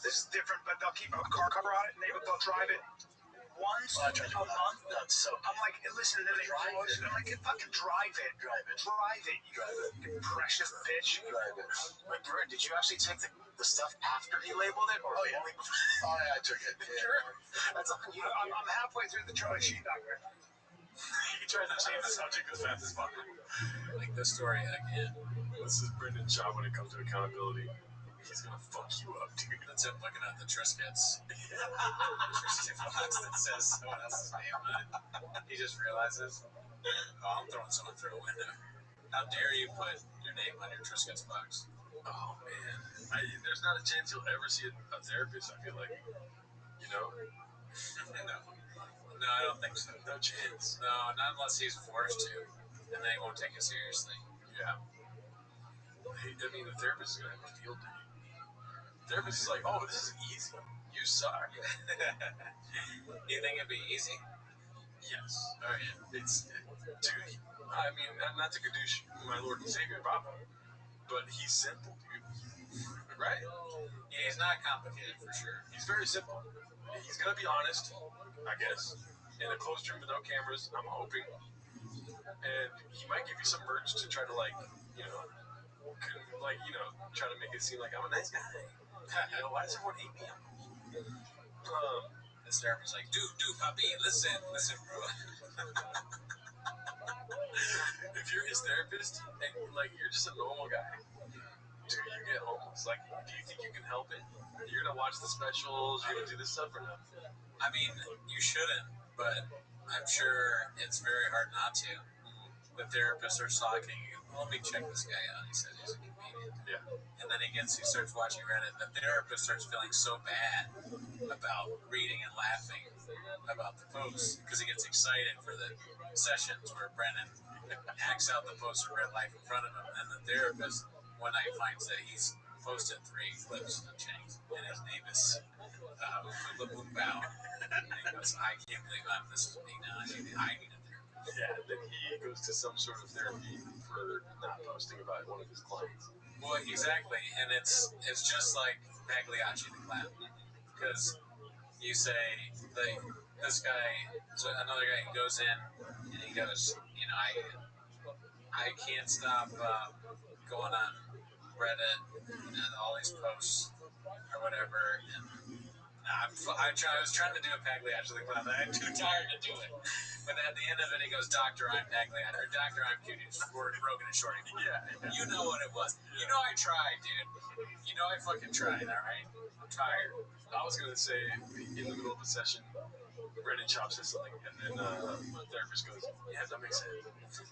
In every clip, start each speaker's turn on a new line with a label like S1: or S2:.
S1: this is different, but they'll keep a car cover on it, and they'll drive it once a month.
S2: So
S1: I'm like, listen, and then they close it. I'm like, fucking drive it, you precious bitch.
S2: Drive it.
S3: Wait, Brent, did you actually take the stuff after he labeled it, or only before?
S2: Oh yeah, I took it.
S3: Sure. That's on you.
S1: I'm halfway through the Charlie Sheen documentary.
S3: He tries to change the subject as fast as possible.
S4: Like this story again.
S3: This is Brendan Shaw when it comes to accountability. He's gonna fuck you up, dude.
S4: That's him looking at the Triscuits. Triscuit box that says someone else's name on it. He just realizes, oh, I'm throwing someone through a window. How dare you put your name on your Triscuits box?
S3: Oh man, there's not a chance you'll ever see a therapist. I feel like, you know.
S4: No, I don't think so.
S3: No chance.
S4: No, not unless he's forced to, and they won't take it seriously.
S3: Yeah. I mean, the therapist is gonna have a field day. The therapist is like, oh, this is easy. You suck.
S4: You think it'd be easy?
S3: Yes. It's, dude. I mean, not to Kadoosh, my Lord and Savior, Papa, but he's simple, dude. Right?
S4: Yeah, he's not complicated for sure.
S3: He's very simple. He's gonna be honest, I guess, in a closed room without cameras. I'm hoping, and he might give you some merch to try to try to make it seem like I'm a nice guy. Why does everyone hate me?
S4: The therapist's like, dude, puppy, listen, bro.
S3: If you're his therapist and you're just a normal guy, do you get homeless? Like, do you think you can help it? You're gonna watch the specials, you're gonna do this stuff or not?
S4: I mean, you shouldn't, but I'm sure it's very hard not to. The therapists are stalking you. Let me check this guy out. He said he's a comedian.
S3: Yeah.
S4: And then he starts watching Reddit. The therapist starts feeling so bad about reading and laughing about the posts because he gets excited for the sessions where Brennan acts out the post in real life in front of him. And the therapist one night finds that he's posted 3 clips of Chang's, and his name is Hula Boom Bao. And he goes, I can't believe this is me now. I need a therapist.
S3: Yeah, then he goes to some sort of therapy for not posting about one of his clients.
S4: Well, exactly, and it's just like Pagliacci the clown, because you say this guy, so another guy goes in and he goes, I can't stop going on Reddit and all these posts or whatever, and I was trying to do a Pagliacci the clown, I'm too tired to do it. But at the end of it, he goes, Doctor, I'm Pagliacci, or Doctor, I'm Cutie, broken and shorty.
S3: Yeah.
S4: You know what it was. You know I tried, dude. You know I fucking tried, all right? I'm tired.
S3: I was going to say, in the middle of a session, Brendan Chop says something, and then the therapist goes, yeah, that makes sense.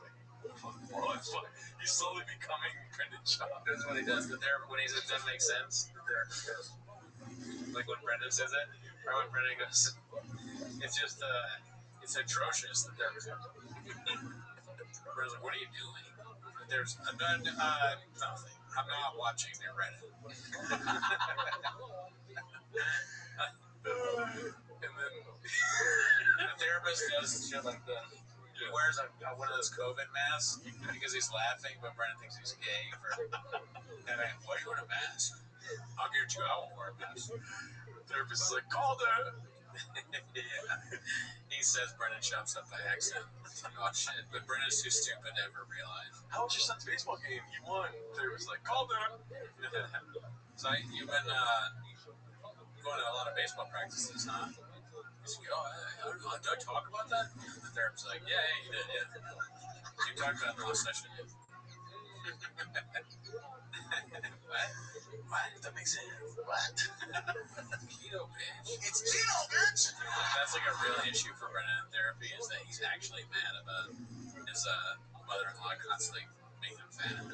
S3: He's slowly becoming Brendan Chop.
S4: That's what he does. When he says it doesn't make sense, the therapist goes, like when Brendan says it, or when Brendan goes, it's just, it's atrocious, the therapist goes. Brendan's like, what are you doing? There's nothing. I'm not watching their Reddit.
S3: And then
S4: the therapist does shit like that. He wears one of those COVID masks because he's laughing, but Brendan thinks he's gay. And why are you wearing a mask? I'll guarantee you I won't wear a mask.
S3: the therapist is like, call her.
S4: Yeah. He says Brendan chops up by accident. Oh shit! But Brendan's too stupid to ever realize.
S3: How was your son's baseball game? He won. The therapist was like, call her.
S4: So you've been going to a lot of baseball practices, huh? He's like, oh, did I talk about that? The therapist's like, yeah, you did, yeah. You talked about it in the last session.
S3: What? That makes sense. What?
S4: Keto bitch.
S2: It's keto, bitch.
S4: That's like a real issue for Brennan in therapy, is that he's actually mad about his mother-in-law constantly making him fat.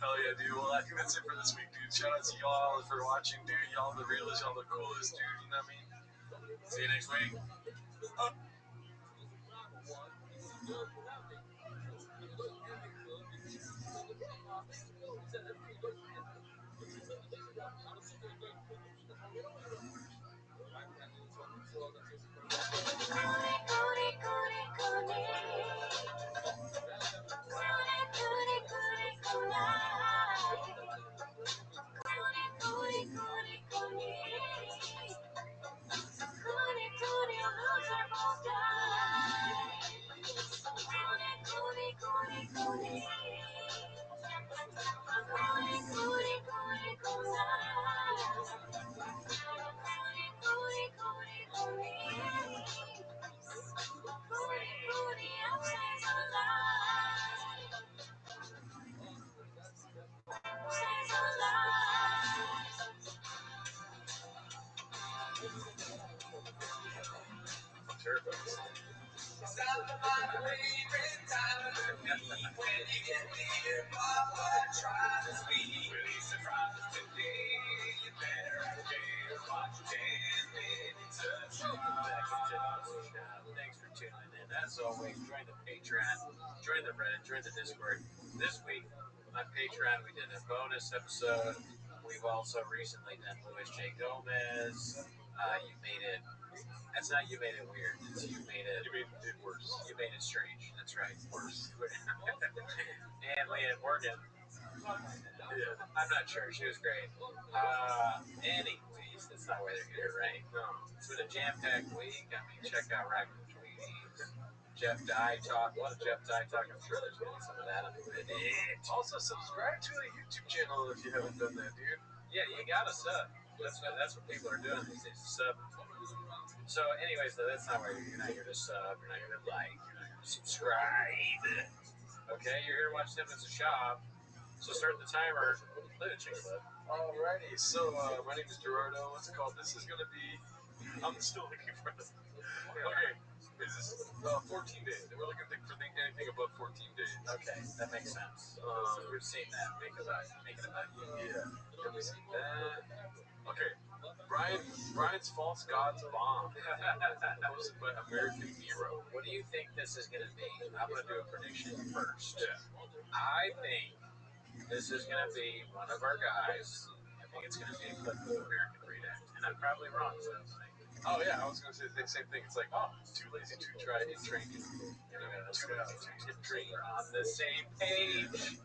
S3: Hell yeah, dude. Well, I think that's it for this week, dude. Shout out to y'all for watching, dude. Y'all the realest, y'all the coolest, dude. You know what I mean?
S4: See you next week. are in the Discord. This week on Patreon, we did a bonus episode. We've also recently done Louis J. Gomez. You made it. That's not you made it weird. It's you made it.
S3: You made it worse.
S4: You made it strange. That's right.
S3: Worse.
S4: And Leanne Morgan.
S3: Yeah.
S4: I'm not sure. She was great. Anyways, that's not why they're here, right?
S3: No.
S4: It's been a jam-packed week. I mean, check out Raccoon Tweeties. Jeff Dye Talk. What Jeff Dye Talk? I'm sure there's going to be some of that on the Reddit.
S3: Also, subscribe to the YouTube channel if you haven't done that, dude.
S4: Yeah, you got to sub. That's what people are doing these days. Sub. So, anyways, though, that's not why you're not here to sub. You're not here to like. You're not here to subscribe. Okay, you're here to watch Tim as a shop. So start the timer. Play the chick clip.
S3: Alrighty, so my name is Gerardo. What's it called? This is gonna be. I'm still looking for this. Okay, is this 14 days? We're looking for anything above 14 days.
S4: Okay, that makes sense. We've seen that. Make it about you.
S3: Yeah. Have we seen that? Okay. Brian's False Gods Bomb. Posted by American Hero.
S4: What do you think this is going to be? I'm going to do a prediction first.
S3: Yeah.
S4: I think this is going to be one of our guys. I think it's going to be a clip of American Redact. And I'm probably wrong, so I'm like,
S3: Oh yeah, I was gonna say the same thing. It's like, oh, too lazy to try in training. You know, too lazy to get trained.
S4: we're on the same page.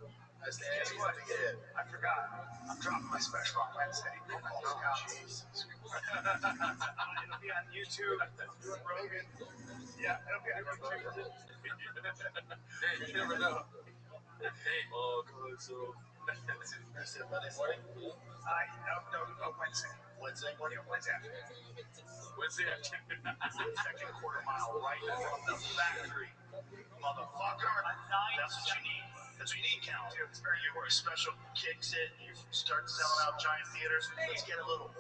S1: Guess what? I forgot. I'm dropping my special on Wednesday. Jesus. It'll be on YouTube. Doing Rogan. Yeah, it'll be on YouTube.
S3: You never know. Oh, God, so.
S1: Is it Monday morning? No, Wednesday. Wednesday morning? Wednesday afternoon.
S3: Wednesday afternoon.
S1: Second quarter mile right from the factory. Motherfucker. That's what you need. That's what you need, Cal. Dude, it's very your special kicks it. You start selling out giant theaters. Let's get a little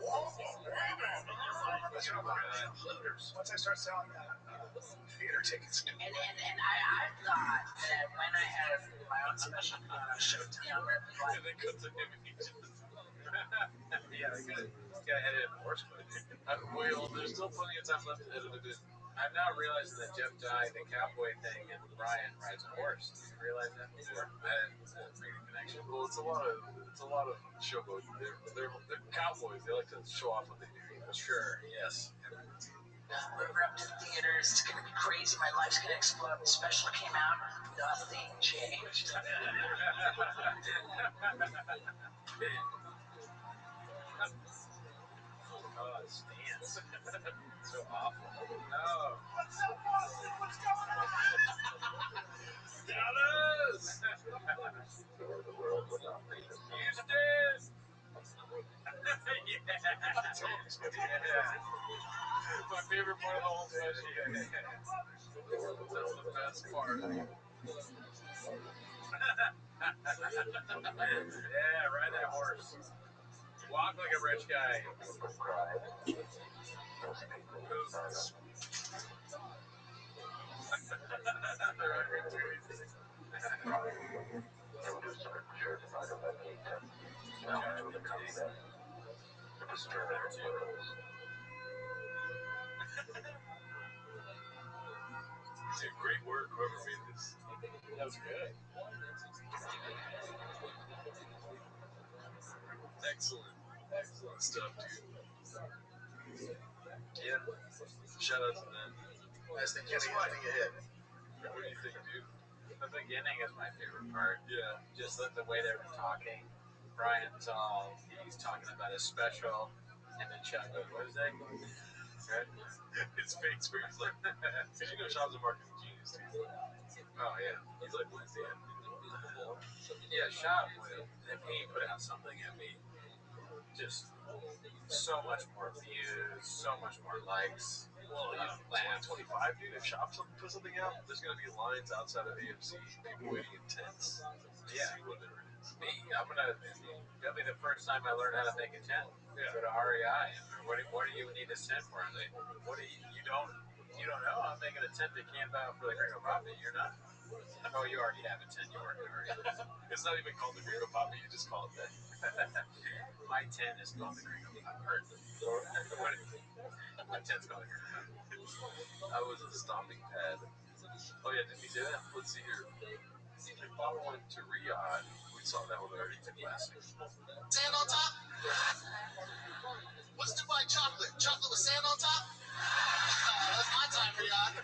S1: Hooters. Once I start selling theater tickets.
S5: And I thought that when I had my own special Showtime,
S3: And then cut to him and he just.
S4: Yeah, you gotta edit it more quick.
S3: Well, there's still plenty of time left to edit it in.
S4: I'm now realizing that Jeff Dye, the cowboy thing, and Brian rides a horse. Did you realize that before? That's a pretty good connection.
S3: Well, it's a lot of showboat. They're cowboys. They like to show off what they do.
S4: Sure, yes.
S5: we're up to the theaters. It's gonna be crazy. My life's gonna explode. The special came out. Nothing changed.
S4: Oh, it stands. So awful. No.
S1: What's up, Boston? What's going on?
S4: Dallas! Houston!
S3: My favorite part of the whole special. That's the best part.
S4: Yeah, ride that horse. Walk like a rich guy.
S3: Dude, great work, whoever made this.
S4: That was good.
S3: Excellent stuff, dude. Yeah. Shout out to them.
S1: As the kids want to get hit.
S3: What do you think, dude?
S4: The beginning is my favorite part.
S3: Yeah.
S4: Just the way they were talking. Brian's he's talking about his special, and then Chuck goes, what is that? Right?
S3: His face where he's like, because you know Shop's a marketing genius, too.
S4: Oh, yeah.
S3: He's like, what's that?
S4: Yeah, Shop would, if he put out something, it'd be just so much more views, so much more likes.
S3: Well, yeah, 2025, dude, if Shop put something out, there's going to be lines outside of AMC, people waiting in tents to
S4: Yeah.
S3: see whatever it is.
S4: Me, that'll be the first time I learn how to make a tent.
S3: Yeah.
S4: Go to REI. What do you need a tent for? You don't know? I'm making a tent to camp out for the Gringo Poppy. You're not. Oh, you already have a tent. You work at REI.
S3: It's not even called the Gringo Poppy, you just call it that.
S4: My tent is called the Gringo Poppy. My tent's called the Gringo Poppy.
S3: I was a stomping pad. Oh, yeah, did we say that? Let's see here. If Papa went to Riyadh, we saw that one already. It's a classic.
S2: Sand on top? What's Dubai chocolate? Chocolate with sand on top? That's my time, Riyadh.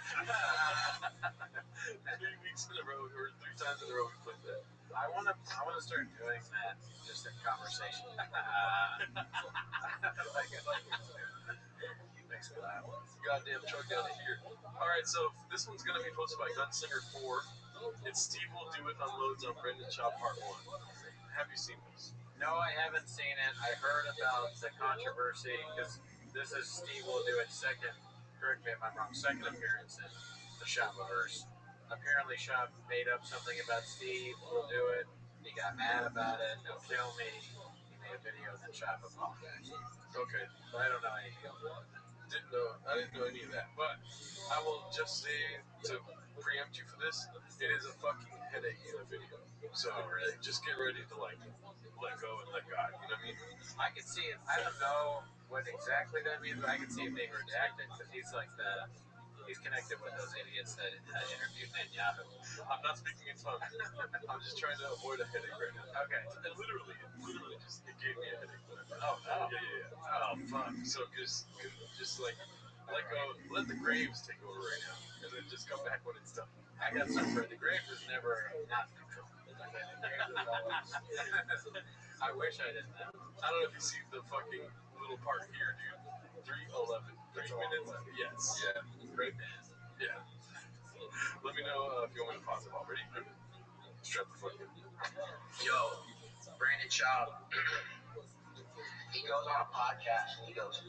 S3: 3 weeks in a row, or 3 times in a row, we played that.
S4: I want to start doing that just in conversation. Makes me laugh.
S3: Goddamn truck down here. Alright, so this one's gonna be posted by Gunslinger 4. It's Steve Will Do It Unloads on Brendan Chop Part 1. Have you seen this?
S4: No, I haven't seen it. I heard about the controversy because this is Steve Will Do It second, correct me if I'm wrong, second appearance in the Shopaverse. Apparently Shop made up something about Steve Will Do It. He got mad about it. Don't kill me. He made a video and then Shop apologized.
S3: Okay.
S4: But I don't know anything else about that.
S3: I didn't know any of that. But I will just say, to preempt you for this, it is a fucking headache in a video. So
S4: really?
S3: Just get ready to let go and let God. You know what I mean?
S4: I can see it. I don't know what exactly that means, but I can see it being redacted because he's connected with those idiots that interviewed Netanyahu.
S3: I'm not speaking in tongues. I'm just trying to avoid a headache right now.
S4: Okay.
S3: And literally just it gave me a headache.
S4: Oh no.
S3: Yeah. Oh fuck. So just like let go, let the graves take over right now, and then just come back when it's done.
S4: I got some for the Graves is never not control. I wish I didn't know.
S3: I don't know if you see the fucking little part here, dude. 3:11. 3 minutes. Yes. Yeah.
S4: Great man.
S3: Yeah. Let me know if you want me to pause it all. Ready? Strap the fuck in.
S5: Yo, Brandon Schaub, he goes on a podcast and he goes,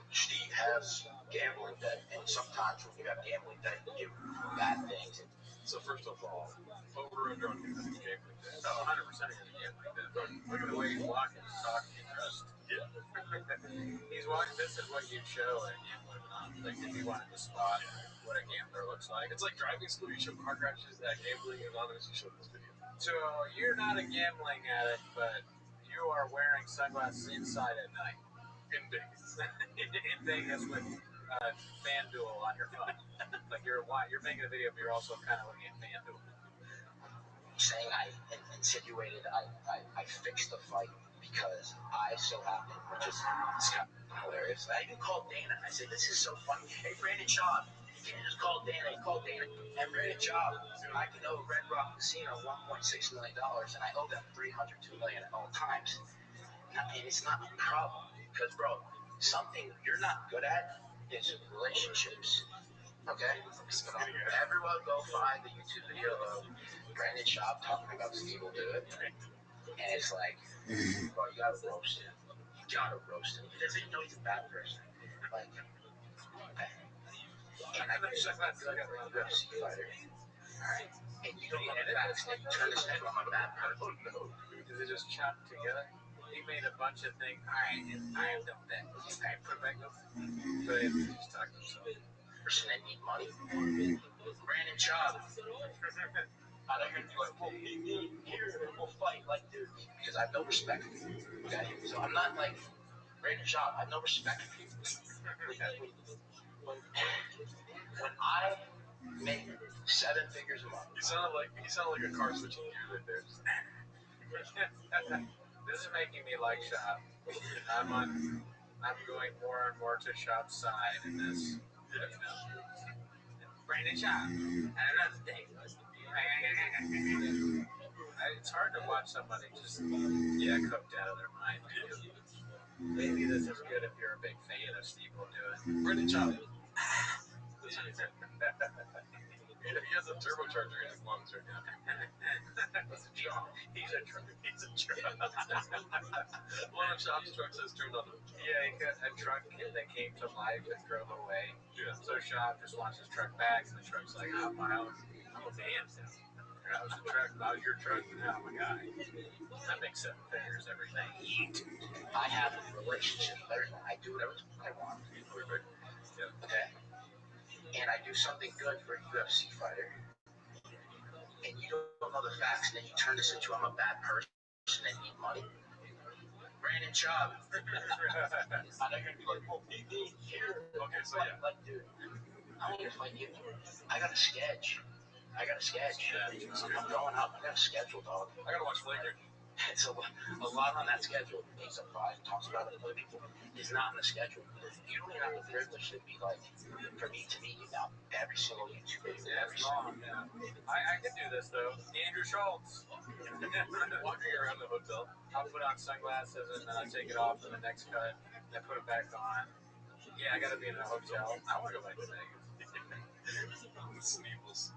S5: Steve has gambling debt, and sometimes when you have gambling debt, you do bad things.
S3: So first of all, over under on his gambling debt.
S4: Oh, 100% of his gambling debt. Look at the way he's walking, he's talking, and dressed.
S3: Yeah.
S4: He's walking. This is what you'd show a gambler. Like if you wanted to spot what a gambler looks like.
S3: It's like driving school. You show car crashes. At Gambling Anonymous, you show this video.
S4: So you're not a gambling addict, but you are wearing sunglasses inside at night.
S3: In Vegas.
S4: In Vegas with FanDuel on your phone. Like you're making a video, but you're also kind of looking at FanDuel.
S5: Saying I insinuated I fixed the fight because I so happened, which is hilarious. I even called Dana. I said, this is so funny. Hey, Brandon Schaub, you can't just call Dana. He called Dana. And Brandon Schaub, I can owe Red Rock Casino $1.6 million, and I owe them $302 million at all times. And it's not a problem because, bro, something you're not good at is relationships. Okay? Everyone go find the YouTube video of Brandon Schaub talking about Steve Will Do It. And it's like, bro, you gotta roast him. You gotta roast him. He doesn't even know he's a bad person. Like, and I do something good for a UFC fighter. Alright? And you don't know the facts, and you turn this into I'm a bad person.
S3: Oh no.
S4: Is it just chopped together? He made a bunch of things. I have done that. I put back up. But he just talked to himself.
S5: Person that need money. Brandon Schaub. I know you're gonna be like, well, meet me here and we'll fight. Like, dude, because I have no respect for you. Okay? So I'm not like Brandon Schaub. I have no respect for you. When I make 7 figures a month.
S3: You sound like a car switching gear right there.
S4: This is making me like Shop. I'm going more and more to Shop's side in this. You know. Brandon Shop. And another thing. It's hard to watch somebody just cooked out of their mind. Maybe this is good if you're a big fan of Steve Will Do It.
S3: Brandon Schaub. He has a turbocharger in his lungs right now.
S4: He's a truck.
S3: One of Schaub's trucks has turned on.
S4: Yeah, he got a truck that came to life and drove away.
S3: Yeah.
S4: So Schaub just wants his truck back, and the truck's like, I'm a man now. That was the truck. That was your truck. Now I'm a guy. That makes 7 figures every night.
S5: I have a relationship with everyone. I do whatever I want. Okay? And I do something good for a UFC fighter. And you don't know the facts, and then you turn this into I'm a bad person and need money. Brandon Schaub. I know you're gonna be like, well, meet me here.
S3: Okay, so yeah.
S5: Like, dude, I don't need to fight you. I got a sketch. I got a sketch. I'm going up. I got a schedule, dog.
S3: I gotta watch Flagrant.
S5: It's a lot on that schedule. Makes up pride and talks about it with other people. It's not in the schedule. You don't even have the privilege to be like, for me to meet you now, every single YouTube video.
S4: Yeah, it's long. Yeah. I can do this though. Andrew Schultz.
S3: Walking around the hotel.
S4: I'll put on sunglasses and then I take it off for the next cut. I put it back on. Yeah, I gotta be in a hotel. I want to go back to Vegas.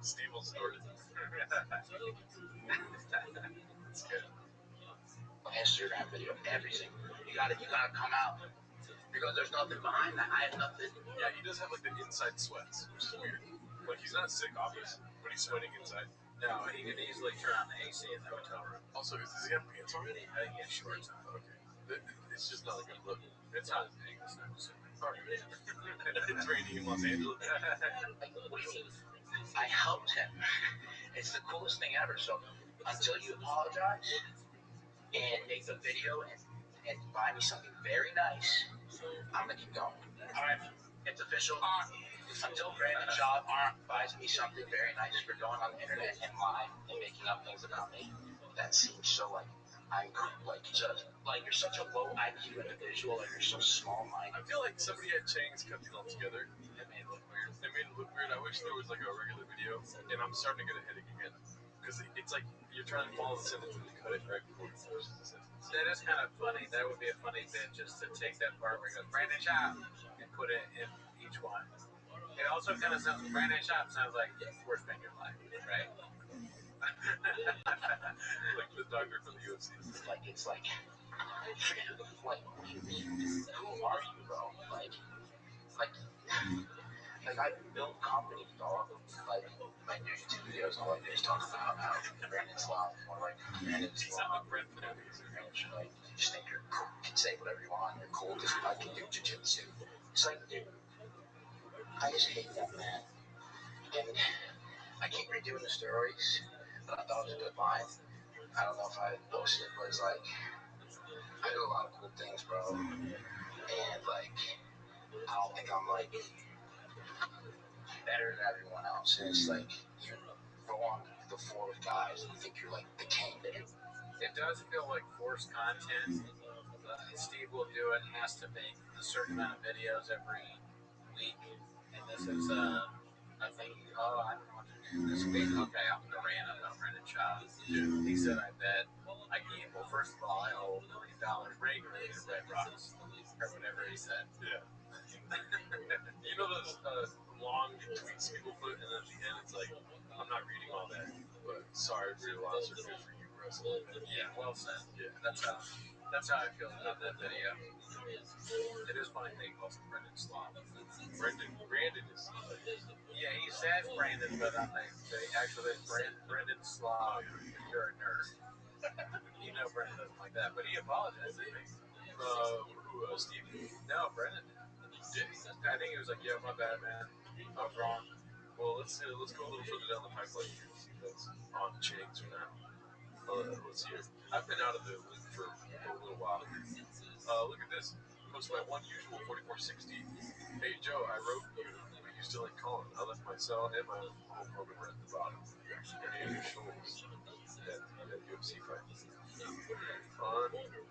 S3: Stevel's story. That's good.
S5: Instagram video, everything. You gotta come out. Because there's nothing behind that. I have nothing.
S3: Yeah, he does have like the inside sweats, which is weird. Like he's not sick, obviously, but he's sweating inside.
S4: No, he can easily turn on the AC in the hotel room.
S3: Also, does he have pants already?
S4: I think he has shorts on.
S3: Okay. It's just not a good look.
S4: It's hot in Vegas, I'm assuming.
S3: It's raining in Los Angeles.
S5: Like, what do you mean? I helped him. It's the coolest thing ever. So until you apologize and make the video and buy me something very nice, I'm gonna keep going. All right, it's official. Until Brandon Shaw buys me something very nice for going on the internet and live and making up things about me, that seems so like I'm like you're such a low IQ individual and you're so small-minded.
S3: I feel like somebody at Chang's cut these all together.
S4: It made it look weird.
S3: It made it look weird. I wish there was like a regular video, and I'm starting to get a headache again because it's like you're trying to follow the sentence and you cut it right before you finish the sentence.
S4: That is kind of funny. That would be a funny bit just to take that part where he goes, Brandon Shaw, and put it in each one. It also kind of sounds, Brandon Shaw sounds like worst man in your life, right?
S3: Like the doctor from the UFC.
S5: It's like who are you, bro? Like I built companies, dog. Like my new YouTube videos, all I do is talk about how Brandon's live, or like Brandon's live. Like you just think you're cool, you can say whatever you want, you're cool because I can do jiu-jitsu. It's like, dude, I just hate that, man. And I keep redoing the stories, but I thought it was a good line. I don't know if I posted it, but it's like I do a lot of cool things, bro. And like I don't think I'm like better than everyone else. And it's like you go on the floor with guys and you think you're like the king.
S4: It does feel like forced content. Steve will do it, has to make a certain amount of videos every week. And this is, I think, I don't know what to do this week. Okay, I'm going to rant about Brandon Shaw. He said, I bet, well, first of all, I owe $1 million regularly to Red Rocks, or whatever he said.
S3: Yeah. You know those long tweets people put, and at the end it's like, I'm not reading all that, but sorry for your loss or good for you, bro.
S4: Yeah, well said.
S3: Yeah.
S4: That's how I feel about that video. It is funny they call him Brendan Slav.
S3: Brandon is.
S4: Yeah, he says Brandon, but on the actually Brendan Slav. You're a nerd. You know Brendan doesn't like that, but he apologized. I think.
S3: Steve?
S4: No, Brendan did. I think he was like, "Yeah, my bad, man. I was wrong."
S3: Well, let's go a little further down the pipeline here to see if that's on Chang's or not. Let's see here. I've been out of the loop for a little while here. Look at this. Post my one usual 4460. Hey Joe, I wrote you, but you still ain't calling. I left my cell and my home phone number at the bottom. Your name is Schultz. That UFC fight. Unbelievable.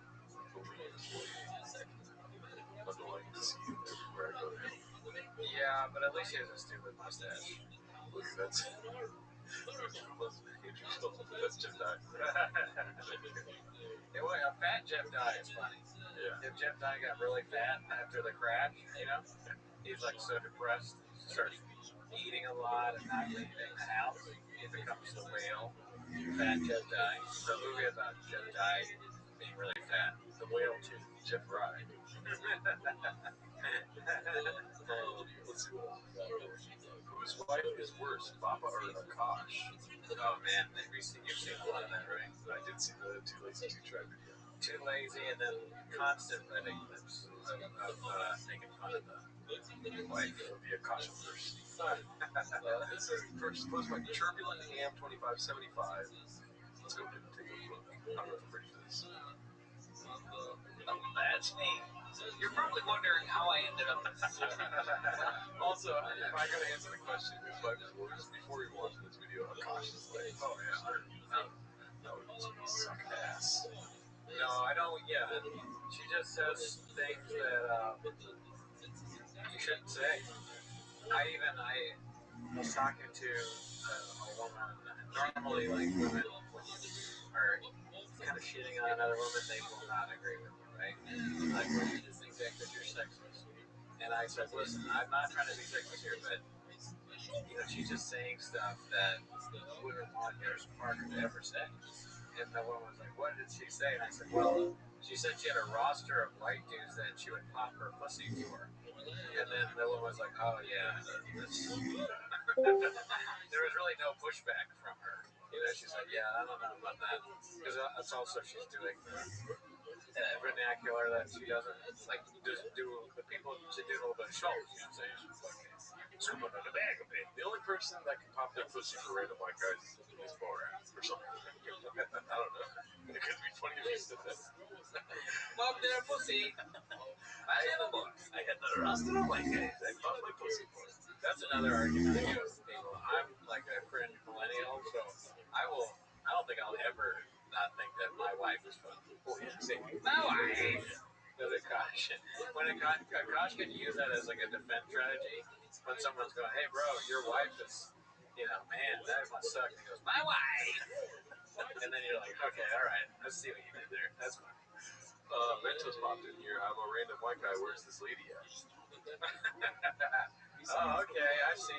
S3: Annoying to see him everywhere I go to him.
S4: Yeah, but at least he has a stupid mustache.
S3: Look, that's Jeff Dye.
S4: A fat Jeff Dye is funny.
S3: Yeah.
S4: If Jeff Dye got really fat after the crash, he's like so depressed, starts eating a lot and not leaving the house. He becomes the whale. Fat Jeff Dye. The movie about Jeff Dye being really fat. The Whale 2.
S3: Jeff Rye. Let's see what else we got here. Whose wife is worse, Papa or Akash?
S4: Oh man, you've seen a lot of that, right?
S3: I did see the Too Lazy to Try video.
S4: Too lazy, and then constant Redding clips of making fun of the wife
S3: of the Akash verse. It says first posted by Turbulent Ham 2575. Let's go ahead and take a look. I don't know if I'm ready for this.
S4: That's me. You're probably wondering how I ended up.
S3: Also, if I gotta answer the question, whose wife is worse, before we watched this video, Akash is like, oh yeah, that would suck ass.
S4: No, I don't. Yeah, she just says things that you shouldn't say. I was talking to a woman. Normally, like women, when you are kind of shitting on another woman, they will not agree with you, right? Like, well, you just think that because you're sexist. And I said, listen, I'm not trying to be sexist here, but she's just saying stuff that you wouldn't want your partner to ever say. And the woman was like, what did she say? And I said, well, she said she had a roster of white dudes that she would pop her pussy for. And then the woman was like, oh yeah, there was really no pushback from her. She's like, yeah, I don't know about that. Because that's also she's doing vernacular that she doesn't like just do the people to do a little bit of shows, you know what I'm saying? She's like, scoop under the bag a bit.
S3: The only person that can pop their pussy for random white guys is Borat or something. I don't know. It could be funny if he said that.
S4: Pop their pussy.
S3: I had the roster of white guys. I popped my pussy for it.
S4: That's another argument I do with people. I'm like a cringe millennial, so I don't think I'll ever not think that my wife is fun. Say, my wife! Because Akash, when Akash can use that as like a defense strategy, when someone's going, hey bro, your wife is, man, that must suck. And he goes, my wife! And then you're like, okay, all right, let's see what you did there. That's fine.
S3: Mentos popped in here. I'm a random white guy. Where's this lady at?
S4: Oh, okay, I see.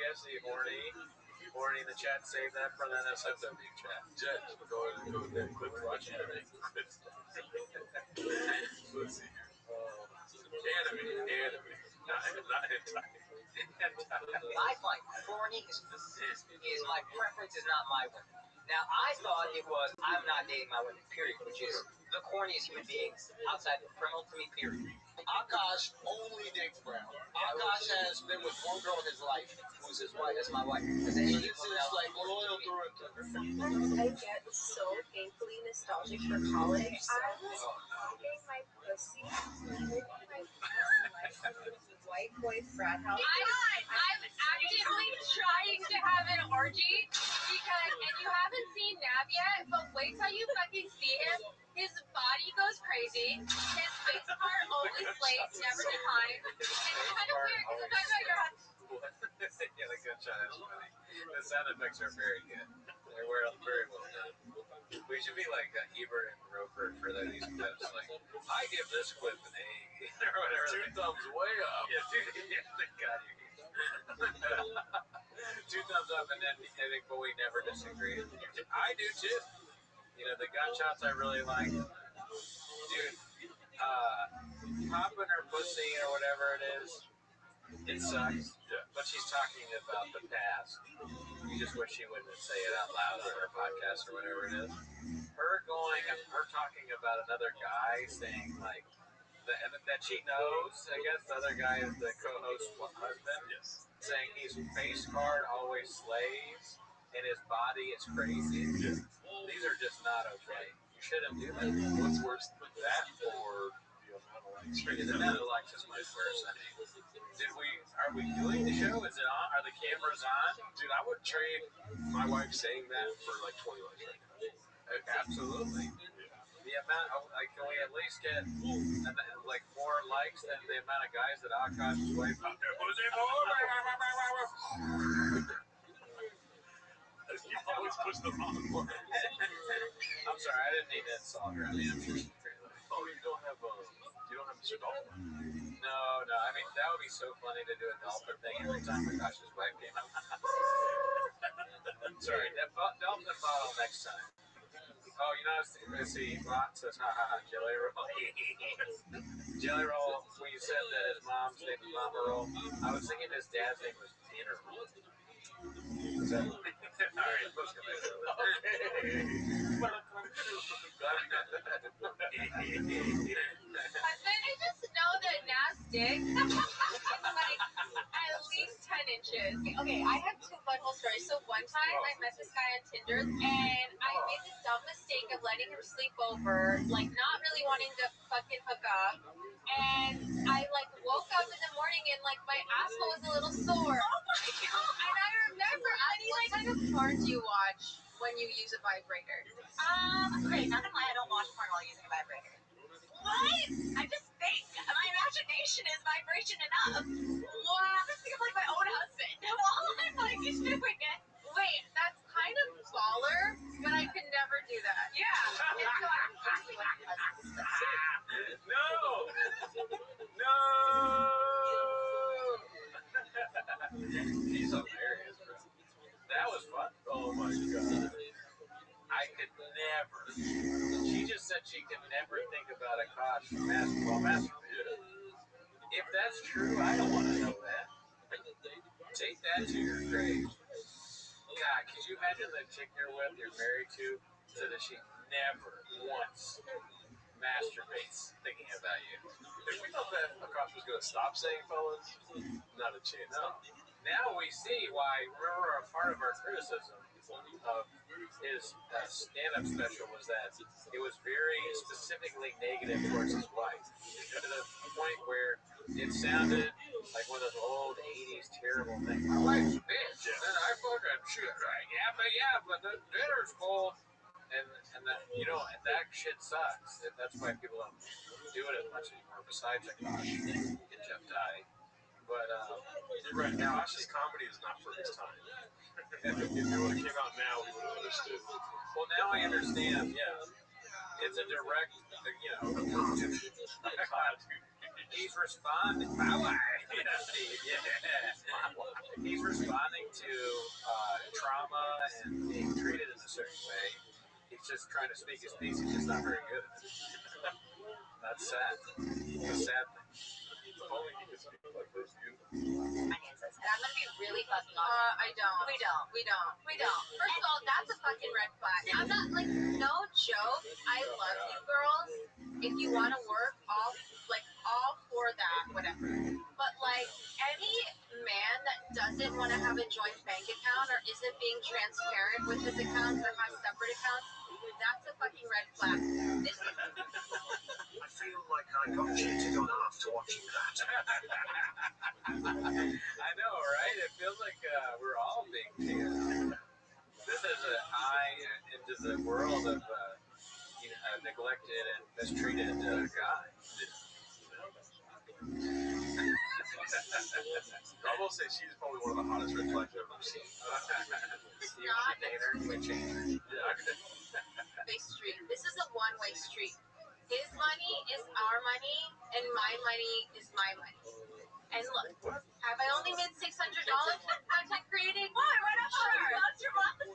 S4: Horny in the chat. Save that for the SFW chat.
S3: Jet, go ahead and click watch anime. Let's see here. Anime. Not hentai.
S5: I find corny is my preference is not my women. Now, I thought it was I'm not dating my women, period, which is the corniest human beings outside of criminal to me, period. Akash only dates brown. Akash has been with one girl in his life who's his wife. That's my wife. This is like loyal through and through.
S6: Sometimes I get so painfully nostalgic for college. I was popping my pussy, living my best life in this white boy frat house.
S7: I'm actively trying to have an orgy because, and you haven't seen Nav yet, but wait till you fucking see him. His body goes crazy. His face part always slays, never declines. And it's kind of weird because I'm talking about your husband.
S4: Yeah, the gunshot is funny. The sound effects are very good. They're very well done. We should be like Ebert and Roper for these clips. Like, I give this clip an A or whatever.
S3: 2 thumbs way up.
S4: Yeah, thank God you gave 2 thumbs up, and then but we never disagree. I do too. The gunshots I really like. Dude, popping her pussy or whatever it is, it sucks.
S3: Yeah.
S4: But she's talking about the past. You just wish she wouldn't say it out loud on her podcast or whatever it is. Her talking about another guy saying like that she knows. I guess the other guy is the co-host's husband.
S3: Yes.
S4: Saying he's face card, always slays, and his body is crazy.
S3: Yeah.
S4: These are just not okay. You shouldn't do that.
S3: What's worse than that, or the amount of likes?
S4: The amount of likes is much worse. I mean, are we doing the show? Is it on? Are the cameras on?
S3: Dude, I would trade my wife saying that for like 20 likes right now.
S4: Absolutely. The amount of, can we at least get like more likes than the amount of guys that Akash's wife popped their pussy for?
S3: You always push the wrong one.
S4: I'm sorry, I didn't mean to insult her. I mean, I'm sure she's great.
S3: Oh, you don't have Mr. Dolphin?
S4: No. I mean, that would be so funny to do a dolphin thing every time Akash's wife came out. Sorry, dolphin bottle next time. Oh, I see. Ron says, ha, Jelly Roll. Jelly Roll, when you said that his mom's name was Mama Roll, I was thinking his dad's name was Dinner Roll. Is that... All right, let's go back to
S7: Husband, I just know that Nav's dick is like at least 10 inches. Okay, I have 2 butthole stories. So one time I met this guy on Tinder and I made the dumb mistake of letting him sleep over, like not really wanting to fucking hook up. And I like vibrator?
S6: Okay, not gonna lie, I don't watch porn while using a vibrator. What? I just think my imagination is vibration enough. Wow, I think of like my own husband while I'm like doing it.
S7: Wait, that's kind of baller, but I could never do that.
S6: Yeah. And so I'm happy with my husband's pussy.
S3: No! No! He's hilarious, bro. That was fun. Oh my god. I could never. She just said she could never think about Akash while masturbating. If that's true, I don't want to know that. Take that to your grave. God, could you imagine the chick you're with, you're married to, so that she never once masturbates thinking about you? If we thought that Akash was going to stop saying fellas, not a chance. No. Now we see why. Remember, a part of our criticism of his stand-up special was that it was very specifically negative towards his wife, to the point where it sounded like one of those old 80s terrible things. My wife's a bitch, and I fucking shit, right? Yeah, but the dinner's cold. And that, and that shit sucks. That's why people don't do it as much anymore, besides Akash and Jeff Dye. But you're right. Akash's comedy is not for his time. If it would have came out now, we would have understood. Well, now I understand. Yeah, it's a direct, he's responding. He's responding to trauma and being treated in a certain way. He's just trying to speak his piece. He's just not very good at it. That's sad. It's a sad thing. If only he could speak like this, beautiful.
S6: Finances. And I'm gonna be really fucking honest.
S7: I don't.
S6: We don't.
S7: First of all, that's a fucking red flag. I'm not like, no joke. I love you girls. If you want to work, all for that, whatever. But like any man that doesn't want to have a joint bank account or isn't being transparent with his accounts or has separate accounts, that's a fucking red flag.
S1: I feel like I got cheated on after watching that.
S3: I know, right? It feels like we're all being cheated on. This is an eye into the world of neglected and mistreated guy. I will say she's probably one of the hottest red flags I've ever seen. You want to date her? You would change her.
S7: Yeah. Street. This is a one-way street. His money is our money, and my money is my money. And look, have I only made $600 with content creating?
S6: Why? Why not? Sure. That's your money.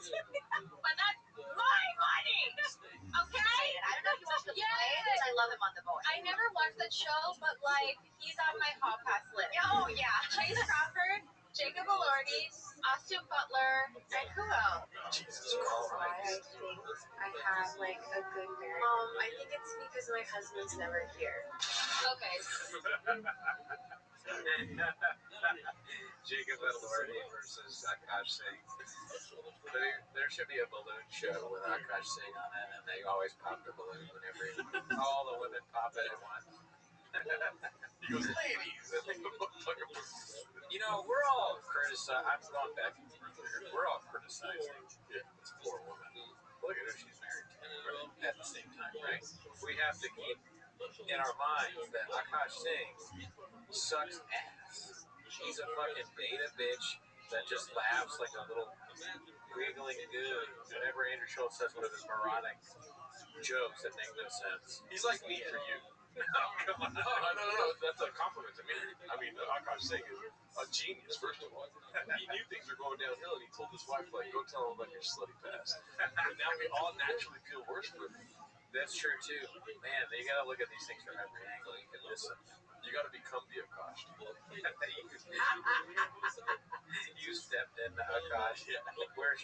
S7: But that's my money. Okay?
S6: I don't know if you watched The Boys. I love him on The Boys.
S7: I never watched that show, but like he's on my hall pass list.
S6: Oh yeah.
S7: Chase Crawford, Jacob Elordi, Austin Butler, and who else?
S3: Jesus
S6: Why
S3: Christ.
S6: I think I have like a good marriage. I think it's because my husband's never here.
S7: Okay.
S3: Jacob Elordi versus Akash Singh. There should be a balloon show with Akash Singh on it, and they always pop the balloon whenever all the women pop it at once. He goes, ladies! We're all criticizing. I'm going back to we're all criticizing this poor woman. Look at who she's married to at the same time, right? We have to keep in our minds that Akash Singh sucks ass. He's a fucking beta bitch that just laughs like a little wiggling goon whenever Andrew Schultz says one of his moronic jokes that make no sense. He's like me for you. No, come on. No. That's a compliment to me. I mean, Akash Singh is a genius, first of all. He knew things were going downhill, and he told his wife, like, go tell him about your slutty past. And now we all naturally feel worse for him. That's true, too. Man, you gotta look at these things from every angle. You can miss them. You gotta become the Akash. You stepped in the Akash. Where's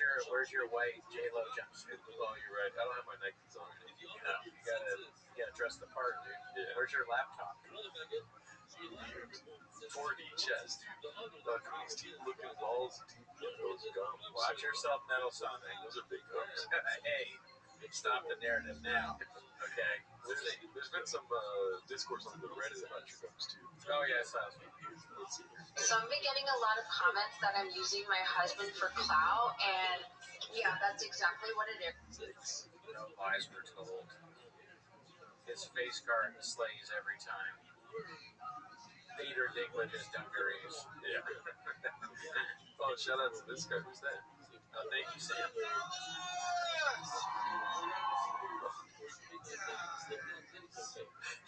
S3: your white J-Lo jumpsuit? Oh, you're right. I don't have my Nikes on. You gotta dress the part, dude. Yeah. Where's your laptop? 4D chest, dude. These deep looking balls, those gums. Watch yourself, Metal Sonic. Those are big gums. Hey.
S4: Stop the narrative now. Okay.
S3: There's been some discourse on the Reddit about your gums too.
S4: Oh yeah, I saw it.
S3: Let's see here.
S8: So I've been getting a lot of comments that I'm using my husband for clout, and yeah, that's exactly what it is.
S4: No lies were told. His face card slays every time. Peter Dinklage's dungarees.
S3: Yeah. Oh, shout out to this guy. Who's that?
S4: Oh, thank you, Sam.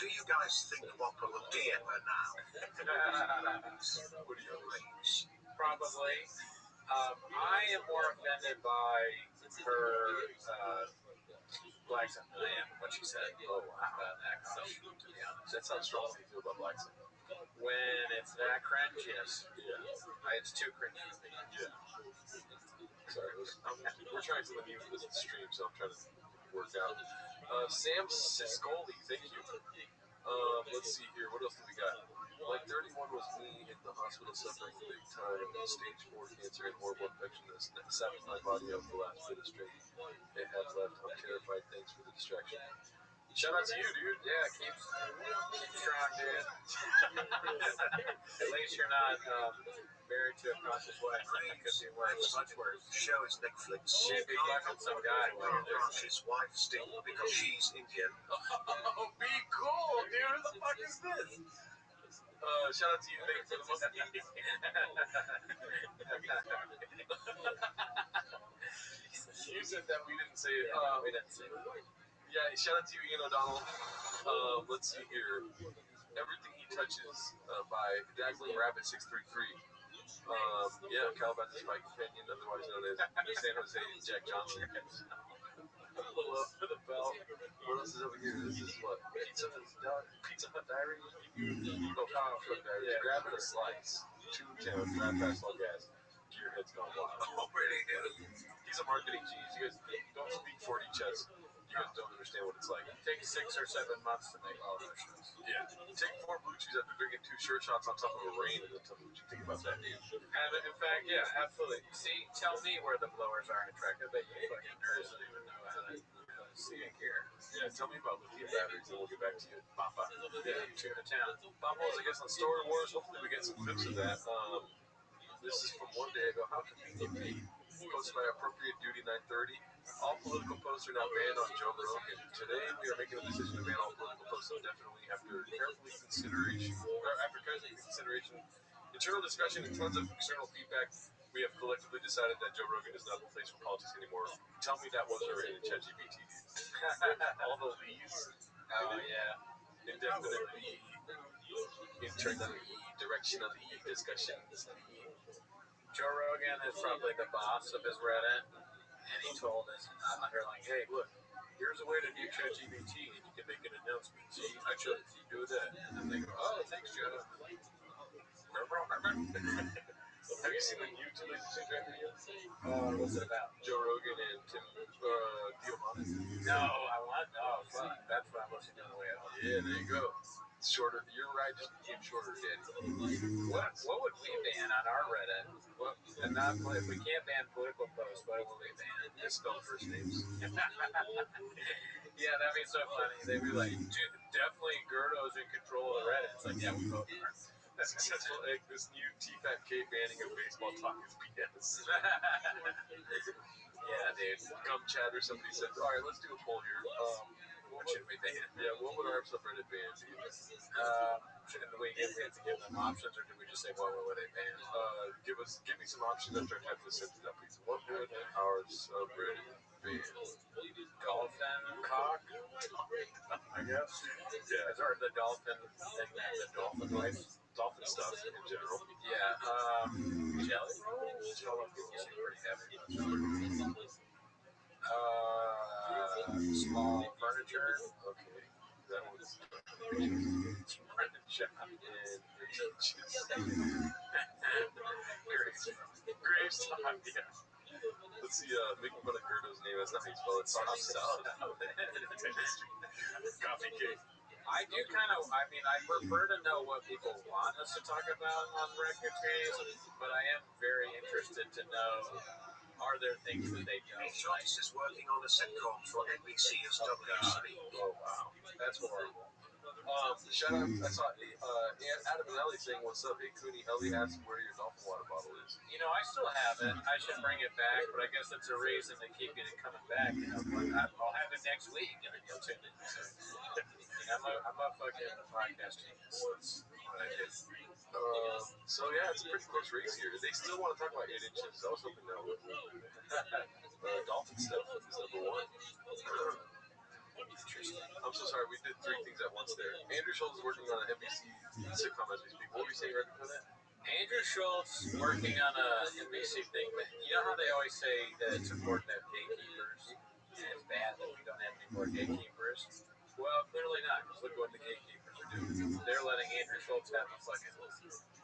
S1: Do you guys think Whopper will ever now?
S3: What do you think?
S4: Probably. I am more offended by her black son. I am what she said.
S3: Oh, wow.
S4: About that gosh, to be honest.
S3: That's how strongly you feel about black son.
S4: When it's that cringe, yes.
S3: Yeah.
S4: It's too cringy.
S3: Yeah. Sorry, we're trying something new for this stream, so I'm trying to work out. Sam Siscoli, thank you. Let's see here. What else do we got? Like 31 was me in the hospital suffering big time, stage 4 cancer and horrible infection that sapped my body of the last bit of strength it had left. I'm terrified. Thanks for the distraction. Shout out to you, dude.
S4: Yeah, keep strong, dude. At least you're not married to a conscious wife. That could be worse. Much worse.
S1: Show is Netflix.
S4: She'd be fucking some guy while you're there.
S1: His wife Sting because she's Indian.
S3: Oh, be cool, dude. Who the fuck is this? Shout out to you. Thank you for the monkey. You said that we didn't say it.
S4: We didn't say it.
S3: Yeah, shout out to you, Ian O'Donnell. Let's see here. Everything He Touches by Dazzling Rabbit 633. Yeah, Calabasas Spike Canyon, otherwise known as San Jose Jack Johnson. Below the bell. What else is over here? This is what? Pizza Hut Diary? Oh, Power Truck Diary. Yeah. Grabbing a slice. Toontown, drive past all gas. Gearhead's gone wild. Already. He's a marketing genius. You guys don't speak 4D chess. You guys don't understand what it's like.
S4: It takes 6 or 7 months to make all those shows.
S3: Yeah. Take 4 blue chews after drinking 2 short shots on top of a rain, and then tell me what you think about that, dude.
S4: And in fact, yeah, absolutely. See, tell me where the blowers are attractive that you fucking nerds don't even know how to see and care.
S3: Yeah, tell me about lithium batteries, and we'll get back to you. Papa.
S4: Yeah, tune to town.
S3: Bumbles, I guess, on Story Wars. Hopefully we get some clips of that. This is from one day ago. How convenient me. Posted by Appropriate Duty 930. All political posts are now banned on Joe Rogan. Today we are making a decision to ban all political posts indefinitely after careful consideration, internal discussion, and tons of external feedback. We have collectively decided that Joe Rogan is not the place for politics anymore. Tell me that wasn't already in ChatGPT. All the leads.
S4: Oh, yeah.
S3: Indefinitely. Internally. Directionally. Discussions.
S4: Joe Rogan is probably the boss of his Reddit, and he told his underling, hey, look, here's a way to do ChatGPT, and you can make an announcement. See, I should do that. And then they go, oh, thanks, Joe.
S3: Have you seen the new Too Late to Change That video?
S4: What's it about?
S3: Joe Rogan and Tim Diamante.
S4: No, I want. Oh, fuck. That's what I'm listening to on the way out.
S3: Yeah, there you go. It's shorter. Your ride just became shorter, Daddy.
S4: What would we ban on our Reddit? What, and not if we can't ban political posts, what will we ban?
S3: Misspelled first names.
S4: Yeah, that'd be so funny. They'd be like, dude, definitely Gerdo's in control of the Reddit. It's like, yeah, we both are.
S3: Successful egg. This new TFAT banning of baseball talk is BS.
S4: Yeah, dude.
S3: Gum chatter. Somebody said, all right, let's do a poll here.
S4: What should we ban?
S3: Yeah, what would our subreddit ban be?
S4: Should we have to give them options, or do we just say what would they ban?
S3: Give me some options after I type this sentence out, please. What would our subreddit ban?
S4: Dolphin cock, I guess.
S3: Yeah,
S4: it's the dolphin thing, the dolphin life.
S3: Dolphin stuff in general.
S4: Yeah, jelly rolls? Jelly rolls seem pretty heavy. Small furniture.
S3: Okay, that one's furniture and Graves time, yeah. Let's see, making fun of Gerdo's name. That's not how you spell it. Soft salad. Coffee cake.
S4: I do I prefer to know what people want us to talk about on Record Trees, but I am very interested to know are there things that they don't?
S1: Schultz is working on a sitcom for NBC as WC.
S3: Oh wow,
S4: That's horrible.
S3: shout out! I saw Adam and Ellie saying, "What's up?" Hey, Cooney. Ellie asked where your dolphin water bottle is.
S4: You know, I still have it. I should bring it back, but I guess that's a reason to keep it coming back. You know, but I'll have it next week, and then you'll tune in. I'm a fucking podcast genius. That's what I do.
S3: So yeah, it's a pretty close race here. They still want to talk about 8 inches. I was hoping that would. Dolphin stuff is number one. I'm so sorry. We did 3 things at once there. Andrew Schultz is working on an NBC sitcom as we speak. What were you saying right before that?
S4: Andrew Schultz working on a NBC thing, but you know how they always say that it's important to have gatekeepers, and it's bad that we don't have any more gatekeepers? Well, clearly not, because look what the gatekeepers are doing. They're letting Andrew Schultz have a fucking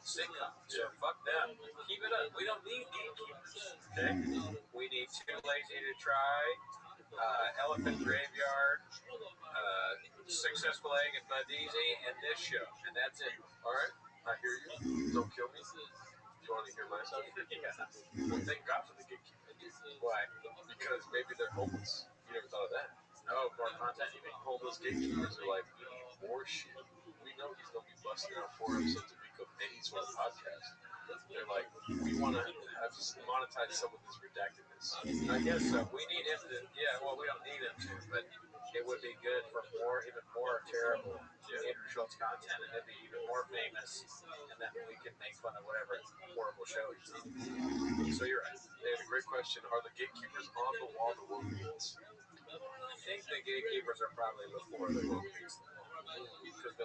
S4: sitcom, so fuck them. Keep it up. We don't need gatekeepers, okay? We need Too Lazy to Try, Elephant Graveyard, Successful Egg and Bud Easy, and this show, and that's it.
S3: All right, I hear you. Don't kill me. Do you want to hear my side?
S4: Yeah.
S3: Well, thank God for the gatekeepers.
S4: Why?
S3: Because maybe they're homeless. You never thought of that.
S4: Oh, more content, you mean?
S3: Homeless gatekeepers are like, we need more shit. We know he's going to be busting out 4 episodes a week of any sort of podcast. They're like, we want to have monetize some of this redactedness.
S4: I guess so. We need him to, yeah, well, we don't need him to, but it would be good for more, even more terrible Andrew Schultz content, and it'd be even more famous, and then we can make fun of whatever horrible show he's on. So you're right.
S3: They had a great question. Are the gatekeepers on the wall the woke meets?
S4: I think the gatekeepers are probably before the woke meets the wall. Because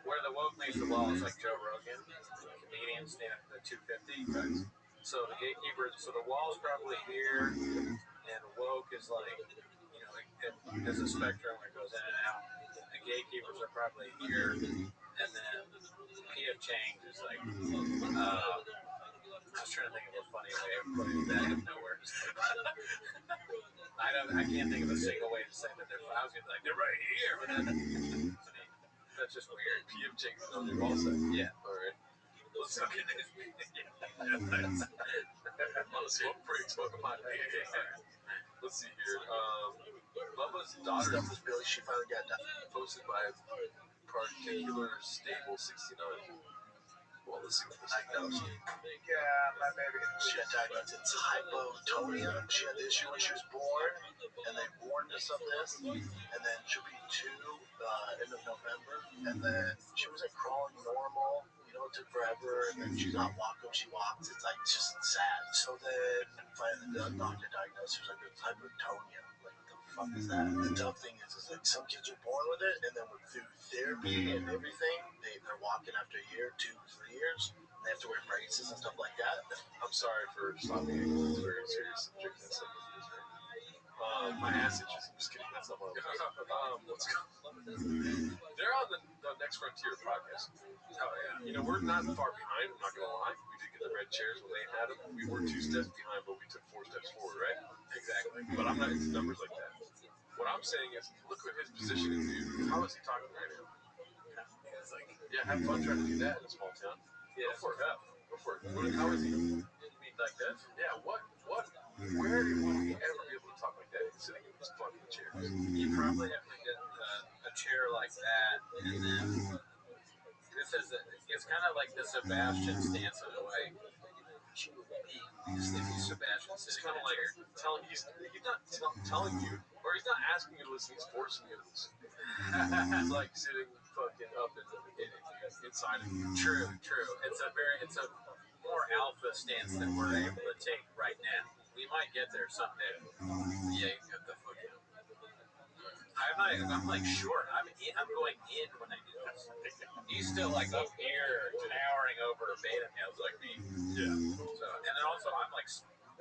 S4: where the woke meets the wall is like Joe Rogan, comedian stand up at 250. So the gatekeepers, so the wall's probably here, and woke is like, you know, it has a spectrum where it goes in and out. The gatekeepers are probably here, and then P.F. Chang's is like, I was trying to think of a funny way of putting that out of nowhere. I can't think of a single way to say that they're. I was gonna be like they're right here, but that's just weird.
S3: P.F. Chang's on your ball side.
S4: Yeah.
S3: All right.
S4: Let's look at this.
S3: On a smoke break, smoking my dick. Let's see here. Bubba's daughter
S1: She finally got done.
S3: posted by Particular Stable 69. Well, let's see what this diagnosed.
S1: Yeah, my baby. She got diagnosed with hypotonia. She had the issue when she was born, and they warned us of this. And then she'll be 2 end of November. And then she was like crawling normal. You know, it took forever. And then she's not walking. She walks. It's like just sad. So then finally the doctor diagnosed her like it's hypotonia. Like what the fuck is that? The tough thing is like some kids are born with it, and then through therapy and everything, they're walking after a year, 2, 3 years. And they have to wear braces and stuff like that.
S3: I'm sorry for stopping it. It's very serious subject. That's not my ass itches. I'm just kidding. That's not what I'm let's go. They're on the Next Frontier podcast.
S4: Oh yeah.
S3: You know, we're not far behind. I'm not gonna lie. We did get the red chairs when they had them. We were 2 steps behind, but we took 4 steps forward, right?
S4: Exactly.
S3: But I'm not into numbers like that. What I'm saying is, look at his position is, dude. How is he talking right now?
S4: It's like,
S3: Yeah, have fun trying to do that in a small town.
S4: yeah,
S3: Go for it. Go for it. How is he?
S4: You mean like this?
S3: Yeah, what? Where would he ever be able to talk like that? He's sitting in this fucking chair.
S4: You probably have to get a chair like that, and then this is it's kind of like the Sebastian stance in a way. Sebastian
S3: It's
S4: sitting
S3: kind
S4: in
S3: of
S4: a
S3: like
S4: chair.
S3: he's not telling you, or he's not asking you to listen. He's forcing you to listen. It's like sitting fucking up inside of you.
S4: True. It's a more alpha stance than we're able to take right now. We might get there someday. Yeah, you get the fuck out. I'm like short. I'm going in when I do this. He's still like up here, towering over beta males like me.
S3: Yeah.
S4: So, and then also I'm like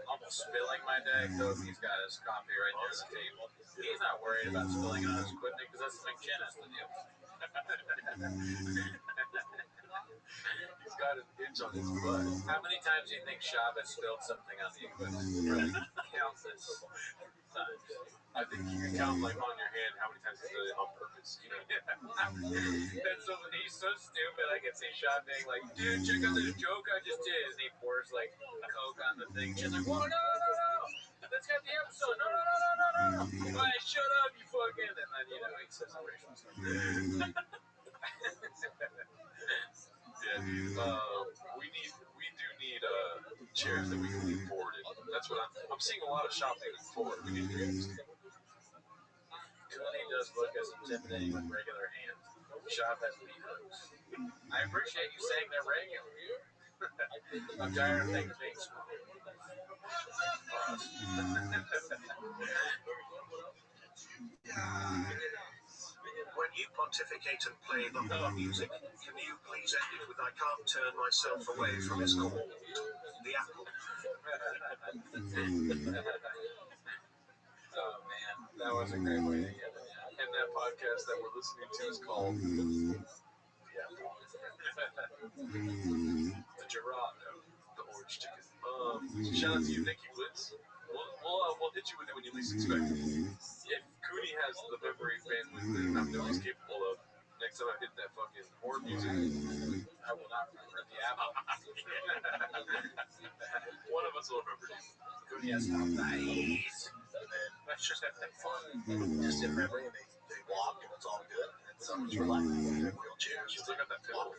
S4: almost spilling my deck. So he's got his coffee right near the table. He's not worried about spilling it on his equipment because that's something Chen has to do.
S3: He's got an itch on his butt.
S4: How many times do you think Shabbat spilled something on the equipment? Countless times.
S3: I think you can count like on your hand how many times he's done it on purpose. You know.
S4: That's so, he's so stupid. I can see Sean being like, "Dude, check out this joke I just did," and he pours like Coke on the thing. She's like, "Whoa, no!" Let's get the episode. No. Why, shut up, you fucking. And then, you know, he says some racial stuff.
S3: Yeah, dude. We do need chairs that we can lean forward in. That's what I'm seeing a lot of shop leaning forward. We need to.
S4: Cooney does look as intimidating with regular hands. Shop has meat hooks. I appreciate you saying they're regular. I'm tired of things being small.
S1: When you pontificate and play the horn music, can you please end it with "I can't turn myself away from his gold, the apple"?
S4: Oh man, that was a great way to get it.
S3: And that podcast that we're listening to is called
S4: The Gerardo.
S3: The Orange Chicken. Shout out to you, Nikki Blitz. We'll hit you with it when you least expect it. If Cooney has the memory bandwidth that I know he's capable of, next time I hit that fucking horn music,
S4: I will not remember the apple.
S3: one of us will remember you.
S4: Cooney has no nice.
S5: And then it's just fun. Just in memory, and they walk, and it's all good. And someone's relaxing in their wheelchairs.
S3: Still got that pillow.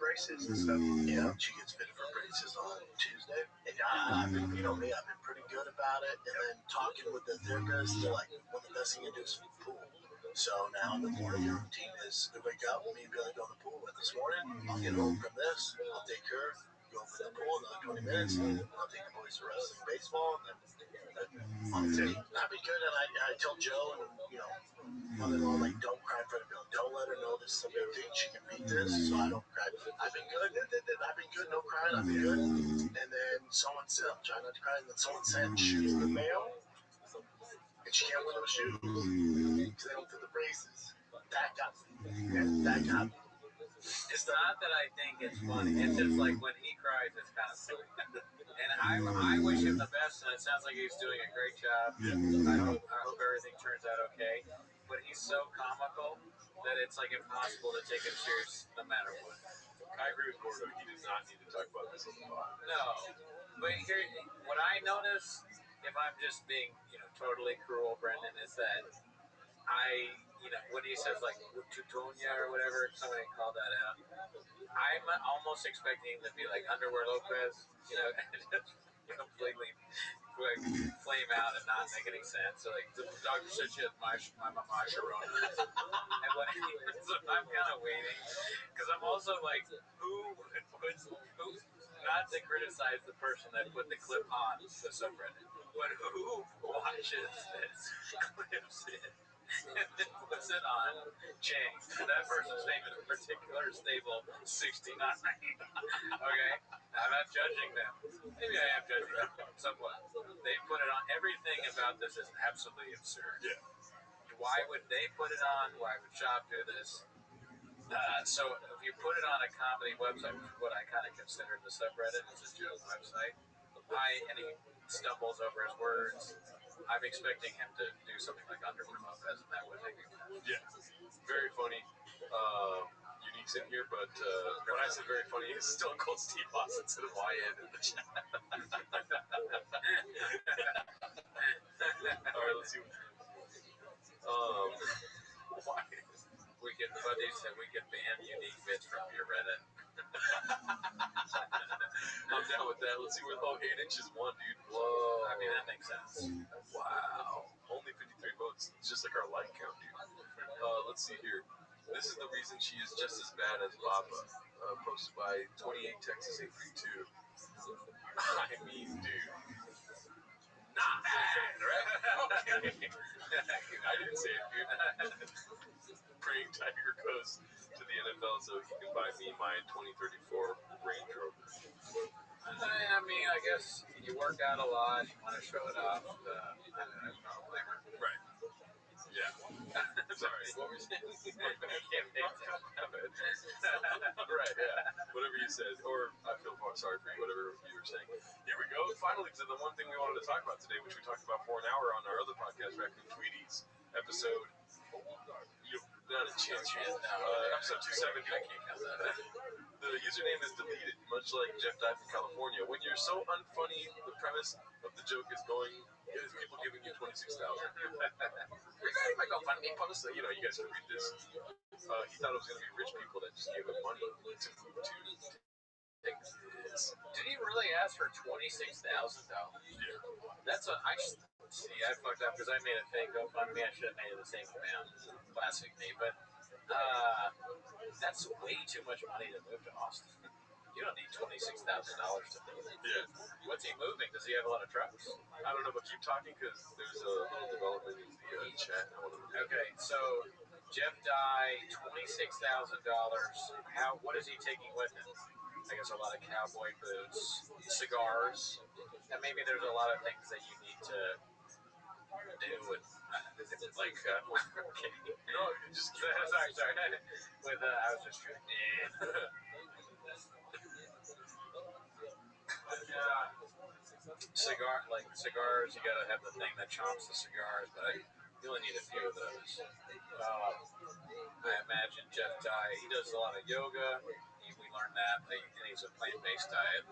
S5: Braces and stuff. Yeah, she gets fitted for braces on Tuesday. And I've been, you know me, I've been pretty good about it. And then talking with the therapist, they're like, one of the best thing you do is pool. So now in the morning, your routine is to wake up, me and Billy go in the pool. And this morning, I'll get home from this, I'll take her, go over to the pool another 20 minutes, and I'll take the boys to wrestling, baseball, and then I'll take. I've been good, and I tell Joe and, you know, mother-in-law, like, don't cry in front of Bill. Don't let her know this is a big thing. She can beat this, so I don't cry. I've been good. I've been good. No crying. I've been good. And then someone said, I'm trying not to cry. And then someone sent shoes in the mail, and she can't wear those shoes because they don't fit the braces. That got me. That got me.
S4: It's not that I think it's funny. It's just like when he cries, it's kind of silly. And I wish him the best, and it sounds like he's doing a great job. I hope everything turns out okay. But he's so comical that it's like impossible to take him serious no matter what.
S3: I agree with Gordo. He does not need to talk about this on the pod.
S4: No. But here, what I notice, if I'm just being, you know, totally cruel, Brendan, is that you know, when he says like Tutonia or whatever, somebody called that out. I'm almost expecting him to be like Underwear Lopez, you know, just completely like, flame out and not make any sense. So like the doctor said she has my mama Sharona. And when so I'm kind of waiting because I'm also like, who not to criticize the person that put the clip on the subreddit, but who watches this, clips it, and then puts it on Chang. That person's name in a particular stable 69. Okay? I'm not judging them. Maybe I am judging them somewhat. They put it on. Everything about this is absolutely absurd.
S3: Yeah.
S4: Why would they put it on? Why would Shop do this? So if you put it on a comedy website, which is what I kind of consider the subreddit, it's a joke website, and he stumbles over his words, I'm expecting him to do something like Underwear Lopez, and that would make me laugh.
S3: Yeah. Very funny. Unique's in here, but when I said very funny, it's Stone Cold Steve Austin to the YN in the chat. All right, let's see. Why?
S4: Buddy said we could ban Unique bits from your Reddit.
S3: I'm down with that. Let's see where 8 inches won, dude.
S4: Whoa. I mean, that makes sense.
S3: Wow. Only 53 votes. It's just like our like count, dude. Let's see here. This is the reason she is just as bad as Baba. Posted by 28 Texas 832. I mean, dude. Not bad, right? Okay. I didn't say it, dude. Praying Tiger goes to the NFL so he can buy me my 2034 Range Rover.
S4: I mean, I guess you work out a lot, you want to show it off. I don't blame her.
S3: Right. Yeah. Sorry. What were you saying? Right, yeah. Whatever you said. Or I feel sorry for you, whatever you were saying. Here we go. Finally to the one thing we wanted to talk about today, which we talked about for an hour on our other podcast, Raccoon Tweeties episode. Not a chance. Episode 270.
S4: I can't count that.
S3: The username is deleted, much like Jeff Dye from California. When you're so unfunny, the premise of the joke is people giving you 26,000. You might go find me publicly. You guys can read this. He thought it was going to be rich people that just gave him money to take this.
S4: Did he really ask for $26,000?
S3: Yeah.
S4: That's what I see. I fucked up because I made a fake GoFundMe. I should have made it the same amount. Classic me, but that's way too much money to move to Austin. You don't need $26,000 to move.
S3: Yeah.
S4: What's he moving? Does he have a lot of trucks?
S3: I don't know, but keep talking because there's a little development in the chat.
S4: Okay, so Jeff Dye, $26,000. What is he taking with him? I guess a lot of cowboy boots, cigars, and maybe there's a lot of things that you need to do with, like, okay.
S3: No, just
S4: sorry. With, I was just trying. Cigars, you gotta have the thing that chomps the cigars, but you only need a few of those. I imagine Jeff Dye, he does a lot of yoga. We learned that, and he's a plant-based diet.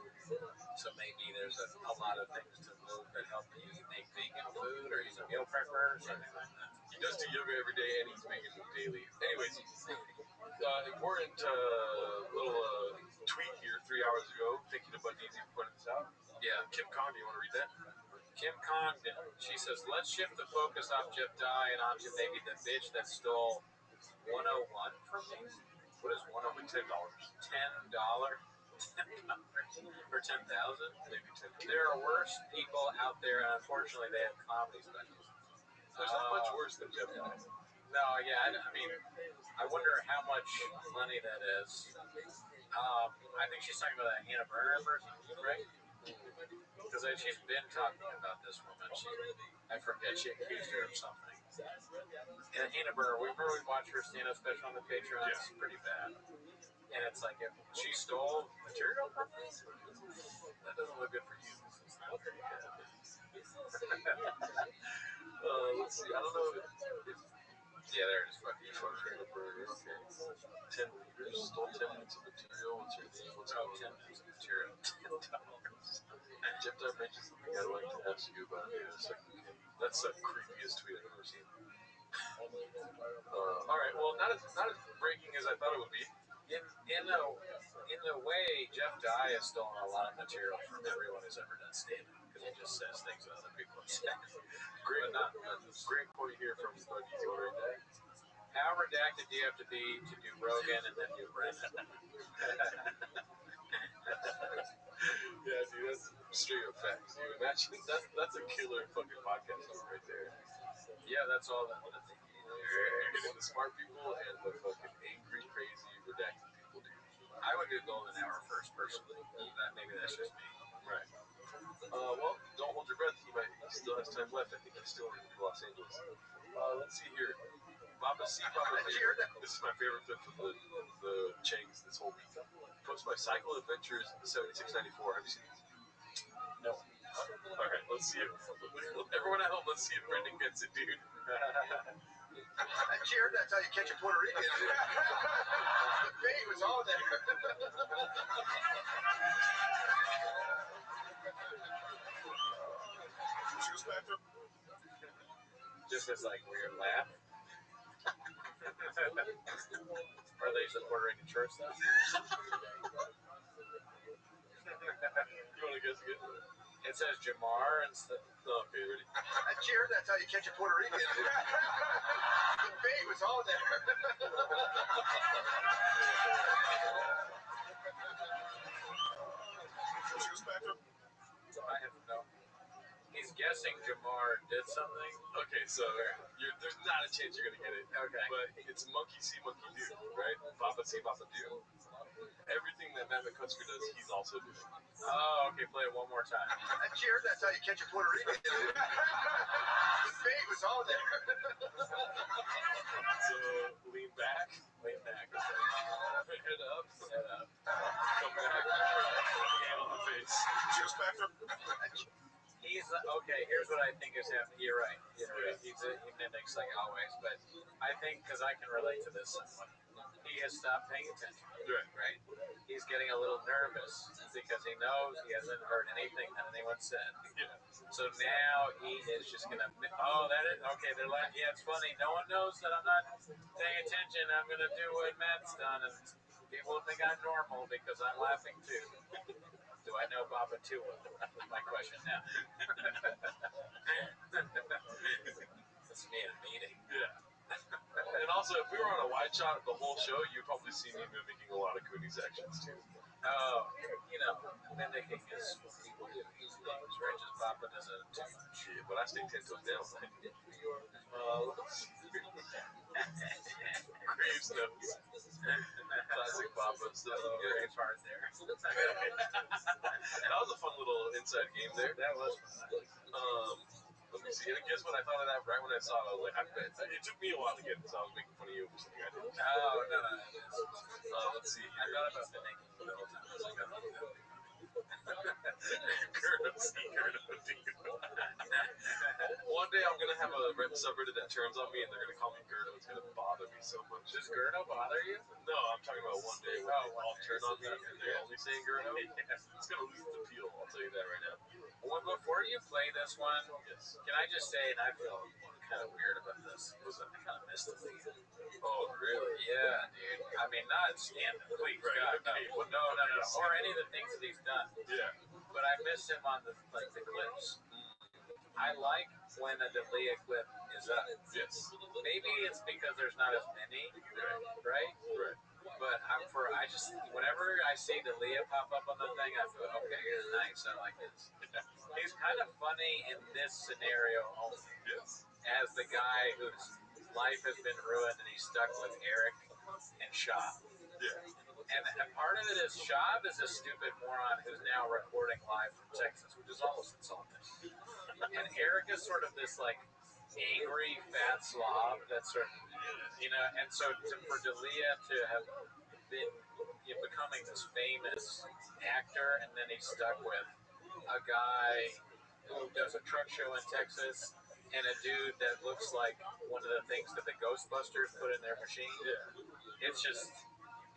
S4: So maybe there's a lot of things to move that help you make vegan food, or he's a meal prepper, or something like that.
S3: He does do yoga every day, and he's making it daily. Anyways, important little tweet here 3 hours ago. Thank you to Bud Easy for putting this out.
S4: Yeah.
S3: Kim Kong, do you want to read that?
S4: Kim Congdon, she says, let's shift the focus off Jeff Dye and onto maybe the bitch that stole 101 from me. What is 101? $10. $10? For 10,000?
S3: Maybe 10.
S4: There are worse people out there, and unfortunately, they have comedy specials.
S3: There's not much worse than Jeff Dye.
S4: No, yeah, I wonder how much money that is. I think she's talking about that Hannah Berner person, right? Because she's been talking about this woman. I forget, she accused her of something. And Hannah Berner, we watched her stand-up special on the Patreon. Yeah. It's pretty bad. And it's like, if she stole material from me, that doesn't look good for you.
S3: Let's see, I don't know if
S4: yeah, there it is. Fuck you.
S3: Okay. 10 liters, stole 10 minutes of material. What's your name? What's
S4: 10 minutes of material.
S3: Jeff Dye mentioned something I'd like to ask you about in a second. That's the creepiest tweet I've ever seen. All right, well, not as breaking as I thought it would be.
S4: In a way, Jeff Dye has stolen a lot of material from everyone who's ever done stand-up because he just says things that other people have said.
S3: Great point here from Bud Easy. Want to read that?
S4: How redacted do you have to be to do Rogan and then do Brennan?
S3: Yeah, dude, that's straight up facts. Dude, imagine that's a killer fucking podcast right there.
S4: Yeah, that's all that.
S3: You're getting the smart people and the fucking angry, crazy, redacted people, dude.
S4: I would do Golden Hour first, personally. Maybe that's just me.
S3: Right. Well, don't hold your breath. He still has time left. I think he's still in Los Angeles. Let's see here. Papa C. This is my favorite clip from the Changs this whole week. Posted by Cycle Adventures 7694. Have you seen these?
S4: No.
S3: Alright, let's see if everyone at home, let's see if Brendan gets it, dude.
S2: Jared, that's how you catch a Puerto Rican. The bait was all there.
S4: Just as like weird laugh. Are they the Puerto Rican church though?
S3: You want to guess again?
S4: It says Jamar instead.
S3: Okay, ready?
S2: Jared, that's how you catch a Puerto Rican. The bait was all there.
S4: I have no. He's guessing Jamar did something.
S3: Okay, so there's not a chance you're gonna get it.
S4: Okay.
S3: But it's monkey see, monkey do, right? Papa see, papa do. Everything that Matt McCusker does, he's also doing.
S4: Oh, okay. Play it one more time.
S2: Jared, that's how you catch a Puerto Rican. The bait was all there.
S3: So lean back.
S4: Okay.
S3: Head up. Come back. Hand on the face.
S2: Just back up.
S4: He's okay. Here's what I think is happening. You're right. He mimics like always, but I think because I can relate to this somewhat. He has stopped paying attention.
S3: Right.
S4: He's getting a little nervous because he knows he hasn't heard anything that anyone said.
S3: Yeah.
S4: So now he is just gonna. Oh, that is okay. They're like, yeah, it's funny. No one knows that I'm not paying attention. I'm gonna do what Matt's done, and people think I'm normal because I'm laughing too. Do I know Baba too well? Is my question now. It's me in a meeting.
S3: Yeah. And also, if we were on a wide shot the whole show, you'd probably see me mimicking a lot of Cooney's actions too.
S4: Oh, mimicking is what people do these days, right? Just Papa does it too much.
S3: Yeah, but I stay 10 toes down. Graves nose. Classic Papa stuff.
S4: Graves heart there.
S3: That was a fun little inside game there.
S4: That was fun.
S3: Let me see. And guess what? I thought of that right when I saw it. I was like, I bet. It took me a while to get it, so I was making fun of you for something I did.
S4: Oh, no.
S3: Let's see.
S4: I thought about the naked the whole time. I was like, oh,
S3: One day I'm gonna have a subreddit that turns on me and they're gonna call me Gerdo. It's gonna bother me so much.
S4: Does Gerdo bother you?
S3: No, I'm talking about one day when I'll turn on me and they're only saying Gerdo. It's gonna lose its appeal. I'll tell you that right now.
S4: Well, before you play this one,
S3: yes.
S4: Can I just say, and I feel kind of weird about this, I kind of missed the lead.
S3: Oh, really?
S4: Yeah, dude. I mean, not stand please,
S3: right,
S4: God,
S3: okay.
S4: no, or any of the things that he's done.
S3: Yeah.
S4: But I missed him on the clips. I like when a D'Elia clip is up.
S3: Yes.
S4: Maybe it's because there's not as many, right? But whenever I see D'Elia pop up on the thing, I feel, okay, here's nice. I like this. He's kind of funny in this scenario only.
S3: Yes.
S4: As the guy whose life has been ruined and he's stuck with Eric and Shab.
S3: Yeah.
S4: And part of it is Shab is a stupid moron who's now recording live from Texas, which is almost insulting. And Eric is sort of this like angry fat slob that's sort of, and so for D'Elia to have been becoming this famous actor and then he's stuck with a guy who does a truck show in Texas and a dude that looks like one of the things that the Ghostbusters put in their machine. Yeah.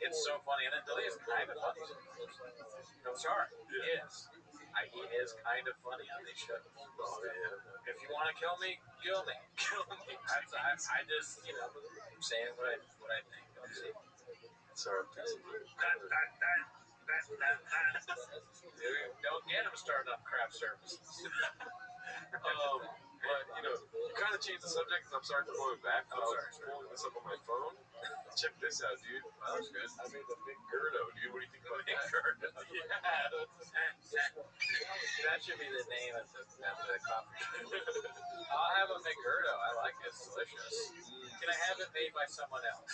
S4: It's so funny. And then D'Elia's kind of funny. I'm sorry. He is. He is kind of funny on these shows. Oh, yeah. If you want to kill me, kill me. I just, I'm saying what I think.
S3: Sorry.
S4: Don't get him starting up crap services.
S3: But, you kind of changed the subject, and I'm sorry for going back. I was pulling this up on my phone. Check this out, dude.
S4: That was good.
S3: I made the big Gerdo, dude. What do you think about
S4: Big
S3: that?
S4: Gerdo.
S3: Yeah.
S4: That should be the name of the coffee shop. I'll have a McGurdo. I like it. It's delicious. Can I have it made by someone else?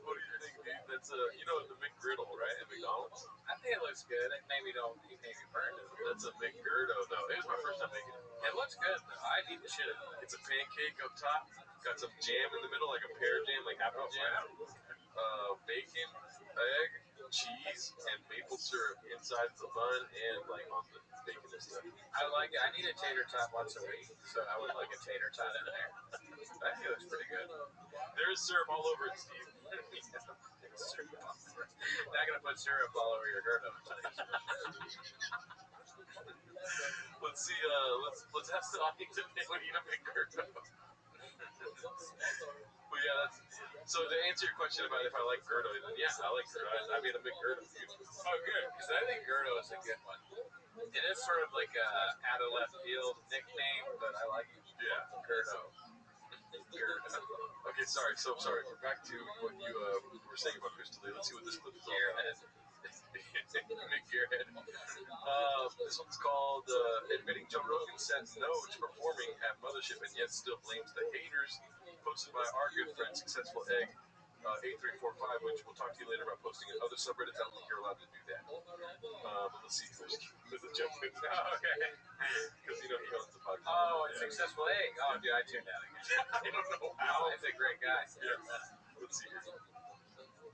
S3: What do you think, dude? That's the McGriddle, right? At McDonald's.
S4: I think it looks good. It maybe burned it.
S3: That's a McGurdo, though. It was my first time making it.
S4: It looks good, though. I'd eat the shit out of it.
S3: It's a pancake up top. Got some jam in the middle, like a pear jam, like apple jam. Bacon, egg, cheese, and maple syrup inside the bun and like on the bacon and stuff.
S4: I like it. I need a tater tot once a week, so I would like a tater tot in there. I think it looks pretty good.
S3: There is syrup all over it, Steve.
S4: Not gonna put syrup all over your Gerdo.
S3: Let's see. Let's ask the audience if they would eat a McGurdo. But yeah, so to answer your question about if I like Gerdo, then yeah, I like Gerdo. I made a McGurdo.
S4: Oh, good. Because I think Gerdo is a good one. It is sort of like a out of left field nickname, but I like it.
S3: Yeah,
S4: Gerdo.
S3: Okay, sorry. So sorry. We're back to what you were saying about Chris D'Elia. Let's see what this clip is all about. McGearhead. This one's called admitting Joe Rogan said no to performing at Mothership and yet still blames the haters. Posted by our good friend Successful Egg 8345, which we'll talk to you later about posting in other subreddits. I don't think you're allowed to do that. But let's see. There's a joke in there.
S4: Oh, okay.
S3: Because he owns the podcast.
S4: Oh, it's Successful Egg. Oh, dude, I tuned out again.
S3: I don't know how.
S4: He's a great guy.
S3: Yeah. Let's see here.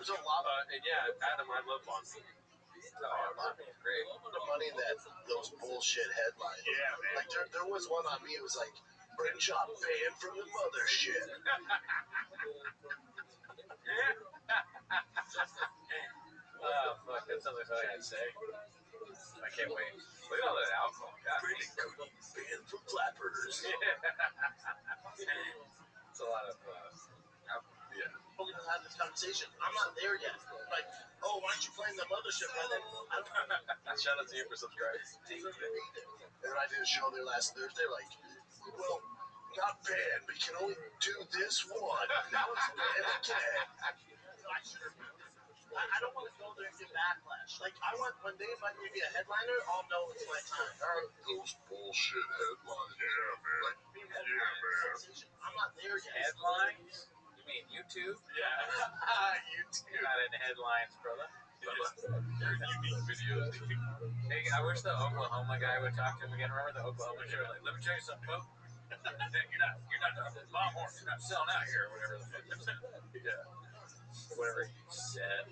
S5: There's a lot
S3: And yeah, Adam, I love Bonzi.
S4: Oh, Bonzi's great.
S5: of money in those bullshit headlines.
S3: Yeah, man.
S5: Like there was one on me. It was like, Crenshaw banned from the mothership.
S4: That's all I had to say. I can't wait. Look at all that alcohol. God,
S3: Brandon Cootie banned from flappers.
S4: It's a lot of alcohol.
S3: Yeah.
S1: We're gonna have this conversation. I'm not there yet. Like, oh, why aren't you playing the mothership by then?
S3: Shout out to you for subscribing.
S1: And I did a show there last Thursday. Like, well, not banned, but you can only do this one. Now it's banned again. I don't want to go there and get backlash. Like, I want, when they invite me to be a headliner, I'll know it's my time.
S3: Those bullshit headlines. Yeah, man.
S1: I'm not there yet.
S4: Headlines? You mean YouTube?
S3: Yeah. YouTube.
S4: You're not in headlines, brother.
S3: Your unique videos.
S4: Hey, I wish the Oklahoma guy would talk to him again. Remember the Oklahoma show? Like, let me tell you something, Pope. You're not Longhorn. You're not selling out here, or whatever the fuck you said.
S3: Yeah.
S4: Whatever you said.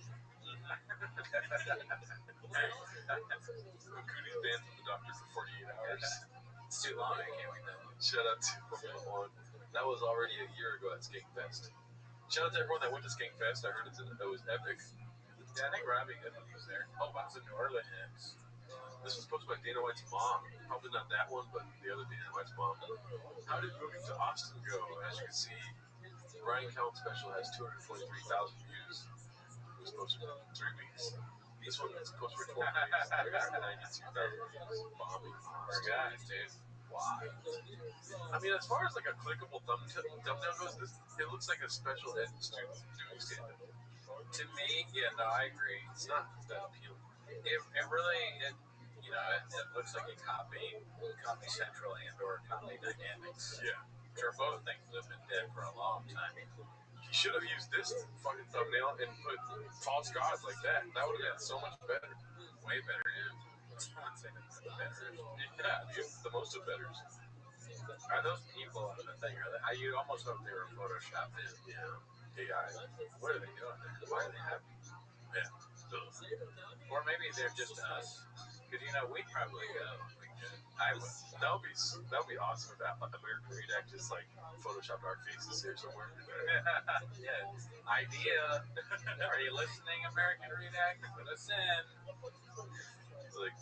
S3: Cootie's banned from the doctor for 48 hours.
S4: It's too long. I can't wait that.
S3: Shout out to Formula One. That was already a year ago at Skankfest. Shout out to everyone that went to Skankfest. I heard it was epic.
S4: Yeah, I think Rabbi was there. Oh, I was in New Orleans.
S3: This was posted by Dana White's mom. Probably not that one, but the other Dana White's mom. How did moving to Austin go? As you can see, Brian Callen's special has 243,000 views. It was posted in 3 weeks. This one is posted for 12 days. 392,000 views. Bombing.
S4: Poor guys, dude.
S3: Why? I mean, as far as like a clickable thumbnail goes, it looks like a special ed student doing stand-up.
S4: To me, yeah, no, I agree.
S3: It's not that appealing.
S4: It really, you know, it looks like a Comedy Central and/or Comedy Dynamics.
S3: Yeah.
S4: Which are both things that have been dead for a long time.
S3: He should have used this fucking thumbnail and put false gods like that. That would have been so much better.
S4: Way better, yeah. I'd say better.
S3: Yeah, the most of betters.
S4: Are those people on the thing? You almost hope they were photoshopped in.
S3: Yeah. AI.
S4: What are they doing there? Why are they happy?
S3: Yeah.
S4: Or maybe they're just us. Because, you know, we'd probably go. I would.
S3: That would be awesome if American Redact just like photoshopped our faces here somewhere.
S4: Yeah. Idea. Are you listening, American Redact? Put us in.
S3: He's like,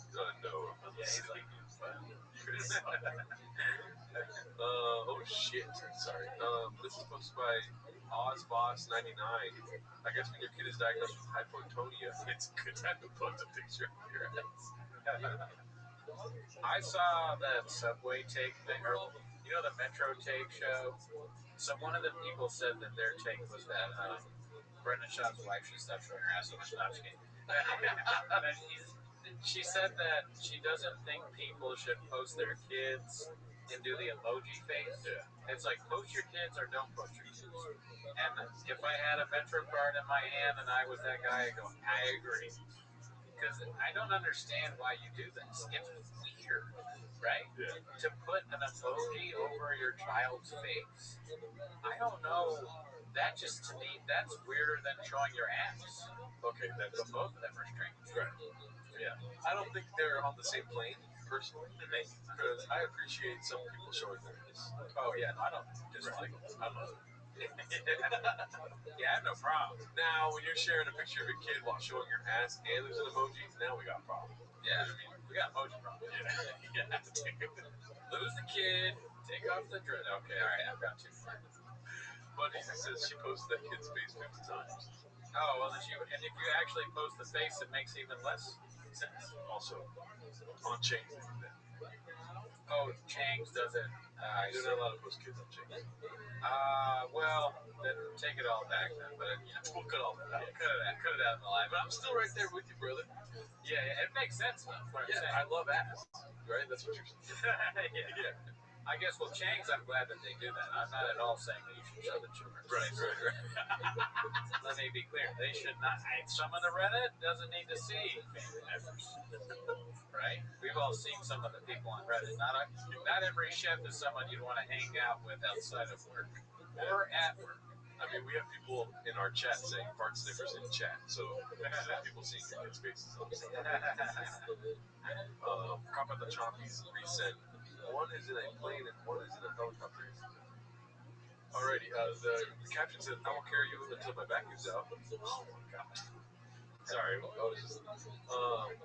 S3: no.
S4: Yeah, he's like,
S3: oh shit. Sorry. This is posted by OzBoss99. I guess when your kid is diagnosed with hypotonia, it's a good time to post a picture of your ass.
S4: I saw that Subway take thing, or you know the Metro take show. So one of the people said that their take was that Brendan Schaub's wife should stop showing her ass so much. Not kidding. She said that she doesn't think people should post their kids and do the emoji face.
S3: Yeah.
S4: It's like post your kids or don't post your kids. And if I had a Metro card in my hand and I was that guy, I go, I agree. Because I don't understand why you do this. It's weird, right?
S3: Yeah.
S4: To put an emoji over your child's face. I don't know. That just, to me, that's weirder than showing your ass.
S3: Okay,
S4: But both of them are strange.
S3: Right. Yeah. I don't think they're on the same plane, personally, because I appreciate some people showing their ass.
S4: Oh, yeah, no, I don't dislike them. I love it. Yeah, I have no problem.
S3: Now, when you're sharing a picture of a kid while showing your ass and there's an emoji, now we got a problem.
S4: Yeah, I mean, we got emoji problems.
S3: Yeah.
S4: Lose the kid, take off the dress. Okay, all right, I've got two.
S3: But he says she posted that kid's face 50 times.
S4: Oh, well, and if you actually post the face, it makes even less sense.
S3: Also, on Chains, they do that.
S4: Oh, Chang's does it.
S3: You're not allowed to post kids on Chains.
S4: Well, then take it all back then. But
S3: We'll cut all that out.
S4: Yeah, cut it out in the line.
S3: But I'm still right there with you, brother.
S4: Yeah, it makes sense though. What I'm saying.
S3: I love ass. Right? That's what you're saying.
S4: Yeah. I guess with Chang's, I'm glad that they do that. I'm not at all saying that you should show the children.
S3: Right.
S4: Let me be clear. They should not. Some of the Reddit doesn't need to see family members. Right? We've all seen some of the people on Reddit. Not every chef is someone you'd want to hang out with outside of work or at work.
S3: I mean, we have people in our chat saying fart sniffers in chat, so people seeing your kids' faces. Cop at the Chompies resend. One is in a plane and one is in a helicopter. Alrighty, the caption says, I will carry you until my back gives out. Oh my god. Sorry. sorry. I was just,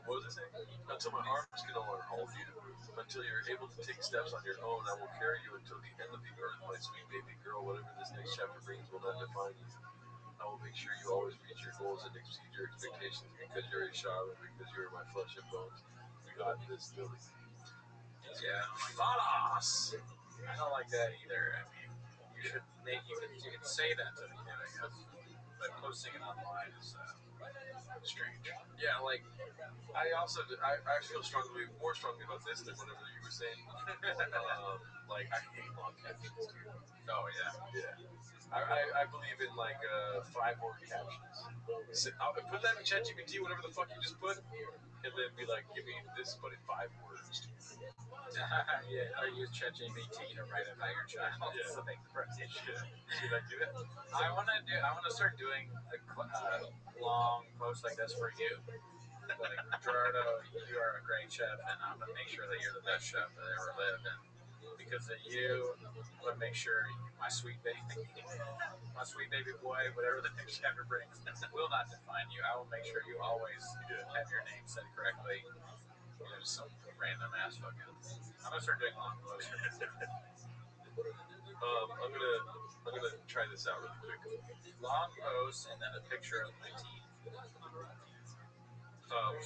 S3: what was I saying? Until my arms can no longer hold you, until you're able to take steps on your own, I will carry you until the end of the earth, my sweet baby girl. Whatever this next chapter brings will not define you. I will make sure you always reach your goals and exceed your expectations because you're a Charlotte, because you're my flesh and bones. We got this, Lily.
S4: Yeah.
S3: Falas!
S4: I don't like that either. I mean, you can say that to the kid, I guess. But posting it online is strange.
S3: Yeah, like, I feel more strongly about this than whatever you were saying. Like, I hate long captions, dude.
S4: Oh, yeah.
S3: Yeah. I believe in, like, 5-word captions. Put that in ChatGPT, whatever the fuck you just put, and then be like, give me this, but in 5 words.
S4: Yeah, or use ChatGPT to write about your child.
S3: Yeah.
S4: So make the presentation.
S3: Should I do that?
S4: I want to start doing a long post like this for you. Like, Gerardo, you are a great chef, and I'm gonna make sure that you're the best chef that ever lived. And because of you, I'm gonna make sure my sweet baby boy, whatever the next chapter brings, will not define you. I will make sure you always have your name said correctly. Just some random ass fucking. I'm gonna start doing long posts.
S3: I'm gonna try this out really quick.
S4: Long posts and then a picture of my teeth.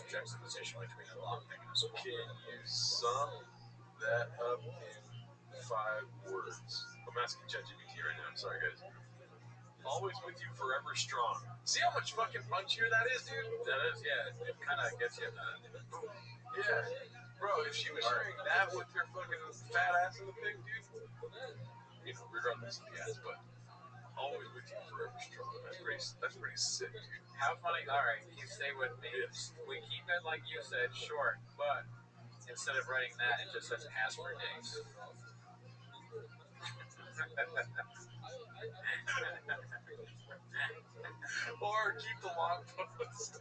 S4: Juxtaposition between a long thing and a small.
S3: Can you sum that up in 5 words? I'm asking ChatGPT right now. I'm sorry, guys. Always with you, forever strong. See how much fucking punchier that is, dude?
S4: That is, yeah. It kind of gets you in the.
S3: Yeah. Bro, if she was sharing that with her fucking fat ass in the pic, dude, you know, regardless of the ass, but always with you, forever strong. That's pretty sick, dude.
S4: How funny. All right, you stay with me.
S3: Yes.
S4: We keep it, like you said, short, but instead of writing that, it just says ask for dates.
S3: Or keep the long post.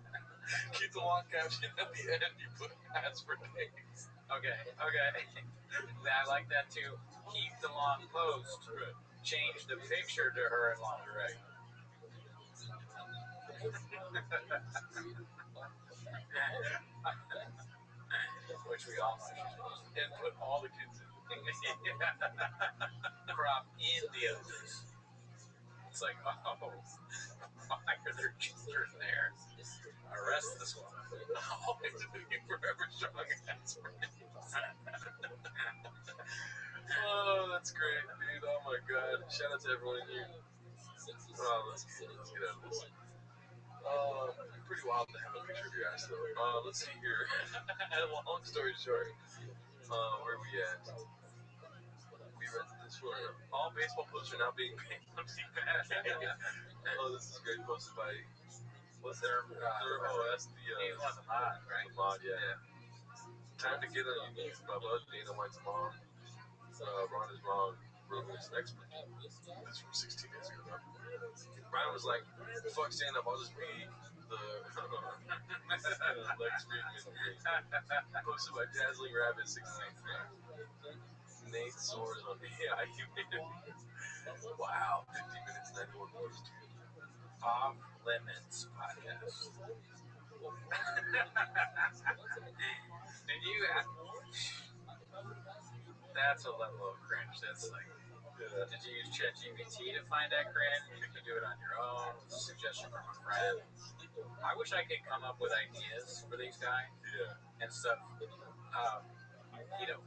S3: Keep the long caption at the end. You put ads for days.
S4: Okay. I like that too. Keep the long post.
S3: Right.
S4: Change the picture to her in lingerie. Which we all know she's supposed to.
S3: And put all the kids in.
S4: Crop in the others. It's like, oh, why are there children there? Arrest this woman.
S3: Always with you, forever strong ass friends. Oh, that's great, dude. Oh my god. Shout out to everyone in here. Let's get out of this. Pretty wild to have a picture of your ass, though. Let's see here. Long story short, where are we at? We read this one. All baseball posts are now being paid on feedback. Oh, this is great. Posted by, what's their, that's the,
S4: He's one of the mod, right?
S3: The mod, yeah. Time to get on your knees, Bubba. Dana White's mom. Ron is wrong. Rogan is an expert. This is from 16 days ago, though. Brian was like, fuck stand up, I'll just be the leg screaming. Posted by Dazzling Rabbit 693. Nate soars on me. Yeah, you made it. Wow, 50 minutes, 91 views, dude.
S4: Off Limits podcast. Did you? That's a level of cringe. That's like.
S3: Yeah.
S4: Did you use ChatGPT to find that cringe? Did you do it on your own? Was a suggestion from a friend? I wish I could come up with ideas for these guys.
S3: Yeah.
S4: And stuff.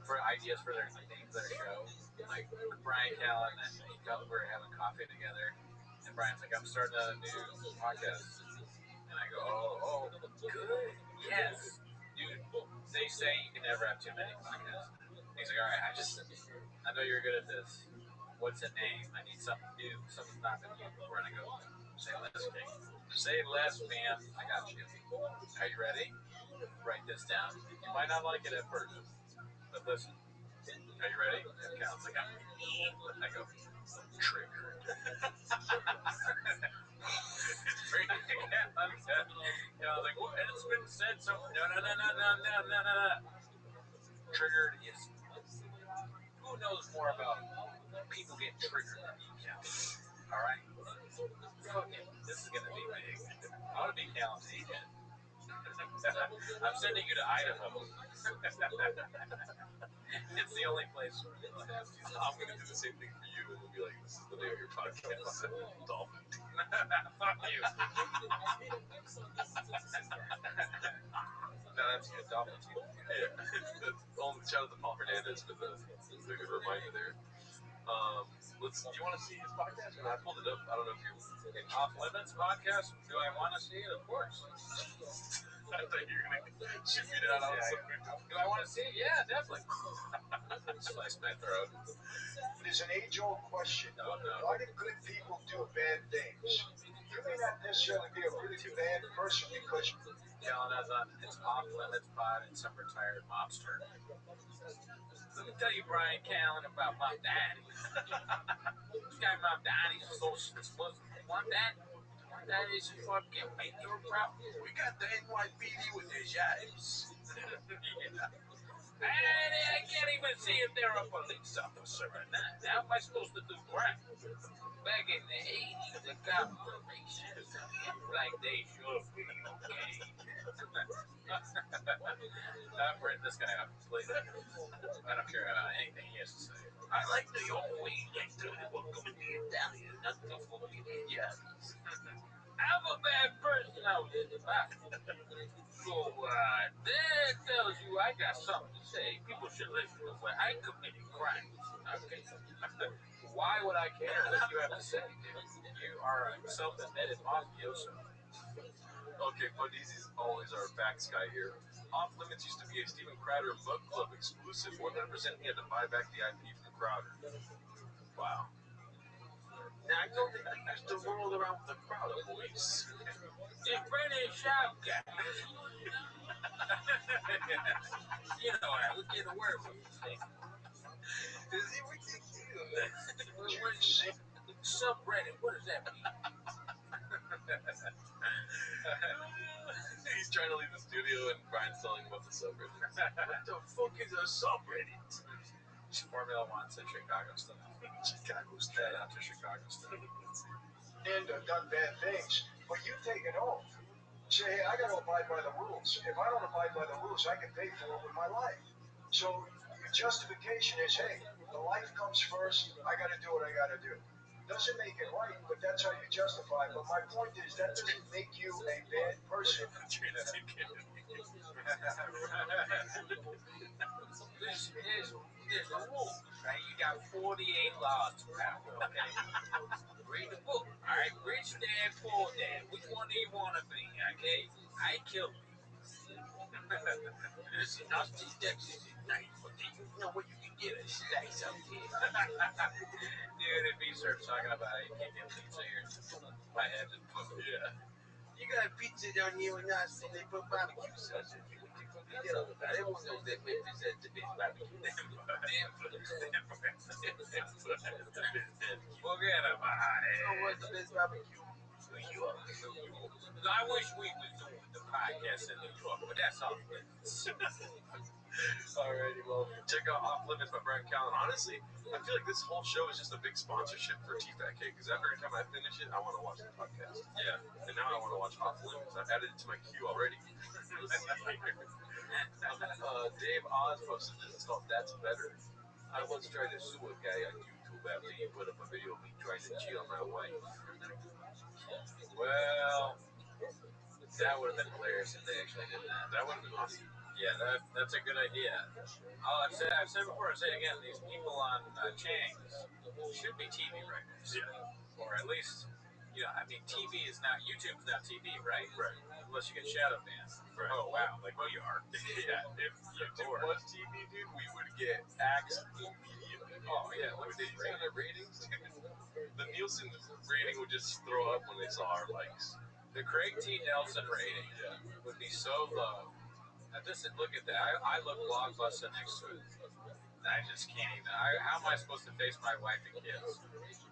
S4: For ideas for their names of their show. Like Brian Callen and he were having coffee together, and Brian's like, "I'm starting a new podcast," and I go, "Oh, good, yes, dude." They say you can never have too many podcasts. He's like, "All right, I know you're good at this. What's a name? I need something new, something not been used before." And I go, "Say less, King. Say less, man. I got you. Are you ready? Write this down. You might not like it at first, but listen. Are you ready?" And Cal's like, I go, trigger. It's pretty cool. I was like, well, it's been said so. No. Triggered is. Who knows more about people getting triggered than you, Cal? All right. This is gonna be big. I want to be Cal's agent. I'm sending you to Idaho. It's the only place.
S3: I'm gonna do the same thing for you, and we'll be like, "This is the name of your podcast, Dolphin."
S4: Fuck you. No, that's good. Dolphin team.
S3: Yeah, shout out to Paul Hernandez for the reminder there. Do you want to see his podcast? I pulled it up. I don't know if you're
S4: Off Limits podcast. Do I want to see it? Of course.
S3: I thought you were gonna shoot me down on something.
S4: Do I want to see it? Yeah, definitely. Slice my throat.
S1: It is an age-old question.
S4: No.
S1: Why do good people do bad things? You may not necessarily be a really bad person because
S4: Telling us on it's Off Limits pod and some retired mobster. Let me tell you, Brian Callen, about my daddy. This guy, my daddy's a socialist Muslim. One dad is fucking make you proud.
S3: We got the NYPD with their jibes.
S4: And I can't even see if they're a police officer or not. How am I supposed to do crime? Back in the 80s, the corporations like they should be okay. I've written this guy up completely. I don't care anything he has to say.
S3: I like New York way. Like to welcome in the Italian, not the fucking Indians.
S4: I'm a bad person out in the back. So that tells you I got something to say. People should listen to what I committed crimes. Okay. Why would I care what you have to say? You are a self-admitted mafioso.
S3: Okay, Fundies always our backs guy here. Off Limits used to be a Steven Crowder book club exclusive. 100% he had to buy back the IP from Crowder. Wow. Now I know that you used to roll around with the Crowder boys.
S4: It's pretty sharp, guys. You know, I would get a word from you.
S3: Is he ridiculous?
S4: Subreddit, what does that mean?
S3: He's trying to leave the studio and Brian's telling him about the subreddit. What the fuck is a subreddit?
S4: Formula One said Chicago stuff.
S3: Chicago
S4: Shout
S3: style.
S4: out to Chicago stuff.
S1: and done bad things, but you take an oath. Say, hey, I got to abide by the rules. If I don't abide by the rules, I can pay for it with my life. So your justification is, hey, the life comes first. I got to do what I got to do. Doesn't make it right, but that's how you justify it. But my point is that doesn't make you a bad person.
S4: There's a rule, right? You got 48 laws to power, okay? Read the book. All right, rich dad, poor dad. Which one do you want to be, okay? I killed people.
S3: This is not the Texas night, but do you know where you can get a slice out here?
S4: Dude, if he starts talking about how you can't get pizza here, my head just
S3: Yeah. You got pizza down here in Austin, they put barbecue sauce in it. What the fuck is that all about? Everyone knows that Memphis has the best barbecue.
S4: Forget about it.
S3: You know what's the best barbecue? New York.
S4: I wish we was doing the podcast in New York, but that's off limits.
S3: Alrighty, well, check out Off Limits by Brian Callen. Honestly, I feel like this whole show is just a big sponsorship for T-Fat Cake, because every time I finish it, I want to watch the podcast.
S4: Yeah.
S3: And now I want to watch Off Limits. I've added it to my queue already. Dave Oz posted this. It's called That's Better. I once tried to sue a guy on YouTube after he put up a video of me trying to cheat on my wife.
S4: Well, that would have been hilarious if they actually did that.
S3: That would have been awesome.
S4: Yeah, that's a good idea. I've said before, I'll say it again, these people on Chang's should be TV writers.
S3: Yeah.
S4: Or at least, you know, I mean, TV is not, YouTube's not TV, right?
S3: Right.
S4: Unless you get shadow banned.
S3: Right.
S4: Oh, wow, like we are.
S3: Yeah, if YouTube was TV, dude, we would get axed immediately.
S4: Oh, yeah,
S3: Like,
S4: what's
S3: they
S4: this
S3: say the ratings, dude, the Nielsen rating would just throw up when they saw our likes.
S4: The Craig T. Nelson rating would be so low. Now, just look at that. I look blockbuster next to it. I just can't even. How am I supposed to face my wife and kids?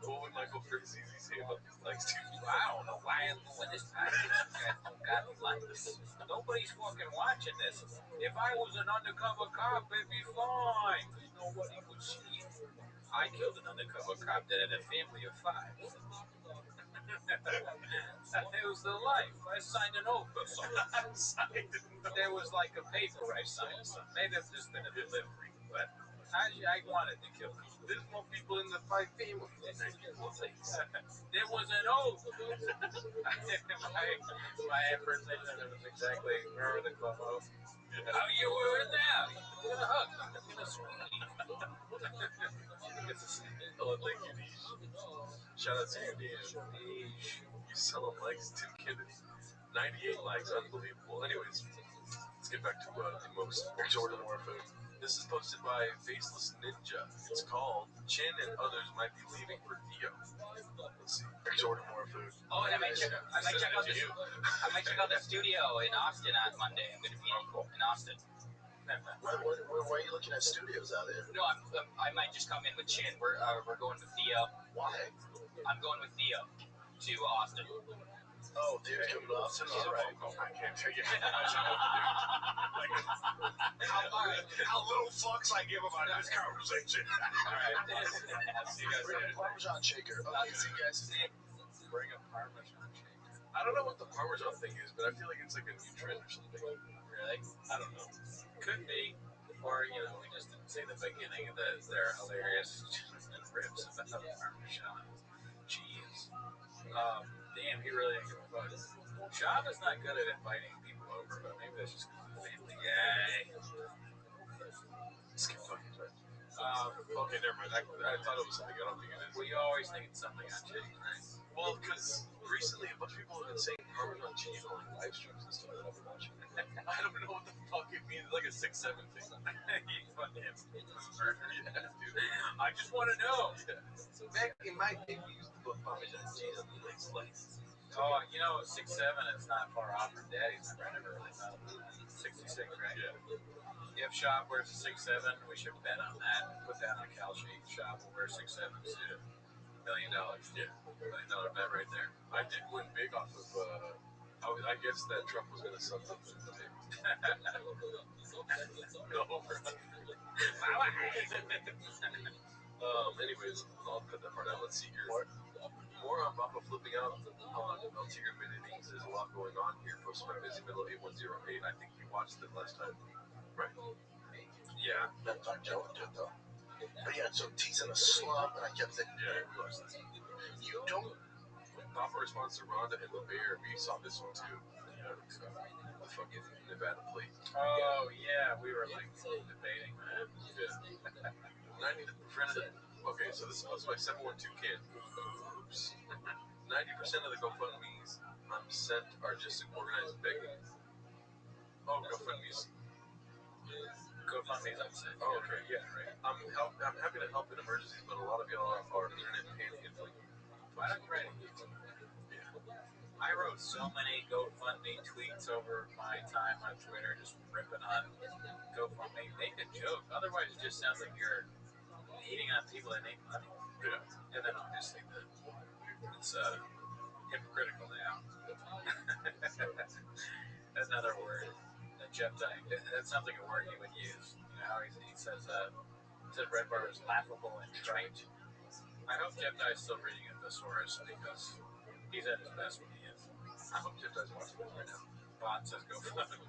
S3: What would Michael Francesi say about these likes, too?
S4: I don't know why I'm doing this podcast. You guys don't got likes. Nobody's fucking watching this. If I was an undercover cop, it'd be fine. Because nobody would see it. I killed an undercover cop that had a family of 5. It was the life. I signed an oath or something. There was like a paper I signed or something. Maybe it's just been a delivery, but I wanted to kill him.
S3: There's more people in the fight family.
S4: There was an oath. my impersonation of it was exactly, remember the club oath? Yeah. Oh, you were in there. You got a hug. You got a squeeze.
S3: Oh, thank you, Niche. Shout out to you, Niche. You selling likes to Kennedy. 98 likes, unbelievable. Anyways, let's get back to the most exorbitant war food. This is posted by Faceless Ninja. It's called Chin and Others Might Be Leaving for Theo. Let's see. Exorbitant war food.
S5: Oh, and I might check out the studio in Austin on Monday. I'm going to be in Austin.
S3: Why are you looking at studios out there?
S5: No, I might just come in with Chin. We're going with Theo.
S3: Why?
S5: I'm going with Theo to Austin.
S3: Oh, Theo's coming to Austin? All right. I can't tell you how much I love Theo. How little fucks I give about this conversation.
S4: All right. I'll see you guys
S3: Bring a
S4: later.
S3: Parmesan shaker. Okay, see you guys.
S4: Bring a Parmesan shaker.
S3: I don't know what the Parmesan thing is, but I feel like it's like a new trend or something.
S4: Really?
S3: I don't know.
S4: Could be. Or, we just didn't see the beginning of their hilarious rips about Parmesan cheese. Damn, he really ain't gonna fuck. Shab is not good at inviting people over, but maybe that's just because he's a family guy.
S3: Skip fucking time. Okay, never mind. I thought it was something. I don't think it is.
S4: Well, you always think it's something on cheese, right?
S3: Well, because recently a bunch of people have been saying Parmesan cheese on like live streams and stuff that I've been watching. I don't know what the fuck it means. It's like a 6'7" thing.
S4: You fucking
S3: Yeah, dude.
S4: I just want to know.
S3: Yeah. So back in my day, we used to put Parmesan cheese on the like slices.
S4: Oh, 6'7" is not far off from Daddy's number. I never really thought of that. 66, right?
S3: Yeah.
S4: If Shop wears a 6'7", we should bet on that. Put that on a cal sheet. Shop will wear 6'7", $1 million.
S3: Yeah.
S4: $1 million bet right there.
S3: I did win big off of. I guess that Trump was gonna suck something today. No, anyways, I'll cut that part out. Let's see here. More on Bappa flipping out on El Tigre Minutes. There's a lot going on here. Posted by Busy Middle 8108. I think you watched it last time, right? Yeah. That's on Joe and Jet though. But yeah, so T's in a slump, and I kept saying, yeah, we watched this. You don't. Bappa responds to Rhonda and the Bear. We saw this one too. The fucking Nevada plate.
S4: Oh, yeah, we were like debating that.
S3: Yeah. 90%. Okay, so this is posted by 712 Kid. Oops. 90% of the GoFundMe's sent are just organized begging. Oh, GoFundMe's.
S4: GoFundMe's upset.
S3: Oh, okay, yeah, right. I'm happy to help in emergencies, but a lot of y'all are internet panicking.
S4: Why don't you write it? I wrote so many GoFundMe tweets over my time on Twitter, just ripping on GoFundMe. Make a joke. Otherwise, it just sounds like you're hating on people that need money.
S3: Yeah.
S4: And then obviously it's hypocritical now. Another word that Jeff Dye, that sounds like a word he would use. How he says Red Bar is laughable and trite. I hope Jeff Dye is still reading a thesaurus because he's at his best when he is.
S3: I hope Jeff Dye's watching this right now.
S4: Bot says go for it. That's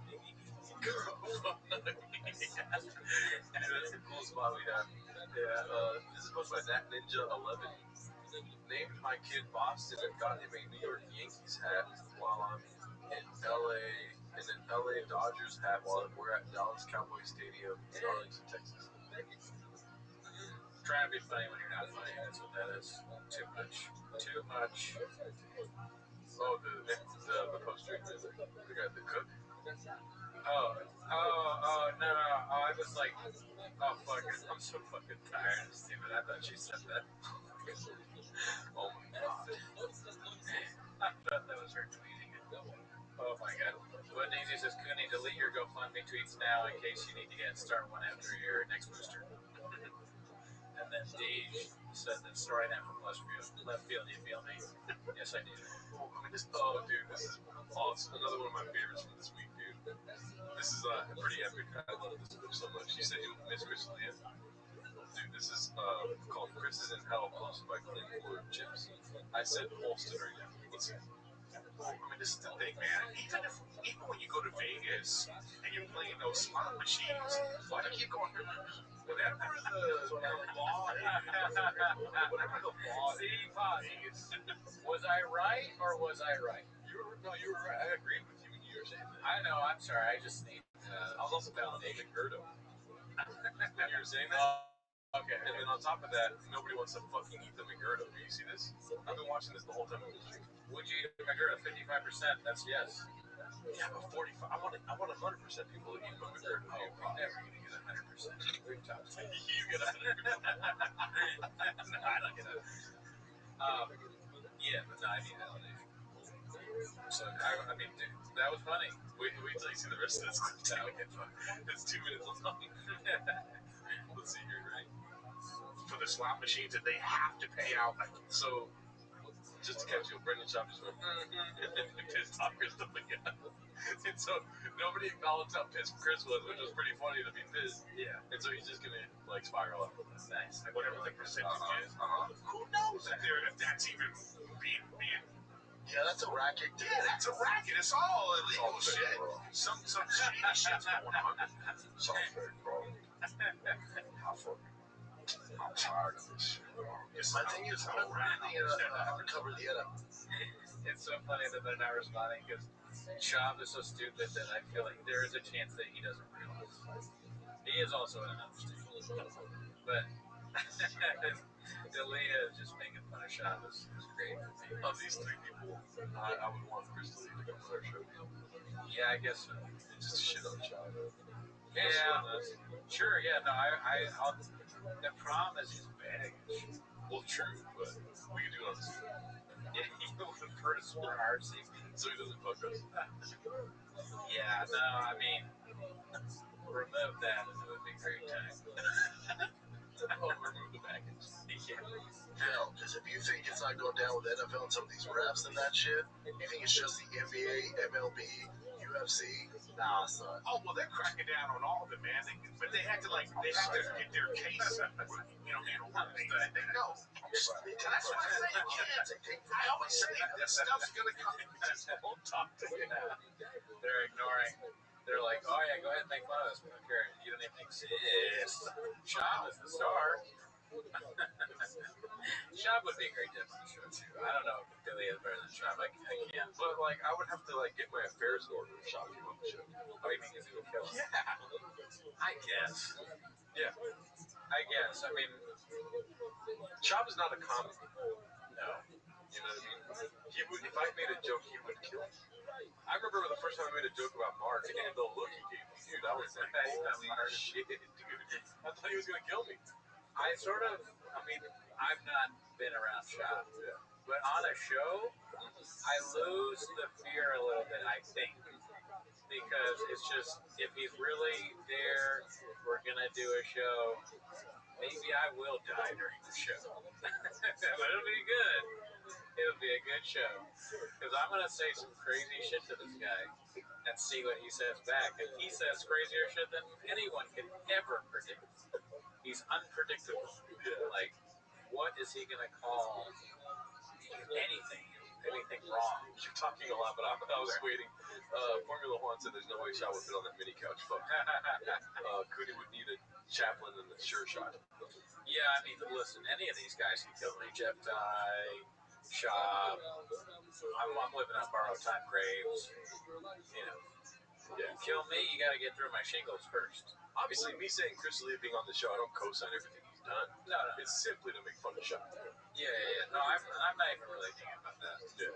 S4: the coolest spot we have.
S3: Yeah, this is posted by That Ninja 11. Named my kid Boston and got him a New York Yankees hat while I'm in LA, and an LA Dodgers hat while we're at Dallas Cowboy Stadium in Arlington, Texas.
S4: Trying to be funny when you're not funny. That's what that is. Too much. Too much.
S3: Oh, the poster, the guy, the cook.
S4: Oh, no. Oh, I was like, oh, fuck it. I'm so fucking tired and stupid. I thought she said that.
S3: Oh, my God.
S4: I thought that was her tweeting it. Oh, my God. But Daisy says, Cooney, delete your GoFundMe tweets now in case you need to start one after your next booster. And then Deej said that story now from left field, you feel me? Yes, I do.
S3: Oh, dude, this is awesome. Another one of my favorites from this week, dude. This is pretty epic. I love this clip so much. You said you miss Chris D'Elia? Dude, this is called Chris is in Hell, posted by Clean Floor Chips. I said Holston right now. Let's see.
S1: I mean, this is the thing, man. Even when you go to Vegas and you're playing those slot machines, why do you keep going? Whatever the law is, whatever the law is.
S4: Was I right or was I right?
S3: You were right. I agreed with you when you were saying that.
S4: I know. I'm sorry. I just need.
S3: I was also validating Gerdo. When you were saying that.
S4: Okay.
S3: And then on top of that, nobody wants to fucking eat the McGurdo. Do you see this? I've been watching this the whole time.
S4: Would you eat a McGurdo? 55%. That's yes.
S3: Yeah, but 45. I want 100% people to eat my McGurdo.
S4: Oh, we're never gonna get 100%. We've talked.
S3: You get 100%.
S4: No, I don't get it. Yeah, but no, I need validation. So I mean, dude, that was funny.
S3: Wait till you see the rest of this clip.
S4: That would get fun.
S3: It's 2 minutes long. Let's see here, right?
S1: For the slot machines, and they have to pay out. Like,
S3: So, just to catch you, Brendan Schaub just went, and then pissed off Chris again. And so, nobody acknowledged how pissed Chris was, which was pretty funny to be pissed.
S4: Yeah.
S3: And so, he's just gonna, like, spiral out.
S4: Nice.
S1: like whatever the percentage is. Who knows if that's even being.
S2: Yeah, that's a racket.
S1: Yeah, that's a racket. It's all illegal shit. Some shady shit's going on.
S2: Sounds very wrong. I'm tired of this shit. My thing is, I'm really cover the other.
S4: It's so funny that they're not responding because Schaub is so stupid that I feel like there is a chance that he doesn't realize. He is also in another state. But Delia is just making fun of Schaub is great.
S3: Of these 3 people, I would want Chris to leave to come to our show.
S4: Yeah, I guess so.
S3: Just to shit on Schaub.
S4: Yeah, sure. Yeah, no, I'll. The problem is his baggage.
S3: Well, true, but we can do it on this.
S4: Yeah, he would prefer our safety.
S3: So he doesn't fuck us.
S4: Yeah, no, I mean, remove that and it would be great time.
S3: Oh, remove the package.
S2: No, because if you think it's not going down with NFL and some of these refs and that shit, you think it's just the NBA, MLB, UFC? Nah, it's not.
S1: Oh, well, they're cracking down on all of it, man. But they had to, like, they had to get their case, you know, in order. They know. That's what I say. You can't. I always say this stuff's going to come. Just won't talk to you.
S4: They're ignoring. They're like, oh yeah, go ahead and make fun of us. We don't care. You don't even exist. Schaub is the star. Schaub would be a great guest on the show too. I don't know if Billy is better than Schaub. I can't.
S3: But, like, I would have to, like, get my affairs in order if Schaub came on the show.
S4: Oh, you mean because he would kill us?
S3: Yeah.
S4: I guess.
S3: Yeah.
S4: I guess. I mean,
S3: Schaub is not a comic.
S4: no.
S3: You know what I mean? He would, if I made a joke, he would kill me. I remember the first time I made a joke about Mark and the look he gave me. Dude, I was like, holy shit, dude. I thought he was going to kill me.
S4: I sort of, I mean, I've not been around Schaub, but on a show, I lose the fear a little bit, I think, because it's just, if he's really there, we're going to do a show, maybe I will die during the show. But it'll be good. It'll be a good show. Because I'm going to say some crazy shit to this guy and see what he says back. And he says crazier shit than anyone can ever predict. He's unpredictable. Like, what is he going to call anything wrong?
S3: You're talking a lot, but I was waiting. Formula One said there's no way Shaw would fit on that mini couch. Fuck. Cooney would need a chaplain and a sure shot.
S4: Yeah, I mean, listen, any of these guys can kill me. Jeff Dye, Shaw. I'm living on borrowed time graves. You know, kill me, you got to get through my shingles first.
S3: Obviously, me saying Chris Lee being on the show, I don't co-sign everything he's done.
S4: No.
S3: It's simply to make fun of Shaw.
S4: Yeah. No, I'm not even really thinking about that.
S3: Yeah.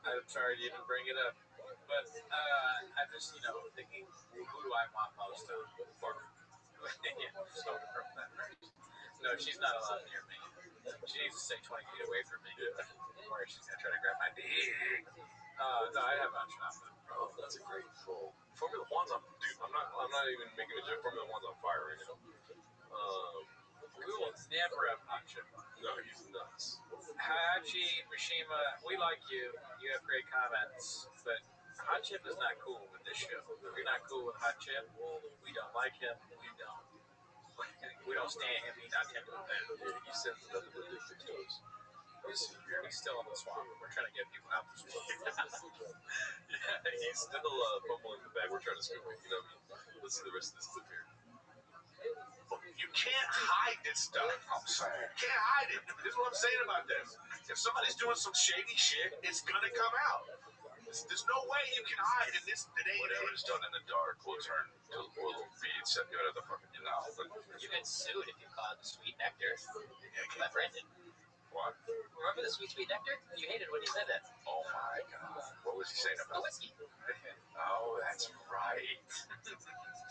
S4: I'm sorry you didn't bring it up. But I'm just, thinking, who do I want most of?
S3: Barb.
S4: Yeah, so from that person. No, she's not allowed near me. She needs to stay 20 feet away from me.
S3: Yeah.
S4: Or she's going to try to grab my dick. No, I have on shop.
S3: Oh, that's a great goal. Formula One's on, dude. I'm not even making a joke. Formula One's on fire right now.
S4: We will never have hot chip.
S3: No, he's nuts.
S4: Hachi, Mishima, we like you. You have great comments, but Hot Chip is not cool with this show. If you're not cool with Hot Chip, we don't like him. We don't We don't stand him. He's not tempted with that.
S3: Yeah, he sends nothing but dick pics to us.
S4: He's still in the swamp. We're trying to get people out the swamp.
S3: Yeah, he's still fumbling the bag. We're trying to scoop it. You know what I mean? Let's see the rest of this clip here.
S1: You can't hide this stuff. I'm sorry. You can't hide it. This is what I'm saying about this. If somebody's doing some shady shit, it's gonna come out. There's no way you can hide in this today.
S3: Whatever is done in the dark will turn to will be set out of the fucking
S5: You get sued if you call it the sweet nectar. By Brandon.
S3: What?
S5: Remember the sweet nectar? You hated when he said that.
S3: Oh my god. What was he saying
S5: The
S3: about
S5: whiskey.
S3: Oh, that's right.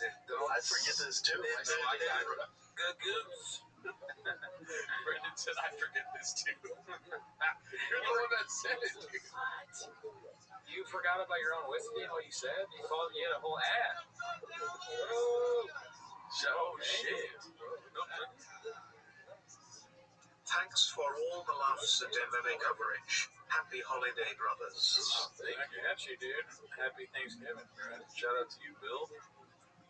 S2: I forget this too.
S3: Good goose. Brendan said, I forget this too. You're the one that said it, dude.
S5: What?
S4: You forgot about your own whiskey and what you said? You had a whole ad. Oh,
S3: shit.
S1: Thanks for all the laughs and MMA coverage. Happy holiday, brothers.
S3: Thank you.
S4: I got you, dude. Happy Thanksgiving, bro.
S3: Shout out to you, Bill.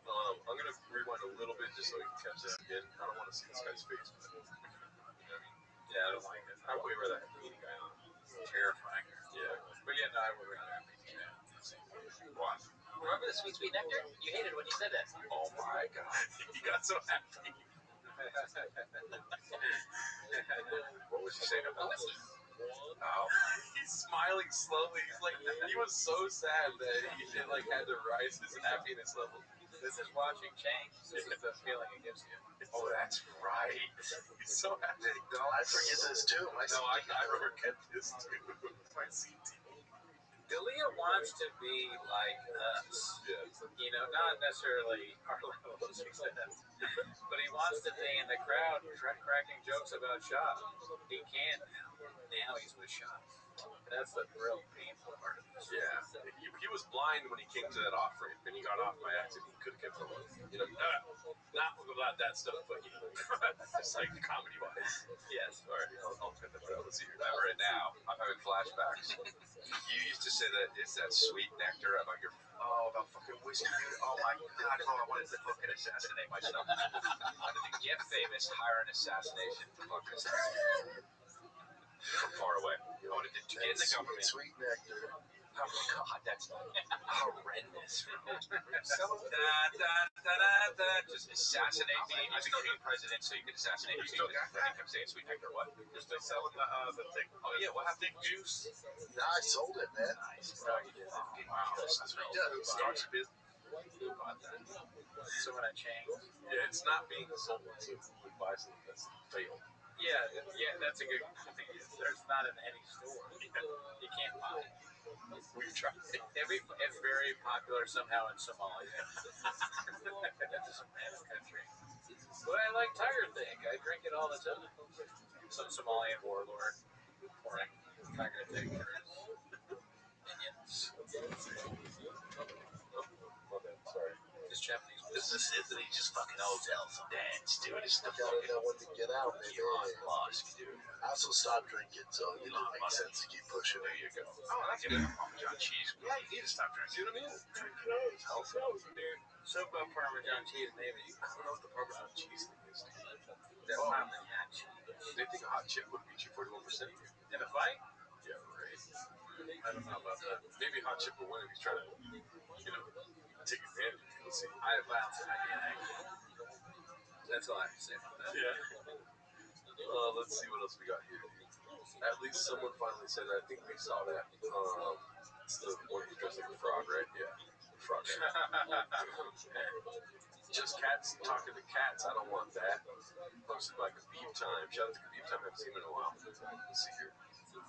S3: I'm going to rewind a little bit just so we can catch that again. I don't want to see this guy's face, but you know what I mean?
S4: Yeah, I don't like it.
S3: I'd way rather have a meeting guy on.
S4: Terrifying.
S3: Yeah.
S4: But yeah, no, I would rather have meeting guy.
S3: What?
S5: Remember the sweet nectar? You hated when he said that.
S3: Oh my god. He got so happy. What was he saying
S5: The
S3: about
S5: whiskey.
S3: Oh. He's smiling slowly. He's like, he was so sad that it like had to rise his happiness level.
S4: This is watching change. This is the feeling it gives you.
S3: Oh, that's right. He's so happy.
S2: I forget this too.
S3: I forget this too. My CT.
S4: Dalia wants to be like us.
S3: Yeah.
S4: You know, not necessarily our level of success, but he wants to be in the crowd cracking jokes about Shop. He can't now. Now he's with Shop. That's the real painful part of this.
S3: Yeah. He was blind when he came to that off ramp, and he got off by accident. He could have kept going. You know, not about that stuff, but just like comedy wise.
S4: Yes.
S3: All right, I'll cut that part out. Let's see. Remember it now. I'm having flashbacks. You used to say that it's that sweet nectar about your. Oh, about fucking whiskey, dude. Oh my god, I wanted to fucking assassinate myself. I wanted to get famous, hire an assassination fucking assassinate. From far away. I wanted to get in the government.
S2: Sweet nectar.
S3: Oh god, that's horrendous. Just assassinate me. I became president so you can assassinate me. Still got that? I kept saying sweet nectar. What? You're still selling the thing? Oh yeah, what happened? Juice.
S2: No, I sold it, man.
S3: Nice. No, you did. Wow. That's what he does. Starts a business. Who bought that?
S4: So when I change.
S3: Yeah, it's not being sold. So who would buy something that's failed?
S4: Yeah, that's a good thing. There's not in any store. You can't buy it.
S3: We've tried it.
S4: It's very popular somehow in Somalia. It's a bad country. But I like Tiger Thing. I drink it all the time. Some Somalian warlord pouring Tiger Thing for his minions.
S3: My bad, sorry.
S4: His Japanese
S1: This is that he just fucking hotels and dance, dude. It's the
S2: Gotta
S1: fucking
S2: know when to get out, baby.
S1: Elon Musk, dude.
S2: I also stopped drinking, so it makes sense to keep pushing.
S3: There you go.
S1: Oh, that's good. Parmesan cheese. Yeah, you need to stop drinking.
S3: See what I mean? It's healthy.
S4: dude. So about Parmesan cheese, maybe.
S3: I don't know what the Parmesan cheese thing is.
S4: That's Parmesan cheese.
S3: They think a hot chip would beat you 41%.
S4: In a fight?
S3: Yeah, right. I don't know about that. Maybe hot chip will win if he's trying to, take advantage of you. Let's see.
S4: I have violence in my DNA. That's all I have to say about that.
S3: Yeah. Let's see what else we got here. At least someone finally said that. I think we saw that. It's the one who's dressed like a frog, right? Yeah. Frog. Just cats talking to cats. I don't want that. Posted by Khabib Time. Shout out to Khabib Time. I haven't seen him in a while. Let's see here.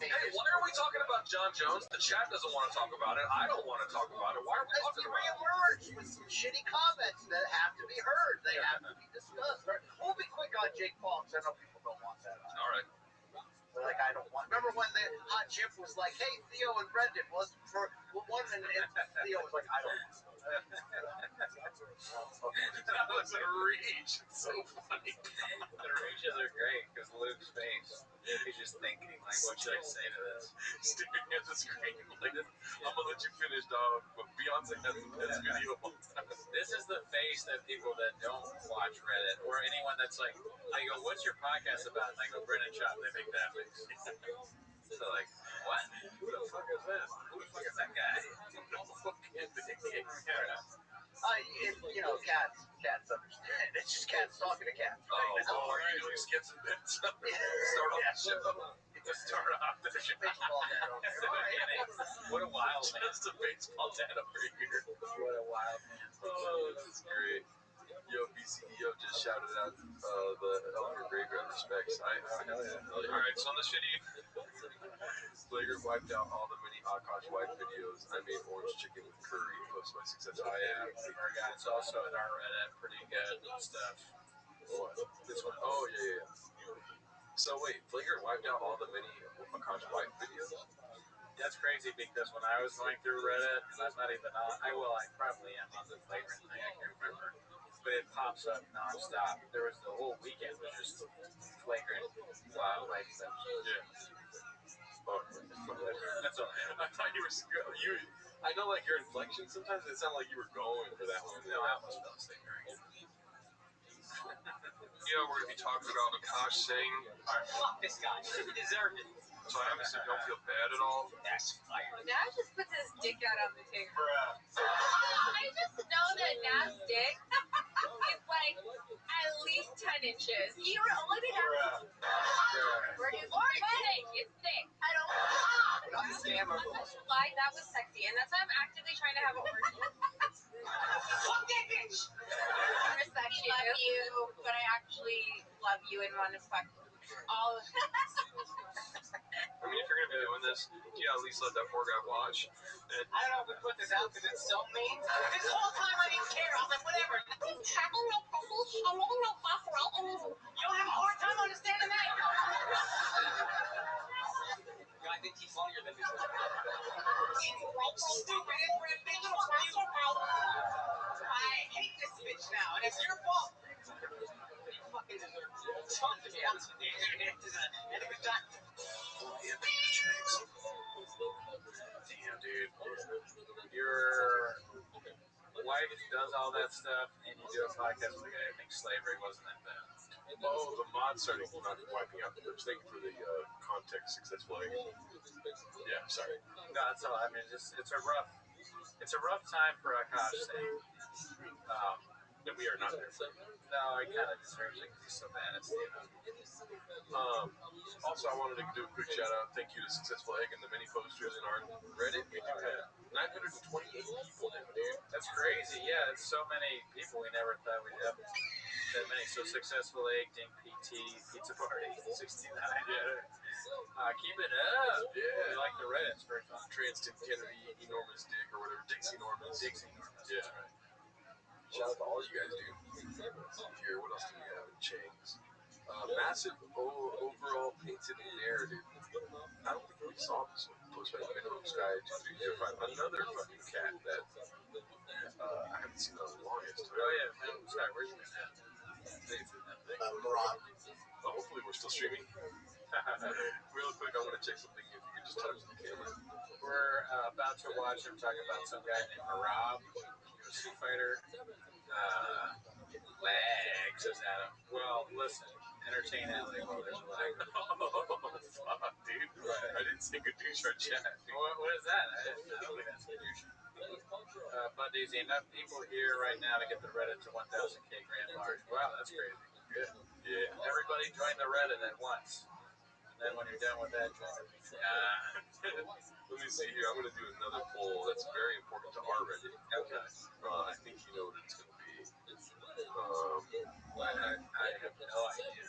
S3: Hey, why are we talking about John Jones? The chat doesn't want to talk about it. I don't want to talk about it. Why are we talking about it?
S5: Reemerge with some shitty comments that have to be heard. They have to be discussed. We'll be quick on Jake Paul because I know people don't want that.
S3: All right.
S5: Like, I don't want. Remember when the hot chip was like, "Hey, Theo and Brendan wasn't for one," and Theo was like, "I don't want
S3: That was a reach. It's so funny.
S4: The reaches are great because Luke's face. He's just thinking, like, what should I say to this?
S3: Staring at the screen like, I'm gonna let you finish, dog. But Beyonce has the best video of all time.
S4: This is the face that people that don't watch Reddit or anyone that's like, I go, what's your podcast about? And I go, Brennan Shop. They make that face. They're like, what? Who the fuck is that? Who the fuck is that guy?
S5: Cats understand. It's just cats talking to cats. Right?
S3: Oh, are you doing skits and bits? Start off the show. Start off the show.
S4: What a wild man.
S3: Just a baseball dad over here.
S4: What a wild man.
S3: Oh, this is great. Yo, BCEO just shouted out the Elmer Graveyard respects. Hell yeah. Alright, so on this video, Flagrant wiped out all the mini Akash White videos. I made orange chicken with curry. Post my success.
S4: Oh, yeah. Our guy's also in our Reddit. Pretty good stuff.
S3: What? This one? Oh, yeah. So, wait, Flagrant wiped out all the mini Akash White videos?
S4: That's crazy because when I was going through Reddit, and I'm not even on, I probably am on the Flagrant thing, I can't remember. But it pops up nonstop. There was the whole weekend was just Flagrant. Wow. Like,
S3: yeah. Oh, that's all. I thought you were. I know, like your inflection. Sometimes it sounded like you were going for that one.
S4: No, I almost fell asleep during it.
S3: We're gonna be talking about Akash saying,
S5: Alright, fuck this guy. He deserved it.
S3: so I obviously don't feel bad at all.
S5: That's fire.
S7: Nav just puts his dick out on the table.
S5: Bruh.
S7: I just know that Nav's dick is like at least 10 inches. You look at that. Where his dick is thick. I don't know.
S5: I'm a scammer.
S7: I'm not gonna lie, that was sexy, and that's why I'm actively trying to have an orgy.
S5: Fuck that bitch!
S7: I respect you. I love you, but I actually love you and want to fuck all of this.
S3: I mean, if you're gonna be doing this, at least let that poor guy watch. And
S5: I don't know if we put this out because it's so mean. This whole time I didn't care. I was like, whatever.
S7: He's tapping my pussy and making my ass wet, and he's...
S5: You don't have a hard time understanding that? I think he's funnier than this. Stupid inbred bitch. I hate this bitch now, and it's your fault. You fucking deserve it. It's fun to be honest with you. And a good time.
S4: Damn, dude. Your wife does all that stuff, and you do a podcast with a guy who thinks slavery wasn't that bad.
S3: oh, the mod started not wiping out the clips. Thank you for the context successful. Yeah, sorry.
S4: No, that's all. I mean, it's a rough time for Akash saying.
S3: And we are not there for him.
S4: No, he kind of deserves it because he's so bad at stand-up.
S3: Also, I wanted to do a quick shout out. Thank you to Successful Egg and the many posters in our Reddit. We do have 928 people now, dude.
S4: That's crazy. Yeah, it's so many people. We never thought we'd have that many. So Successful Egg, Dink PT, Pizza Party, 69.
S3: Yeah.
S4: Keep it up.
S3: Yeah.
S4: We like the Reddit. It's very fun.
S3: Transtin Kennedy, Enormous Dick, or whatever. Dixie Norman.
S4: Dixie Norman.
S3: Yeah.
S4: That's right.
S3: Shout out to all you guys, dude. Here, what else do we have in Chang's? Massive overall painted narrative. I don't think we saw this one. Posted by Minimum Sky 2305. Another fucking cat that I haven't seen in the longest.
S4: Oh, yeah. Minimum Sky. Where's your cat?
S2: Rob.
S3: Hopefully we're still streaming. Real quick, I want to check something. If you could just touch the camera.
S4: We're about to watch him talking about some guy named Rob, UFC fighter. Legs, says Adam. Well, listen, entertain Ellie while there's a leg.
S3: Oh, fuck, dude. Right. I didn't see Gadoosh or chat.
S4: What is that? I don't think that's Gadoosh. But there's enough people here right now to get the Reddit to 1,000K grand large. Wow, that's crazy. Good.
S3: Yeah.
S4: Everybody join the Reddit at once. And then when you're done with that, join the
S3: Let me see here. I'm going to do another poll that's very important to our Reddit.
S4: Okay.
S3: I think you know what it's going to be.
S4: I have no idea.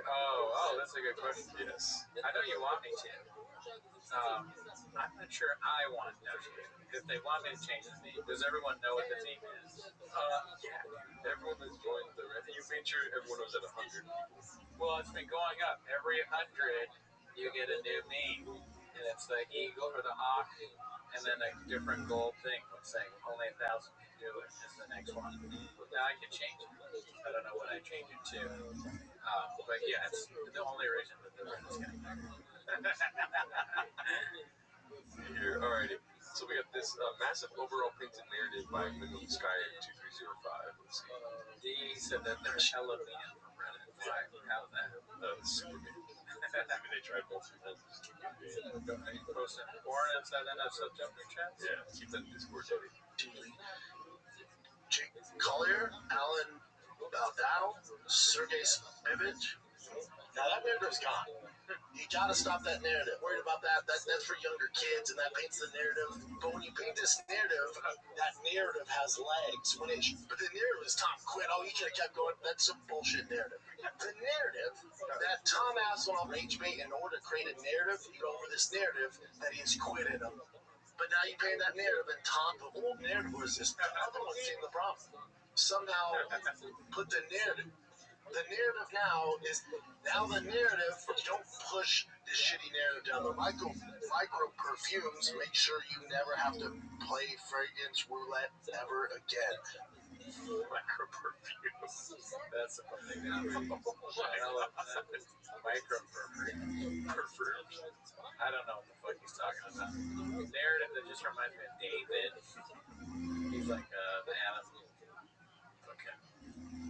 S4: Oh, that's a good question.
S3: Yes.
S4: I know you want me to. I'm not sure I want to. If they want me to change the name, does everyone know what the name is?
S3: Yeah. Everyone that's joined the Reddit, you made sure everyone was at 100 people.
S4: Well, it's been going up. Every 100, you get a new meme. And it's the eagle or the hawk, and then a different gold thing. Let's say only 1,000 can do it. Is the next one. Now I can change it. I don't know what I change it to. But yeah, it's the only reason that the Reddit's getting bigger.
S3: Here, alrighty. So we got this massive overall painted narrative by Middle Sky 2305. Let's see.
S4: D said that there's hella man from Reddit. Why? How's that?
S3: Superman. Maybe they tried multiple times.
S4: Posting porn inside that subject chat?
S3: Yeah, keep that Discord ready.
S2: Jake Collier, Alan Baldao, Sergey Spivich. Now that narrative's gone. You gotta stop that narrative. Worried about that. That's for younger kids, and that paints the narrative. But when you paint this narrative, that narrative has legs. But the narrative is Tom quit. Oh, he could have kept going. That's a bullshit narrative. The narrative that Tom asked on Rage Bait in order to create a narrative, you go over this narrative that he has quitted him. But now you paint that narrative, and Tom, the old narrative was this other one seeing the problem. Somehow put the narrative. The narrative now is the narrative. You don't push this shitty narrative down the micro perfumes. Make sure you never have to play fragrance roulette ever again.
S3: Micro perfumes.
S4: That's the fun thing now. Micro perfumes. I don't know what the fuck he's talking about. Narrative that just reminds me of David. He's like Adam. Okay.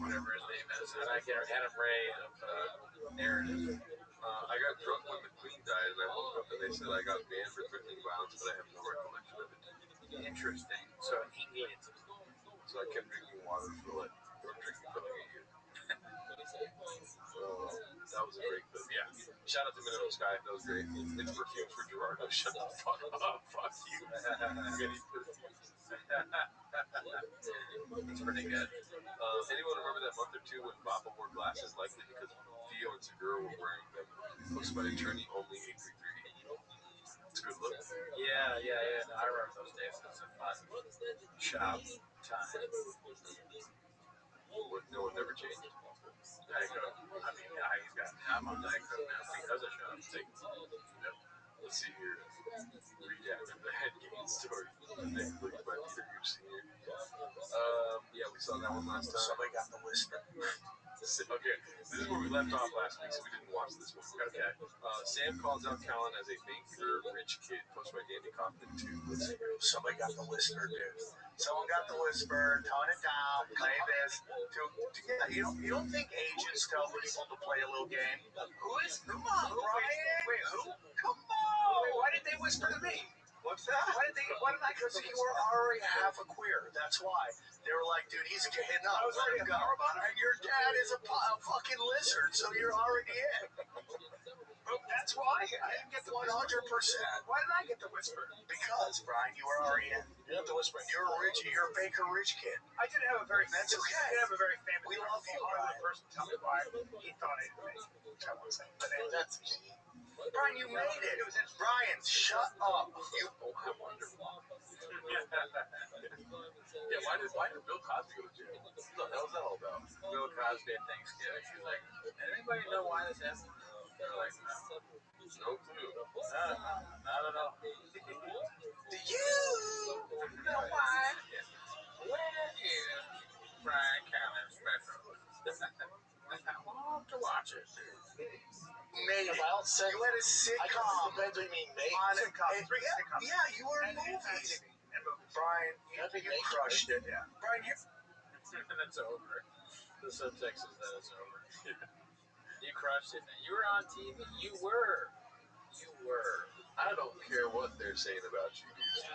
S4: Whatever his name is. Adam Ray of narrative.
S3: I got drunk when the Queen died, and I woke up and they said I got banned for threatening violence, but I have no recollection of it.
S4: Interesting. So in England.
S3: So I kept drinking water for like a year. That was a great clip. Yeah. Shout out to Minimum Sky. That was great. It's perfumes for Gerardo. Shut the fuck up. Fuck you.
S4: It's pretty good.
S3: Anyone remember that month or two when Bappa wore glasses, likely because Theo and Segura were wearing them? Posted by attorney only 833. It's a good look.
S4: Yeah. No, I remember those days. It was a fun shop time.
S3: No one never changed.
S4: Diet Coke. I mean, yeah, he's got. I'm on Diet Coke now because of shops.
S3: Let's see here. Redact the head game story. Next look by Peter Gooch Sr. Yeah, we saw that one last time.
S2: Somebody got the whisper.
S3: Okay, this is where we left off last week, so we didn't watch this one. Okay. Sam calls out Callan as a banker rich kid, posted by Danny Kaufman 2. Let's see here.
S2: Somebody got the whisper, dude. Someone got the whisper. Tone it down. Play this. You don't think agents tell people to play a little game? Come on, Brian. Wait, who? Come on. Wait, why did they whisper to me? What's that? Why did I? Because you were already half a queer. That's why. They were like, dude, he's getting up. I was already a power bottom. And your dad is a fucking lizard, so you're already in. That's why I didn't get the 100%. Why did I get the whisper? Because, Brian, you were already in. You didn't have to whisper. You're a Baker Rich kid. I did have a very. That's okay. I did have a very famous. We love you, Brian. Person tell me why he thought it was me. Which I won't say. But that's me. Brian, you made it. Brian, shut up.
S3: I wonder why. Yeah, why did Bill Cosby go to jail? What the hell is that all about?
S4: Bill Cosby at Thanksgiving. She's like, anybody know why this happened? They're like,
S3: No clue.
S4: I don't know.
S2: Do you know why?
S4: Where is Brian Callen's special? I want to watch it.
S2: Made it. You had a sitcom. Depends what you mean, made. Yeah, you were in movies. Brian, you crushed it. Yeah. Brian, you.
S4: And it's over. The subtext is that it's over. You crushed it, man. You were on TV. You were.
S3: I don't care what they're saying about you, dude.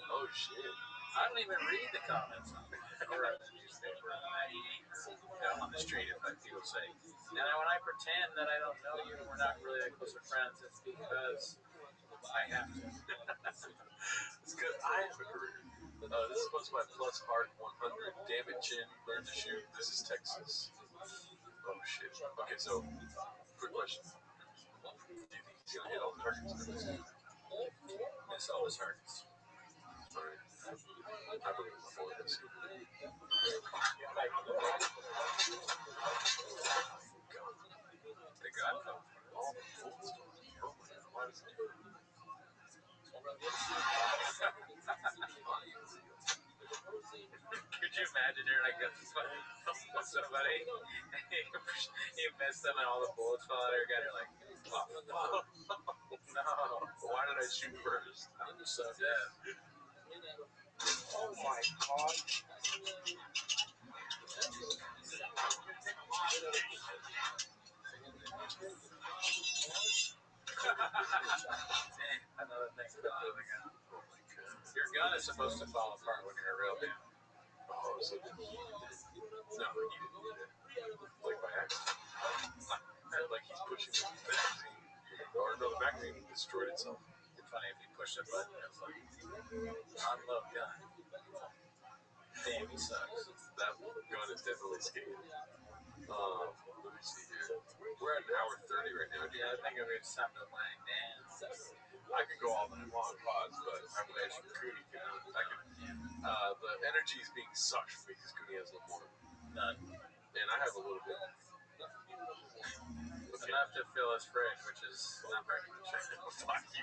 S3: Oh, shit.
S4: I don't even read the comments on the newspaper. On the street, if people say. And when I pretend that I don't know you and we're not really that close of friends, it's because I have to.
S3: It's because I have a career. This is sponsored by Plus Heart 100. Damn it, Chin. Learn to shoot. This is Texas. Oh, shit. Okay, so, quick question. Do you think he's going to hit all the targets?
S4: Miss all the targets.
S3: Alright. I believe before this.
S4: The Godfather.
S3: All the fools. Oh, my God. Why does it do that?
S4: Could you imagine you're like with somebody, you miss them and all the bullets fall out of your gun, you're like, oh, no.
S3: Why did I shoot first?
S4: I'm so dead.
S2: Oh my god.
S4: Another thing fell out of the gun.
S3: Oh my god.
S4: Your gun is supposed to fall apart when you're a real man.
S3: Oh, so did he did. No, he didn't do that. Like by accident. Like he's pushing the magazine. Or no, the magazine destroyed itself.
S4: It'd be funny if you pushed a button and it's like, unload gun. Damn, he sucks.
S3: That gun is definitely skated. Let me see here. We're at an hour 30 right now.
S4: Yeah, I think it's time to wind down.
S3: I could go all night long pods, but I wish Cooney could. The energy is being sucked from me because Cooney has a little more.
S4: None.
S3: And I have a little bit. Okay.
S4: Enough to fill his fridge, which is not very much.
S3: Fuck you.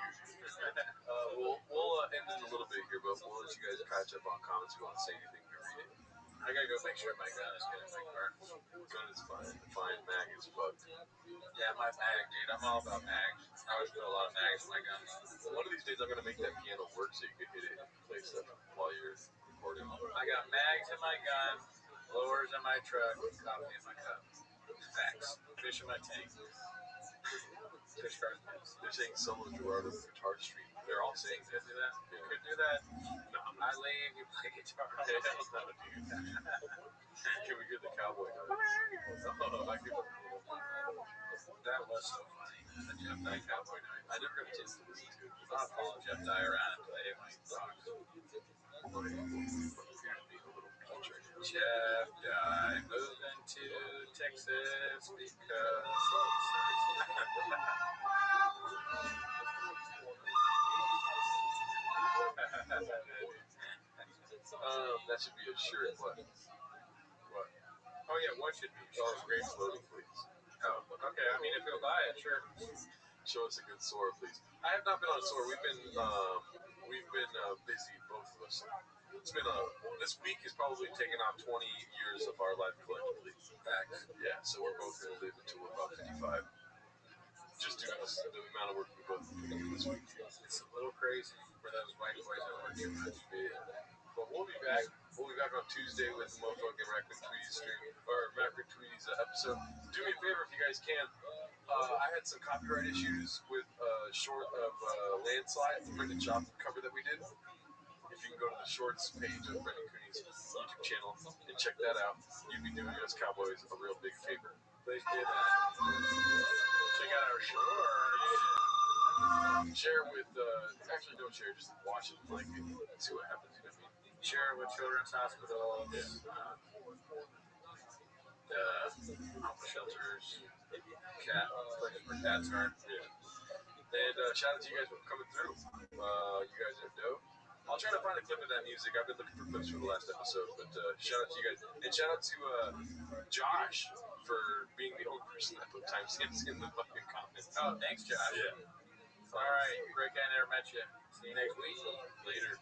S3: We'll end it a little bit here, but we'll let you guys catch up on comments if you want to say anything. We read it.
S4: I gotta go make sure my gun is getting my car.
S3: Gun is fine. Fine. Mag is fucked.
S4: Yeah, my mag, dude. I'm all about mags. I always put a lot of mags in my guns.
S3: One of these days, I'm gonna make that piano work so you can hit it and play stuff while you're recording.
S4: I got mags in my gun, blowers in my truck, coffee in my cup. Facts. Fish in my tank. Fish cars.
S3: They're saying solo Gerardo guitar stream. They're all saying
S4: You could
S3: that.
S4: do that. You could do that.
S3: No,
S4: I leave, you play guitar.
S3: Hey, hell's no, dude. Can we get the cowboy noise? Oh, I can.
S4: That was so funny. The Jeff Dye cowboy night.
S3: I never got a chance to listen to it.
S4: I'll follow Jeff Dye around and play when he talks. Jeff Dye moving to Texas because
S3: That should be a shirt. What?
S4: Oh yeah, what should be?
S3: Oh, grapes loading, please.
S4: Oh, okay. I mean, if you'll buy it, sure.
S3: Show us a good Sora, please. I have not been on Sora. We've been busy, both of us. It's been this week has probably taken off 20 years of our life collectively.
S4: Facts.
S3: Yeah, so we're both going to live until we're about 55. Just due to the amount of work we both put into this week.
S4: It's a little crazy for those white boys that work too much.
S3: Yeah. But we'll be back. We'll be back on Tuesday with the motherfucking Raccoon Tweeties stream, or Raccoon Tweeties episode. Do me a favor if you guys can. I had some copyright issues with short of Landslide, the Brendan Chop cover that we did. If you can go to the shorts page of Brendan Cooney's YouTube channel and check that out, you'd be doing us Cowboys a real big favor.
S4: Please do that. Check out our shorts.
S3: Share with, actually don't share, just watch it, like it, and see what happens, you know what I mean?
S4: Share with Children's Hospitals, homeless shelters, cat places where cats are.
S3: Yeah. And shout out to you guys for coming through. You guys are dope. I'll try to find a clip of that music. I've been looking for clips for the last episode, but shout out to you guys. And shout out to Josh for being the only person that put timestamps in the fucking comments.
S4: Oh, thanks, Josh.
S3: Yeah.
S4: All right, great guy, never met you. See you next week.
S3: Later.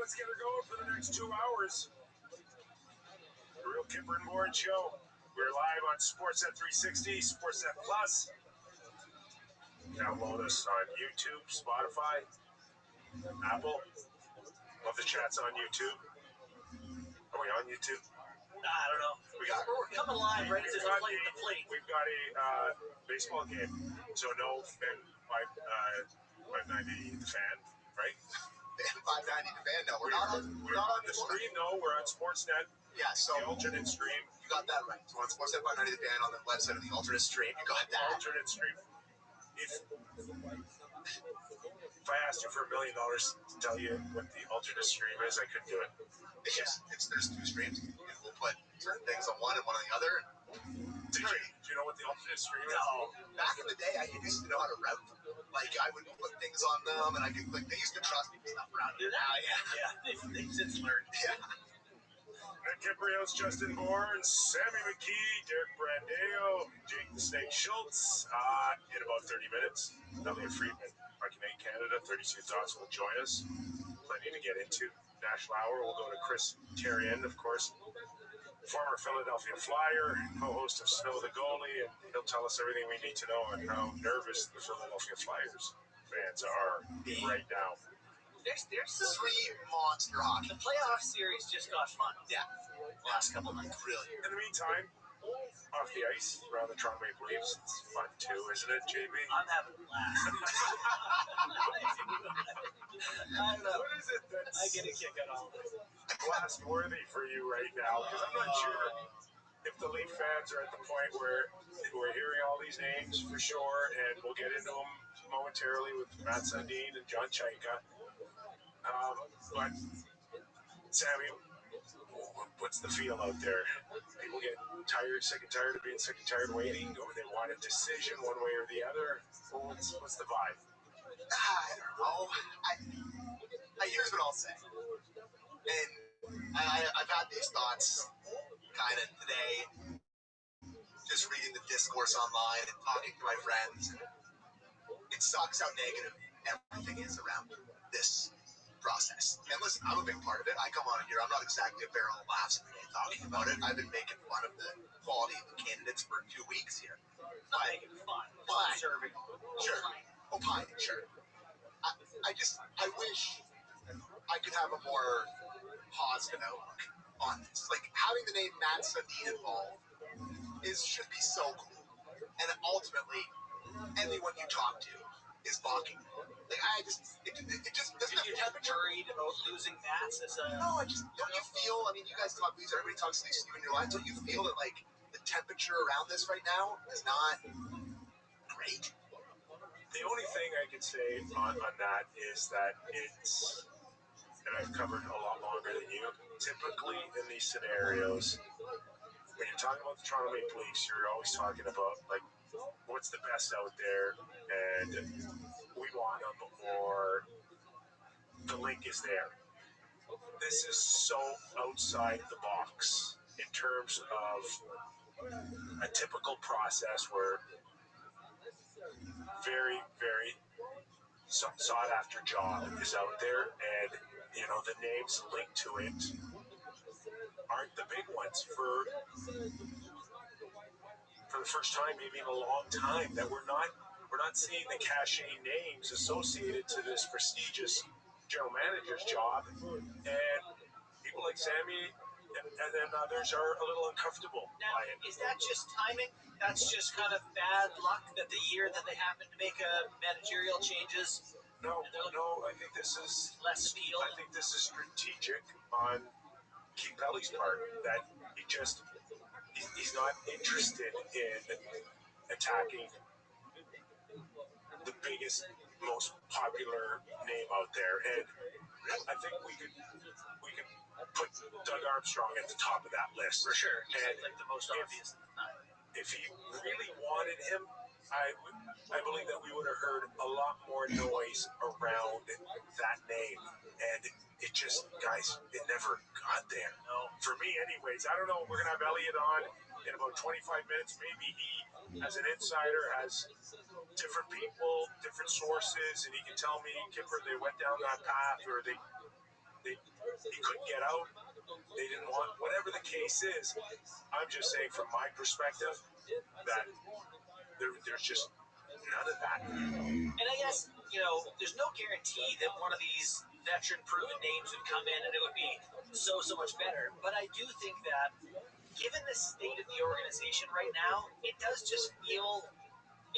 S1: Let's get her going for the next 2 hours. The Real Kipper and Warren Show. We're live on Sportsnet 360, Sportsnet Plus. Download us on YouTube, Spotify, Apple. Love the chats on YouTube. Are we on YouTube?
S2: I don't know. We're coming live right as we're playing the plate.
S1: We've got a baseball game. So no fan by 90 the fan, right?
S2: 590 the fan. No, we're not on
S1: the stream. No, we're on Sportsnet.
S2: Yeah, so
S1: the alternate stream.
S2: You got that right. So on Sportsnet 590 the fan on the website of the alternate stream. You got that.
S1: Alternate stream. If I asked you for $1 million to tell you what the alternate stream is, I couldn't do it.
S2: There's 2 streams. We'll put certain things on one and one on the other.
S1: Do you know what the alternate stream is?
S2: No. Back in the day, I used to know how to route them. Like, I would put things on them, and I could click. They used to trust me with stuff around it. They've since learned. Yeah.
S1: Nick Kiprios, Justin Bourne, Sammy McKee, Derek Brandeo, Jake the Snake Schultz. In about 30 minutes, Elliot Friedman, Marking 8 Canada, 32 Thoughts will join us. Plenty to get into. National Hour, we'll go to Chris Terrien, of course. Former Philadelphia Flyer, co-host of Snow the Goalie, and he'll tell us everything we need to know on how nervous the Philadelphia Flyers fans are right now.
S2: There's 3 monster hockey. The playoff series just got fun. Yeah. Last couple nights, really.
S1: In the meantime, off the ice around the Toronto Maple Leafs, it's fun too, isn't it, JB?
S2: I'm having a blast. I don't know.
S1: What is it that's
S2: I get a kick out of all this.
S1: blast worthy for you right now? Because I'm not sure if the Leaf fans are at the point where we're hearing all these names for sure, and we'll get into them momentarily with Matt Sundin and John Chaika. But Sammy, what's the feel out there? People get sick and tired of being sick and tired waiting, or they want a decision one way or the other? What's the vibe?
S2: I don't know. Oh, here's what I'll say. And I've had these thoughts kind of today, just reading the discourse online and talking to my friends. It sucks how negative everything is around this process. And listen, I'm a big part of it. I come on here. I'm not exactly a barrel of laughs every day talking about it. I've been making fun of the quality of the candidates for 2 weeks here.
S5: Not making fun.
S2: But
S5: Serving.
S2: sure, opining, sure. I wish I could have a more positive outlook on this. Like having the name Matt Sundin involved should be so cool. And ultimately, anyone you talk to is balking. Like it just doesn't.
S5: You're not worried about losing Mats as a.
S2: No, don't you feel? I mean, you guys talk these. Everybody talks these in your lives. Don't you feel that like the temperature around this right now is not great?
S3: The only thing I can say on that is that it's, and I've covered a lot longer than you, typically in these scenarios, when you're talking about the Toronto Maple Leafs, you're always talking about, like, what's the best out there, and we want them, or the link is there. This is so outside the box in terms of a typical process where very, very sought after job is out there, and the names linked to it aren't the big ones for the first time maybe in a long time, that we're not seeing the cachet names associated to this prestigious general manager's job, and people like Sammy and then others are a little uncomfortable
S5: Now,
S3: by it.
S5: is that just timing? That's just kind of bad luck that the year that they happen to make managerial changes.
S3: No, I think this is
S5: less field.
S3: I think this is strategic on Keith Pelly's part, that he's not interested in attacking the biggest, most popular name out there, and I think we could put Doug Armstrong at the top of that list
S5: For sure. He's
S3: and
S5: like the most obvious.
S3: if he really wanted him, I believe that we would have heard a lot more noise around that name, and it just, guys, it never got there.
S5: No.
S3: For me, anyways. I don't know. We're gonna have Elliot on in about 25 minutes. Maybe he, as an insider, has different people, different sources, and he can tell me, Kipper, they went down that path, or he couldn't get out. They didn't want, whatever the case is. I'm just saying, from my perspective, that there's just none of that.
S5: And I guess, there's no guarantee that one of these veteran proven names would come in and it would be so much better. But I do think that given the state of the organization right now, it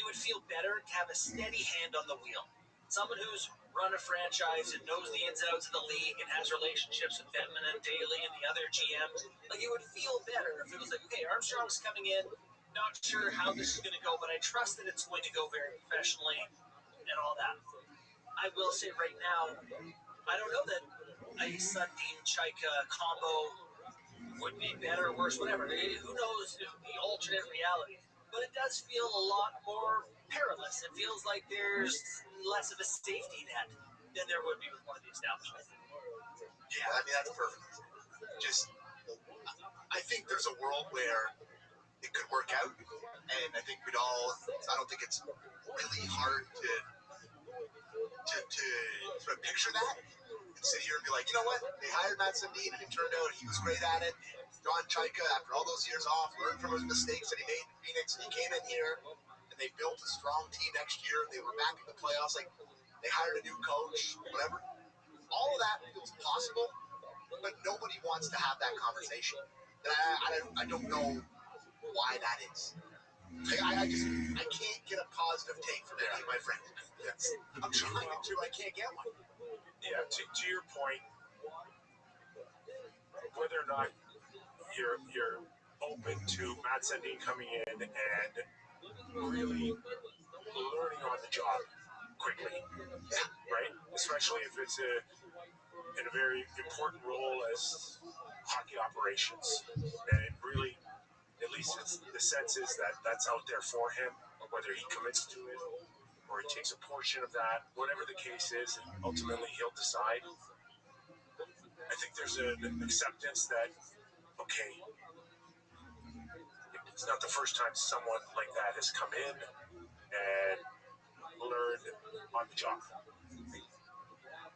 S5: would feel better to have a steady hand on the wheel. Someone who's run a franchise and knows the ins and outs of the league and has relationships with Bettman and Daly and the other GMs. Like, it would feel better if it was like, okay, Armstrong's coming in, not sure how this is going to go, but I trust that it's going to go very professionally and all that. I will say right now, I don't know that a Sundin-Chaika combo would be better or worse, whatever. Who knows the alternate reality? But it does feel a lot more perilous. It feels like there's less of a safety net than there would be with one of the establishments.
S2: Yeah, I mean, that's perfect. Just, I think there's a world where it could work out, and I think I don't think it's really hard to sort of picture that and sit here and be like, you know what, they hired Matt Sundin and it turned out he was great at it. John Chaika, after all those years off, learned from his mistakes that he made in Phoenix, and he came in here and they built a strong team next year. They were back in the playoffs. Like, they hired a new coach, whatever. All of that feels possible, but nobody wants to have that conversation. And I don't know why that is. I can't get a positive take from any of my friends. I'm trying to, I can't get one.
S3: Yeah, to your point, whether or not you're open to Matt Sundin coming in and really learning on the job quickly, right? Especially if it's in a very important role as hockey operations, and it really, at least it's the sense is that that's out there for him, whether he commits to it or he takes a portion of that, whatever the case is, and ultimately he'll decide. I think there's an acceptance that, okay, it's not the first time someone like that has come in and learned on the job.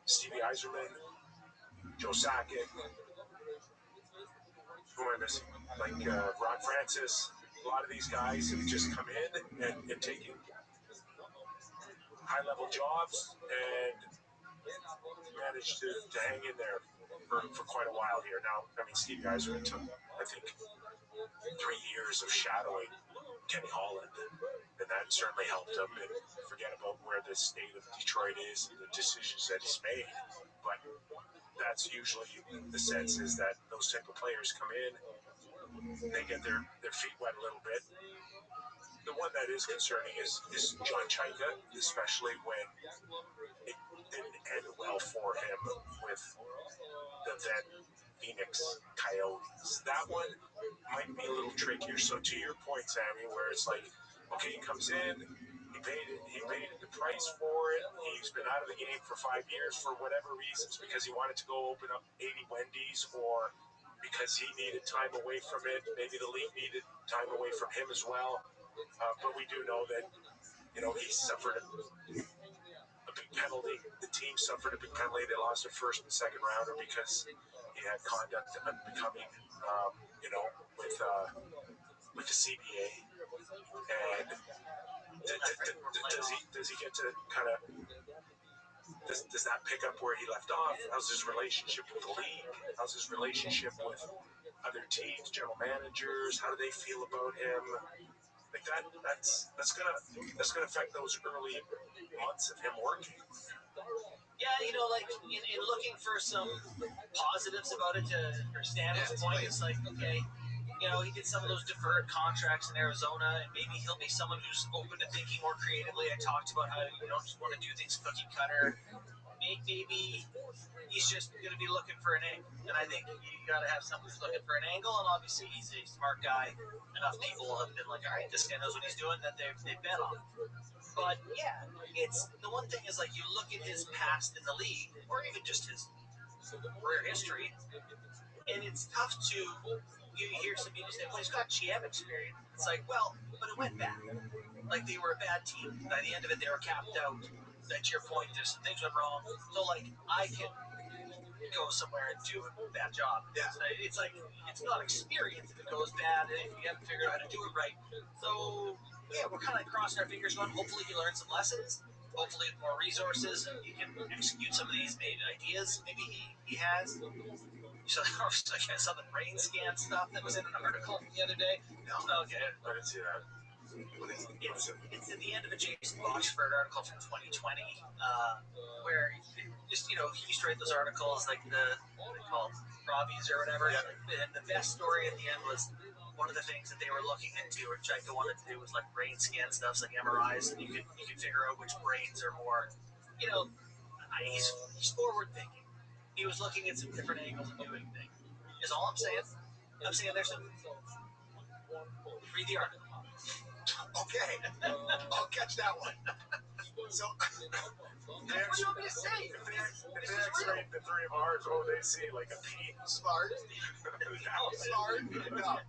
S3: Stevie Eiserman, Joe Sakic, who am I missing? Like Ron Francis, a lot of these guys have just come in and taken high-level jobs and managed to hang in there for quite a while here. Now, I mean, Stevie Eiserman took, I think, 3 years of shadowing Kenny Holland, and that certainly helped him. And forget about where the state of Detroit is and the decisions that he's made. But that's usually the sense is that those type of players come in, they get their feet wet a little bit. The one that is concerning is John Chaika, especially when it didn't end well for him with the then Phoenix Coyotes. That one might be a little trickier. So to your point, Sammy, where it's like, okay, he comes in, he paid the price for it. He's been out of the game for 5 years for whatever reasons, because he wanted to go open up 80 Wendy's or because he needed time away from it. Maybe the league needed time away from him as well. But we do know that, he suffered a big penalty. The team suffered a big penalty. They lost their first and second rounder because he had conduct unbecoming, with the CBA. And does he get to kind of, does that pick up where he left off? How's his relationship with the league? How's his relationship with other teams, general managers? How do they feel about him? Like that's gonna affect those early months of him working.
S1: Yeah, like in looking for some positives about it, to Stanley's point, it's like, okay, he did some of those deferred contracts in Arizona, and maybe he'll be someone who's open to thinking more creatively. I talked about how you don't just want to do things cookie cutter. Maybe he's just going to be looking for an angle, and I think you got to have someone who's looking for an angle, and obviously he's a smart guy. Enough people have been like, all right, this guy knows what he's doing, that they've bet on. But yeah, it's the one thing is, like, you look at his past in the league, or even just his career history, and it's tough to, you hear some people say, well, he's got GM experience. It's like, well, but it went bad. Like, they were a bad team. By the end of it, they were capped out. To your point, there's some things went wrong. So, like, I can go somewhere and do a bad job. Yeah. It's like, it's not experience if it goes bad, and if you haven't figured out how to do it right. So, yeah, we're kind of crossing our fingers going, hopefully he learns some lessons. Hopefully with more resources, and he can execute some of these ideas maybe he has. So, I saw the brain scan stuff that was in an article the other day. No. Okay.
S3: I didn't see that.
S1: It's at the end of a Jason Boxford article from 2020, where he used to write those articles like what they call Robbies or whatever. Yeah. And the best story at the end was one of the things that they were looking into, or Chaika wanted to do, was like brain scan stuff, like MRIs, and you could figure out which brains are more, he's forward thinking. He was looking at some different angles of doing things. Is all I'm saying. I'm saying there's some. Read the article.
S2: Okay, I'll catch that one. So,
S1: what do you want me to say?
S3: If they x-rayed the three of ours, they see like a P.
S2: Smart. Smart. No.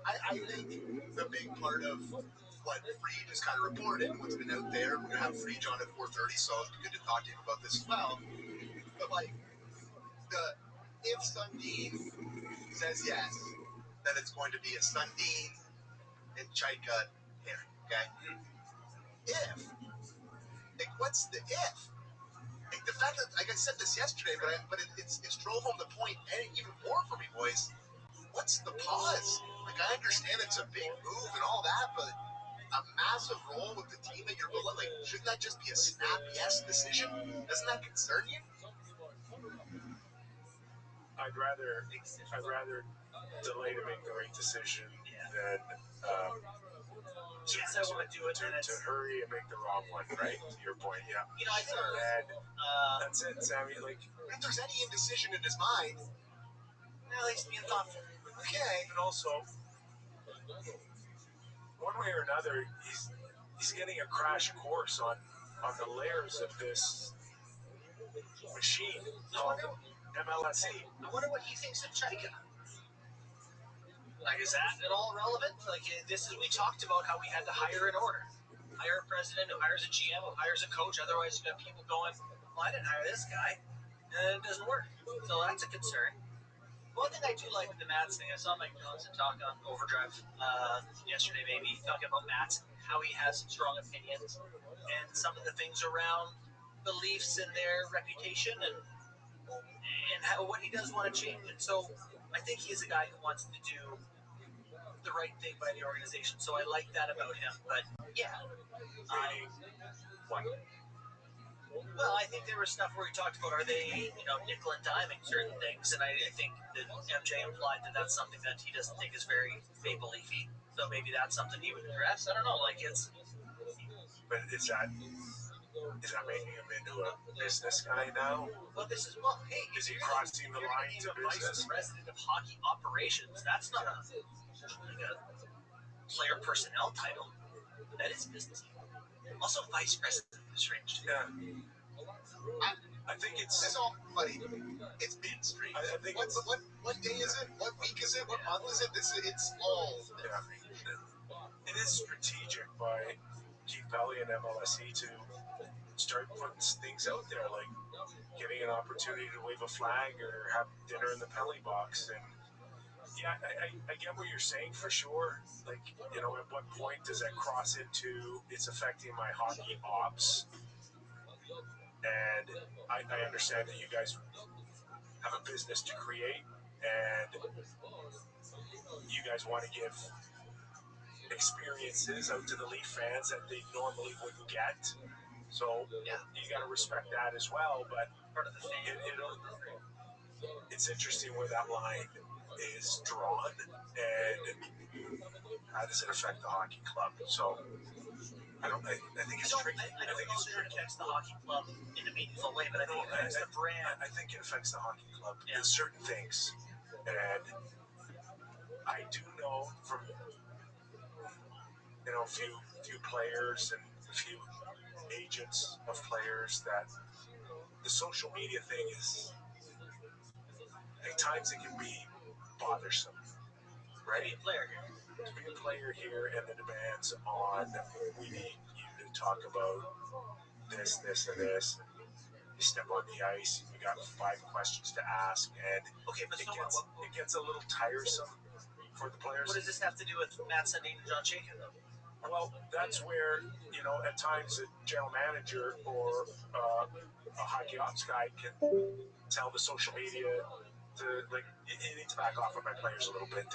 S2: I think the big part of what Free just kind of reported, what's been out there, we're going to have Free on at 4:30, so it's good to talk to him about this as well. But, like, if Sundin says yes, then it's going to be a Sundin and Chaika pairing, okay? If, like, what's the if? Like, the fact that, like I said this yesterday, but it's drove home the point even more for me, boys. What's the pause? Like, I understand it's a big move and all that, but a massive role with the team that you're building, like, shouldn't that just be a snap yes decision? Doesn't that concern you?
S3: I'd rather delay to make the right decision than
S1: yes, I want to do it.
S3: To hurry and make the wrong one, right? To your point, yeah.
S1: I think
S3: that's it, Sammy. Like,
S2: if there's any indecision in his mind,
S1: he's being thoughtful.
S2: Okay.
S3: And also, one way or another, he's getting a crash course on the layers of this machine called MLSE.
S2: I wonder what he thinks of Chika. Like, is that at all relevant? Like, we talked about how we had to hire an order. Hire a president who hires a GM, who hires a coach. Otherwise, you got people going, well, I didn't hire this guy. And it doesn't work. So that's a concern. One thing I do like with the Mats thing, I saw Mike Johnson talk on Overdrive yesterday, maybe, talking about Mats, how he has some strong opinions, and some of the things around beliefs and their reputation, and what he does want to change. And so I think he's a guy who wants to do the right thing by the organization. So I like that about him. But yeah, well, I think there was stuff where he talked about, are they, nickel and diming certain things, and I think that MJ implied that that's something that he doesn't think is very Maple Leafy. So maybe that's something he would address. I don't know. Like, it's.
S3: But is that making him into a business guy now?
S2: Well, hey,
S3: is he crossing the line to business?
S2: Vice President of Hockey Operations. That's not a player personnel title. That is business. Also, Vice President is strange.
S3: Yeah. I think it's
S2: all funny. It's been strange.
S3: I think
S2: what day is it? What week is it? What month is it? It's all.
S3: Yeah. It is strategic by Keith Pelley and MLSE to start putting things out there, like getting an opportunity to wave a flag or have dinner in the penalty box. And yeah, I get what you're saying for sure. Like, at what point does that cross into it's affecting my hockey ops? And I understand that you guys have a business to create, and you guys want to give experiences out to the Leaf fans that they normally wouldn't get. So yeah, you got to respect that as well. But
S2: part of the thing,
S3: it's interesting where that line is drawn, and how does it affect the hockey club? So I think it's tricky.
S2: I think it affects the hockey club in a meaningful way, but I think it affects the brand.
S3: I think it affects the hockey club in certain things, and I do know from a few players and a few agents of players that the social media thing is, at times it can be bothersome, right?
S2: To be a player here.
S3: To be a player here, and the demands on, we need you to talk about this, and this. You step on the ice, you got 5 questions to ask, and it gets a little tiresome for the players.
S2: What does this have to do with Matt Sundin and John Chaykin, though?
S3: Well, that's where, at times a general manager or a hockey ops guy can tell the social media to, like, you need to back off of my players a little bit.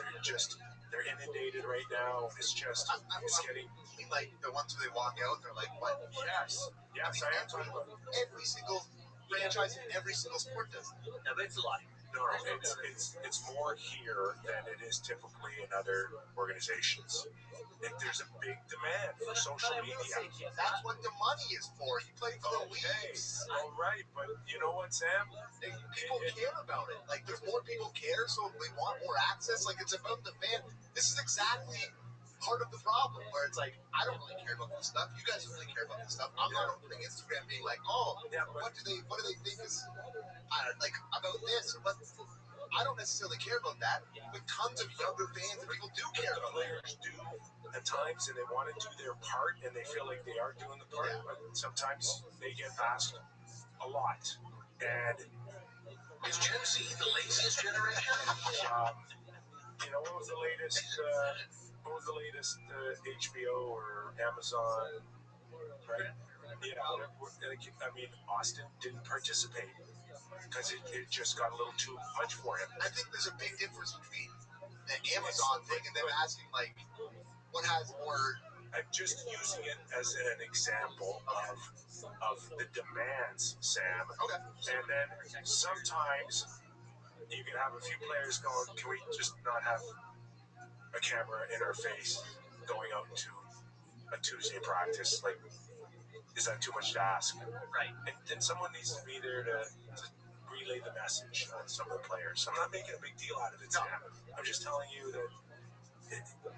S3: They're inundated right now, and it's getting...
S2: You mean like the ones where they walk out, they're like, what?
S3: Yes, I am talking about...
S2: Every single franchise in every single sport does it. No, but it's a lot.
S3: No, it's more here than it is typically in other organizations. There's a big demand for social media.
S2: That's what the money is for. You play for the Leafs.
S3: All right, but you know what, Sam?
S2: People care about it. Like, there's more people care, so we want more access. Like, it's about the fan. This is exactly part of the problem, where it's like, I don't really care about this stuff. You guys don't really care about this stuff. I'm not opening Instagram being like, oh, what do they think is about this? Or what? I don't necessarily care about that, but tons of younger fans and people do care about it.
S3: Players do at times, and they want to do their part, and they feel like they are doing the part, but sometimes they get asked a lot. And
S2: is Gen Z the laziest generation?
S3: What was the latest? HBO or Amazon? Right? Yeah. I mean, Austin didn't participate because it just got a little too much for him.
S2: I think there's a big difference between the Amazon thing and them asking, like, what has more...
S3: I'm just using it as an example of the demands, Sam.
S2: Okay.
S3: And then sometimes you can have a few players going, can we just not have a camera in our face going out to a Tuesday practice? Like, is that too much to ask?
S2: Right.
S3: And someone needs to be there to relay the message on some of the players. I'm not making a big deal out of it, Sam. I'm just telling you that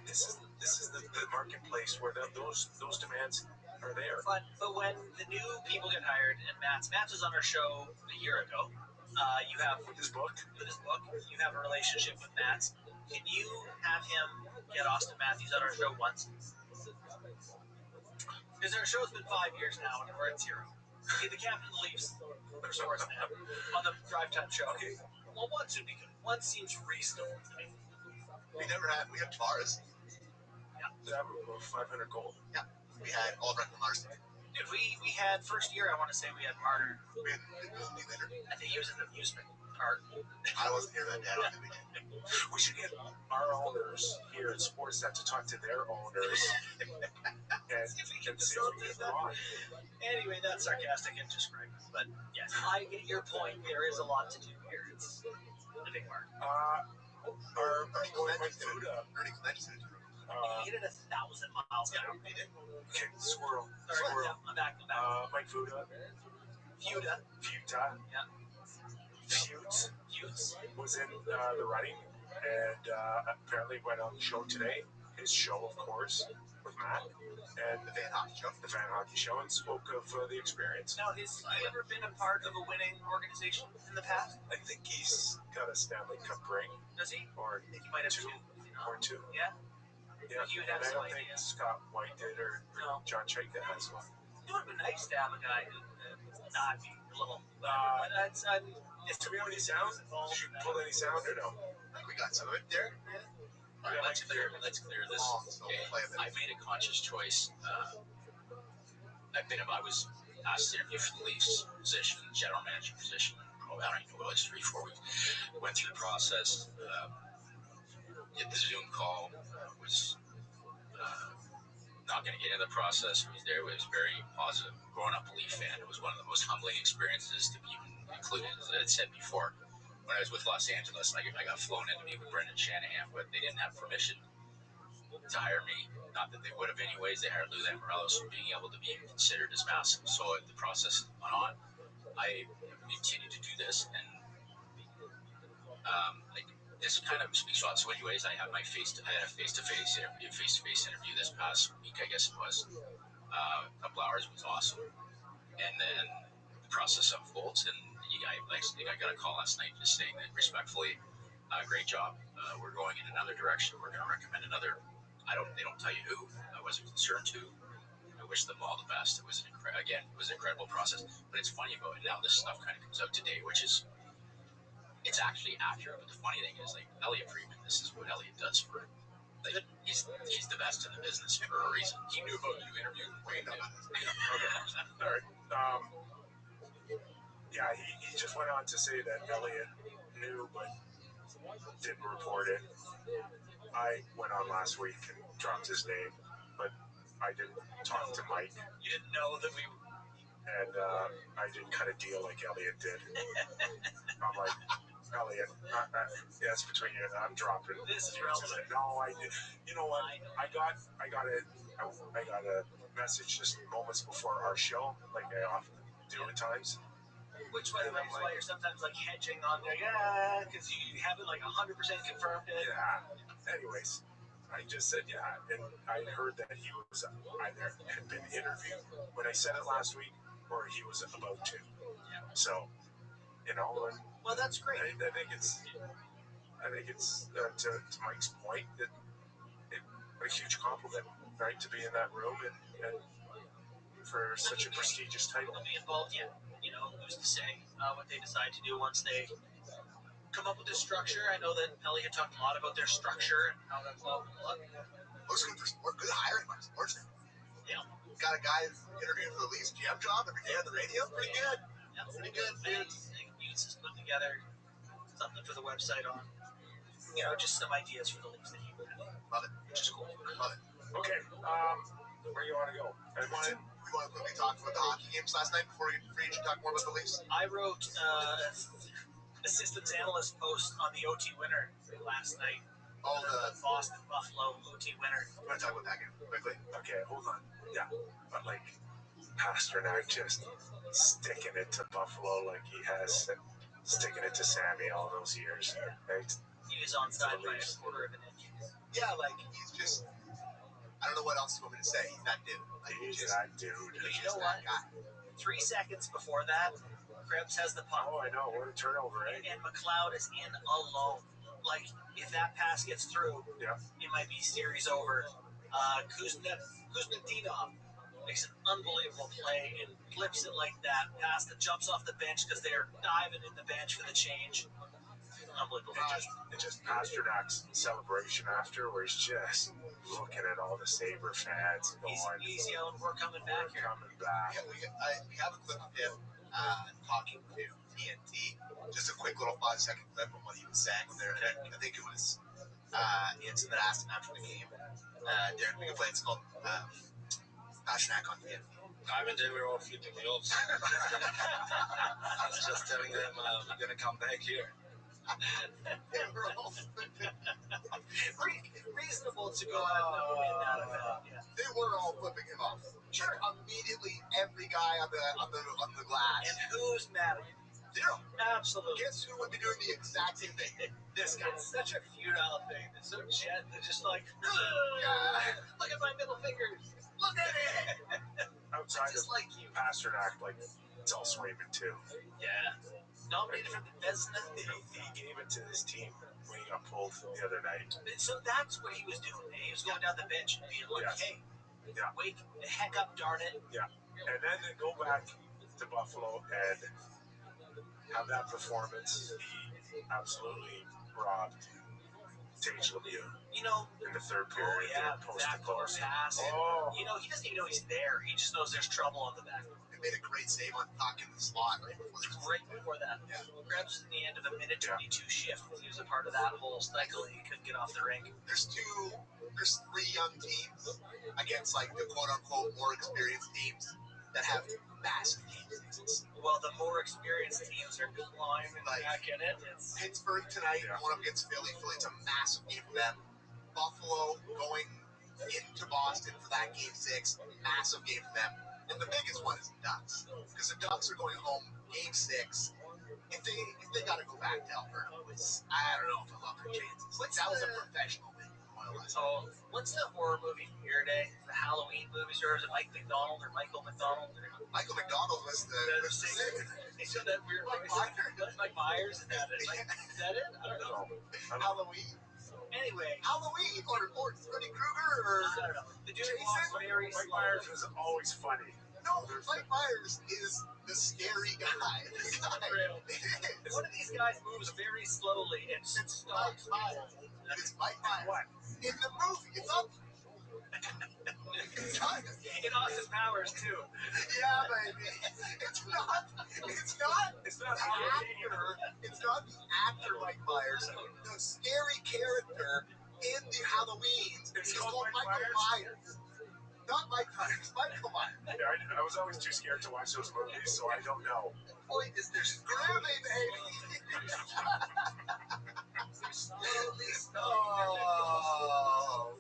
S3: This is the marketplace where those demands are there.
S1: But when the new people get hired, and Matt's was on our show a year ago. You have
S3: With his book.
S1: You have a relationship with Matt's. Can you have him get Austin Matthews on our show once? Because our show's been 5 years now, and we're at 0. Okay, the captain leaves the source now on the drive time show. Okay, well, once would be good. One seems reasonable to me.
S2: We had Tavares.
S1: Yeah.
S3: That was 500 gold.
S2: Yeah. We had Albrecht and Larson.
S1: Dude, we had first year, I want to say we had Martyr.
S2: We had later.
S1: I think he was in the amusement park.
S2: I wasn't here that day. I don't think we did.
S3: We should get our owners here at Sportsnet to talk to their owners and see if we can get them on.
S1: Anyway, that's sarcastic and just right. But yes, I get your point. There is a lot to do here. It's a big mark.
S3: Our Mike Fuda.
S1: He hit it 1,000 miles an hour.
S3: Okay, squirrel.
S1: Sorry, yeah, I'm back.
S3: Mike Fuda.
S1: Fuda.
S3: Yeah. Feuds was in the running and apparently went on the show today. His show, of course, with Matt and the Van Hockey Show, and spoke of the experience.
S1: Now, has he ever been a part of a winning organization in the past?
S3: I think he's got a Stanley Cup ring.
S1: Does he?
S3: Or
S1: I think he might have
S3: two. Or two.
S1: Yeah.
S3: Yeah, and I don't think Scott White did or John Chaika has one.
S1: It would have been nice to have a guy who not be a little.
S3: Do we have any sound? Did you pull any sound or no?
S2: We got some of it there.
S5: All right, let's clear this. Okay, I made a conscious choice. I was asked to interview for the Leafs position, general manager position. I don't even know, it was 3-4 weeks. Went through the process. Did the Zoom call. Was not going to get into the process. It was very positive. Growing up a Leaf fan, it was one of the most humbling experiences to be included. As I had said before, when I was with Los Angeles, I got flown in to meet with Brendan Shanahan, but they didn't have permission to hire me. Not that they would have anyways. They hired Lou Lamoriello, so being able to be considered is massive. So the process went on. I continued to do this, and this kind of speaks out. So anyways, I had a face-to-face interview this past week, I guess it was. A couple hours was awesome. And then the process unfolds, and I got a call last night just saying that respectfully, great job. We're going in another direction. We're going to recommend another. They don't tell you who. I wasn't concerned to. I wish them all the best. It was an incredible process. But it's funny about it now. This stuff kind of comes out today, which is it's actually accurate. But the funny thing is, like Elliot Friedman, this is what Elliot does for. Like, he's the best in the business for a reason. He knew about you interviewing Wayne.
S3: Okay. All right. Yeah, he just went on to say that Elliot knew but didn't report it. I went on last week and dropped his name, but I didn't talk to Mike.
S1: You didn't know that we.
S3: And I didn't cut a deal like Elliot did. I'm like, Elliot, that's between you and I'm dropping.
S1: This is relevant.
S3: No, I did. You know what? I got a message just moments before our show, like I often do at times.
S1: Which, by the way, is why you're sometimes like hedging on there, yeah, because you haven't like 100% confirmed it.
S3: Yeah. Anyways, I just said yeah, and I heard that he was either had been interviewed when I said it last week, or he was about to.
S1: Yeah.
S3: So,
S1: well, that's great.
S3: I think it's to Mike's point that a huge compliment, right, to be in that room and for such a prestigious title.
S1: To be involved, yeah. Who's to say what they decide to do once they come up with this structure? I know that Elliot talked a lot about their structure and how that's all going to look.
S2: Looks good. We're good hiring by Sportsnet.
S1: Yeah.
S2: Got a guy interviewing for the Leafs GM job every day on the radio. Pretty good.
S1: Yeah, pretty good. Feuds has put together something for the website on, just some ideas for the Leafs that he would have.
S2: Love it.
S1: Which is cool.
S2: Love it.
S3: Okay. Where do you want to go?
S2: We want to quickly talk about the hockey games last night before we talk more about the Leafs.
S1: I wrote assistance analyst post on the OT winner last night.
S2: Oh, the
S1: Boston Buffalo OT winner.
S2: You want to talk about that game quickly?
S3: Okay, hold on. Yeah, but Pasternak just sticking it to Buffalo like he has sticking it to Sammy all those years. Right?
S1: He was onside by a quarter of an inch. Yeah, like he's just. I don't know what else you want me to say. He's that dude. Like,
S2: He's that dude.
S1: But you know what? 3 seconds before that, Krebs has the puck.
S2: Oh, I know. What a turnover, eh?
S1: And McLeod is in alone. Like, if that pass gets through, it might be series over. Kuznetsov makes an unbelievable play and flips it like that. Pass that jumps off the bench because they're diving in the bench for the change. Unbelievable.
S2: And just Pasternak's celebration after, where he's just looking at all the Sabre fans going,
S1: he's yelling, "We're coming back here."
S2: Coming back.
S1: Yeah, we have a clip of him talking to TNT. Just a quick little 5-second clip of what he was saying there. I think it was Anson that asked him after the game. Darren, we can play. It's called Pasternak on TNT.
S5: And then we're all flipping me off. I was just telling them we're gonna come back here.
S1: We're all flipping. Reasonable to go out in that event. Yeah. They were all flipping him off. Sure. Immediately, every guy on the glass. And who's mad at him? Zero. Absolutely. Guess who would be doing the exact same thing? This guy. It's such a futile thing. It's so jet. They're just like, look at my middle fingers. Look at it.
S2: Outside
S1: just
S2: of
S1: like you.
S2: Pasternak, like, it's all Swayman, too.
S1: Yeah. Nominated for the Vezina.
S2: He gave it to his team when he got pulled the other night.
S1: So that's what he was doing. He was going down the bench and being like, hey, wake the heck up, darn it.
S2: Yeah. And then to go back to Buffalo and have that performance, he absolutely robbed Tage Lemieux.
S1: You know,
S2: in the third period, post to post.
S1: Pass. You know, he doesn't even know he's there. He just knows there's trouble on the back. They made a great save on puck in the slot right before that. Yeah. Krebs in the end of a minute 22 shift. He was a part of that whole cycle. He couldn't get off the rink. There's 3 young teams against like the quote unquote more experienced teams that have massive games. Well, the more experienced teams are climbing back in it. It's Pittsburgh tonight going up against Philly. Philly's a massive game for them. Buffalo going into Boston for that game 6, massive game for them. And the biggest one is the Ducks, because the Ducks are going home game 6. If they got to go back to Alberta, I don't know if I love their chances. That was a professional win. So, what's the horror movie from your day? The Halloween movies, or is it Mike McDonald or Michael McDonald? Michael McDonald was the singer. They said that weird Mike Myers. Is that it? Is that it? I don't know. Halloween. Anyway, Halloween or Freddy Krueger or I don't know. The dude Jason.
S2: Mike Myers was always funny.
S1: No, Mike Myers is the scary guy. One of these guys moves very slowly and stops. It's Mike Myers. What? In the movie, it's up. In Austin Powers too. Yeah, baby. It's not the actor. It's not the actor Mike Myers. The scary character in the Halloweens is called Michael Myers. Not Mike Myers, Michael Myers.
S2: Yeah, I was always too scared to watch those movies, so I don't know.
S1: The point is they're screaming, baby. Oh,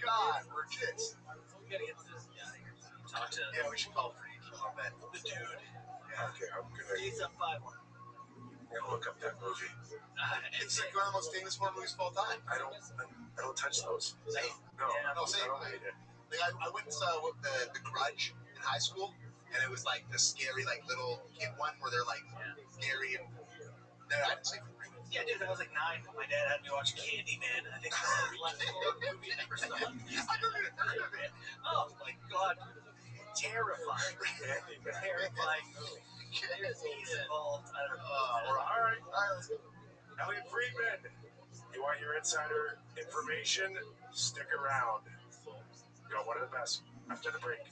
S1: God, we're kids. We gotta get this guy here. Talk to. Yeah, we should call Freak a little bit. The dude.
S2: Yeah. Okay, I'm gonna.
S1: He's up 5-1.
S2: I'm gonna look up that movie.
S1: It's like one of the most famous horror movies of all time.
S2: I don't touch those.
S1: Same.
S2: No,
S1: same.
S2: I don't hate it.
S1: Like I went and saw the Grudge in high school, and it was like the scary like little kid one where they're like scary and I didn't sleep for 3 weeks. Yeah, dude, I was like 9. My dad had me watch Candyman, and I think that was the last horror movie I ever saw. I don't even heard of it. Oh my God, terrifying, terrifying movie. There's these involved. I don't know.
S2: All right, let's go. Elliot Friedman, you want your insider information? Stick around. You know, one of the best after the break.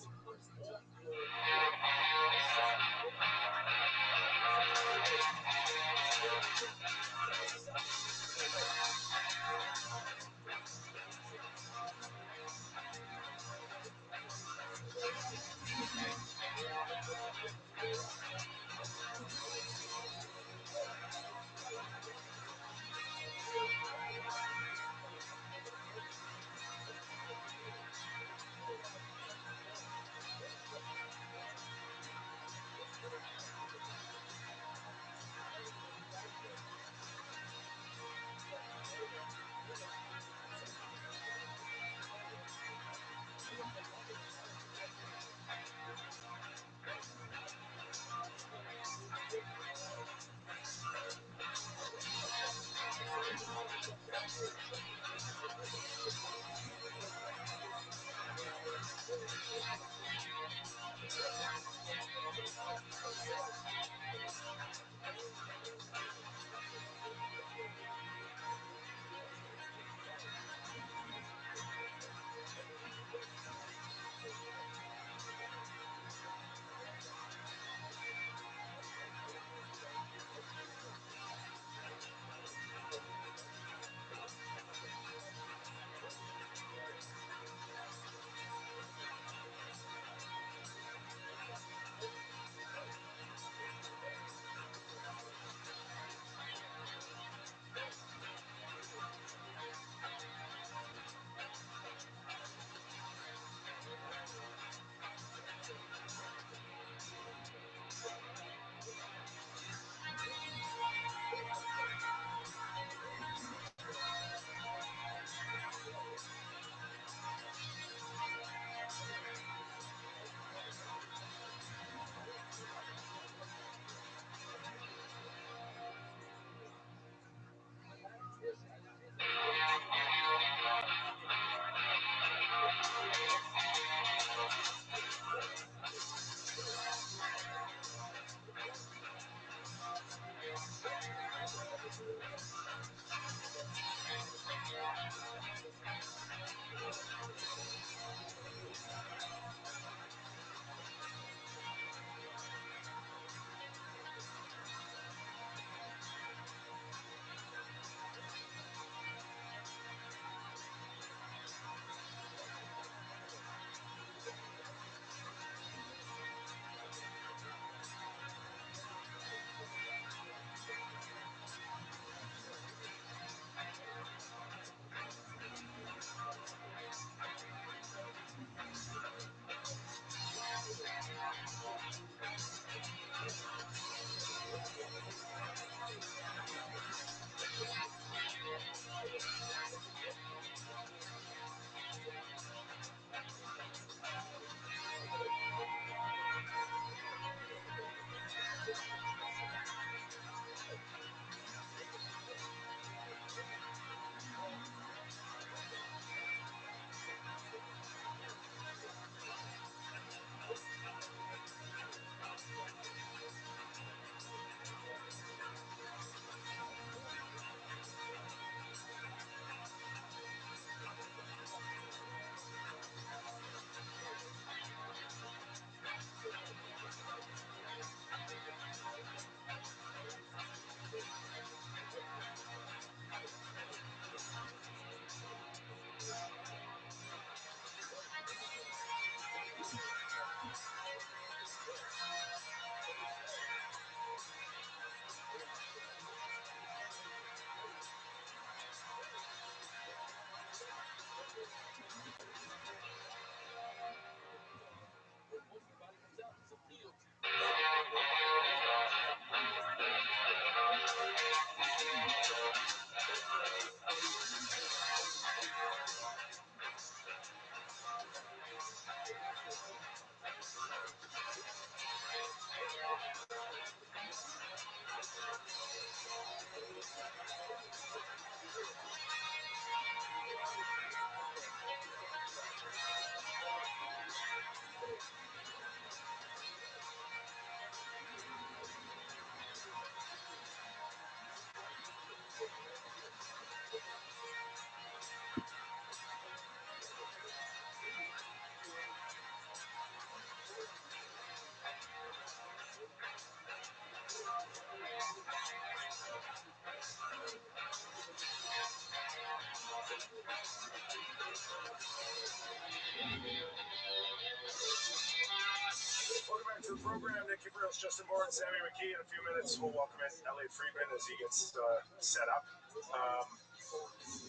S1: to the program. Nicky Frills, Justin Bourne, Sammy McKee. In a few minutes, we'll welcome in Elliot Friedman as he gets set up.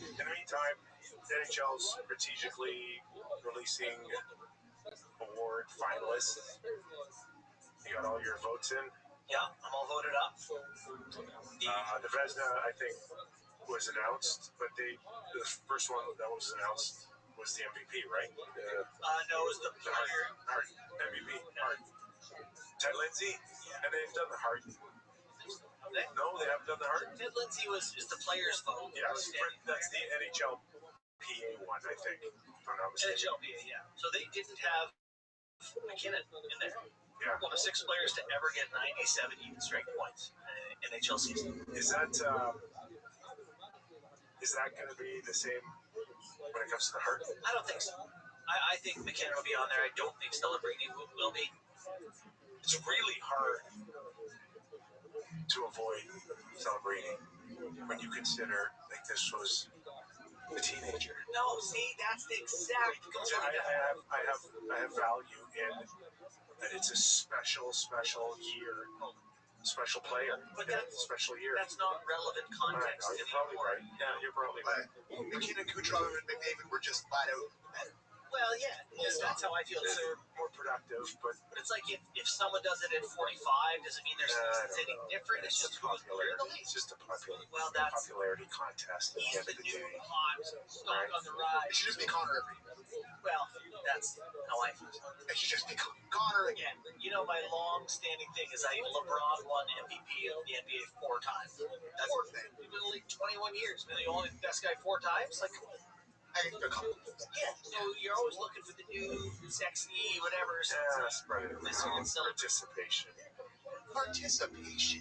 S1: In the meantime, the NHL's strategically releasing award finalists. You got all your votes in?
S5: Yeah, I'm all voted up.
S1: The Vezina, I think, was announced, but the first one that was announced was the MVP, right?
S5: No, it was the player.
S1: Hart. MVP. Hart. Ted Lindsay? And they've done the Hart. No, they haven't done the Hart.
S5: Ted Lindsay is the player's vote.
S1: Yes, that's the NHLPA one, I think. If I'm not mistaken.
S5: NHLPA, yeah. So they didn't have McKinnon in there.
S1: Yeah.
S5: One of 6 players to ever get 97 even strength points in NHL season.
S1: Is that going to be the same when it comes to the Hart?
S5: I don't think so. I think McKinnon will be on there. I don't think Celebrini will be.
S1: It's really hard to avoid Celebrini when you consider like this was a teenager.
S5: No, see, that's the exact.
S1: I have value in that. It's a special year. Special player,
S5: but that's
S1: special year.
S5: That's not relevant context.
S1: You're probably right. Yeah, you're probably right.
S2: McKinnon, Kucherov, and McDavid were just flat out better.
S5: Well, yeah, that's how I feel.
S1: They're more productive, but
S5: it's like if someone does it at 45, does it mean there's anything different? It's just
S1: popularity. It's just a popularity contest at the end of the day.
S5: Hot stock on the rise.
S2: It should just be Connor every year.
S5: Well, that's how I feel.
S2: It should just be Connor again.
S5: You know, my long-standing thing is LeBron won MVP of the NBA 4 times. That's
S2: Fourth thing.
S5: He's been in the league 21 years. Been the only best guy 4 times. Like,
S2: I think they're coming.
S5: yeah. So you're always looking for the new, sexy, whatever.
S1: Spread it around. Participation.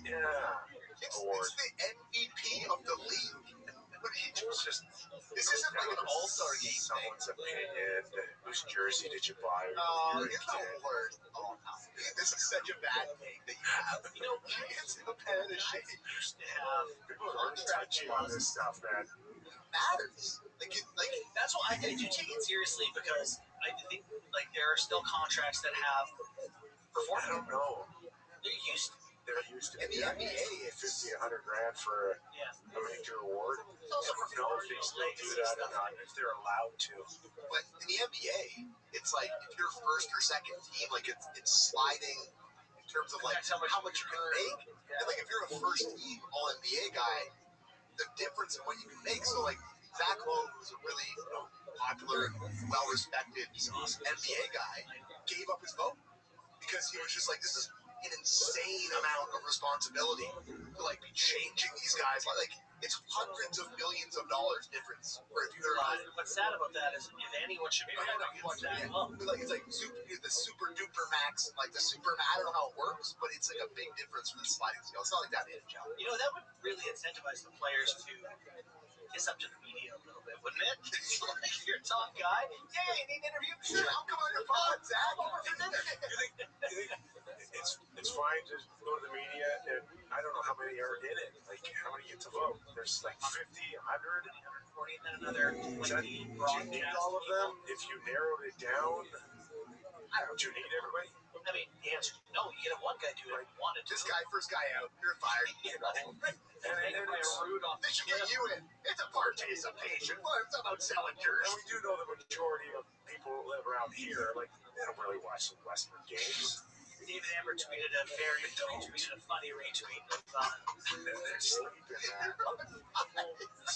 S2: Yeah. It's the MVP of the league. But it's just, this isn't like an all-star game.
S1: Someone's opinion. Whose jersey did you buy?
S2: It's the worst. Oh, no. This is such a bad thing that you have.
S5: You know,
S2: it's a pen and shake.
S5: Used to have
S1: people are touchy on this stuff, man.
S2: It matters. Like
S5: that's why I do take it seriously, because I think like there are still contracts that have performance.
S1: I don't know.
S5: They're used to.
S2: In the NBA, it's
S1: $50-100 grand for a major award.
S5: It's also
S1: I don't know if they still do that or not, if they're allowed to.
S2: But in the NBA, it's like if you're first or second team, like it's sliding in terms of like how much you can make. And like if you're a first team All NBA guy, the difference in what you can make. So like Zach Lowe, who's a really popular and well respected NBA guy, gave up his vote because he was just like, this is an insane amount of responsibility to like be changing these guys. Like it's hundreds of millions of dollars difference for if you're
S5: what's sad about that is if anyone should be
S2: like it's like the super duper max, like the super. I don't know how it works, but it's like a big difference for the sliding scale. It's not like that in NHL.
S5: You know, that would really incentivize the players to kiss up to the media a little bit, wouldn't it? Like you're a top guy. Yeah, you need an interview.
S2: Sure, I'll come on your pod, Zach.
S5: Over for dinner.
S1: You think it's fine to go to the media, and I don't know how many are in it. Like, how many get to vote? There's like 50, 100,
S5: 140, and then another 20.
S1: Do you need all of them? If you narrowed it down, I don't know. Do you need everybody?
S5: I mean, the answer is no. You get one guy do it. Wanted to.
S2: This guy, first guy out, you're fired.
S1: And it's
S5: rude on
S2: they should put you in. It's a participation. Well, it's about selling jerseys.
S1: And we do know the majority of people who live around here, like, they don't really watch the Western games.
S5: David Amber tweeted a funny retweet of
S1: they're sleeping, man.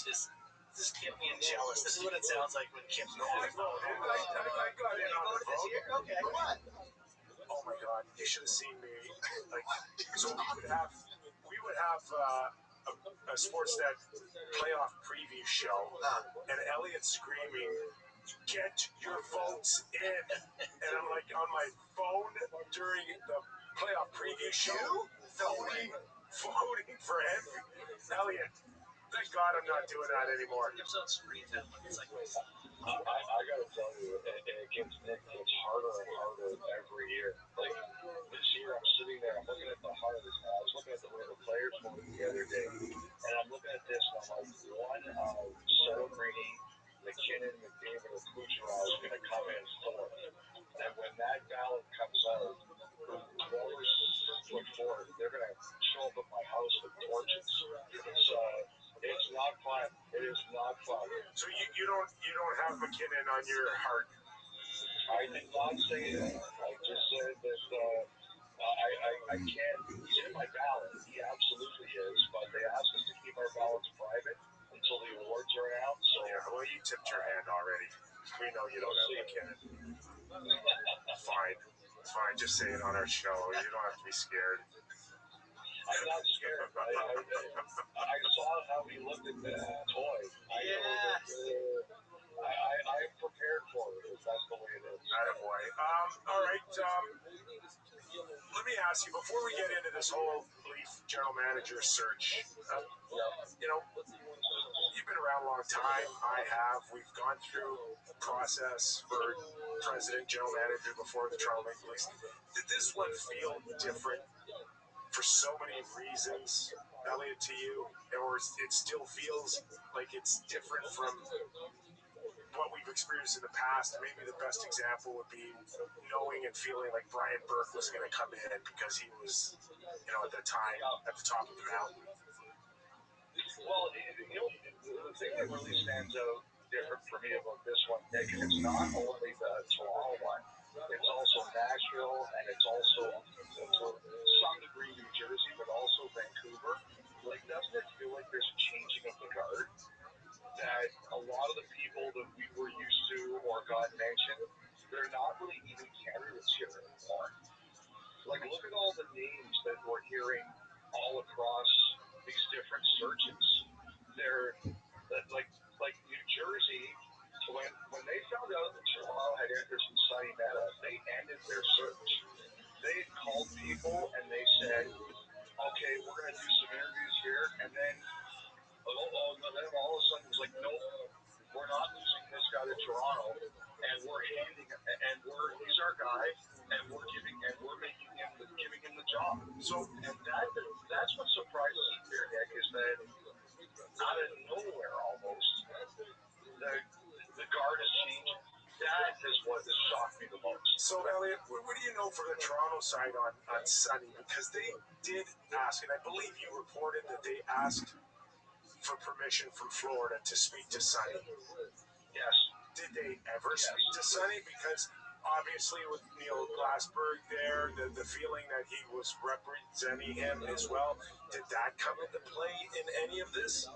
S5: This is Kim being jealous. This is what it sounds like when Kim's
S1: I voted. I got in on the vote.
S5: Okay.
S2: For what?
S1: Oh my God! You should have seen me. Like, so we would have a Sportsnet playoff preview show, and Elliot screaming, "Get your votes in!" And I'm like on my phone during the playoff preview show, voting for Elliot. Thank God I'm not doing that anymore.
S5: Episode's free time. It's like
S9: I gotta tell you, it gets harder and harder every year. Like this year, I'm sitting there, I'm looking at the heart. I was looking at the way the players voted the other day, and I'm looking at this, and I'm like, one of Celebrini, McKinnon, McDavid, or Kucherov is going to come in fourth. And when that ballot comes out, club.
S1: So you don't have McKinnon on your heart.
S9: I did not say that. I just said that I can't. He's in my ballot. He absolutely is. But they asked us to keep our ballots private until the awards are announced. So
S1: yeah, well, you tipped your hand already. We know you don't have McKinnon. Fine. It's fine. Just say it on our show. You don't have to be scared.
S9: I'm not scared. I saw how he looked at the toy. I'm prepared for it. If that's the way it is.
S1: Attaboy. All right. Let me ask you, before we get into this whole Leaf general manager search, you know, you've been around a long time. I have. We've gone through the process for president, general manager before the Toronto Maple Leafs. Did this one feel different for so many reasons, Elliot, to you? Or it still feels like it's different from what we've experienced in the past? Maybe the best example would be knowing and feeling like Brian Burke was going to come in because he was, at the time, at the top of the mountain.
S9: Well, the thing that really stands out different for me about this one, Nick, and it's not only the Toronto one, it's also Nashville, and it's also, to some degree, New Jersey, but also Vancouver. Like, doesn't it feel like there's a changing of the guard? That a lot of the people that we were used to or got mentioned, they're not really even candidates here anymore. Like, look at all the names that we're hearing all across these different searches. They're like New Jersey. When they found out that Toronto had interest in Sonny Meta, they ended their search. They called people and they said, "Okay, we're going to do some interviews here," and then all of a sudden it's like, "Nope, we're not losing this guy to Toronto, and he's our guy, and we're giving him the job." So, and that's what surprises me here, Nick, is that out of nowhere almost, the guard is changing. That is what has shocked me the most.
S1: So, Elliot, what do you know from the Toronto side on Sonny? Because they did ask, and I believe you reported that they asked for permission from Florida to speak to Sonny.
S9: Yes.
S1: Did they ever speak to Sonny? Because obviously with Neil Glassberg there, the feeling that he was representing him as well, did that come into play in any of this?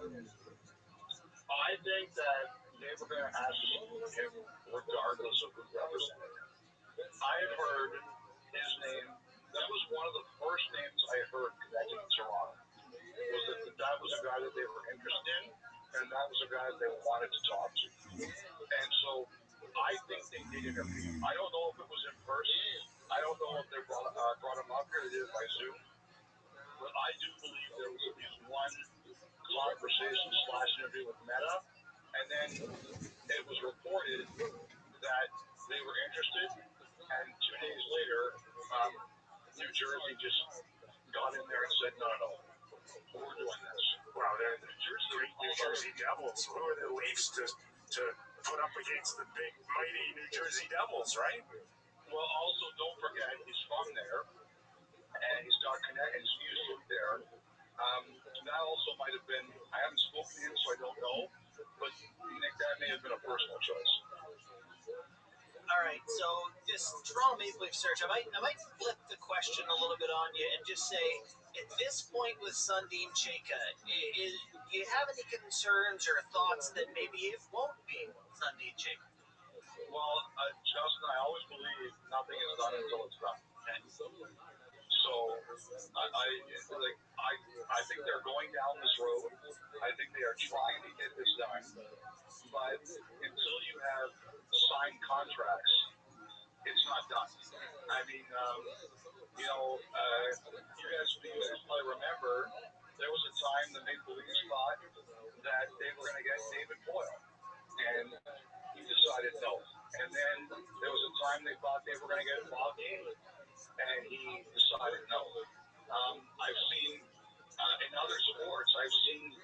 S9: I think that they were going to ask him regardless of who represented him. I had heard his name. That was one of the first names I heard connected to Toronto. Was that was a guy that they were interested in, and that was a guy that they wanted to talk to. And so I think they did interview. I don't know if it was in person. I don't know if they brought him up here. They did it by Zoom. But I do believe there was at least one conversation / interview with Meta, and then it was reported that they were interested, and 2 days later, New Jersey just got in there and said, no, we're doing this.
S1: Wow, they're the New Jersey Devils. Who are the Leafs to put up against the big, mighty New Jersey Devils, right?
S9: Well, also, don't forget, he's from there, and he's got connections usually there. That also might have been, I haven't spoken to him, so I don't know, but Nick, that may have been a personal choice.
S10: All right, so this Toronto Maple Leaf search, I might flip the question a little bit on you and just say, at this point with Sundin Chayka, do you have any concerns or thoughts that maybe it won't be Sundin Chayka?
S9: Well, Justin, I always believe nothing is done until it's done. Okay. So I think they're going down this road. I think they are trying to get this done. But until you have signed contracts, it's not done. I mean, you guys probably remember there was a time the Maple Leafs thought that they were going to get David Boyle, and he decided no. And then there was a time they thought they were going to get Bob Gainey, and he decided no. I've seen in other sports, I've seen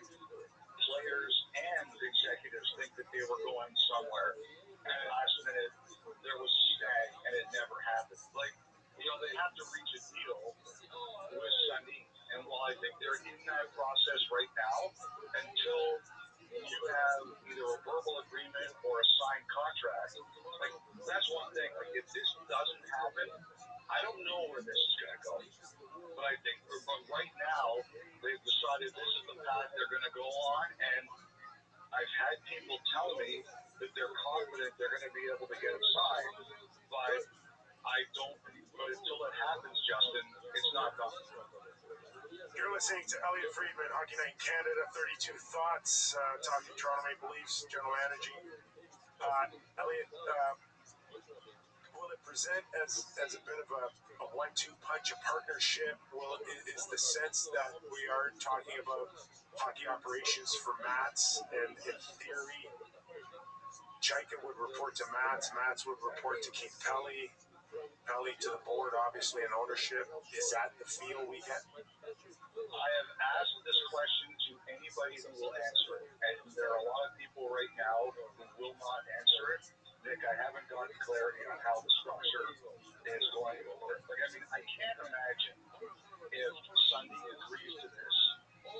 S9: players and executives think that they were going somewhere, and last minute there was a stag, and it never happened. They have to reach a deal with Sundin, and while I think they're in that process right now, until you have either a verbal agreement or a signed contract. Like, that's one thing. Like, if this doesn't happen, I don't know where this is going to go. But I think right now, they've decided this is the path they're going to go on. And I've had people tell me that they're confident they're going to be able to get it signed. But I don't, but until it happens, Justin, it's not done.
S1: You're listening to Elliot Friedman, Hockey Night in Canada, 32 Thoughts, talking Toronto Maple Leafs, General Managing. Elliot, will it present as a bit of a 1-2 punch, a partnership? Is the sense that we are talking about hockey operations for Mats, and in theory, Jaika would report to Mats would report to Keith Pelly to the board, obviously, and ownership. Is that the feel we get?
S9: I have asked this question to anybody who will answer it, and there are a lot of people right now who will not answer it. Nick, I haven't gotten clarity on how the structure is going to work. Like, I mean, I can't imagine if Sunday agrees to this,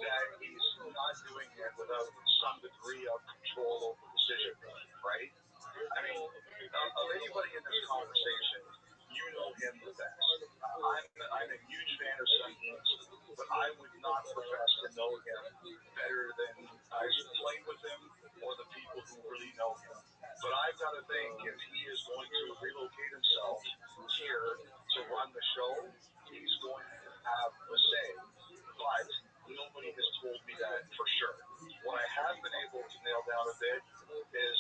S9: that he's not doing it without some degree of control over the decision making, right? I mean, of anybody in this conversation, you know him the best. I'm a huge fan of Sundin's, but I would not profess to know him better than I played with him or the people who really know him. But I've got to think if he is going to relocate himself here to run the show, he's going to have a say. But nobody has told me that for sure. What I have been able to nail down a bit is,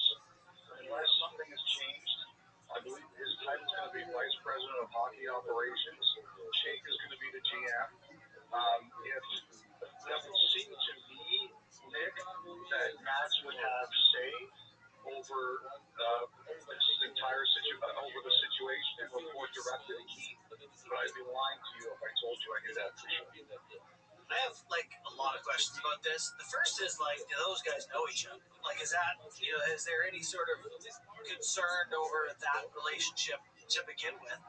S9: unless something has changed, I believe his title is going to be Vice President of Hockey Operations. Jake is going to be the GM. If that would seem to me, Nick, that Mats would have say over this entire over the situation and report directly to Keith. But I'd be lying to you if I told you I knew that for sure.
S10: I have like a lot of questions about this. The first is like, do those guys know each other? Like, is that, is there any sort of concern over that relationship to begin with?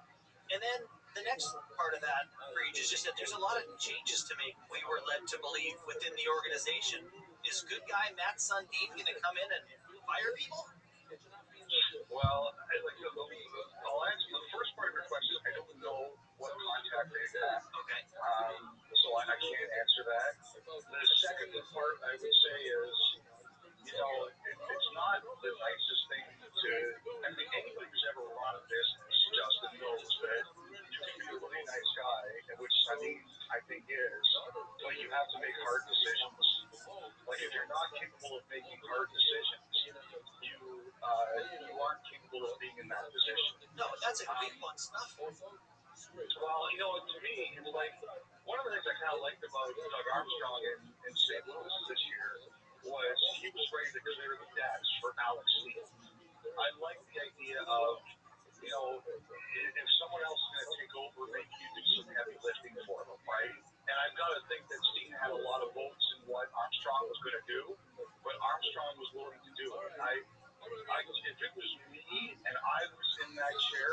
S10: And then the next part of that, Reed, is just that there's a lot of changes to make. We were led to believe within the organization. Is good guy Matt Sundin going to come in and fire people?
S9: Well, I'll answer the first part of your question. I don't know what contact they have.
S10: Okay.
S9: So I can't answer that. The second part I would say is, it's not the nicest thing to, I mean, anybody who's ever run a business, Justin, knows that you can be a really nice guy, and which Sundin, I think, is, but you have to make hard decisions. Like, if you're not capable of making hard decisions, you aren't capable of being in that position.
S10: No, that's a weak one stuff.
S9: Well, to me, it's like, one of the things I kind of liked about Doug Armstrong in St. Louis this year was he was ready to clear the decks for Alex Lee. I like the idea of, if someone else is going to take over, maybe you do some heavy lifting for them, right? And I've got to think that Steen had a lot of votes in what Armstrong was going to do, but Armstrong was willing to do it. If it was me and I was in that chair,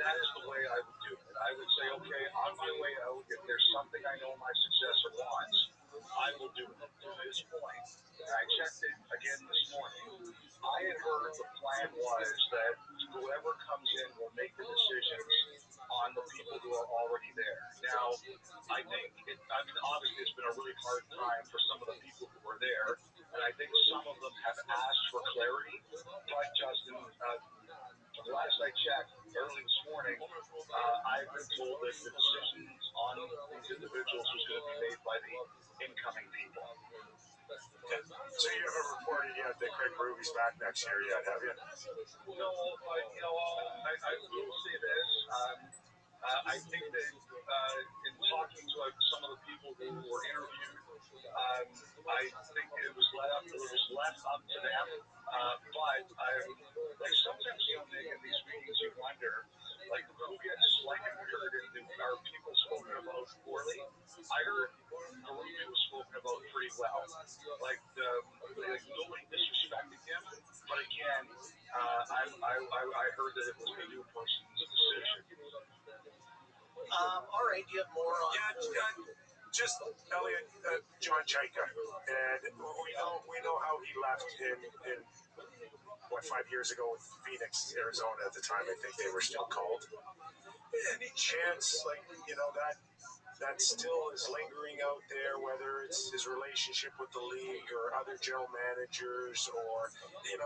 S9: that is the way I would do it. I would say, okay, on my way out, if there's something I know my successor wants, I will do it. To this point, and I checked it again this morning, I had heard the plan was that whoever comes in will make the decisions on the people who are already there. Now, I think, obviously it's been a really hard time for some of the people who were there, and I think some of them have asked for clarity. But Justin, last I checked, early this morning, I've been told that the decisions on these individuals was going to be made by the incoming people.
S1: Okay. So you haven't reported yet that Craig Berube back next year yet, have you?
S9: No, but I will say this. I think that in talking to some of the people who were interviewed, I think it was left up to them. But like sometimes, Nick, in these meetings, you wonder, like, who gets like and heard, and are people spoken about poorly? I heard Berube was spoken about pretty well. Like nobody disrespected him, but again, I heard that it was the new person's decision.
S10: All right, do you have more on?
S3: Yeah,
S1: just Elliot, John Chaika, and we know how he left in 5 years ago with Phoenix, Arizona at the time. I think they were still called. Any chance, that still is lingering out there, whether it's his relationship with the league or other general managers, or it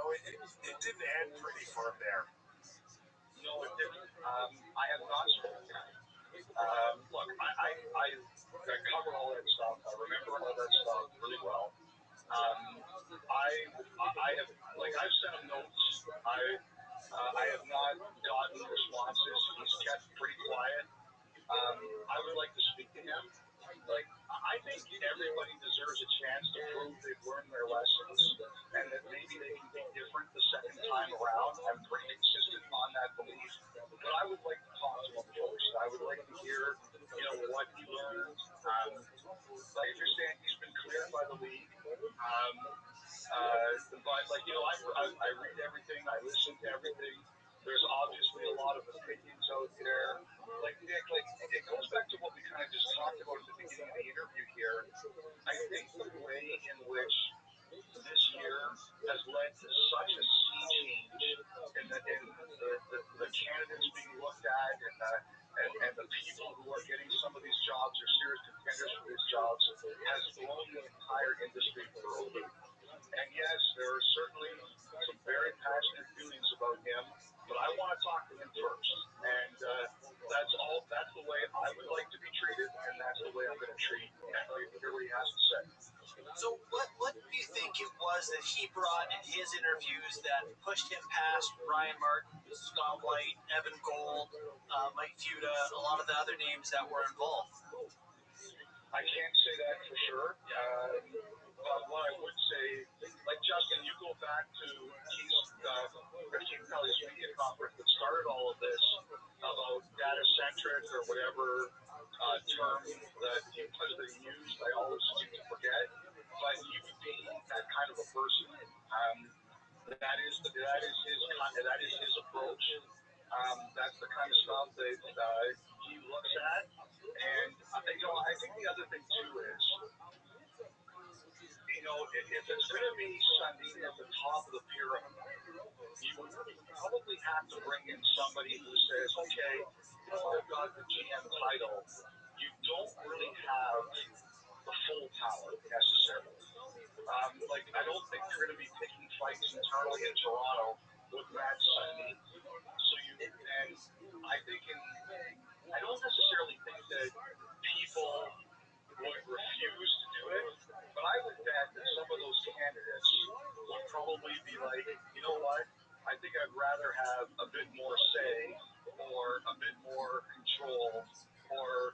S1: didn't end pretty for him there.
S9: No, it didn't. I have not spoken to him. Look, I cover all that stuff. I remember all that stuff really well. I have, I've sent him notes. I have not gotten responses. He's kept pretty quiet. I would like to speak to him. I think everybody deserves a chance to prove they've learned their lessons and that maybe they can be different the second time around. I'm pretty consistent on that belief. But I would like to talk to him first. I would like to hear, what he learned. If you're saying he's been cleared by the league, but I read everything, I listen to everything. There's obviously a lot of opinions out there. Nick, it goes back to what we kind of just talked about at the beginning of the interview here. I think the way in which this year has led to such a sea change in the candidates being looked at and the people who are getting some of these jobs or serious contenders for these jobs has blown the entire industry for a loop. And yes, there are certainly some very passionate feelings about him, but I want to talk to him first. And that's the way I would like to be treated, and that's the way I'm going to treat Henry and hear what he has to say.
S10: So what do you think it was that he brought in his interviews that pushed him past Ryan Martin, Scott White, Evan Gold, Mike Fuda, a lot of the other names that were involved?
S9: I can't say that for sure. But what I would say, Justin, you go back to Keith Kelly's media conference that started all of this about data-centric or whatever term that he used. I always seem to forget. But he would be that kind of a person. That is his approach. That's the kind of stuff that he looks at. And I think the other thing too is, if it's going to be Sundin at the top of the pyramid, you probably have to bring in somebody who says, okay, I've got the GM title. You don't really have the full talent necessarily. I don't think you're going to be picking fights internally in Toronto with Matt Sundin. I don't necessarily think that people would refuse to do it, but I would bet that some of those candidates would probably be like, you know what? I think I'd rather have a bit more say or a bit more control, or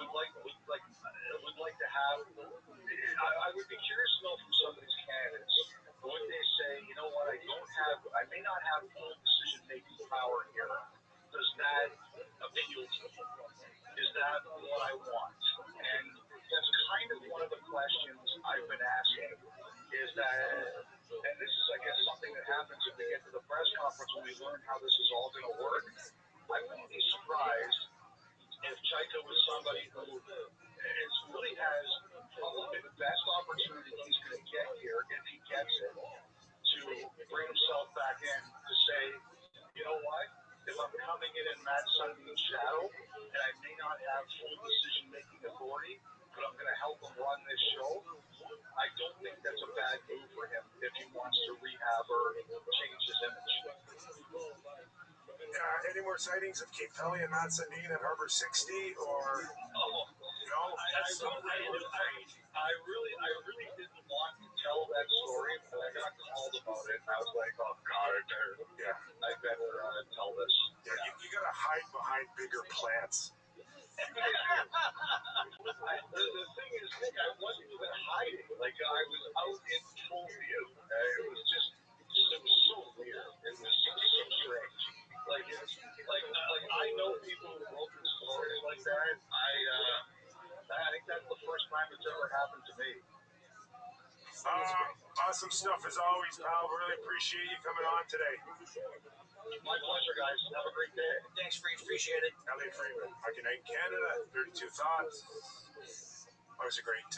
S9: would like to have. I would be curious to know from some of these candidates, would they say, you know what? I may not have full decision-making power here. Does that appeal to me? Is that what I want? And that's kind of one of the questions I've been asking, is that, and this is, I guess, something that happens if we get to the press conference when we learn how this is all going to work. I wouldn't be surprised if Chaika was somebody who really has probably the best opportunity he's going to get here, if he gets it, to bring himself back in to say, you know what? If I'm coming in Matt Sundin's shadow, and I may not have full decision-making authority, but I'm going to help him run this show, I don't think that's a bad move for him if he wants to rehab or change his image.
S1: Any more sightings of Keith Kelly and Matt Sundin at Harbor 60, or no?
S9: That's so random. I really didn't want to tell that story, but I got called about it, and I was like, oh God, I better tell this.
S1: Yeah, you got to hide behind bigger plants.
S9: The thing is, Nick, I wasn't even hiding. I was out in full view. It was so weird. It was so strange. I know people who broke stories like that. I think that's the first time it's ever happened to me.
S1: Awesome stuff as always, pal. Really appreciate you coming on today.
S9: My pleasure, guys. Have a great day.
S10: Thanks, Freed. Appreciate it.
S1: Elliot Freeman, Hockey Night in Canada, 32 Thoughts. That was a great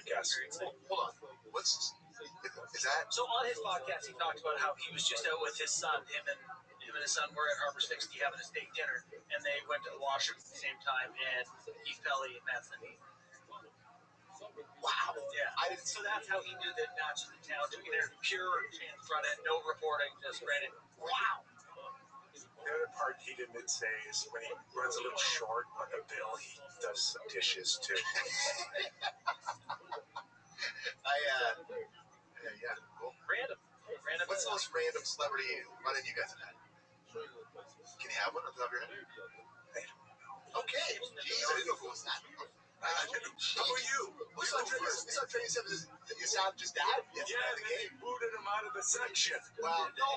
S1: guest.
S2: Hold on. Is that?
S10: So on his podcast, he talked about how he was just out with his son. Him and his son were at Harbor 60 having a steak dinner, and they went to the washroom at the same time, and he fell in Bethany.
S2: Wow.
S10: Yeah. So that's how he knew that Match was in town, doing an interview pure in front end, no reporting, just ran it. Wow.
S1: The other part he didn't say is when he runs a little short on the bill, he does some dishes too.
S2: Yeah, cool.
S10: Random.
S2: What's the most random celebrity run-in you guys have had? Can you have one off the top of your head? Okay. Jeez, I didn't know if it was that. How about you? We saw Training 7 you sound just dad?
S1: Yeah, they booted him out of the section.
S2: Well, no,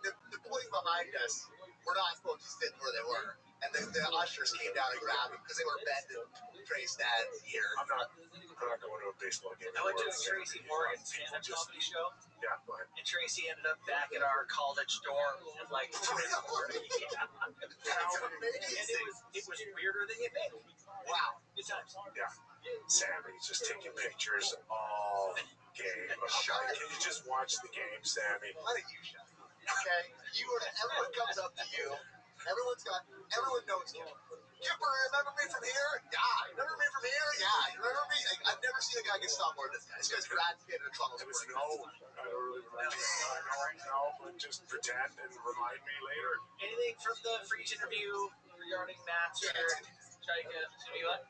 S2: the boys behind us were not supposed to sit where they were. And the ushers came down and grabbed them because they were bending Trey's dad's ear.
S1: I'm not going to a baseball game.
S10: I went to Tracy Morgan's stand-up comedy show.
S1: Yeah, go ahead.
S10: And Tracy ended up back at our college dorm at like 3 in the morning.
S2: That's amazing.
S10: And it was weirder than you think.
S2: Wow.
S10: Good times.
S1: Yeah. Sammy's just taking pictures all game. Can you just watch the game, Sammy?
S2: Why don't you shut up? Okay? Everyone comes up to you. Everyone knows you. Kipper, remember me from here? Yeah. Remember me from here? Yeah. You remember me? I've never seen a guy get stopped more than this guy. This guy's Brad's getting in trouble.
S1: I don't really remember. No, but just pretend and remind me later.
S10: Anything from the Freeze interview regarding Matt's or try to get me what?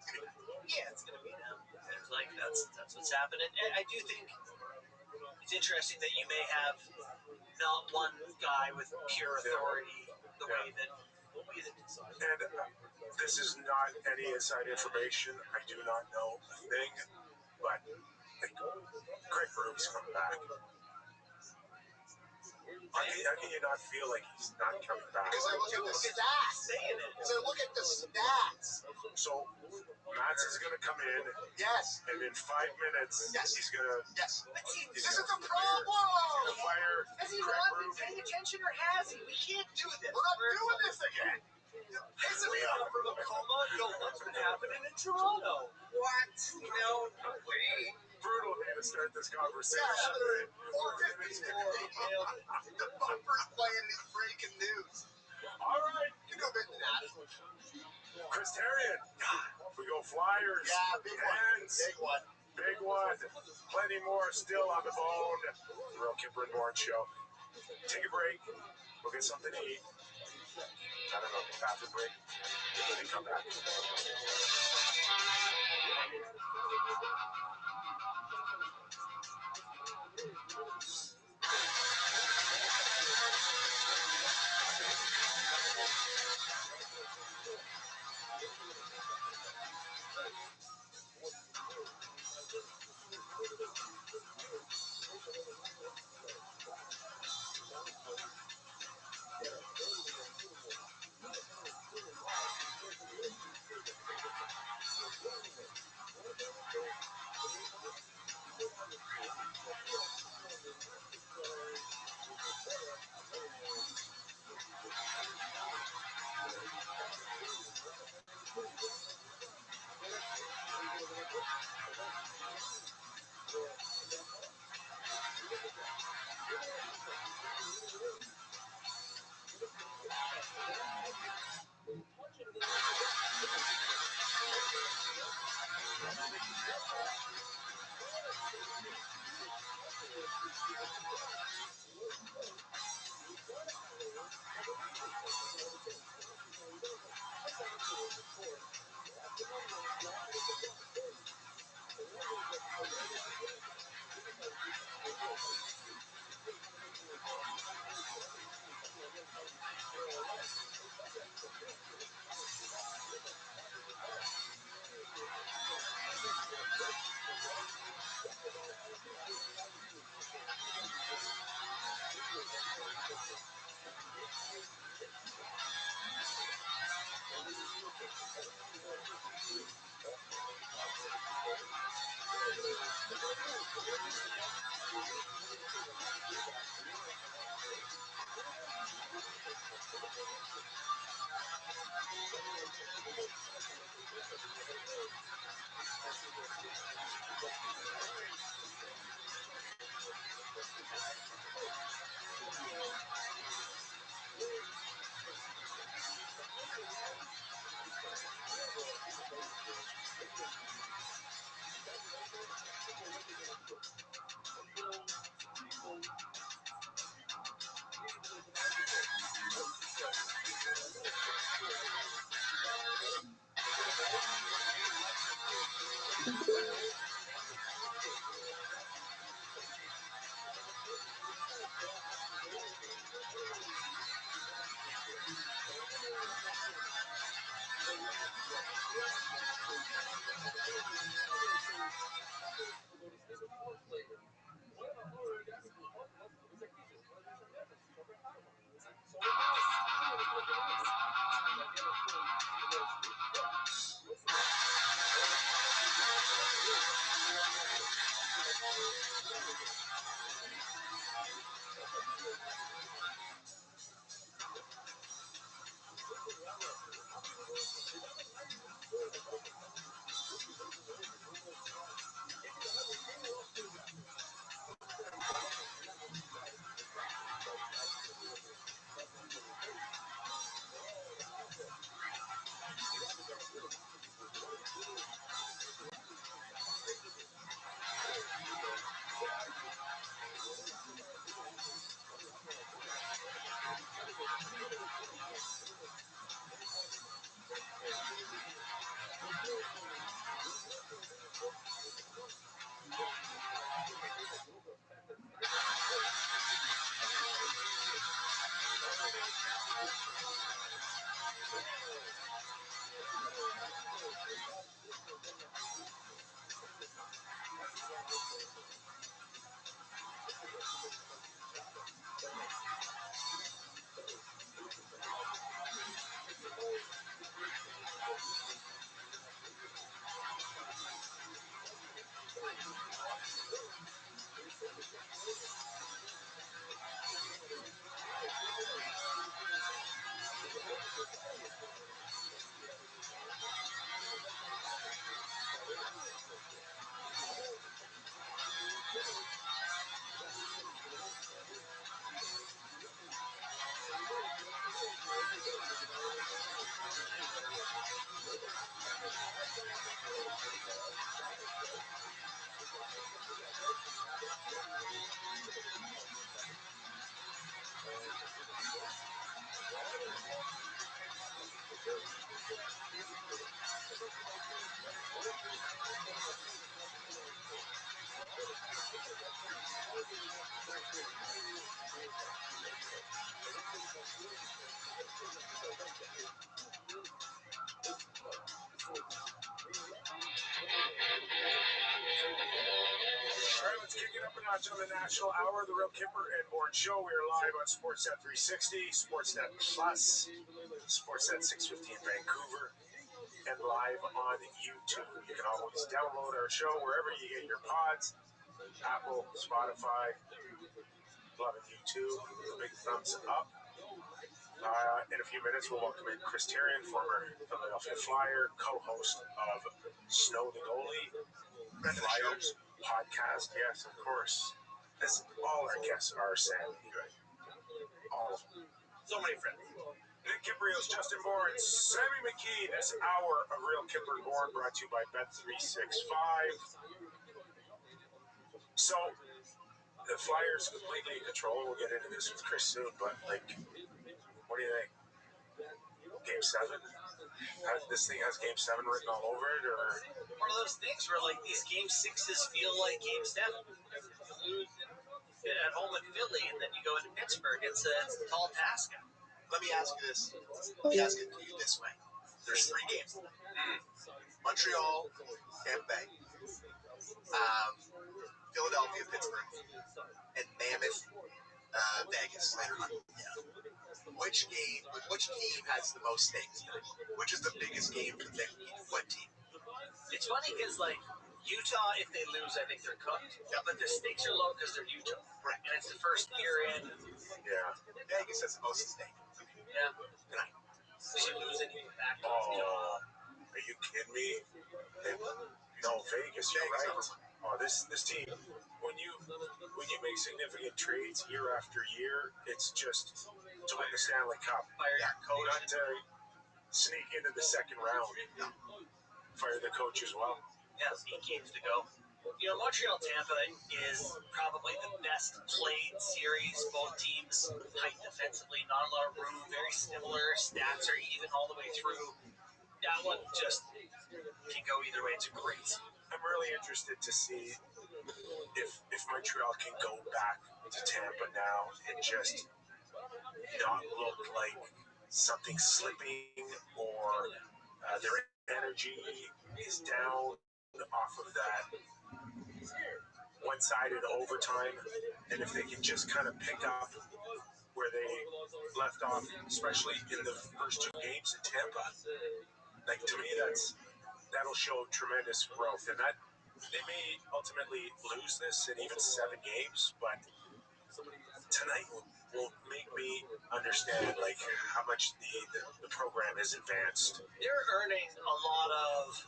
S10: Yeah, it's gonna be them. It's like that's what's happening. And I do think it's interesting that you may have not one guy with pure authority the way that
S1: and this is not any inside information. I do not know a thing, but Craig Berube coming back. How can you not feel like he's not coming back?
S2: Because I look at the stats.
S1: So Mats is going to come in.
S2: Yes.
S1: And in 5 minutes, he's going to.
S2: Yes.
S1: This
S2: is the problem.
S1: Fire.
S10: Has he not been paying attention or has he? We can't do this.
S2: We're not doing this again.
S10: Isn't he up from a coma? Yo, what's been happening in Toronto? What? No way.
S1: Brutal way to start this conversation.
S2: Yeah, 4:54. The bumper's playing these breaking news.
S1: All right.
S2: You do a bit of that.
S1: Chris Terrian. We go Flyers.
S2: Yeah, big one.
S1: Big one. Plenty more still on the bone. The Real Kipper and Born Show. Take a break. We'll get something to eat. I don't know, bathroom break. Then come back. All right, let's kick it up a notch on the National Hour, the Real Kipper and Bourne Show. We are live on Sportsnet 360, Sportsnet Plus, Sportsnet 650 in Vancouver, and live on YouTube. You can always download our show wherever you get your pods, Apple, Spotify, loving YouTube. Big thumbs up. In a few minutes, we'll welcome in Chris Terrian, former Philadelphia Flyer, co-host of Snow the Goalie, Flyers podcast. Yes, of course. As all our guests are Sammy. All of them. So many friends. Nick Kiprios, Justin Bourne, Sammy McKee. This hour of Real Kipper and Bourne brought to you by Bet365. So, the Flyers completely in control. We'll get into this with Chris soon, but, what do you think? Game 7? This thing has Game 7 written all over it, or?
S10: One of those things where, these Game 6s feel like Game 7. You lose at home in Philly, and then you go into Pittsburgh. It's a tall task.
S2: Let me ask you this. Let me ask it to you this way. There's 3 games. Montreal, Tampa Bay, Philadelphia, Pittsburgh, and Mammoth, Vegas later on. Which team has the most stakes? Which is the biggest game for them? What team?
S10: It's funny because, Utah, if they lose, I think they're cooked. Yeah. But the stakes are low because they're Utah.
S2: Right.
S10: And it's the first year in.
S2: Yeah. Vegas has the most at stake.
S10: Yeah. Right. So you lose and you back.
S1: Oh, are you kidding me? No, Vegas, you're right. Oh, this team, when you make significant trades year after year, it's just to win the Stanley Cup.
S10: Fire your coach.
S1: Not to sneak into the second round. Fire the coach as well.
S10: Yeah, 8 games to go. Montreal-Tampa is probably the best played series. Both teams tight defensively, not a lot of room, very similar. Stats are even all the way through. That one just can go either way. It's a great.
S1: I'm really interested to see if Montreal can go back to Tampa now and just not look like something slipping or energy is down off of that one-sided overtime, and if they can just kind of pick up where they left off, especially in the first 2 games in Tampa, like to me that'll show tremendous growth, and that they may ultimately lose this in even 7 games, but tonight will make me understand like how much the program is advanced.
S10: They're earning a lot of,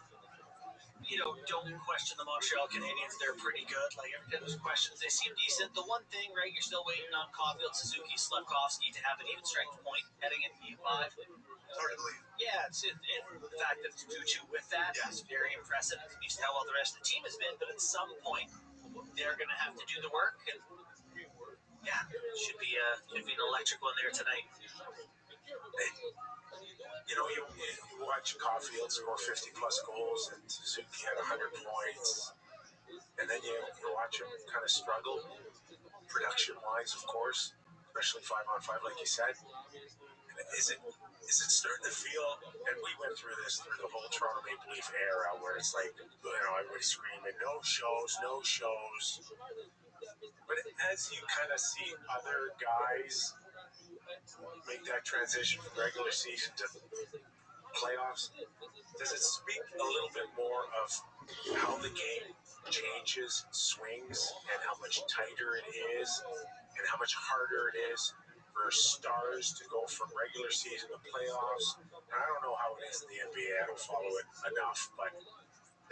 S10: don't question the Montreal Canadiens. They're pretty good. Like every time there's questions, they seem decent. The one thing, right, you're still waiting on Caulfield, Suzuki, Slavkovsky to have an even strength point heading into Game 5.
S2: It's hard to believe.
S10: Yeah, it's the fact that it's 2-2 with that is very impressive. It speaks to how well the rest of the team has been, but at some point, they're going to have to do the work, and yeah, should be an electric one there tonight.
S1: You watch Caulfield score 50-plus goals, and Suzuki had 100 points, and then you watch him kind of struggle, production-wise, of course, especially 5-on-5, like you said. Is it starting to feel, and we went through this through the whole Toronto Maple Leaf era, where it's like, everybody's screaming, no shows. But as you kind of see other guys make that transition from regular season to playoffs, does it speak a little bit more of how the game changes, swings, and how much tighter it is, and how much harder it is for stars to go from regular season to playoffs? And I don't know how it is in the NBA. I don't follow it enough, but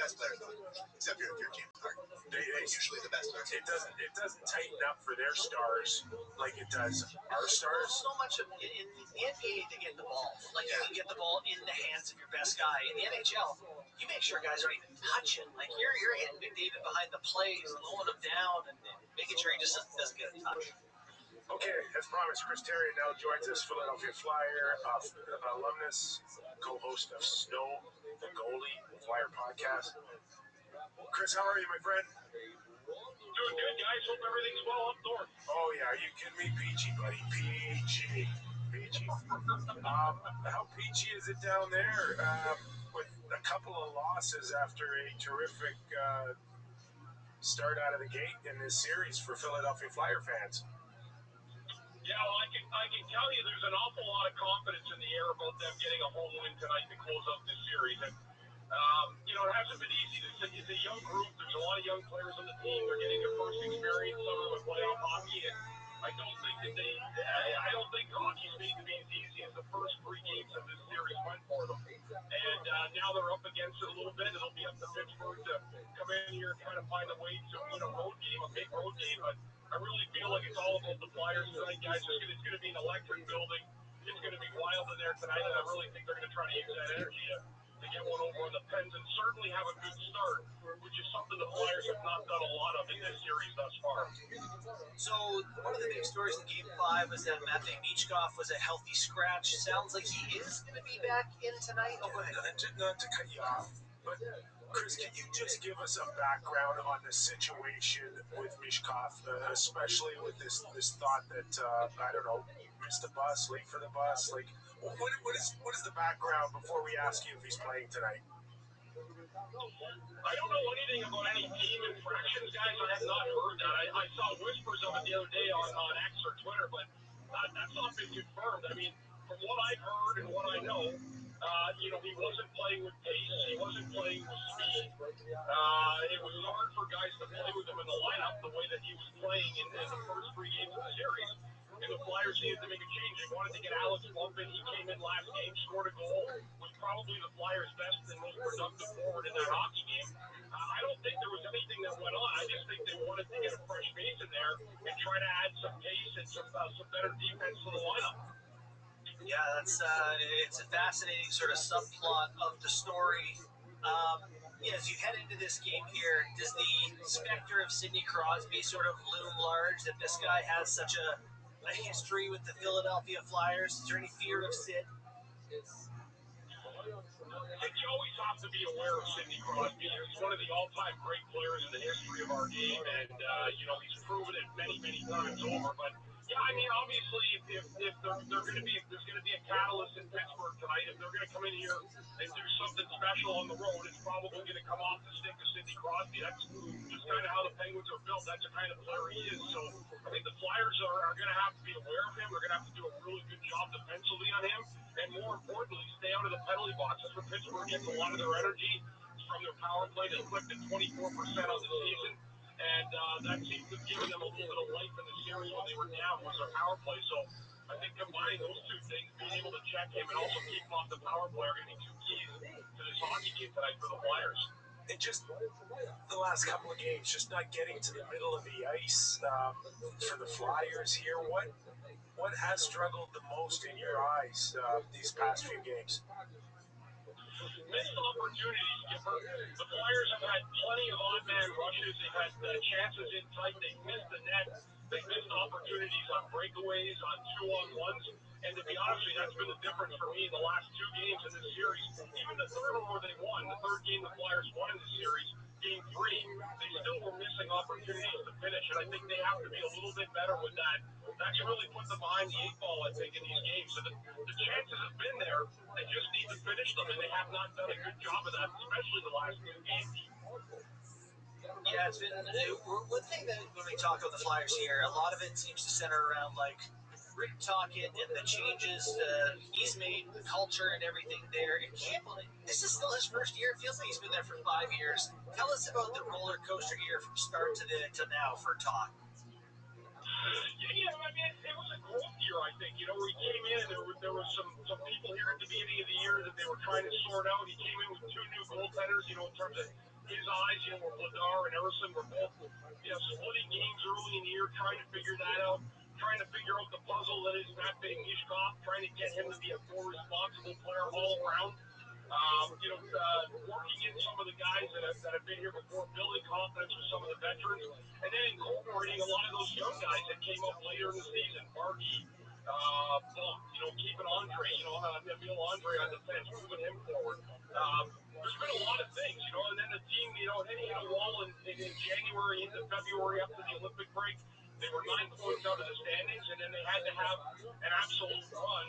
S2: Best players, though, except for your James Harden. They're usually the best players.
S1: It doesn't tighten up for their stars like it does our stars.
S10: So much in the NBA, they get the ball. Like you can get the ball in the hands of your best guy. In the NHL, you make sure guys aren't even touching. Like you're hitting Big David behind the plays, lowering him down, and making sure he just doesn't get a touch.
S1: Okay, as promised, Chris Terry now joins us, Philadelphia Flyer alumnus, co-host of Snow the Goalie Flyer podcast. Chris, how are you, my friend?
S9: Doing good, guys. Hope everything's well up north.
S1: Oh, yeah. Are you kidding me? Peachy, buddy. Peachy. How peachy is it down there with a couple of losses after a terrific start out of the gate in this series for Philadelphia Flyer fans?
S9: Yeah, well, I can tell you there's an awful lot of confidence in the air about them getting a home win tonight to close out this series. And, it hasn't been easy. It's a young group. There's a lot of young players on the team. They're getting their first experience, some of them with playoff hockey. And I don't think hockey's made to be as easy as the first 3 games of this series went for them. And now they're up against it a little bit. It'll be up to Pittsburgh to come in here and try to find a way to win a big road game. But I really feel like it's all about the Flyers tonight, guys. It's going to be an electric building. It's going to be wild in there tonight, and I really think they're going to try to use that energy to get one over on the Pens and certainly have a good start, which is something the Flyers have not done a lot of in this series thus far.
S10: So one of the big stories in Game 5 was that Matvei Michkov was a healthy scratch. Sounds like he is going to be back in tonight. Oh, go ahead.
S1: Not to cut you off, but Chris, can you just give us a background on the situation with Michkov, especially with this thought that, missed the bus, late for the bus? Like, what is the background before we ask you if he's playing tonight?
S9: I don't know anything about any team infractions, guys. I have not heard that. I saw whispers of it the other day on X or Twitter, but that's not been confirmed. I mean, from what I've heard and what I know, he wasn't playing with pace. He wasn't playing with speed. It was hard for guys to play with him in the lineup the way that he was playing in the first 3 games of the series. And the Flyers needed to make a change. They wanted to get Alex bumping. He came in last game, scored a goal, was probably the Flyers' best and most productive forward in that hockey game. I don't think there was anything that went on. I just think they wanted to get a fresh face in there and try to add some pace and some better defense to the lineup.
S10: Yeah, it's a fascinating sort of subplot of the story. As you head into this game here, does the specter of Sidney Crosby sort of loom large that this guy has such a history with the Philadelphia Flyers? Is there any fear of Sid?
S9: You always have to be aware of Sidney Crosby. He's one of the all-time great players in the history of our game, and he's proven it many, many times over. But yeah, I mean, obviously, if there's going to be a catalyst in Pittsburgh tonight, if they're going to come in here and do something special special on the road, it's probably going to come off the stick of Sidney Crosby. That's just kind of how the Penguins are built. That's the kind of player he is. So I think the Flyers are going to have to be aware of him. They're going to have to do a really good job defensively on him, and more importantly, stay out of the penalty box. That's where Pittsburgh gets a lot of their energy from their power play. They clipped at 24% on the season, and that seems to have given them a little bit of life in the series when they were down was their power play. So I think combining those two things, being able to check him and also keep him off the power play are going to be two keys to this hockey game tonight for the Flyers.
S1: And just the last couple of games, just not getting to the middle of the ice for the Flyers here. What has struggled the most in your eyes these past few games?
S9: Missed opportunities, Skipper. The Flyers have had plenty of odd man rushes. They've had chances in tight. They've missed the net. They've missed opportunities on breakaways, on 2-on-1s. And to be honest with you, that's been the difference for me in the last two games in this series. Even the third one where they won, the third game the Flyers won in the series, game 3, they still were missing opportunities to finish. And I think they have to be a little bit better with that. That's really put them behind the 8-ball, I think, in these games. So the chances have been there. They just need to finish them, and they have not done a good job of that, especially the last two games.
S10: Yeah, it's been one thing that when we talk about the Flyers here, a lot of it seems to center around like Rick Tocchet and the changes he's made, the culture and everything there. And Campbell, this is still his first year. It feels like he's been there for 5 years. Tell us about the roller coaster year from start to now for Toc.
S9: Yeah, I mean, it was a growth year, I think. You know, where he came in, and there was some people here at the beginning of the year that they were trying to sort out. He came in with 2 new goaltenders, you know, in terms of his eyes, you know, where Vladar and Emerson were both, you know, splitting games early in the year, trying to figure that out, trying to figure out the puzzle that is Matvei Michkov, trying to get him to be a more responsible player all around. Working in some of the guys that have been here before, building confidence with some of the veterans, and then incorporating a lot of those young guys that came up later in the season. Markey, keeping Andre, Emil Andre on defense, moving him forward. There's been a lot of things, and then the team, hitting a wall in January into February up to the Olympic break. They were 9 points out of the standings, and then they had to have an absolute run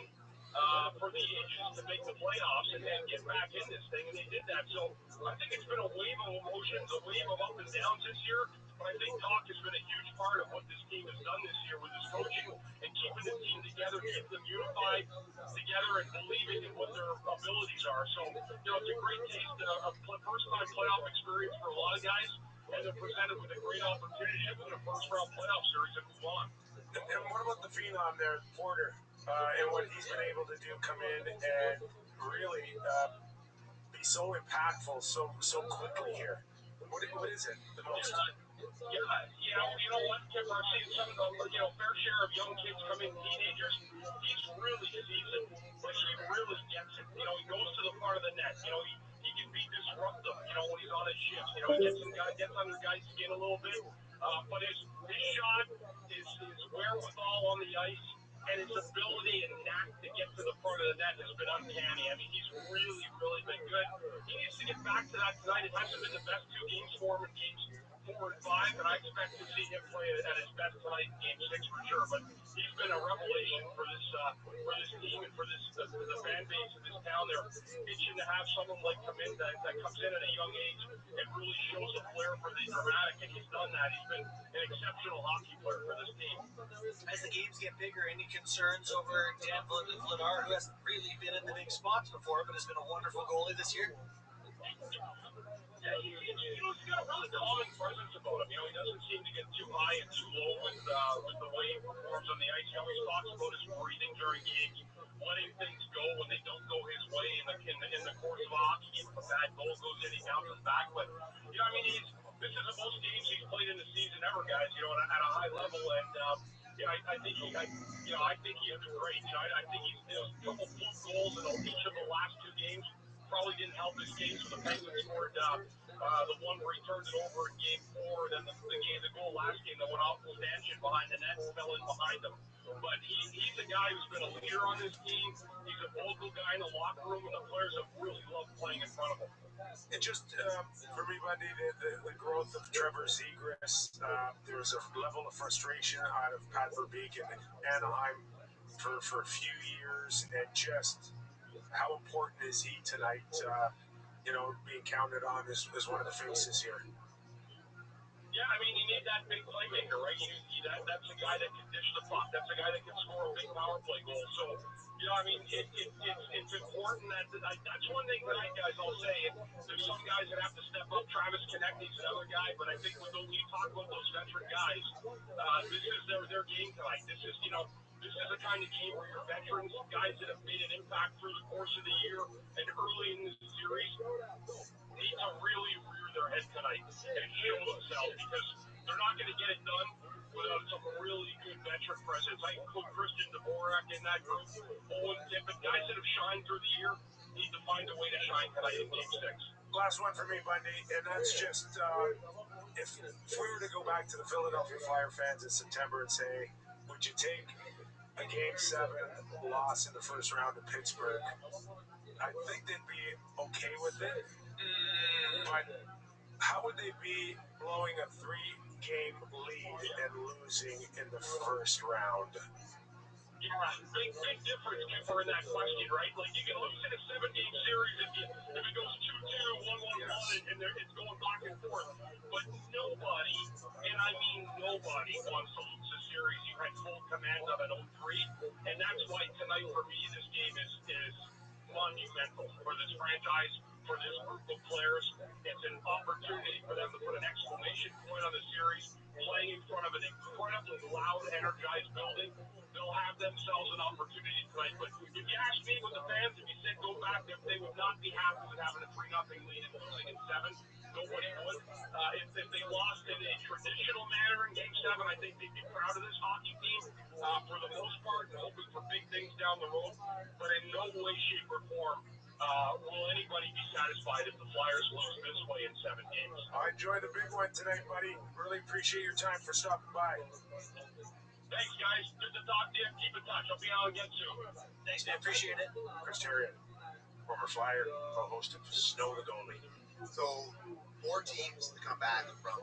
S9: for the ages to make the playoffs and get back in this thing, and they did that. So I think it's been a wave of emotions, a wave of up and downs this year, but I think Toc has been a huge part of what this team has done this year with his coaching and keeping the team together, keeping them unified together and believing in what their abilities are. So, it's a great taste of first-time playoff experience for a lot of guys, and they're presented with a great opportunity to win a first-round playoff series and move on.
S1: And what about the phenom there, Porter, and what he's been able to do, come in and really be so impactful so quickly here? What is it the most?
S9: You know what, Kip, I've seen some of the, fair share of young kids come in, teenagers. He's really seasoned, but he really gets it. He goes to the front of the net. He can be disruptive, when he's on his shifts. He gets under guys' skin a little bit. But his shot, his wherewithal on the ice, and his ability and knack to get to the front of the net has been uncanny. I mean, he's really, really been good. He needs to get back to that tonight. It hasn't been the best 2 games for him in games 4 and 5, and I expect to see him play at his best tonight in game 6 for sure. But he's been a revelation for this team and for the fan base of this town. They're itching to have someone like come in that comes in at a young age and really shows a flair for the dramatic, and he's done that. He's been an exceptional hockey player for this team.
S10: As the games get bigger, any concerns over Dan Vladar, who hasn't really been in the big spots before, but has been a wonderful goalie this year?
S9: Yeah, he's got a really calming presence about him. He doesn't seem to get too high and too low with the way he performs on the ice. He always talks about his breathing during games, letting things go when they don't go his way in the course of a hockey game. If a bad goal goes in, he bounces back. But this is the most games he's played in the season ever, guys. At a high level, and I think he's been great. I think he's a couple fluke goals in each of the last 2 games. Probably didn't help his case when the Penguins scored the one where he turned it over in game 4, then the goal last game that went off the stanchion behind the net and fell in behind him. But he's a guy who's been a leader on this team. He's a vocal guy in the locker room, and the players have really loved playing in front of him.
S1: And just for everybody, the growth of Trevor Zegras, there was a level of frustration out of Pat Verbeek in Anaheim for a few years, and just how important is he tonight being counted on as one of the faces here.
S9: Yeah, I mean, you need that big playmaker, right? That's the guy that can dish the puck. That's the guy that can score a big power play goal. So, I mean, it's important that's one thing tonight, guys, I'll say. There's some guys that have to step up. Travis Konecny's another guy, but I think when you talk about those veteran guys, this is their game tonight. This is the kind of game where your veterans, guys that have made an impact through the course of the year and early in the series, need to really rear their head tonight and show themselves because they're not going to get it done without some really good veteran presence. I include Christian Dvorak in that group, Owen Tippett, guys that have shined through the year need to find a way to shine tonight in Game 6.
S1: Last one for me, Bundy, and that's just if we were to go back to the Philadelphia Flyers fans in September and say, would you take a Game 7 loss in the first round to Pittsburgh? I think they'd be okay with it, but how would they be blowing a 3-game lead and losing in the first round?
S9: Yeah, big difference, Cooper, in that question, right? Like, you can lose in a 7-game series if it goes 2-2, 1-1-1, and it's going back and forth. But nobody, and I mean nobody, wants to lose a series you had full command of at 0-3, and that's why tonight, for me, this game is monumental for this franchise, for this group of players. It's an opportunity for them to put an exclamation point on the series, playing in front of an incredibly loud, energized building. They'll have themselves an opportunity tonight. But if you ask me with the fans, if you said go back, if they would not be happy with having a 3-0 lead and losing in 7, nobody would. If they lost in a traditional manner in Game 7, I think they'd be proud of this hockey team for the most part, hoping for big things down the road. But in no way, shape, or form will anybody be satisfied if the Flyers lose this way in 7 games.
S1: I enjoy the big one tonight, buddy. Really appreciate your time for stopping by.
S9: Thanks, guys. Good to talk to you. Keep in touch. I'll be on again soon.
S10: Thanks, man. Appreciate it.
S1: Chris Terrian, former Flyer, co-host of Snow the Goalie.
S2: So, 4 teams to come back from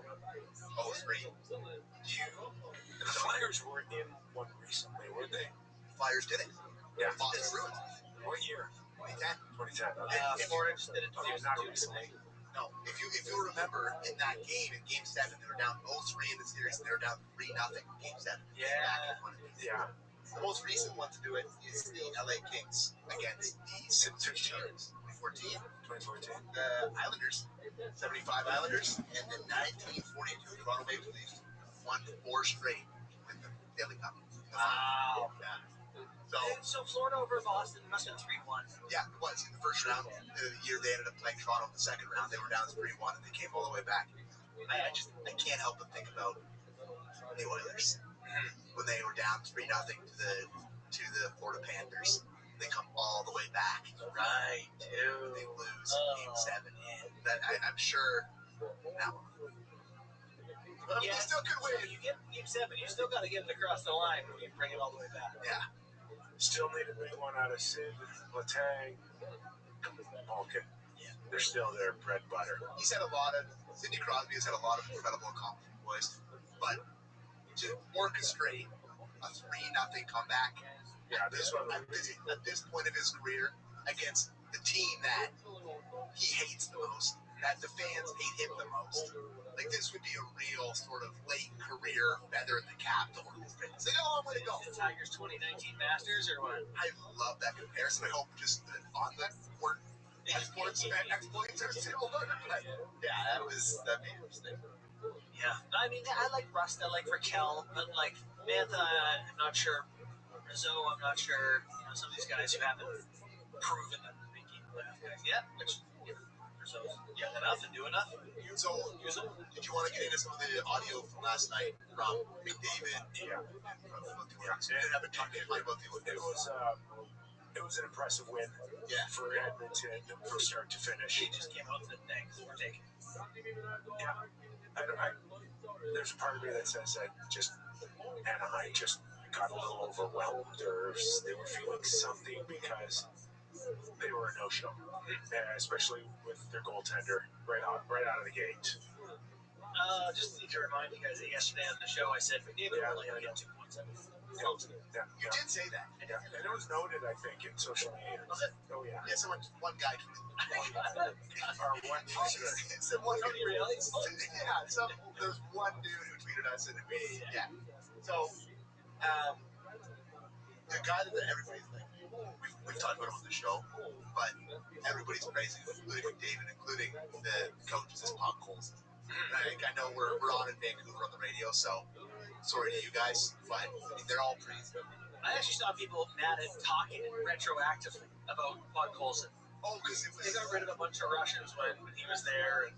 S2: 0-3.
S1: The Flyers were in one recently, weren't they?
S2: Flyers did it.
S1: Yeah.
S2: Boston Bruins.
S1: What year?
S2: 2010.
S1: 2010. Okay.
S10: Florida just did it
S1: Not recently.
S2: No, if you remember in that game, in Game 7, they were down 0-3 in the series, and they were down 3-0 in Game 7.
S10: Yeah.
S1: Yeah.
S2: The most recent one to do it is the LA Kings against the 2014.
S1: 2014.
S2: The Islanders, 75 Islanders, and the 1942 Toronto Maple Leafs won 4 straight with the Stanley Cup.
S10: Wow.
S2: Yeah.
S10: So Florida over Boston must have been 3-1.
S2: Yeah, it was in the first round. The year they ended up playing Toronto in the second round, they were down 3-1, and they came all the way back. I can't help but think about the Oilers when they were down 3-0 to the Florida Panthers. They come all the way back.
S10: Right.
S2: They lose Game 7. I'm sure. Now,
S10: yeah,
S2: they still could win.
S10: So you get Game 7. You still got to get it across the line when you bring it all the way back.
S2: Yeah.
S1: Still need a big one out of Sid, Letang, Malkin.
S2: Yeah.
S1: They're still their bread and butter.
S2: Sidney Crosby has had a lot of incredible accomplishments, boys. But to orchestrate a 3-0 comeback
S1: at this
S2: point of his career against the team that he hates the most, that the fans hate him the most. Like, this would be a real sort of late career feather in the cap to orchestrate. They got a long way to go.
S10: The Tigers 2019 Masters or what?
S2: I love that comparison. I hope just that on the court exploits are similar. Yeah, that'd be interesting.
S10: Yeah, I mean, I like Rust, I like Raquel, but like Mantha, I'm not sure. Rizzo, I'm not sure. Some of these guys who haven't proven that they can playoff guys yet, which Rizzo's young enough and new enough.
S2: So, did you want to get into some of the audio from last night from McDavid?
S1: Yeah. It was an impressive win for Edmonton from start to finish.
S10: He just came out and said, thanks, we're taking it.
S1: Yeah. There's a part of me that says that Anaheim just got a little overwhelmed, or they were feeling something because they were a no-show, especially with their goaltender right out of the gate.
S10: Just need to remind you guys that yesterday on the show I said McDavid only going to get 2 points.
S3: Yeah.
S2: You did say that.
S3: Yeah. And it was noted, I think, in social media.
S2: Was it?
S3: Oh, yeah.
S2: Yeah, one guy tweeted.
S3: Or one user.
S10: Really?
S2: Yeah, there's one dude who tweeted us, and So, the guy that everybody's like, we've talked about him on the show, but everybody's praising him, including McDavid, including the coaches, is Pop Colson. I know we're on in Vancouver on the radio, so sorry to you guys, but they're all praising him.
S10: I actually saw people mad at talking retroactively about Bud Colson.
S2: Oh, because
S10: they got rid of a bunch of Russians when he was there, and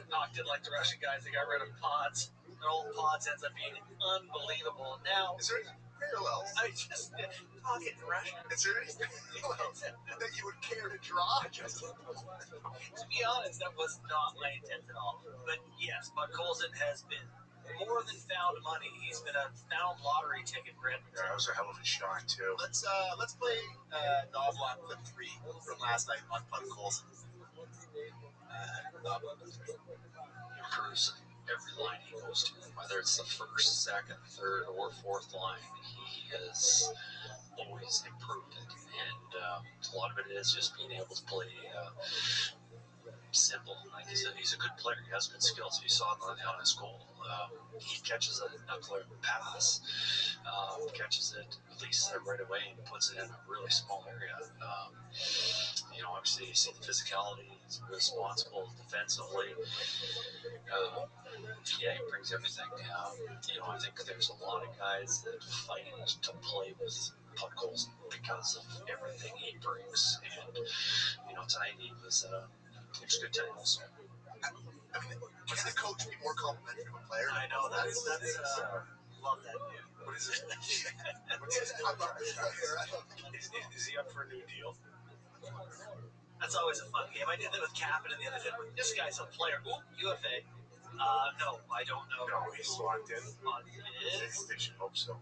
S10: talked like the Russian guys. They got rid of Pods. Their old Pods ends up being unbelievable. Now,
S2: is there any parallels?
S10: I just talking Russian.
S2: Is there any parallels that you would care to draw?
S10: To be honest, that was not my intent at all. But yes, Bud Colson has been more than found money. He's been a found lottery ticket for Edmonton.
S3: Yeah, that was a hell of a shot, too.
S2: Let's play Novlot clip 3 from last night on Bud Colson. Novlot clip 3.
S5: Cruz, every line he goes to, whether it's the first, second, third, or fourth line, he has always improved it. And a lot of it is just being able to play simple. Like he's a good player. He has good skills. You saw it on his goal. He catches a knuckler pass, catches it, releases it right away, and puts it in a really small area. Obviously, you see the physicality. He's responsible defensively. He brings everything. I think there's a lot of guys that fight to play with Puck Colson because of everything he brings. And tonight he was good tonight also.
S2: I mean, can the coach be more complimentary of a player?
S10: I know that's love that dude.
S3: What is it? What's his name? Is he up for a new deal?
S10: That's always a fun game. I did that with Kapanen the other day. This guy's a player. Ooh, UFA. No, I don't know.
S3: No, he's locked in.
S10: They
S3: should hope so.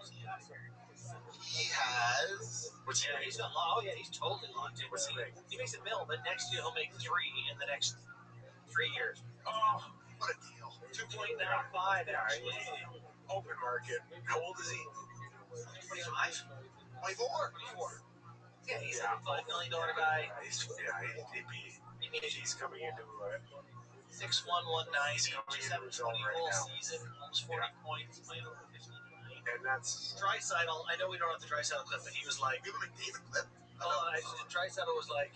S2: He has.
S3: What's he make?
S10: He's not locked. Oh, yeah, he's totally locked in.
S3: What's he make?
S10: He makes $1 million, but next year he'll make $3 million in the next 3 years.
S3: Oh,
S2: what a deal.
S10: 2.95, actually.
S3: Open market. How old is he?
S10: 25?
S2: 24.
S10: Yeah, he's a $5 million guy.
S3: He's coming into
S10: 6'1", 190, 720
S3: right
S10: whole
S3: now.
S10: season, almost 40 points, playing over 59.
S3: And that's
S10: Draisaitl. I know we don't have the Draisaitl clip, but he was like,
S2: Give him a McDavid clip.
S10: Draisaitl was like,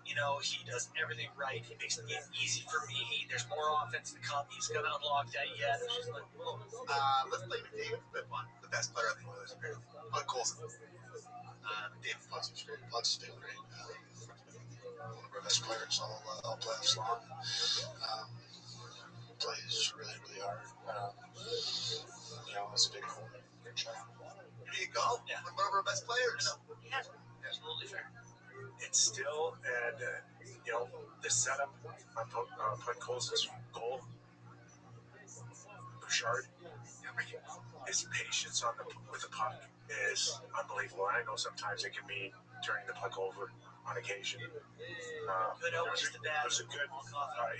S10: he does everything right. He makes it easy for me. There's more offense to come. He's gonna unlock that yet. It's just like, whoa.
S2: Let's play McDavid clip on the best player on the Oilers, apparently. Bud Colson. McDavid Puck's his favorite. One of our best players all playoffs long. Plays really, really hard. It's a big hole. There you go.
S10: Yeah.
S2: One of our best players.
S10: Yeah, absolutely fair.
S3: it's still, and the setup on Puck Colson's goal. Bouchard, his patience with the puck is unbelievable. I know sometimes it can mean turning the puck over on occasion. There was a good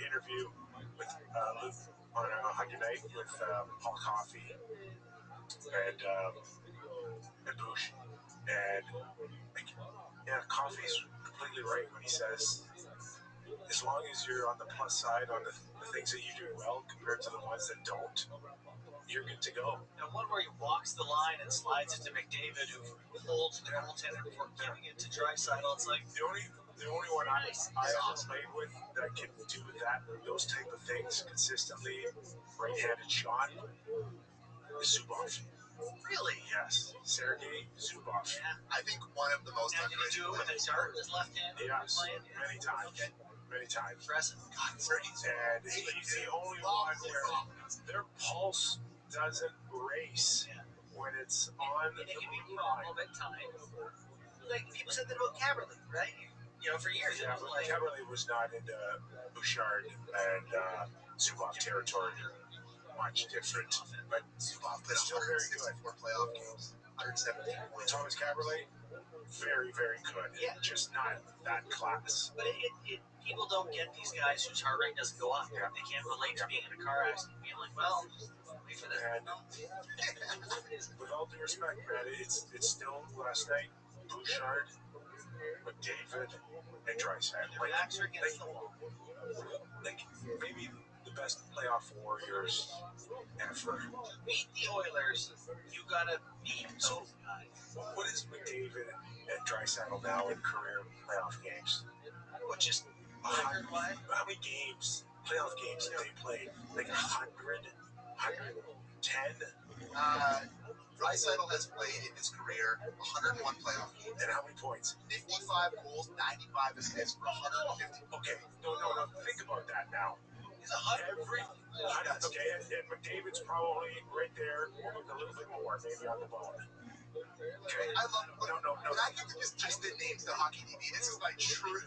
S3: interview with Luke on a Hockey Night with Paul Coffey and Bush. And Coffey's completely right when he says, as long as you're on the plus side on the things that you do well compared to the ones that don't, you're good to go.
S10: And one where he walks the line and slides it to McDavid, who holds the goaltender before giving it to Draisaitl. It's like
S3: the only one I ever played with that can do those type of things consistently, right-handed shot, is Zubov.
S10: Really?
S3: Yes, Sergei Zubov.
S10: Yeah.
S2: I think one of the most
S10: Now, can he do it with a dart in his left hand?
S3: Yes, many times.
S10: Okay.
S3: Many times.
S10: Impressive. God, it's very easy.
S3: And he's the only one where their pulse doesn't race when it's on
S10: and it
S3: the
S10: can be
S3: blue line.
S10: problem at times. Like people said that about Caberlet, right? For years.
S3: Yeah,
S10: it was
S3: but
S10: like
S3: Caberlet was not into Bouchard and Zubov territory. Much different, but
S2: Zubov played
S3: still very good.
S2: 164 playoff games, 117 points.
S3: Thomas Caberlet, very, very good.
S10: Yeah.
S3: Just not that class.
S10: But people don't get these guys whose heart rate doesn't go up. They can't relate to being in a car accident and being like, well, wait for this.
S3: And with all due respect, man, it's still last night. Bouchard, McDavid, and Draisaitl.
S10: Their backs are against the wall.
S3: Like maybe the best playoff warriors ever.
S10: Beat the Oilers, you gotta beat those guys.
S3: What is McDavid and Draisaitl now in career playoff games?
S10: What, just
S3: 100? How many games, playoff games, have they played? Like 100? 110?
S2: Draisaitl has played in his career 101 playoff games.
S3: And how many points?
S2: 55 goals, 95 assists for 150.
S3: Okay, no. Think about that now.
S10: He's 100.
S3: Okay, and McDavid's probably right there, a little bit more, maybe on the bone. Okay.
S2: I love.
S3: No.
S2: When I get to just the names to Hockey TV, this is my true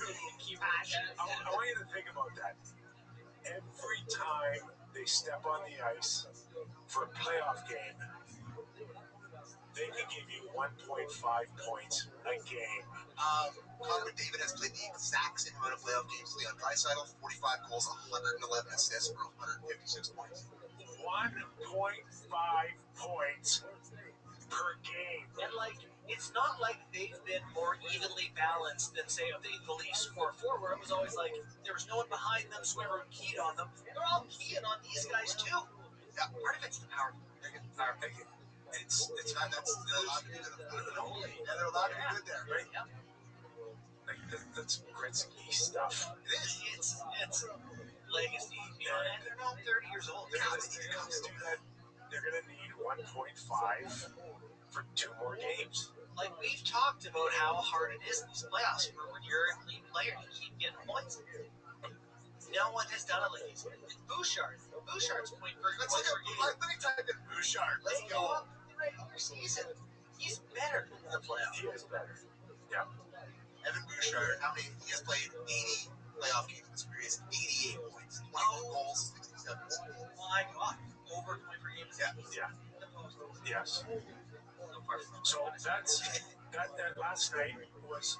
S2: passion.
S3: I want you to think about that. Every time they step on the ice for a playoff game, they can give you 1.5 points a game.
S2: Connor McDavid has played the exact same amount of playoff games as Leon Draisaitl, 45 goals, 111 assists for 156 points.
S3: 1.5 points per game.
S10: And, it's not like they've been more evenly balanced than, say, the Leafs 4-4, where it was always like there was no one behind them, so everyone keyed on them. They're all keying on these guys, too. Yeah, part of it's the power play.
S3: It's
S2: They're allowed to be good. They're allowed to be good there, right?
S10: Yep.
S3: like that's Gretzky stuff.
S10: It is. It's legacy. And they're not 30 years old.
S3: They're going to need 1.5 for 2 more games.
S10: Like, we've talked about how hard it is in these playoffs for when you're a league player to keep getting points. No one has done it like this. Bouchard's point per game.
S2: Let me type in Bouchard. Let's go.
S10: The regular season. He's better in the playoffs.
S3: He is better. Yeah.
S2: Evan Bouchard, he has played 80 playoff games in his career. He has 88 points, 21 goals, 67 assists.
S10: My God. Over 20 per game.
S3: Yeah. Yes. So that last night was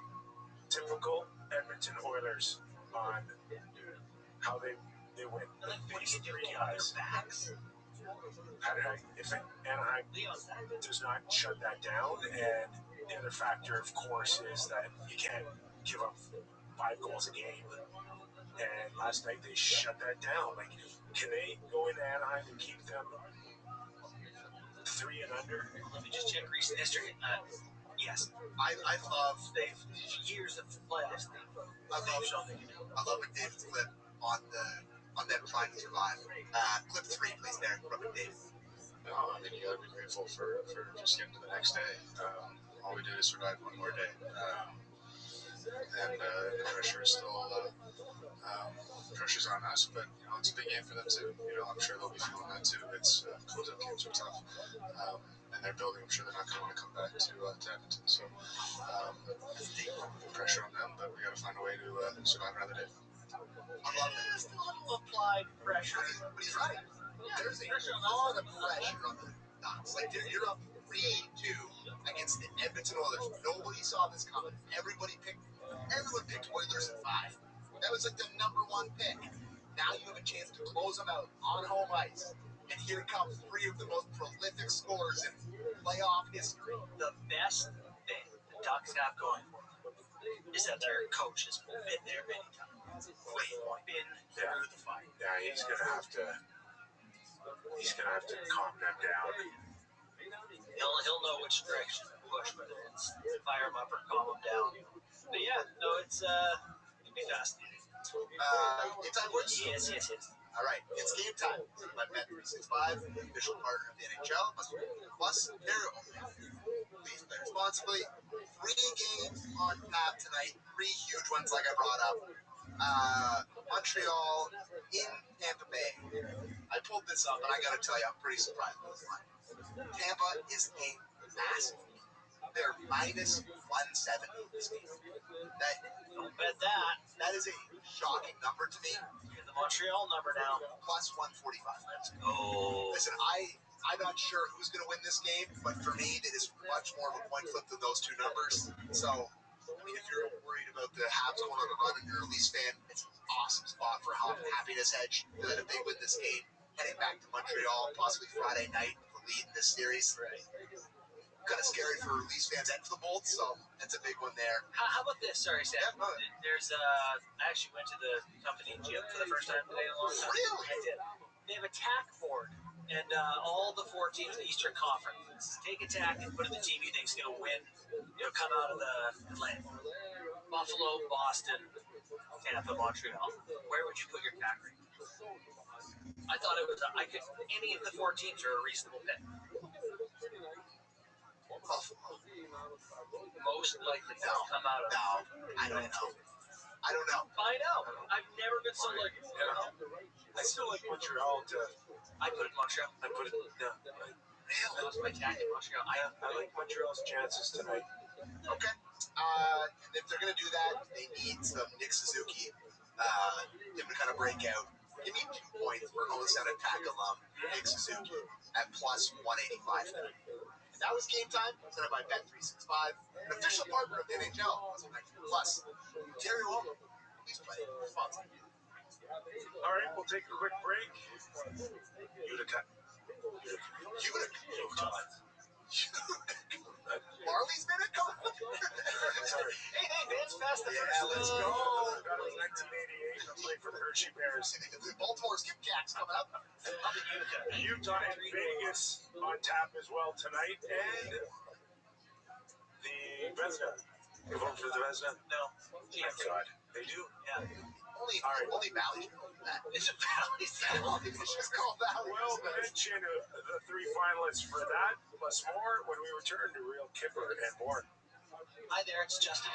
S3: typical Edmonton Oilers on how they win. These 3 guys. If Anaheim does not shut that down, and the other factor, of course, is that you can't give up 5 goals a game. And last night they shut that down. Like, can they go into Anaheim and keep them 3 and under?
S10: Let me just check recent history. Yes.
S2: I love
S10: years of playoffs.
S2: I love McDavid's clip on them trying to survive. Clip 3, please, there from McDavid.
S11: No, you gotta be grateful for just getting to the next day. All we did is survive one more day. And the pressure is still pressure's on us, but it's a big game for them too. I'm sure they'll be feeling that too. It's close-up games are tough, and they're building. I'm sure they're not going to want to come back to Edmonton. So pressure on them, but we got to find a way to survive another day.
S2: I love it.
S10: Just a little applied pressure.
S2: But he's right. There's a lot of pressure on the Ducks. Like, you're up 3-2 against the Edmonton Oilers. Nobody saw this coming. Everyone picked Oilers at 5. That was like the number 1 pick. Now you have a chance to close them out on home ice. And here come 3 of the most prolific scorers in playoff history.
S10: The best thing the Ducks have going for them is that their coach has been there many times. Been through the fight.
S3: Yeah, he's gonna have to calm them down.
S10: He'll know which direction to push, whether it's fire them up or calm them down. But yeah, no, it's it'll be fascinating.
S2: Game time, boys?
S10: Yes.
S2: All right, it's game time. My Bet365, the official partner of the NHL, plus their own. Please play responsibly. 3 games on tap tonight. 3 huge ones, like I brought up. Montreal in Tampa Bay. I pulled this up, and I got to tell you, I'm pretty surprised with this line. Tampa is a massive. They're minus 170 in this game.
S10: Don't bet that.
S2: That is a shocking number to me.
S10: Get the Montreal number now.
S2: Plus 145.
S10: Oh.
S2: Listen, I'm not sure who's going to win this game, but for me, it is much more of a point flip than those 2 numbers. So, if you're worried about the Habs going on a run and you're a Leafs fan, it's awesome. happiness edge. They had a big win this game, heading back to Montreal, possibly Friday night for lead in this series.
S10: Right.
S2: Kind of scary for Leafs fans and for the Bolts, so that's a big one there.
S10: How about this? Sorry, Sam.
S2: Yeah, no.
S10: There's I actually went to the company gym for the first time today in a long time.
S2: Really?
S10: I did. They have a tack board, and all the 4 teams in the Eastern Conference take a tack and put in the team you think's going to win. Come out of the Atlantic. Buffalo, Boston, Tampa, Montreal. Where would you put your tack rate? I thought it was any of the 4 teams are a reasonable pick.
S2: Buffalo.
S10: Most likely to come out of.
S2: No, I don't know.
S10: I know. I've never been so like.
S3: I still like Montreal to.
S10: I put it in Montreal.
S3: I put it. Yeah.
S10: That was my tack in Montreal.
S3: I like Montreal's chances tonight.
S2: Okay. And if they're going to do that, they need some Nick Suzuki. Him to kind of break out. Give me 2 points for Osasan Attack alum Nick Suzuki at plus 185 tonight. That was Game Time, set up by Bet365, an official partner of the NHL. Plus, Terry Walker, please play sponsor.
S3: All right, we'll take a quick break. Utica.
S2: Marley's minute, come on.
S3: Sorry.
S10: Hey, Vance passed the first.
S2: Let's go.
S3: I thought it was 1988. I'm playing for the Hershey Bears.
S2: The Baltimore Skipjacks coming up.
S10: Up in Utica.
S3: Utah and Vegas on tap as well tonight. And the Vezina. You vote for the Vezina?
S10: No.
S3: Thank God. They do?
S10: Yeah.
S2: Only Valley.
S10: It's a Valley.
S2: It's just called Valley.
S3: We'll mention the 3 finalists for that, plus more, when we return to Real Kipper and more.
S10: Hi there, it's Justin.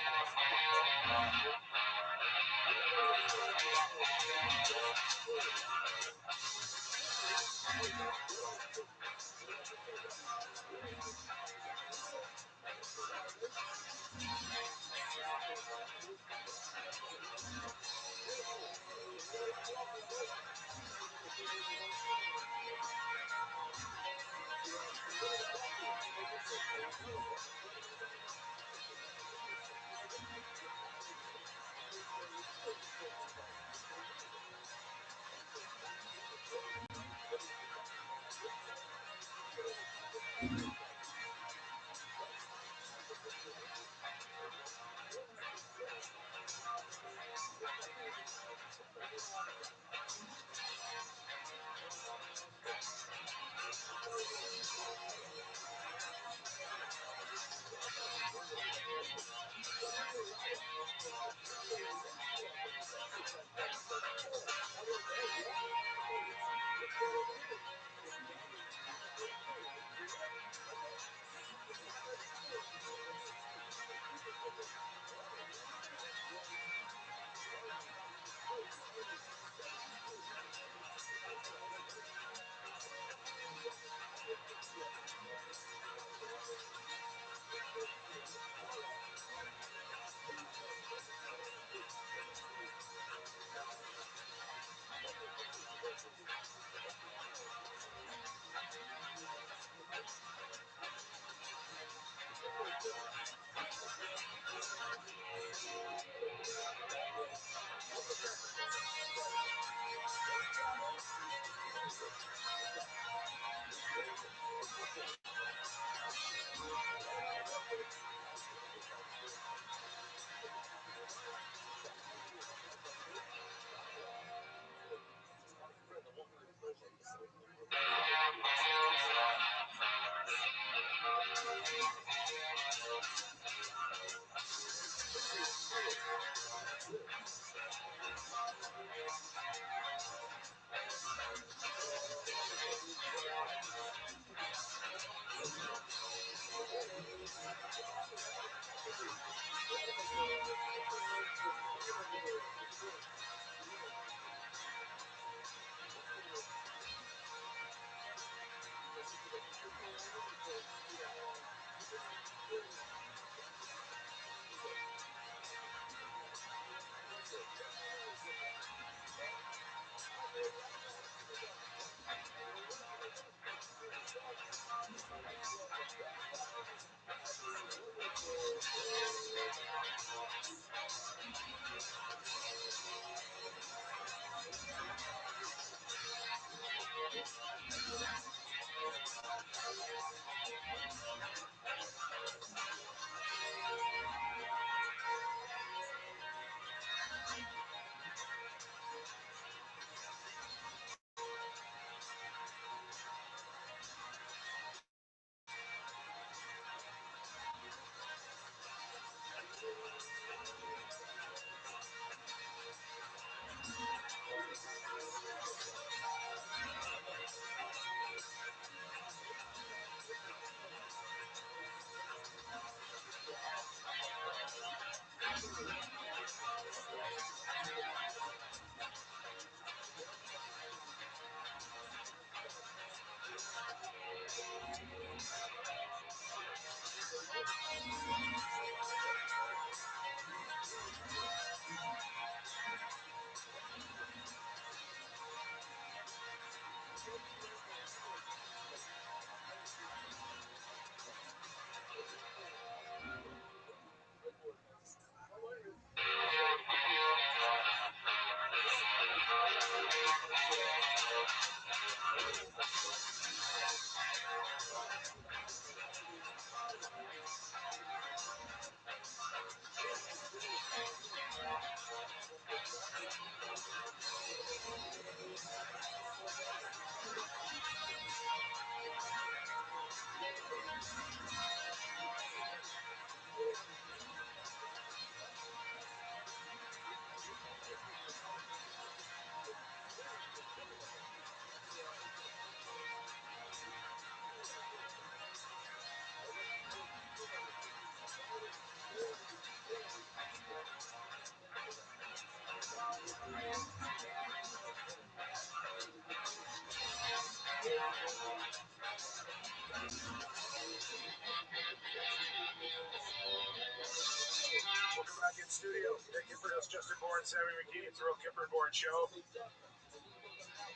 S1: Welcome back in studio. Thank you for us, Justin Bourne, Sammy McGee. It's the Real Kipper and Bourne Show.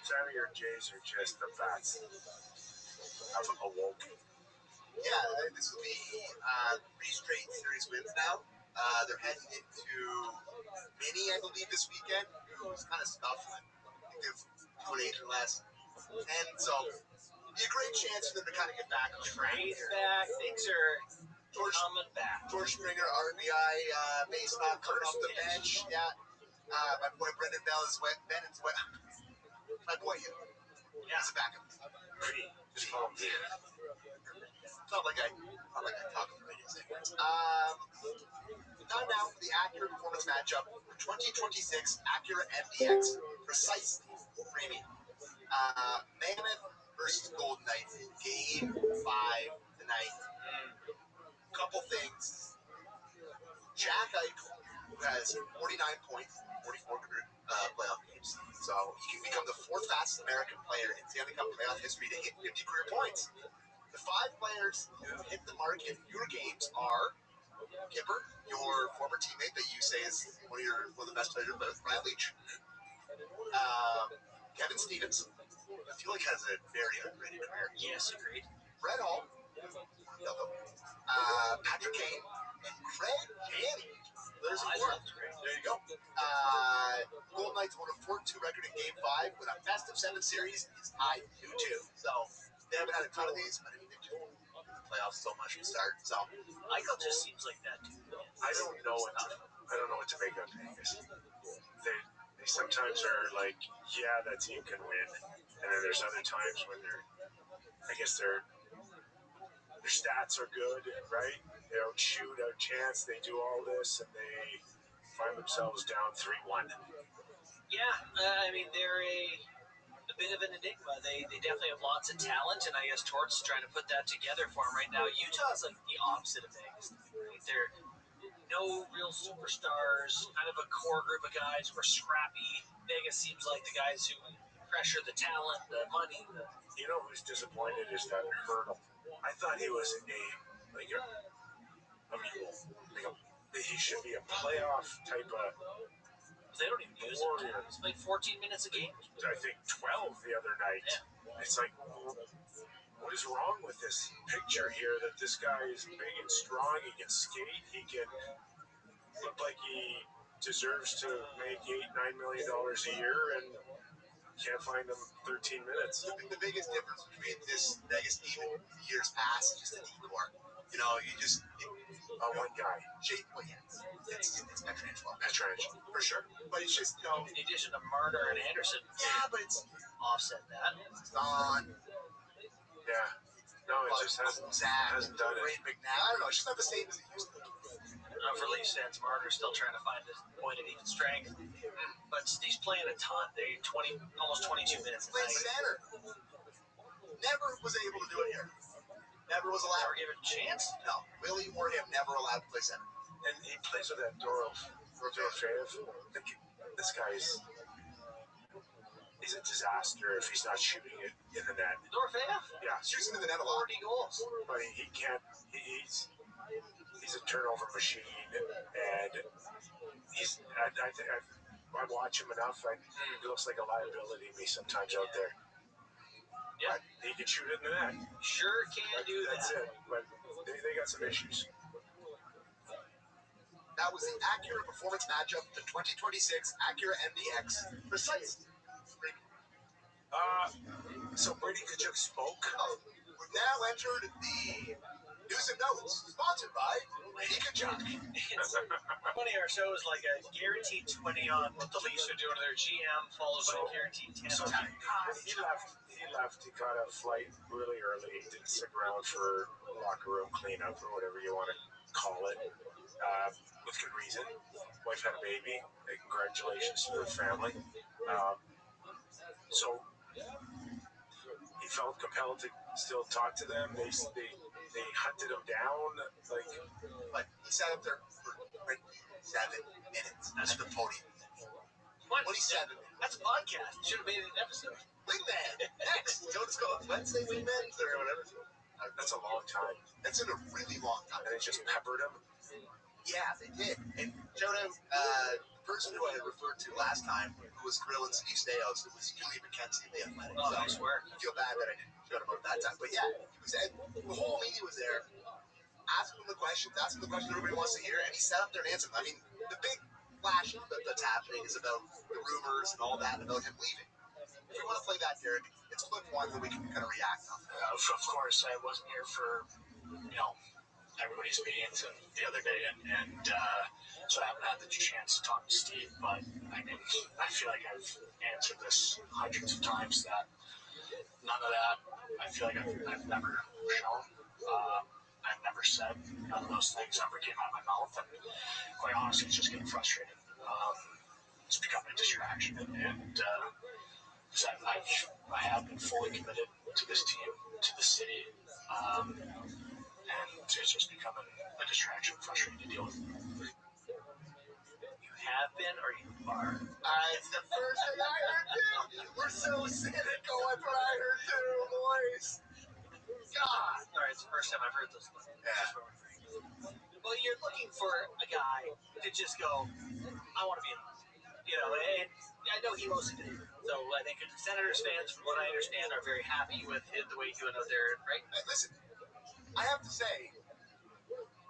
S1: Sammy, your Jays are just the bats. I've awoke.
S2: Yeah, this will be 3 straight series wins now. They're heading into mini, I believe, this weekend. It's kind of scuffling. I think they've 2-8 or less. And so, be a great chance for them to kind of get back on track.
S10: Back. Things are coming back.
S2: George Springer, RBI, base knock coming off the bench. Yeah. My boy Brendan Bell is wet. My boy, he's a backup.
S1: Just call him here.
S2: Not like I talk on the radio segments. Time now for the Acura Performance matchup for 2026 Acura MDX Precise Premium. Mammoth versus Golden Knights, Game 5 tonight. Couple things. Jack Eichel, who has 49 points, 44 playoff games, so he can become the 4th fastest American player in Stanley Cup playoff history to hit 50 career points. The 5 players who hit the mark in your games are Kipper, your former teammate that you say is one of the best players ever, Brad Leach. Kevin Stevens, I feel like has a very underrated career.
S10: Yes, agreed.
S2: Brett Hall, Patrick Kane, and Craig Janney. There's a 4th. There you go. Golden Knights won a 4-2 record in Game 5 with a best-of-7 series. It's tied 2-2. So they haven't had a ton of these, but I mean, they've just been in the playoffs so much to start. So
S10: Eichel just seems like that dude.
S1: I don't know what to make of Vegas. They sometimes are like, yeah, that team can win, and then there's other times when their stats are good, right? They don't shoot out chance. They do all this, and they find themselves down 3-1.
S10: Yeah, I mean, they're a bit of an enigma. They definitely have lots of talent, and I guess Torts is trying to put that together for them right now. Utah's like the opposite of Vegas. Right? They're no real superstars, kind of a core group of guys who are scrappy. Vegas seems like the guys who pressure the talent, the money.
S1: You know who's disappointed is that Hurdle. I thought he was he should be a playoff type of.
S10: They don't even use him. He's played 14 minutes a game.
S1: I think 12 the other night. Yeah. It's like, what is wrong with this picture here? That this guy is big and strong. He can skate. He can look like he deserves to make $8-9 million a year, and can't find him 13 minutes.
S2: The biggest difference between this Vegas team and years past is just the decor. You know,
S1: one guy.
S2: It's Pietrangelo.
S1: For sure.
S2: But it's just,
S10: in addition to Marner and Anderson.
S2: Yeah, but it's
S10: offset that.
S2: It's on.
S1: Yeah. No, it just hasn't done it.
S2: Great big now. I don't know. It's just not the same as it used to be.
S10: For Leafs fans, Marner's still trying to find his point of even strength. But he's playing a ton. They almost 22 minutes a night.
S2: Center. Never was able to do it here. Never was allowed.
S10: Never given a chance?
S2: No. Willie or him never allowed to play center.
S1: And he plays with that Dorofeyev. This guy's he's a disaster if he's not shooting it in the net.
S10: Dorofeyev?
S2: Yeah. Shoots into the net a lot.
S10: 40 goals.
S1: But he can't. He's a turnover machine, and I watch him enough. He looks like a liability to me sometimes out there.
S10: Yeah,
S1: but he can shoot it in the net.
S10: Sure can do that.
S1: That's it. But they got some issues.
S2: That was the Acura Performance matchup, the 2026 Acura MDX Precise
S1: So Brady Kachuk spoke. Oh, we've now entered the news and notes, sponsored by Brady Kachuk.
S10: Funny, our show is like a guaranteed 20 on what the Leafs are doing to their GM, followed by a guaranteed 10
S1: So
S10: on.
S1: he left. He got a flight really early. He didn't stick around for locker room cleanup or whatever you want to call it. With good reason. Wife had a baby. Congratulations to the family. So he felt compelled to still talk to them. They hunted him down. Like he sat up there for 7 minutes at the podium. 27 minutes.
S10: That's a podcast. Should have made it an episode.
S1: Wingman. Next. You know what it's called? Wednesday Wingman or whatever. That's a long time. That's in a really long time. And they just peppered him. Yeah, they did. And shout out the person who I had referred to last time, who was grilling Steve Staios, it was Julie McKenzie in the Athletic.
S10: Oh, nice work.
S1: I feel bad that I didn't shout him out that time. But yeah, he was. The whole media was there, asking him the questions everybody wants to hear, and he sat up there and answered them. I mean, the big flash that's happening is about the rumors and all that about him leaving. If we want to play that, Derek, it's clip one that we can kind of react on.
S5: Of course, I wasn't here for, everybody's meetings the other day, and so I haven't had the chance to talk to Steve, but I feel like I've answered this hundreds of times that none of that, I feel like I've never shown. I've never said none of those things ever came out of my mouth, and quite honestly, it's just getting frustrating. It's becoming a distraction, and I have been fully committed to this team, to the city, and it's just becoming a distraction, frustrating to deal with.
S10: You have been or you are?
S1: It's the first thing I heard too. We're so cynical. That's what I heard too, boys. God.
S10: All right, it's the first time I've heard those things.
S1: Yeah.
S10: Well, you're looking for a guy to just go, I want to be in the and I know he mostly did. So I think Senators fans, from what I understand, are very happy with the way he went out there, right?
S1: Listen, I have to say,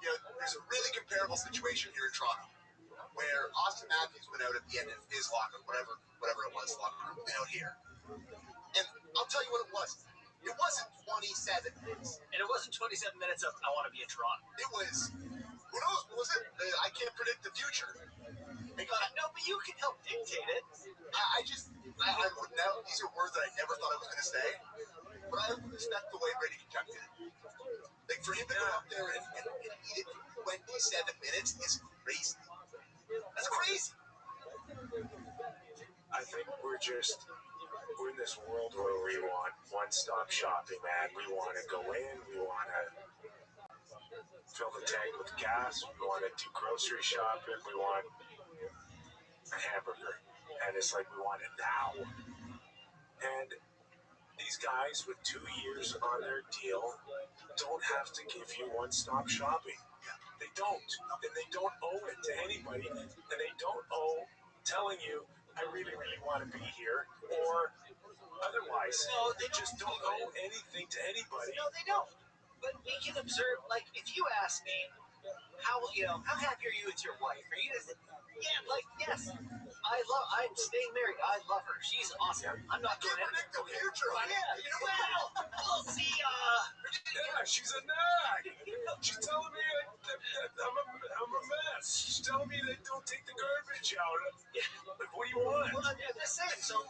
S1: there's a really comparable situation here in Toronto, where Austin Matthews went out at the end of his locker, whatever it was, locker room, out here. And I'll tell you what it was. It wasn't 27 minutes.
S10: And it wasn't 27 minutes of, I want to be in Toronto.
S1: It was, who knows, what was it? I can't predict the future.
S10: No, but you can help dictate it.
S1: I would never, these are words that I never thought I was going to say, but I respect the way Brady Kachuk did it. Like, for him to go up there and eat it for 27 minutes is crazy. That's crazy. I think we're in this world where we want one-stop shopping, man. We want to go in, we want to fill the tank with gas, we want to do grocery shopping, we want a hamburger. And it's like, we want it now. And these guys with 2 years on their deal don't have to give you one-stop shopping. They don't. And they don't owe it to anybody. And they don't owe telling you, I really, really want to be here, or otherwise.
S10: No, they
S1: just don't owe anything to anybody.
S10: No, they don't. But we can observe, like, if you ask me, how happy are you with your wife? Are you just, yes. I'm staying married. I love her. She's awesome.
S1: Yeah.
S10: I'm not going to
S1: predict the future.
S10: We'll see,
S1: Yeah, she's a nag. She's telling me that I'm a mess. She's telling me they don't take the garbage out. Like, what do you want?
S10: Well, I'm just saying, so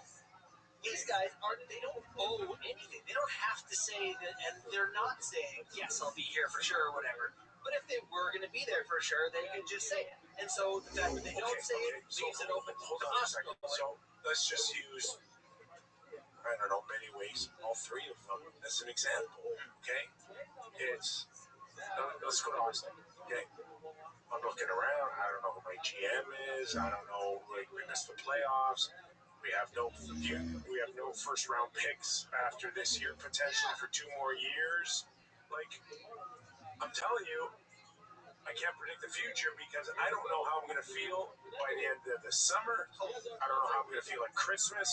S10: these guys they don't owe anything. They don't have to say that, and they're not saying, yes, I'll be here for sure or whatever. But if they were going to be there for sure, they could just say it. And so the fact that they don't say it leaves it open
S1: Hold
S10: to
S1: on a
S10: us.
S1: second. So let's just use, I don't know, many ways, all three of them as an example, okay? Let's go to Austin, okay? I'm looking around. I don't know who my GM is. I don't know. We missed the playoffs. We have no first-round picks after this year, potentially for 2 more years. Like, I'm telling you, I can't predict the future because I don't know how I'm going to feel by the end of the summer. I don't know how I'm going to feel at Christmas.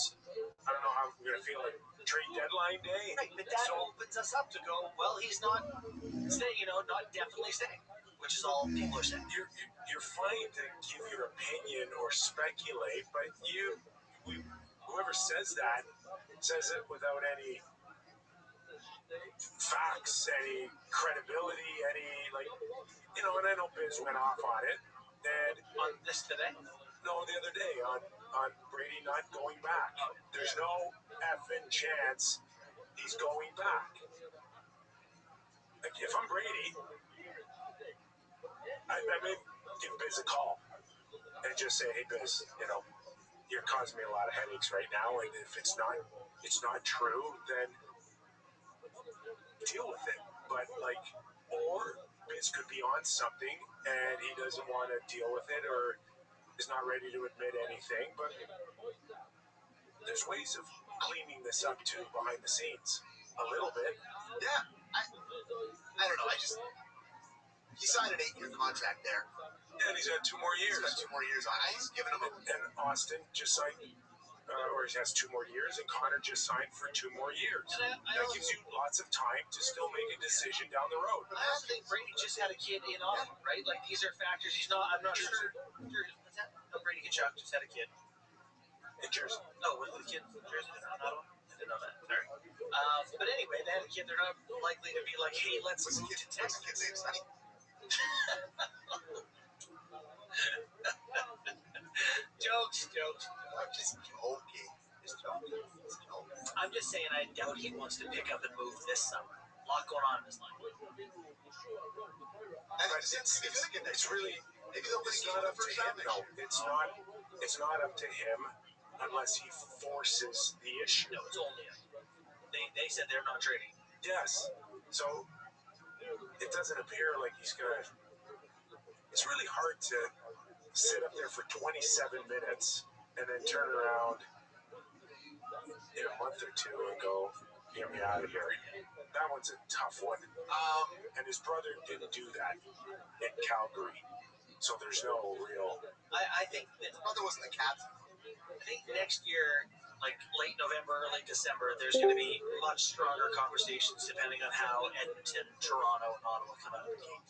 S1: I don't know how I'm going to feel at trade deadline day.
S10: Right, but that opens us up to go, well, he's not staying, not definitely staying, which is all people are saying.
S1: You're fine to give your opinion or speculate, but whoever says it without any facts, any credibility, any, like, you know, and I know Biz went off on it. And
S10: on this today?
S1: No, the other day on Brady not going back. There's no effing chance he's going back. Like, if I'm Brady, I may give Biz a call and just say, hey, Biz, you know, you're causing me a lot of headaches right now, and if it's not true, then deal with it. But, like, or Biz could be on something and he doesn't want to deal with it or is not ready to admit anything. But there's ways of cleaning this up too behind the scenes a little bit.
S2: Yeah, I don't know. He signed an 8-year contract there.
S1: Yeah, and he's got 2 more years.
S2: He's got 2 more years on. He's giving him
S1: and Austin just signed, or he has 2 more years, and Connor just signed for 2 more years. That gives you lots of time to still make a decision down the road.
S10: I don't think Brady just had a kid in Ottawa, right? Like, these are factors. I'm not sure. What's that? No, Brady Kachuk just had a kid.
S1: In Jersey.
S10: No, with the kid in Jersey, not Ottawa. I didn't know that. Sorry. But anyway, they had a kid. They're not likely to be like, hey, let's move to Texas.
S2: What's the kid's name? Sonny?
S10: Jokes.
S2: I'm just joking.
S10: I'm just saying, I doubt he wants to pick up and move this summer. A lot going on in his life.
S2: And it's really, maybe they'll
S1: it's not up to him. No, it's not up to him unless he forces the issue.
S10: No, it's only up. They said they're not trading.
S1: Yes. So it doesn't appear like he's gonna. It's really hard to sit up there for 27 minutes and then turn around in a month or two and go, get me out of here. That one's a tough one. And his brother didn't do that in Calgary, so there's no real.
S10: I think his
S2: brother wasn't the captain.
S10: I think next year, like late November, early December, there's going to be much stronger conversations depending on how Edmonton, Toronto, and Ottawa come out of the gate.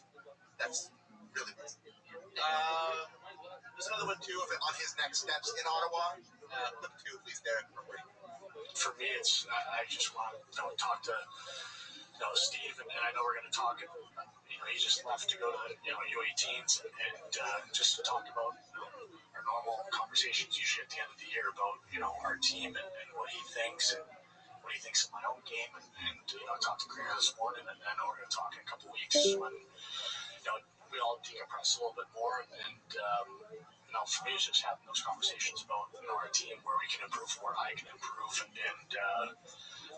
S2: That's really good. There's another one too on his next steps in Ottawa. Clip 2, please, Derek.
S12: For me, it's I just want to talk to Steve, and I know we're going to talk. He just left to go to U18s and just to talk about our normal conversations usually at the end of the year about our team and what he thinks and what he thinks of my own game, and talk to Claire this morning, and I know we're going to talk in a couple weeks when we all decompress a little bit more, and for me, it's just having those conversations about our team, where we can improve, where I can improve, and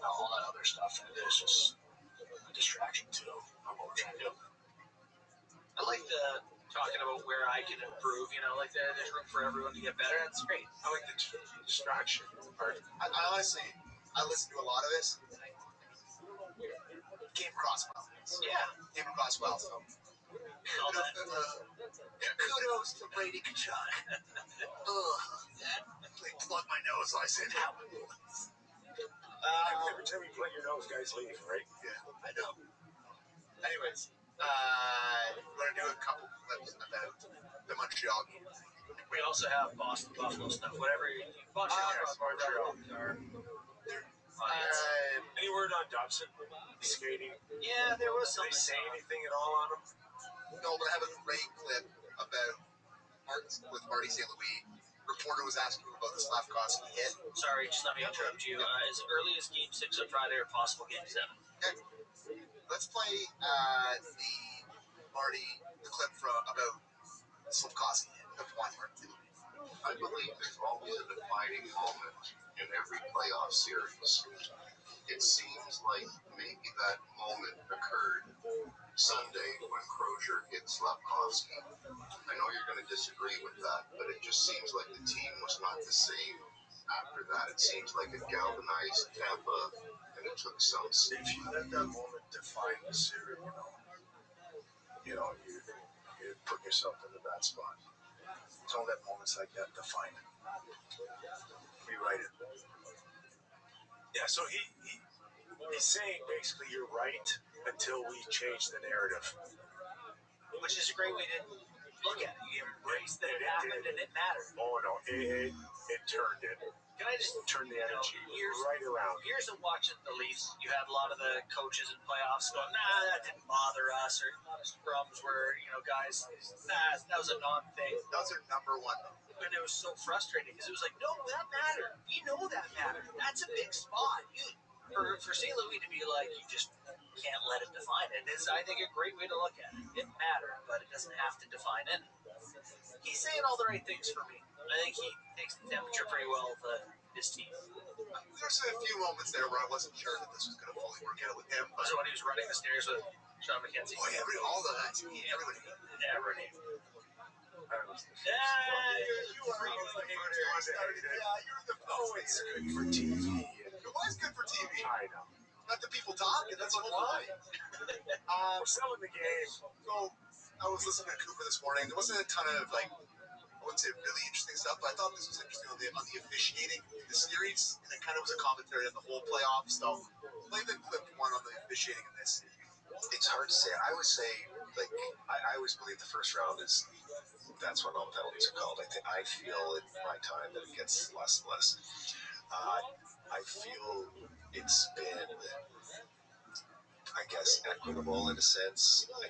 S12: all that other stuff. And it is just a distraction too on what we're trying to do.
S10: I like the talking about where I can improve. Like there's room for everyone to get better. That's great.
S1: I like the distraction part.
S2: I honestly, I listened to a lot of this. Came across well.
S10: Yeah,
S2: came across well. So. Kudos to Brady Kachuk. Plug my nose, I said how.
S1: Every time you plug your nose, guys leave, right?
S2: Yeah, I know. Anyways, we're going to do a couple clips about the Montreal game.
S10: We also have Boston Buffalo stuff. Whatever Montreal.
S1: Any word on Dobson skating?
S10: Yeah, there was something.
S1: Did they say anything at all on him?
S2: No, but I have a great clip about Marty St. Louis. Reporter was asking him about the Slavkovsky hit.
S10: Sorry, just let me interrupt you. As early as Game 6 on Friday or possible Game 7.
S2: Okay. Let's play the clip about Slavkovsky hit. The one where
S13: I believe there's always a defining moment in every playoff series. It seems like maybe that moment occurred Sunday when Crozier hit Slavkovsky. I know you're going to disagree with that, but it just seems like the team was not the same after that. It seems like it galvanized Tampa, and it took some.
S1: If you let that moment define the series, you put yourself into that spot. Don't let moments like that define it. Rewrite it. Yeah, so he's saying basically you're right until we change the narrative.
S10: Which is a great way to look at it. You embrace that it happened and it mattered.
S1: Oh, no, it turned it.
S10: Can I just
S12: turn the energy
S10: years
S12: right around.
S10: of watching the Leafs, you had a lot of the coaches in playoffs going, nah, that didn't bother us, or a lot of scrums where, guys, nah, that was a non-thing.
S2: That was their number one.
S10: And it was so frustrating because it was like, no, that mattered. We know that mattered. That's a big spot. For St. Louis to be like, you just can't let it define it is, I think, a great way to look at it. It mattered, but it doesn't have to define it. He's saying all the right things for me. I think he takes the temperature pretty well of his team.
S2: There's a few moments there where I wasn't sure that this was going to fully work out with him. But
S10: so when he was running the stairs with Sean McKenzie.
S2: Oh, yeah, all the guys. Everybody.
S12: It's good for TV.
S2: It was good for TV.
S12: I know.
S2: Let the people talk, and that's why.
S12: We're selling the game.
S2: So I was listening to Cooper this morning. There wasn't a ton of I wouldn't say really interesting stuff, but I thought this was interesting on the officiating in the series, and it kind of was a commentary on the whole playoff stuff. Play the clip one on the officiating in this.
S13: It's hard to say. I would say, I always believe the first round that's when all penalties are called. I feel in my time that it gets less and less. I feel it's been, I guess, equitable in a sense. I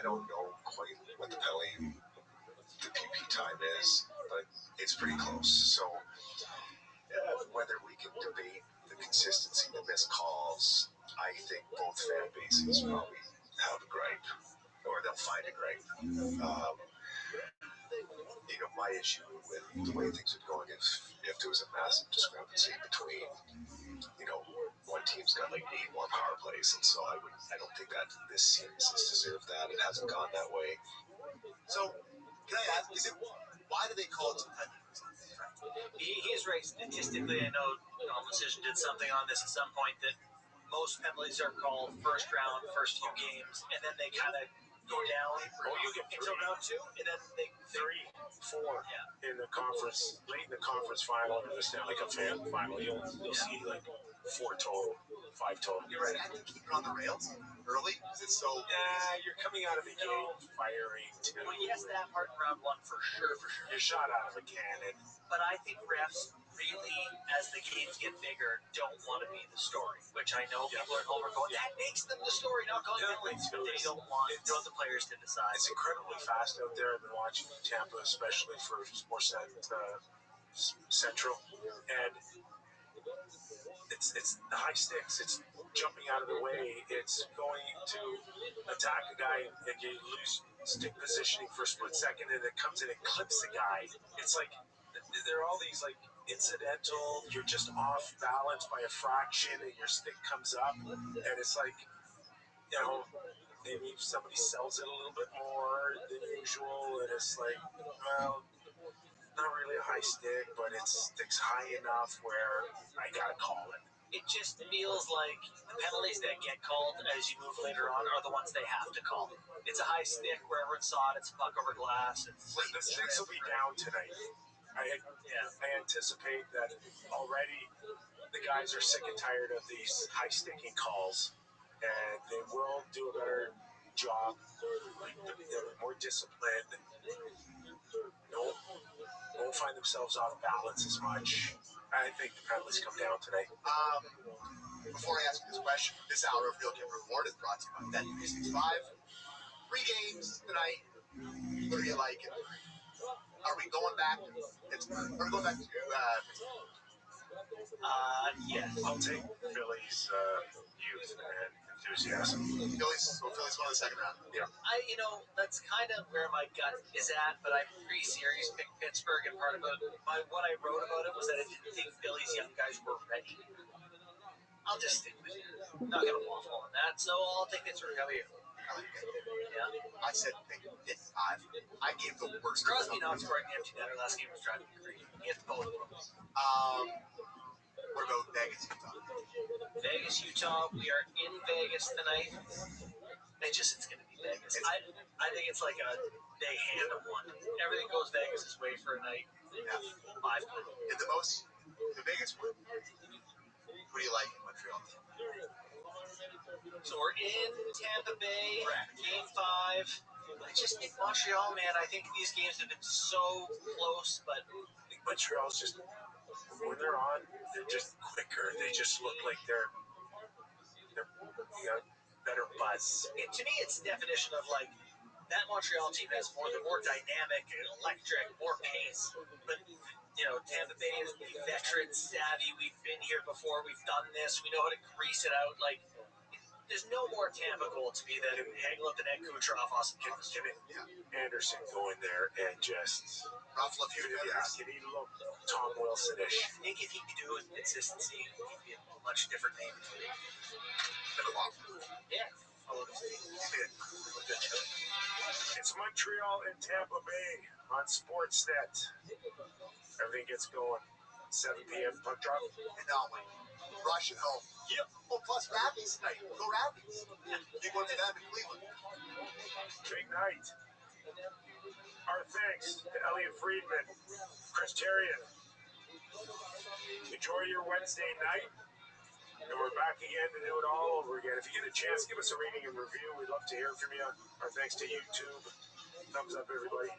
S13: don't know quite what the PP time is, but it's pretty close. So whether we can debate the consistency, the missed calls, I think both fan bases probably have a gripe, or they'll find a gripe. My issue with the way things are going, if there was a massive discrepancy between, one team's got like 8 more power plays, and so I don't think that this series has deserved that. It hasn't gone that way.
S2: So, can I ask, why do they call it sometimes?
S10: He's right. Statistically, I know Decision did something on this at some point that most penalties are called first round, first few games, and then they kind of go down.
S12: You get
S10: until round 2, and then they
S12: 3, 4 in the conference, late in the conference final or the Stanley Cup final. You'll see like 4 total, 5 total.
S2: You're right. I have to keep it on the rails early because it's so.
S12: You're coming out of the gate firing too.
S10: Well, yes, that part in round 1 for sure.
S12: You're shot out of a cannon.
S10: But I think refs really, as the games get bigger, don't want to be the story. Which I know people at home are going, that makes them the story, not calling penalties. But they don't want the players to decide.
S12: It's incredibly fast out there. I've been watching Tampa, especially for Sports Central, and it's the high sticks. It's jumping out of the way. It's going to attack a guy, and you lose stick positioning for a split second, and it comes in and clips the guy. It's like there are all these like incidental. You're just off balance by a fraction, and your stick comes up, and it's like, maybe somebody sells it a little bit more than usual, and it's like, well, not really a high stick, but it sticks high enough where I gotta call it.
S10: It just feels like the penalties that get called as you move later on are the ones they have to call. It's a high stick where everyone saw it. It's a puck over glass.
S12: The sticks will be down tonight. I anticipate that already the guys are sick and tired of these high sticking calls, and they will do a better job. They're more disciplined. Won't find themselves off balance as much. I think the penalties come down today.
S2: Before I ask you this question, this hour of Real Kid Report is brought to you by Bet365. 3 games tonight. What do you like? Are we going back to Pittsburgh? Are we going back to Pittsburgh?
S10: Yes.
S12: I'll take Philly's youth and enthusiasm.
S2: Philly's going to the second round.
S12: Yeah.
S10: That's kind of where my gut is at, but I'm pretty serious picked Pittsburgh, and part of it, what I wrote about it was that I didn't think Philly's young guys were ready. I'll just stick with it. I'm not going to waffle on that, so I'll take Pittsburgh. How about you?
S2: Yeah. I said pick it 5. I gave the worst.
S10: Crosby not scoring the empty netter last game was driving me crazy. He hit both of them.
S2: What about Vegas, Utah?
S10: Vegas, Utah. We are in Vegas tonight. It's going to be Vegas. I think it's like they hand them one. Everything goes Vegas' way for a night.
S2: Yeah.
S10: 5 win.
S2: And the biggest win. What do you like in Montreal?
S10: So we're in Tampa Bay, Game 5. I just think Montreal, man. I think these games have been so close, but
S12: Montreal's just
S1: when they're on, they're just quicker. They just look like they're better buzz.
S10: To me, it's the definition of like that Montreal team has more dynamic, electric, more pace. But Tampa Bay is veteran savvy. We've been here before. We've done this. We know how to grease it out. Like there's no more Tampa goal to me than hanging up the net, Kucherov, awesome kick.
S1: Anderson go in there and just can he look Tom Wilson-ish?
S10: I think if he could do it with consistency, he'd be a much different name. Yeah.
S1: It's Montreal and Tampa Bay on Sportsnet. Everything gets going. 7 p.m. puck drop.
S2: And now, rush it home.
S10: Yep.
S2: Oh, plus Rabbi's night. Go Rabbi's. Big one to them in Cleveland.
S1: Big night. Our thanks to Elliot Friedman, Chris Terrian. Enjoy your Wednesday night. And we're back again to do it all over again. If you get a chance, give us a rating and review. We'd love to hear from you. Our thanks to YouTube. Thumbs up, everybody.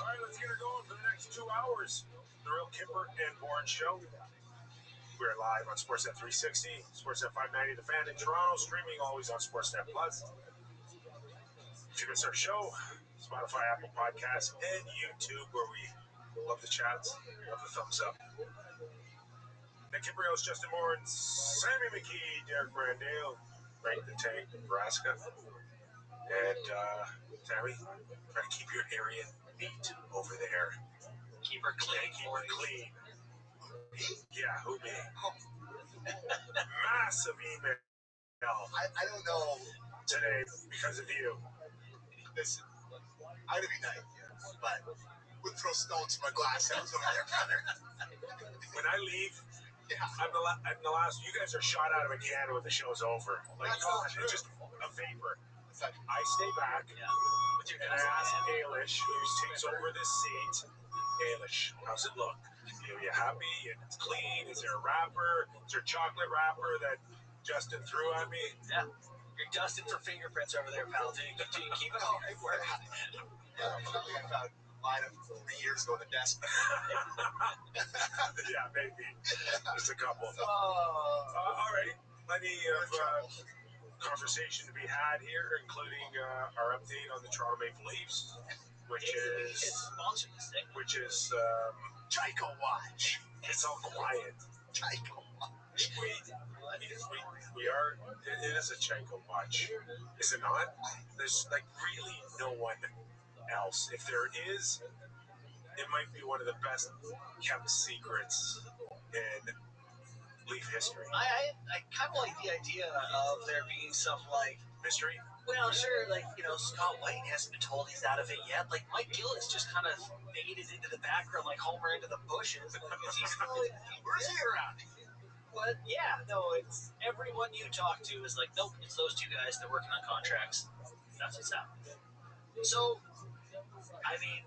S1: All right, let's get her going for the next 2 hours. The Real Kipper and Born Show. We're live on Sportsnet 360, Sportsnet 590, The Fan in Toronto, streaming always on Sportsnet Plus. If you miss our show, Spotify, Apple Podcasts, and YouTube, where we love the chats, love the thumbs up. Nick Kiprios, Justin Moore, Sammy McKee, Derek Brandale, Frank the Tank, Nebraska. And Sammy, try to keep your area neat over there.
S10: Keep her clean.
S1: Keep her clean. Yeah, who me? Massive email.
S2: I don't know
S1: today because of you.
S2: Listen, I'm gonna be nice, but we'll throw stones from my glass house over there, brother.
S1: When I leave, I'm the last. You guys are shot out of a cannon when the show's over. Like,
S2: That's
S1: God,
S2: not true.
S1: it's just a vapor.
S2: Like,
S1: I stay back, and I ask Ailish, who takes over this seat, Ailish, how's it look? Are you happy? And it's clean? Is there a wrapper? Is there a chocolate wrapper that Justin threw at me?
S10: Yeah. You're dusting for fingerprints over there, pal. Do you keep it all right where?
S2: yeah, probably I found mine 3 years ago on the desk.
S1: Yeah, maybe. Just a couple.
S2: Oh.
S1: All right. Plenty of conversation to be had here, including our update on the Toronto Maple Leafs, which is
S2: Tycho Watch.
S1: it's all quiet.
S2: Tycho Watch.
S3: We are. It is a Chaika watch, is it not? There's like really no one else. If there is, it might be one of the best kept secrets in Leaf history.
S10: I kind of like the idea of there being some like
S3: mystery.
S10: Well, sure, like Scott White hasn't been told he's out of it yet. Like Mike Gillis just kind of faded into the background, like Homer into the bushes. Is he still?
S2: Where's he around?
S10: But yeah, no, it's everyone you talk to is like, nope, it's those two guys. They're working on contracts. That's what's happening. So, I mean,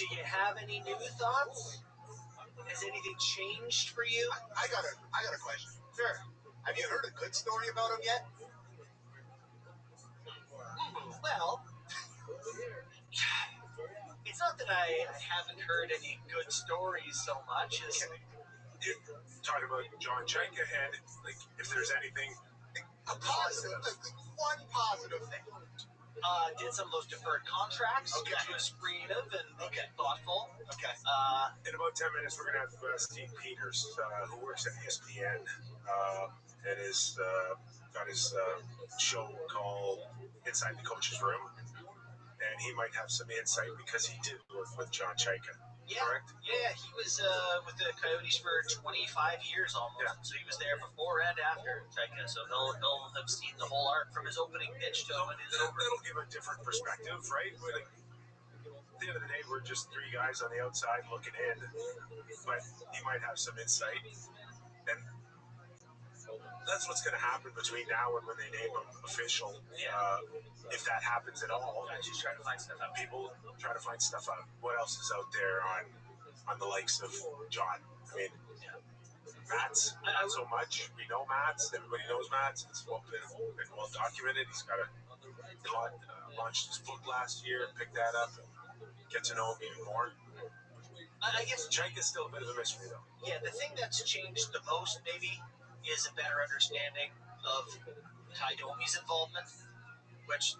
S10: do you have any new thoughts? Has anything changed for you?
S2: I got a question.
S10: Sure.
S2: Have you heard a good story about him yet?
S10: Well, it's not that I haven't heard any good stories so much as
S3: You talk about John Chaika and like if there's anything
S2: a positive, one positive thing.
S10: Did some of those deferred contracts.
S2: Okay.
S10: Which was creative and thoughtful.
S2: Okay.
S3: In about 10 minutes, we're going to have Steve Peters, who works at ESPN, and is got his show called Inside the Coach's Room, and he might have some insight because he did work with John Chaika.
S10: Yeah.
S3: Correct?
S10: Yeah, he was with the Coyotes for 25 years almost.
S3: Yeah.
S10: So he was there before and after Chaika. So he'll have seen the whole arc from his opening pitch to when it's over.
S3: That'll give a different perspective, right? Like, at the end of the day, we're just three guys on the outside looking in, but he might have some insight. And that's what's going to happen between now and when they name him official. If that happens at all,
S10: Just trying to find stuff out.
S3: people try to find stuff out. What else is out there on the likes of John? I mean, Matt's not so much. We know Matt's. Everybody knows Matt's. It's been well documented. He's got launched his book last year, picked that up, and get to know him even more.
S10: I guess
S3: Chaika's still a bit of a mystery, though.
S10: Yeah, the thing that's changed the most maybe is a better understanding of Ty Domi's involvement, which,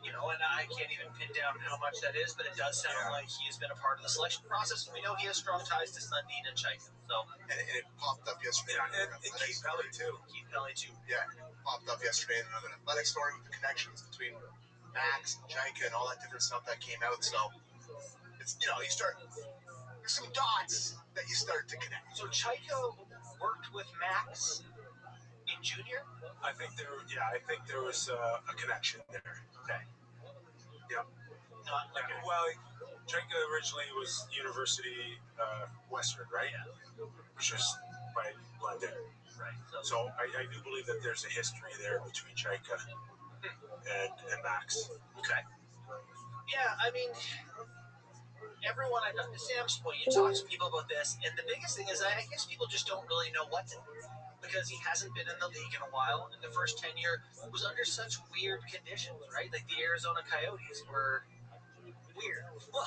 S10: and I can't even pin down how much that is, but it does sound like he has been a part of the selection process. We know he has strong ties to Sundin and Chaika. So,
S2: And it popped up yesterday.
S3: Yeah, and Keith Pelly, too.
S10: Keith Pelly, too.
S2: Yeah, it popped up yesterday in another athletic story with the connections between Max and Chaika and all that different stuff that came out. So it's you start there's some dots that you start to connect.
S10: So Chaika worked with Max in junior?
S3: I think there was a connection there.
S10: Okay.
S3: Yep.
S10: Not like
S3: Well, Chaika originally was University Western, right?
S10: Yeah.
S3: Which is by London.
S10: Right.
S3: So I do believe that there's a history there between Chaika and Max.
S10: Okay. Yeah, I mean, everyone I know, to Sam's point, you talk to people about this, and the biggest thing is I guess people just don't really know what to do because he hasn't been in the league in a while, and the first tenure was under such weird conditions, right? Like the Arizona Coyotes were weird. What?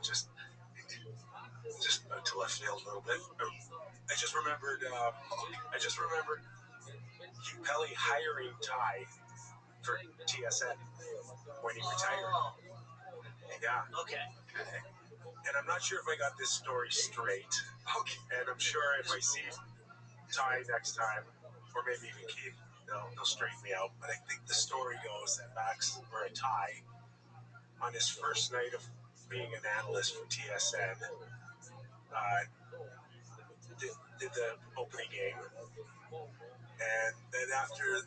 S3: Just to left field a little bit. I just remembered Keith Pelly hiring Ty for TSN when he retired.
S10: Oh,
S3: Yeah.
S10: okay.
S3: And I'm not sure if I got this story straight.
S2: Okay.
S3: And I'm sure if I see Ty next time, or maybe even Keith, they'll straighten me out. But I think the story goes that Max or Ty, on his first night of being an analyst for TSN, did the opening game. And then after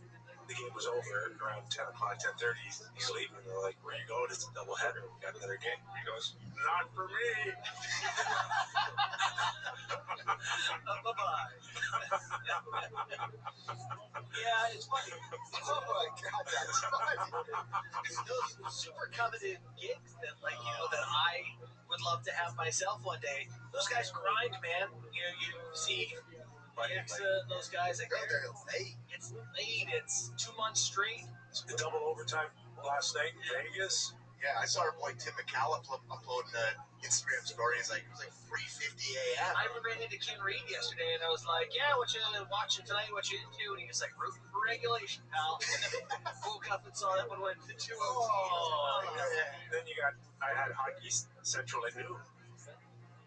S3: the game was over, around 10 o'clock, 10:30, he's leaving. They're like, where you going? It's a doubleheader. We got another game. He goes, not for me.
S10: Bye-bye. Yeah, it's funny.
S2: Oh my God, that's funny.
S10: Those super coveted gigs that, that I would love to have myself one day. Those guys grind, man. You see those guys, like,
S2: They're late.
S10: it's late. It's 2 months straight.
S3: The double overtime last night in Vegas.
S2: Yeah, I saw our boy Tim McCallum uploading an Instagram story. It was like 3:50 a.m.
S10: I ran into Ken Reed yesterday, and I was like, "Yeah, what you watching tonight? What you into?" And he was like, "Rooting for regulation, pal." And then woke up and saw that one went to 2
S3: Then I had Hockey Central at noon.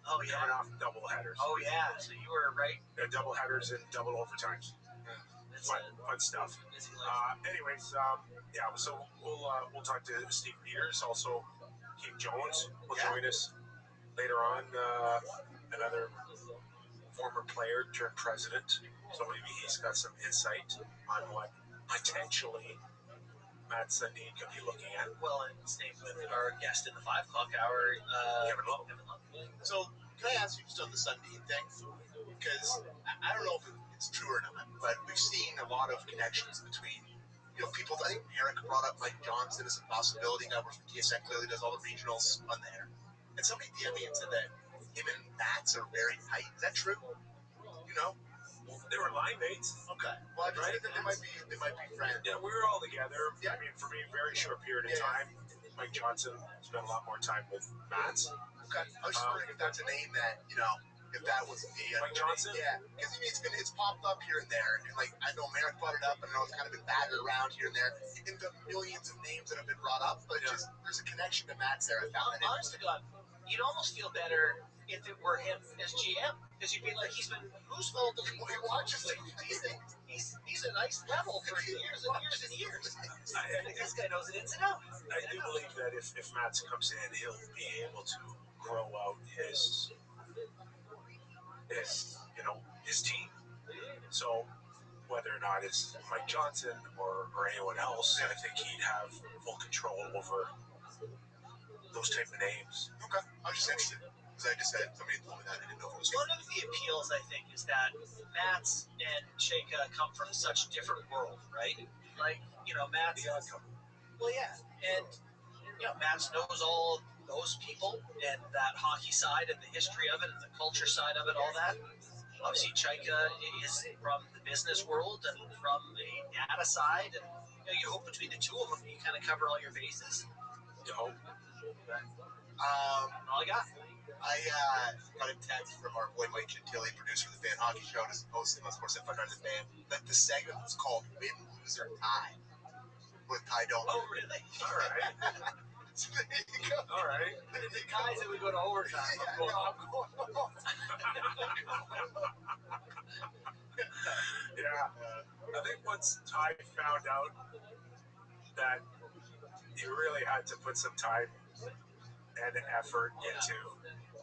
S10: Oh, yeah.
S12: Coming off double headers.
S10: Oh, yeah. So you were right.
S12: Double headers and double overtimes. Fun stuff. Anyways, so we'll talk to Steve Peters. Also, Keith Jones will join us later on. Another former player turned president. So maybe he's got some insight on what potentially Matt Sundin could be looking at.
S10: Well, and same with our guest in the 5 o'clock hour,
S12: Kevin Lowe.
S2: So, can I ask you just on the Sundin thing? Because I don't know if it's true or not, but we've seen a lot of connections between, people. I think Eric brought up Mike Johnson as a possibility. Guy works for TSN, clearly does all the regionals on there. And somebody DM'd me and said that him and Matt's are very tight. Is that true?
S12: They were line mates.
S2: Okay. Well, I just think that they might be friends.
S12: Yeah, we were all together. Yeah. I mean, for me, very short period of time. Mike Johnson spent a lot more time with Matt's.
S2: Okay. I was just wondering if that's a name that, if that was the
S12: Mike Johnson?
S2: Yeah. Because it's popped up here and there. And I know Merrick brought it up, and I know it's kind of been battered around here and there. In the millions of names that have been brought up, but just there's a connection to Matt's there. I found that
S10: honest to God, you'd almost feel better if it were him as GM, because you'd be like, whose fault does he watches these things? He's a nice level for years and years and years. This guy knows it ins and out.
S12: I do believe that if Matt comes in, he'll be able to grow out his team. So whether or not it's Mike Johnson or anyone else, I think he'd have full control over those type of names.
S2: Okay. I was just interested. Because I just had somebody told me that. I didn't know if it was
S10: one of the appeals, I think, is that Matt's and Chayka come from such different worlds, right? Matt's. Well, yeah. And, Matt's knows all those people and that hockey side and the history of it and the culture side of it, all that. Obviously, Chayka is from the business world and from the data side. And, you hope between the two of them, you kind of cover all your bases.
S12: You hope.
S10: All I got.
S2: I got a text from our boy Mike Gentili, producer of the Fan Hockey Show, just posting on Sports Info the Fan, that the segment was called Win, Lose, or Tie with Ty Dolan.
S10: Oh, really?
S12: All right.
S2: So there you go.
S12: All right.
S10: The guys that would go to overtime.
S12: Yeah. I think once Ty found out that he really had to put some time and effort into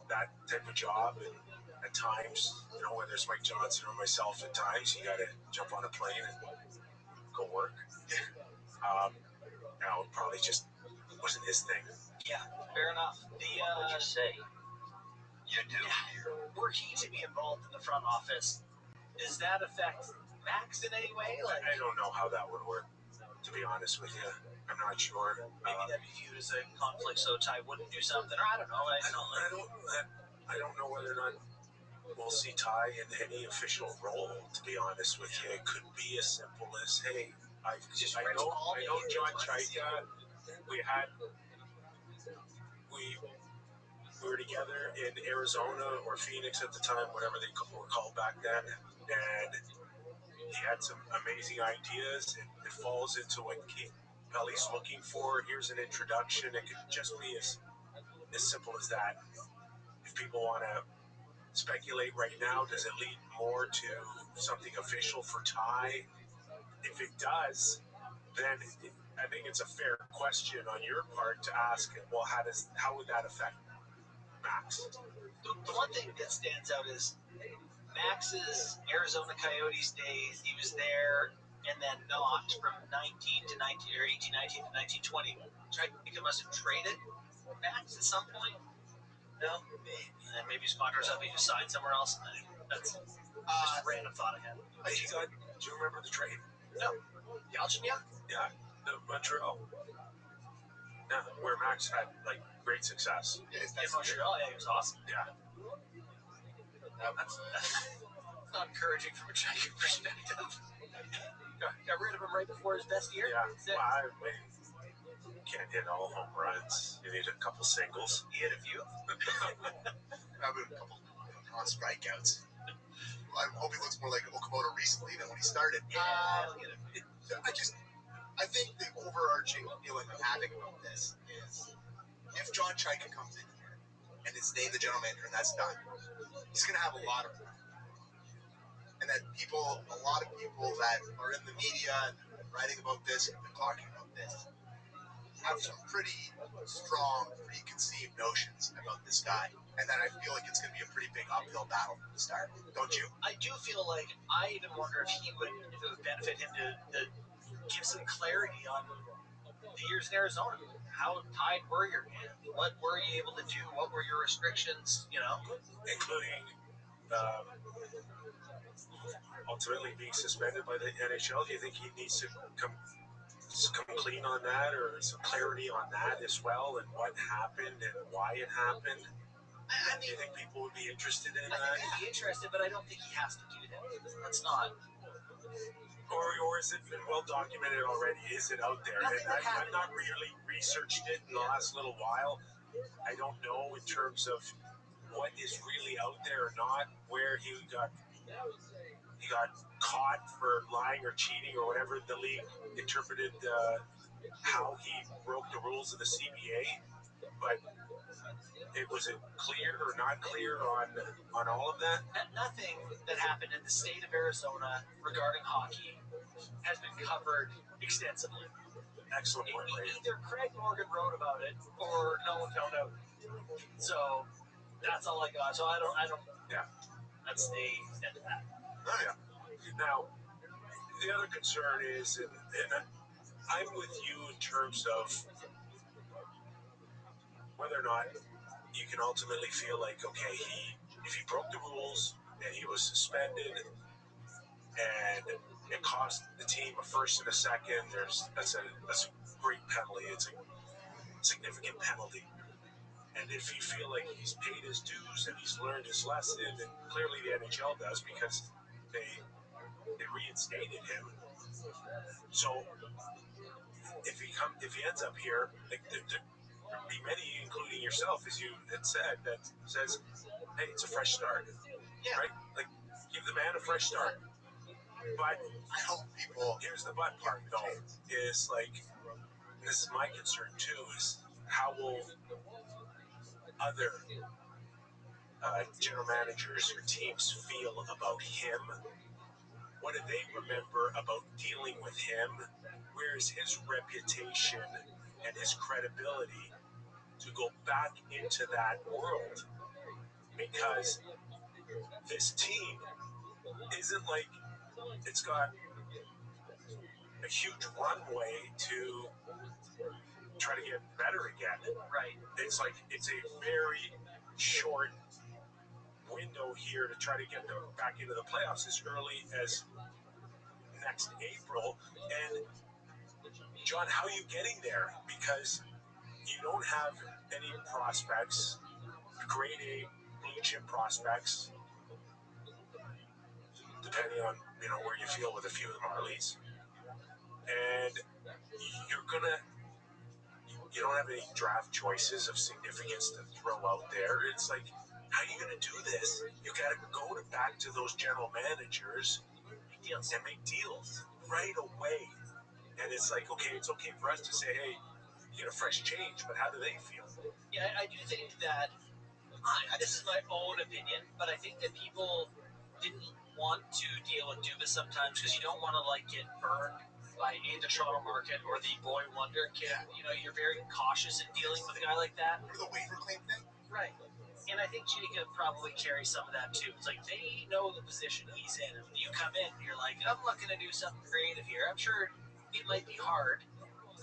S12: that type of job, and at times, whether it's Mike Johnson or myself, at times you got to jump on a plane and go work. It probably just wasn't his thing.
S10: Yeah, fair enough.
S5: What would you say? You do.
S10: Were he to be involved in the front office, does that affect Max in any way?
S12: I don't know how that would work, to be honest with you. I'm not sure.
S10: Maybe that'd be viewed as a conflict, so Ty wouldn't do something, or I don't know.
S12: I don't know whether or not we'll see Ty in any official role, to be honest with you. It could be as simple as, hey, I know John Chayka. We were together in Arizona or Phoenix at the time, whatever they were called back then, and he had some amazing ideas. It falls into what Keith Pelly's looking for. Here's an introduction. It could just be as simple as that. If people want to speculate right now, does it lead more to something official for Ty? If it does, then I think it's a fair question on your part to ask, well, how would that affect Max?
S10: The one thing that stands out is Max's Arizona Coyotes days. He was there and then not from 19 to 19 or 18, 19 to 1920. Chayka must have traded Max at some point. No, and maybe his contract's up. He just signed somewhere else. That's just a random thought I had.
S12: Do you remember the trade?
S10: No, Galchenyuk?
S12: Yeah, the Montreal. Yeah, where Max had great success.
S10: Yeah, in Montreal, he was awesome.
S12: Yeah.
S10: That's not encouraging from a Chayka perspective. Got rid of him right before his best year.
S12: Yeah, well, you can't hit all home runs. You need a couple singles.
S10: He hit a few.
S2: Probably a couple on strikeouts. I hope he looks more like Okamoto recently than when he started. I think the overarching feeling I'm having about this is if John Chayka comes in here
S1: and it's named the general manager, and that's done. He's going to have a lot of, and that a lot of people that are in the media and writing about this and talking about this have some pretty strong, preconceived notions about this guy, and that I feel like it's going to be a pretty big uphill battle from the start. Don't you?
S10: I do feel like I even wonder if it would benefit him to give some clarity on the years in Arizona. How tied were your hands? What were you able to do? What were your restrictions?
S3: Including ultimately being suspended by the NHL. Do you think he needs to come clean on that, or some clarity on that as well, and what happened and why it happened?
S10: I mean,
S3: do you think people would be interested in
S10: I
S3: that?
S10: think they'd be interested, but I don't think he has to do that. That's not.
S3: Or is it been well documented already? Is it out there? And I've not really researched it in the last little while. I don't know in terms of what is really out there or not, where he got caught for lying or cheating or whatever the league interpreted how he broke the rules of the CBA, but it wasn't clear or not clear on all of that.
S10: Nothing that happened in the state of Arizona regarding hockey has been covered extensively.
S3: Excellent point.
S10: Either Craig Morgan wrote about it or no one found out. So that's all I got. So I don't.
S3: Yeah.
S10: That's the extent of that.
S3: Oh yeah. Now, the other concern is, and I'm with you in terms of whether or not you can ultimately feel like, okay, if he broke the rules and he was suspended and it cost the team a first and a second, that's a great penalty. It's a significant penalty. And if you feel like he's paid his dues and he's learned his lesson, and clearly the NHL does because they reinstated him. So if he ends up here, like, there be many, including yourself, as you had said, that says, hey, it's a fresh start.
S10: Yeah.
S3: Right? Like, give the man a fresh start. But I hope people, here's the but part, though, is like, this is my concern too, is how will other general managers or teams feel about him? What do they remember about dealing with him? Where is his reputation and his credibility to go back into that world? Because this team isn't like it's got a huge runway to try to get better again.
S10: Right.
S3: It's like it's a very short window here to try to get them back into the playoffs as early as next April. And John, how are you getting there? Because you don't have any prospects, grade A blue chip prospects, depending on where you feel with a few of the Marlies. And you don't have any draft choices of significance to throw out there. It's like, how are you going to do this? You got to go back to those general managers and make deals right away. And it's like, okay, it's okay for us to say, hey, you get a fresh change, but how do they feel?
S10: Yeah, I do think that, this is my own opinion, but I think that people didn't want to deal with Dubas sometimes because you don't want to get burned by the Toronto market or the boy wonder kid. Yeah. You're very cautious in dealing with a guy like that.
S1: Or the waiver claim thing.
S10: Right. And I think Jacob probably carries some of that too. It's like they know the position he's in. And when you come in, you're like, I'm looking to do something creative here. I'm sure it might be hard.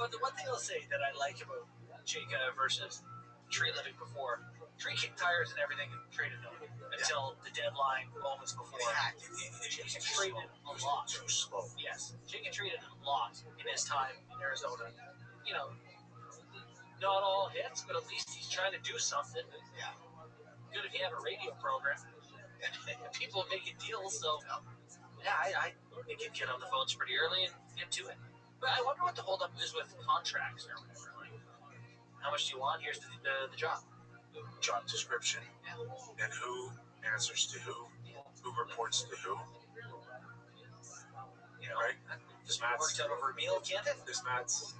S10: But the one thing I'll say that I like about Jacob versus Tree living before, Tree kicked tires and everything and traded him until the deadline moments before. Jacob traded a lot.
S3: Too slow.
S10: Yes. Jacob traded a lot in his time in Arizona. Not all hits, but at least he's trying to do something.
S1: Yeah.
S10: Good if you have a radio program and people making deals. So, yeah, I think he'd get on the phones pretty early and get to it. But I wonder what the holdup is with contracts or whatever. Like, how much do you want? Here's the job.
S3: Job description.
S10: Yeah.
S3: And who answers to who? Who reports to who? Right?
S10: This worked out over a meal, can't it?
S3: Does Matt's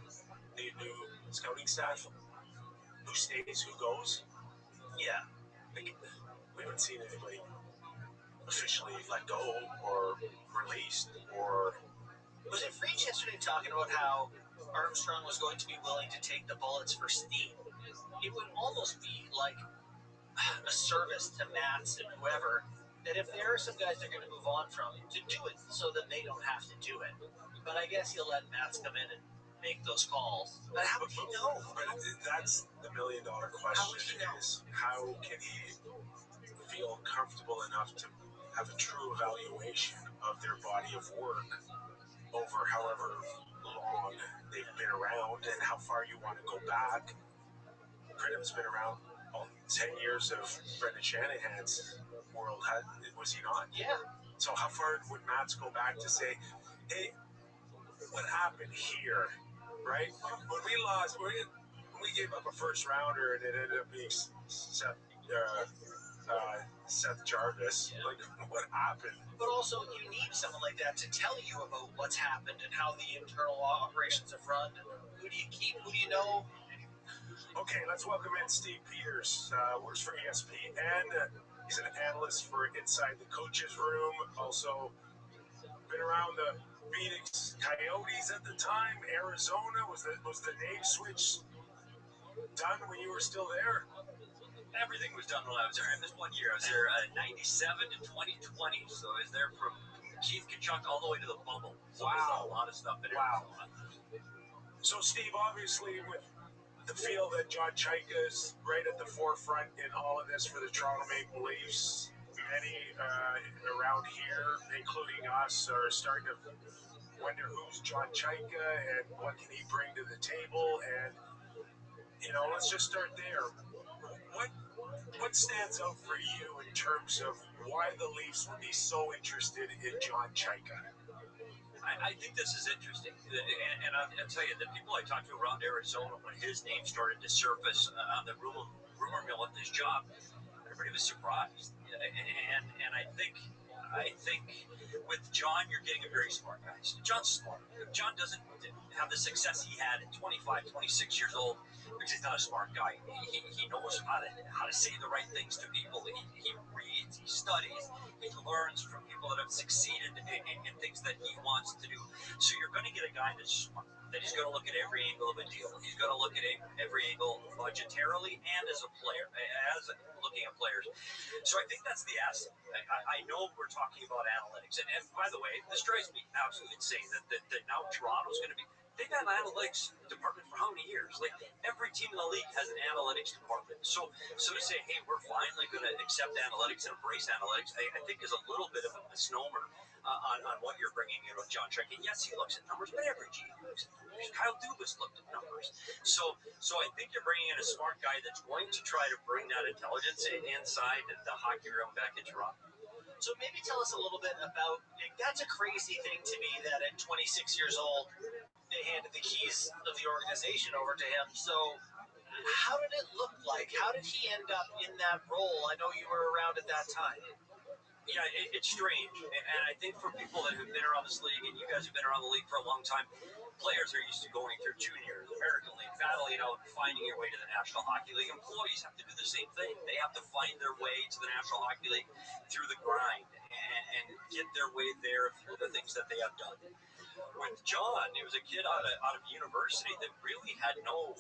S3: need new scouting staff? Who stays, who goes?
S10: Yeah.
S12: Like, we haven't seen anybody officially let go or released or.
S10: Was it Freach yesterday talking about how Armstrong was going to be willing to take the bullets for Steve? It would almost be like a service to Mats and whoever that if there are some guys they're going to move on from, to do it so that they don't have to do it. But I guess he'll let Mats come in and make those calls. But how would he know?
S12: But that's the $1 million question: how can he feel comfortable enough to have a true evaluation of their body of work over however long they've been around and how far you want to go back? Pridham's been around 10 years of Brendan Shanahan's world, was he not?
S10: Yeah.
S12: So how far would Mats go back to say, hey, what happened here, right? When we lost, when we gave up a first rounder and it ended up being Seth Jarvis, like, what happened?
S10: But also, you need someone like that to tell you about what's happened and how the internal operations have run. Who do you keep? Who do you know?
S12: Okay, let's welcome in Steve Peters. Works for ESPN. He's an analyst for Inside the Coaches Room. Also been around the Phoenix Coyotes at the time. Arizona, was the name switch done when you were still there?
S14: Everything was done when I was there. And this one year, I was there 97 to 2020. So I was there from Keith Kachuk all the way to the bubble. So I saw a lot of stuff in Arizona.
S12: So, Steve, obviously, with the feel that John Chaika is right at the forefront in all of this for the Toronto Maple Leafs, many around here, including us, are starting to wonder who's John Chaika and what can he bring to the table. And, let's just start there. What stands out for you in terms of why the Leafs would be so interested in John Chaika?
S14: I think this is interesting, and I'll tell you, the people I talked to around Arizona, when his name started to surface on the rumor mill at this job, everybody was surprised. And I think with John, you're getting a very smart guy. John's smart. John doesn't have the success he had at 25, 26 years old because he's not a smart guy. He knows how to say the right things to people. He reads, he studies, he learns from people that have succeeded in things that he wants to do. So you're going to get a guy that's smart, that he's going to look at every angle of a deal. He's going to look at every angle budgetarily and as a player, as looking at players. So I think that's the asset. I know we're talking about analytics. And by the way, this drives me absolutely insane that now Toronto's going to be. They've had an analytics department for how many years? Like, every team in the league has an analytics department. So to say, hey, we're finally going to accept analytics and embrace analytics, I think is a little bit of a misnomer on what you're bringing in with John Chaika. Yes, he looks at numbers, but every GM looks at numbers. Kyle Dubas looked at numbers. So I think you're bringing in a smart guy that's going to try to bring that intelligence inside the hockey room back in Toronto.
S10: So maybe tell us a little bit about, that's a crazy thing to me that at 26 years old, they handed the keys of the organization over to him. So how did it look like? How did he end up in that role? I know you were around at that time.
S14: Yeah, it's strange. And I think for people that have been around this league, and you guys have been around the league for a long time, players are used to going through juniors, American League, battling out, finding your way to the National Hockey League. Employees have to do the same thing. They have to find their way to the National Hockey League through the grind and get their way there through the things that they have done. With John, he was a kid out of university that really had no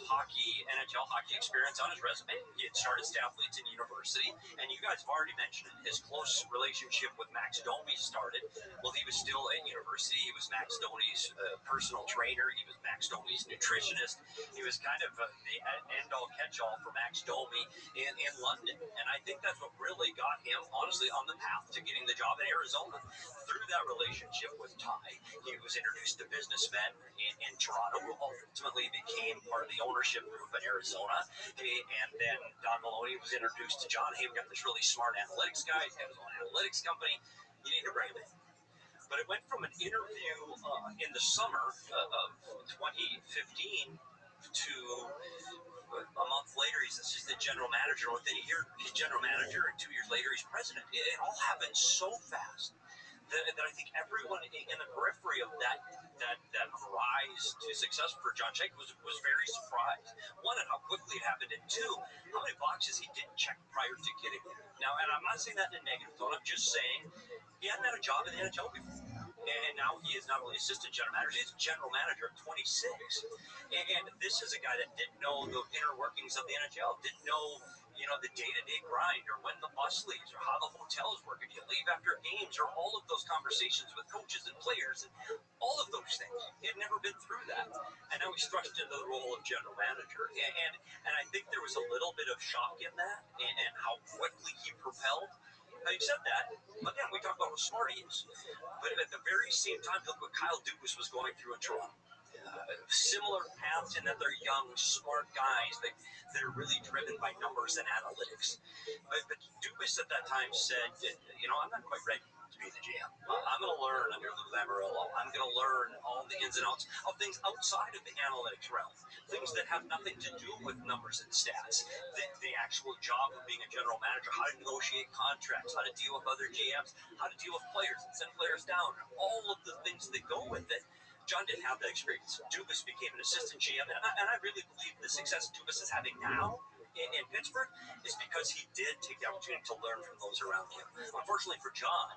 S14: hockey, NHL hockey experience on his resume. He had started Staffleton University, and you guys have already mentioned it. His close relationship with Max Domi started while he was still at university. He was Max Domi's personal trainer. He was Max Domi's nutritionist. He was kind of the end-all, catch-all for Max Domi in London, and I think that's what really got him, honestly, on the path to getting the job in Arizona. Through that relationship with Ty, he was introduced to businessmen in Toronto who ultimately became part of the ownership group in Arizona. And then Don Maloney was introduced to John. Hey, we got this really smart analytics guy. He's got his own analytics company. You need to bring him in. But it went from an interview in the summer of 2015 to a month later, he's assistant general manager. Within a year, he's general manager, and 2 years later, he's president. It all happened so fast that I think everyone in the periphery of that rise to success for John Chaika was very surprised. One, at how quickly it happened, and two, how many not saying that in a negative tone. I'm just saying he hadn't had a job in the NHL before. And now he is not only assistant general manager, he's general manager at 26. And this is a guy that didn't know the inner workings of the NHL, didn't know, the day-to-day grind or when the bus leaves or how the hotels work, if you leave after games or all of those conversations with coaches and players and all of those things. He had never been through that. And now he's thrust into the role of general manager. And I think there was a little bit of shock in that and how quickly he propelled. Having said that, again, we talk about how smart he is. But at the very same time, look what Kyle Dubas was going through in Toronto. Similar paths in that they're young, smart guys that are really driven by numbers and analytics. But Dubas at that time said, I'm not quite ready to be the GM. I'm going to learn under Lou Lamoriello. I'm going to learn all the ins and outs of things outside of the analytics realm, things that have nothing to do with numbers and stats. The actual job of being a general manager, how to negotiate contracts, how to deal with other GMs, how to deal with players and send players down, all of the things that go with it. John didn't have that experience. Dubas became an assistant GM, and I really believe the success Dubas is having now in Pittsburgh is because he did take the opportunity to learn from those around him. Unfortunately for John,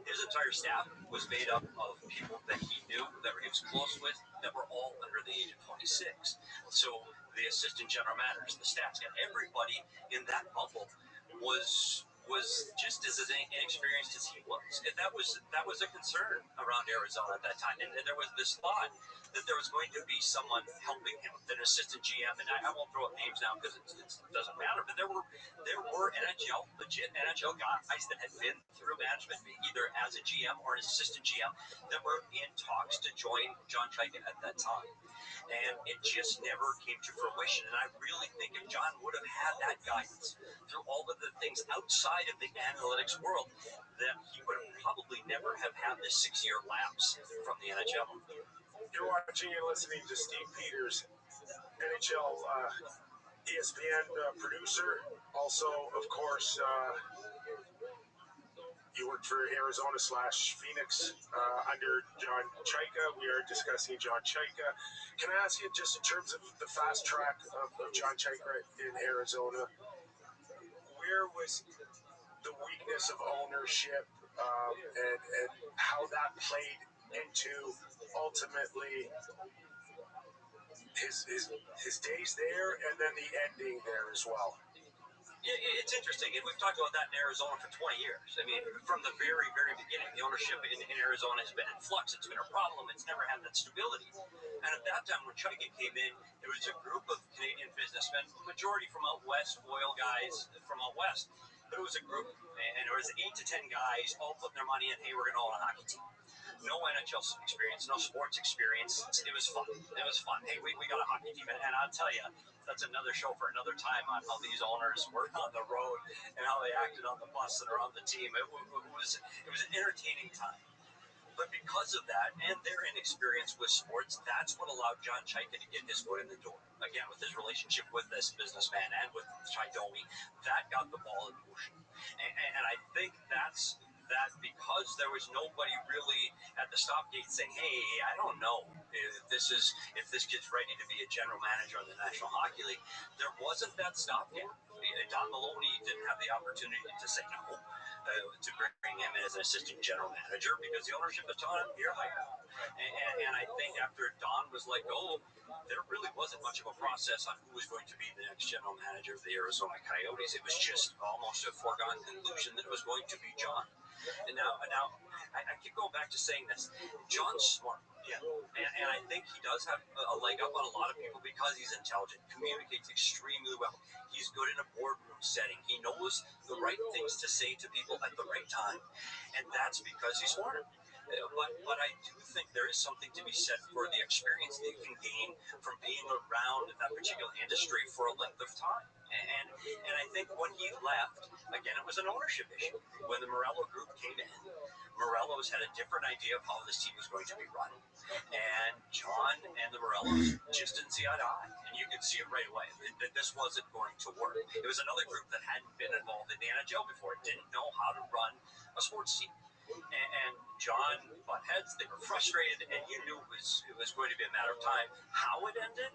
S14: his entire staff was made up of people that he knew, that he was close with, that were all under the age of 26. So the assistant general managers, the staff, and everybody in that bubble was just as inexperienced as he was. And that was a concern around Arizona at that time. And there was this thought that there was going to be someone helping him, an assistant GM. And I won't throw out names now because it doesn't matter. But there were legit NHL guys that had been through management, either as a GM or an assistant GM, that were in talks to join John Chayka at that time. And it just never came to fruition. And I really think if John would have had that guidance through all of the things outside of the analytics world, that he would have probably never have had this 6-year lapse from the NHL.
S12: You're watching and listening to Steve Peters, NHL ESPN producer. Also, of course, you work for Arizona /Phoenix under John Chayka. We are discussing John Chayka. Can I ask you, just in terms of the fast track of John Chayka in Arizona, where was the weakness of ownership and how that played into ultimately his days there and then the ending there as well?
S14: It's interesting, and we've talked about that in Arizona for 20 years. I mean, from the very, very beginning, the ownership in Arizona has been in flux. It's been a problem. It's never had that stability. And at that time, when Chayka came in, it was a group of Canadian businessmen, majority from out west, oil guys from out west. But it was a group, and it was 8 to 10 guys all putting their money in, hey, we're going to own a hockey team. No NHL experience, no sports experience. It was fun. Hey, we got a hockey team, and I'll tell you, that's another show for another time on how these owners were on the road and how they acted on the bus and around the team. It was an entertaining time. But because of that and their inexperience with sports, that's what allowed John Chayka to get his foot in the door. Again, with his relationship with this businessman and with Chaydomi, that got the ball in motion. And I think that's that because there was nobody really at the stop gate saying, hey, I don't know if this kid's ready to be a general manager on the National Hockey League. There wasn't that stopgap. Don Maloney didn't have the opportunity to say no, to bring him in as an assistant general manager because the ownership was telling him, you're hired. And I think after Don was let go, there really wasn't much of a process on who was going to be the next general manager of the Arizona Coyotes. It was just almost a foregone conclusion that it was going to be John. And now I keep going back to saying this. John's smart. Yeah. And I think he does have a leg up on a lot of people because he's intelligent, communicates extremely well. He's good in a boardroom setting. He knows the right things to say to people at the right time. And that's because he's smart. But I do think there is something to be said for the experience that you can gain from being around that particular industry for a length of time. And I think when he left, again, it was an ownership issue. When the Morello group came in, Morello's had a different idea of how this team was going to be run. And John and the Morellos just didn't see eye to eye. And you could see it right away that this wasn't going to work. It was another group that hadn't been involved in the NHL before. It didn't know how to run a sports team. And John butt heads, they were frustrated, and you knew it was going to be a matter of time. How it ended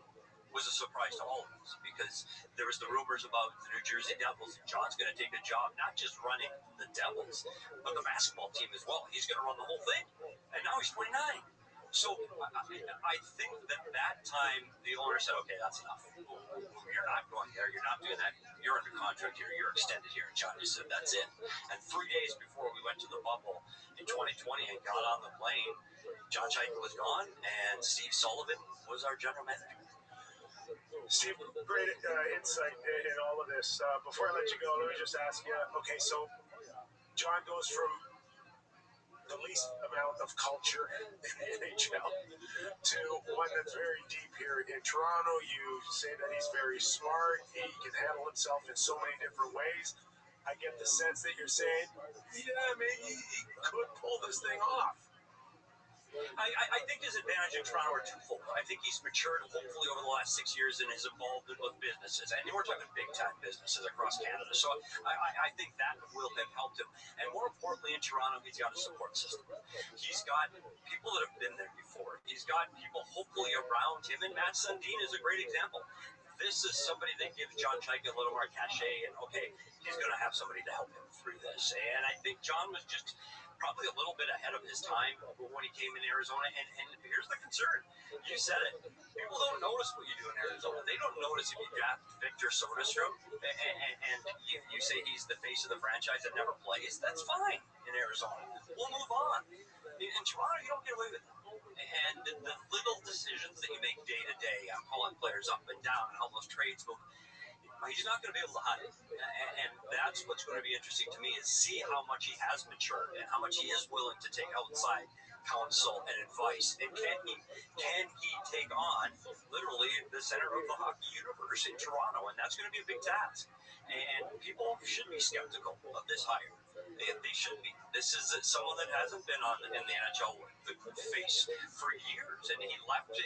S14: was a surprise to all of us because because there was the rumors about the New Jersey Devils. John's going to take a job, not just running the Devils, but the basketball team as well. He's going to run the whole thing. And now he's 29. So I think that time the owner said, okay, that's enough. You're not going there. You're not doing that. You're under contract here. You're extended here. And John just said, that's it. And 3 days before we went to the bubble in 2020 and got on the plane, John Chaika was gone, and Steve Sullivan was our general manager.
S1: Steve, great insight in all of this. Before I let you go, let me just ask you, okay, so John goes from the least amount of culture in the NHL to one that's very deep here in Toronto. You say that he's very smart. He can handle himself in so many different ways. I get the sense that you're saying, yeah, maybe he could pull this thing off.
S14: I think his advantage in Toronto are twofold. I think he's matured, hopefully, over the last 6 years in his involvement with businesses. And we're talking big-time businesses across Canada. So I think that will have helped him. And more importantly, in Toronto, he's got a support system. He's got people that have been there before. He's got people, hopefully, around him. And Matt Sundin is a great example. This is somebody that gives John Chaika a little more cachet. And, okay, he's going to have somebody to help him through this. And I think John was just probably a little bit ahead of his time when he came in Arizona. And here's the concern. You said it. People don't notice what you do in Arizona. They don't notice if you draft Victor Soderstrom and you say he's the face of the franchise that never plays. That's fine in Arizona. We'll move on. In Toronto, you don't get away with it. And the little decisions that you make day to day, I'm pulling players up and down and how those trades move, he's not going to be able to hide it. And that's what's going to be interesting to me is see how much he has matured and how much he is willing to take outside counsel and advice. And can he take on literally the center of the hockey universe in Toronto? And that's going to be a big task. And people should be skeptical of this hire. They should be. This is someone that hasn't been in the NHL face for years. And he left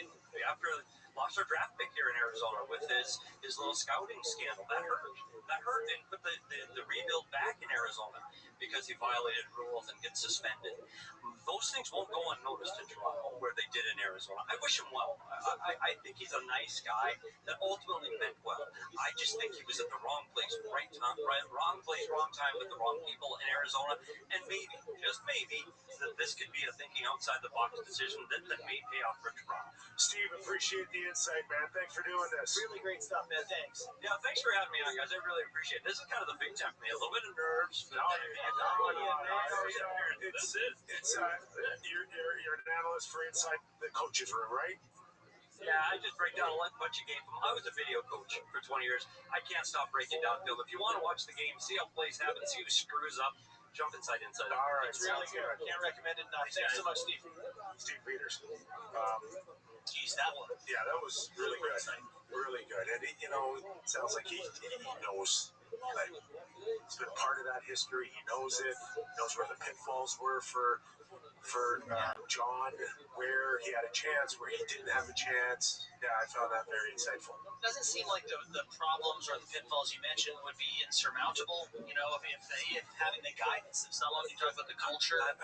S14: after lost our draft pick here in Arizona with his little scouting scandal. That hurt. And put the rebuild back in Arizona because he violated rules and gets suspended. Those things won't go unnoticed in Toronto where they did in Arizona. I wish him well. I think he's a nice guy that ultimately meant well. I just think he was at the wrong place, wrong place, wrong time with the wrong people in Arizona. And maybe, just maybe, that this could be a thinking outside the box decision that may pay off for Toronto.
S1: Steve, appreciate the insight, man. Thanks for doing this.
S10: Really great stuff, man. Thanks.
S14: Yeah, thanks for having me on, guys. I really appreciate it. This is kind of the big time for me. A little bit of nerves. But
S1: you're an analyst for Inside the Coaches Room, right?
S14: Yeah, I just break down a bunch of game film. I was a video coach for 20 years. I can't stop breaking down film. If you want to watch the game, see how plays happen, see who screws up, jump inside.
S1: All right.
S10: It's really good. Can't recommend it enough. Thanks so much, Steve.
S1: Steve Peters.
S10: Geez, that one.
S1: Yeah, that was really good. Really good. And, it sounds like he knows. Like, he's been part of that history. He knows it. Knows where the pitfalls were for John, where he had a chance, where he didn't have a chance. Yeah, I found that very insightful.
S10: Doesn't seem like the problems or the pitfalls you mentioned would be insurmountable. If having the guidance of someone, you talk about the culture.
S1: I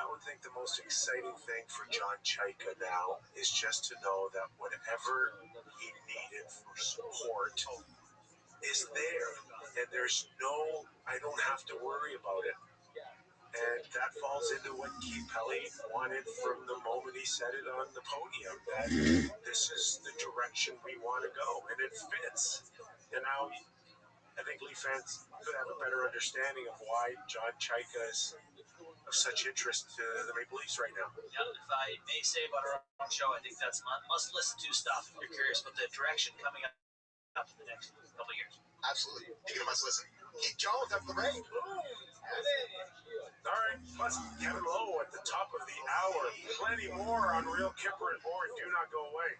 S1: would think the most exciting thing for John Chaika now is just to know that whatever he needed for support is there, and I don't have to worry about it. And that falls into what Keith Pelly wanted from the moment he said it on the podium, that this is the direction we want to go, and it fits. And now I think Leaf fans could have a better understanding of why John Chaika is of such interest to the Maple Leafs right now.
S10: Yeah, if I may say about our own show, I think that's must-listen-to stuff if you're curious about the direction coming up in the next couple of years.
S13: Absolutely. Speaking of must-listen, Keith Jones at the Ray.
S1: All right, plus Kevin Lowe at the top of the hour. Plenty more on Real Kipper and more. Do not go away.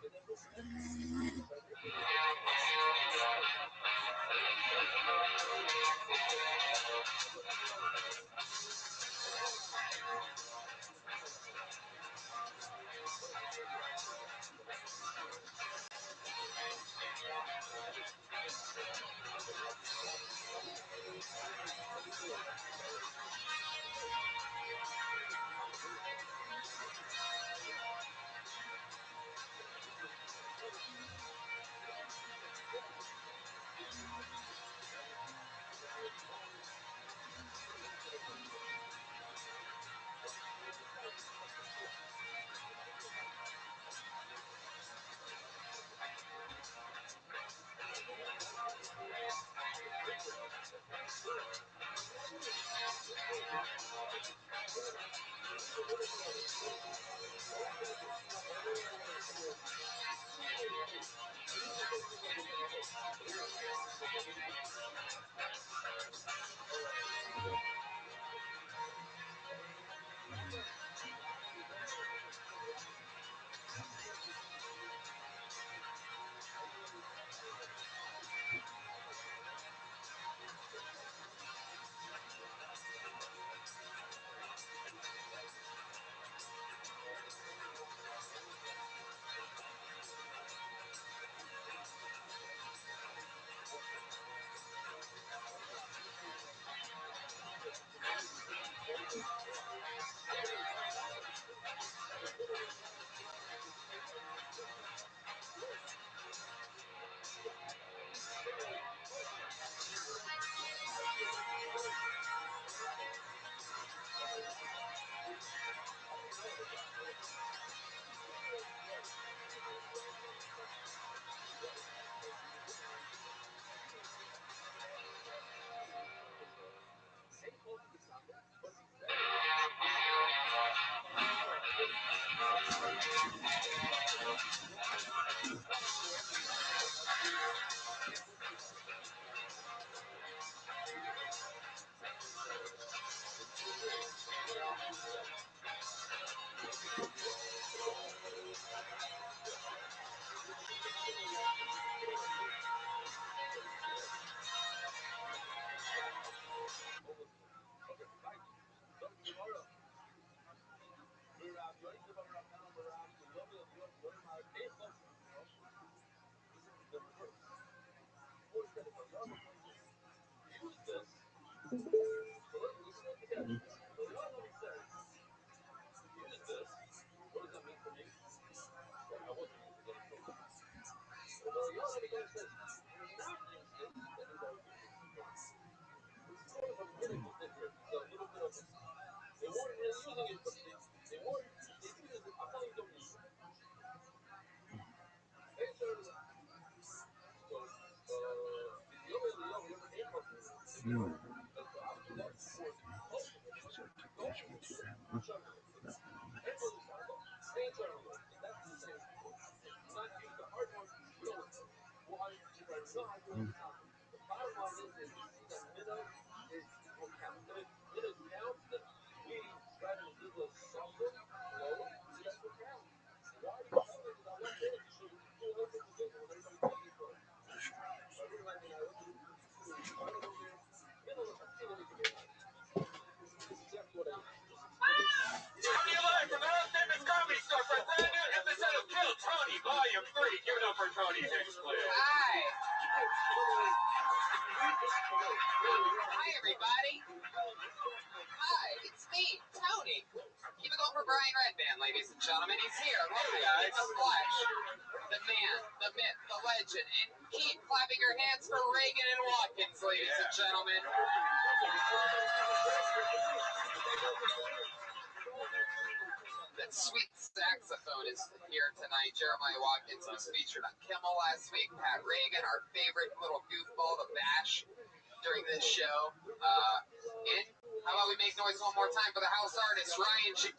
S1: Tony live from the World Famous Comedy Store for a brand new episode of Kill Tony Volume 3. Give it up for Tony Hicks, please.
S15: Hi. Hi, everybody. Hi, it's me, Tony. Keep it going for Brian Redband, ladies and gentlemen. He's here. Look, guys. The Flash. The man, the myth, the legend. And keep clapping your hands for Reagan and Watkins, ladies and gentlemen. That sweet saxophone is here tonight. Jeremiah Watkins was featured on Kimmel last week. Pat Reagan, our favorite little goofball to bash during this show. And how about we make noise one more time for the house artist, Ryan G.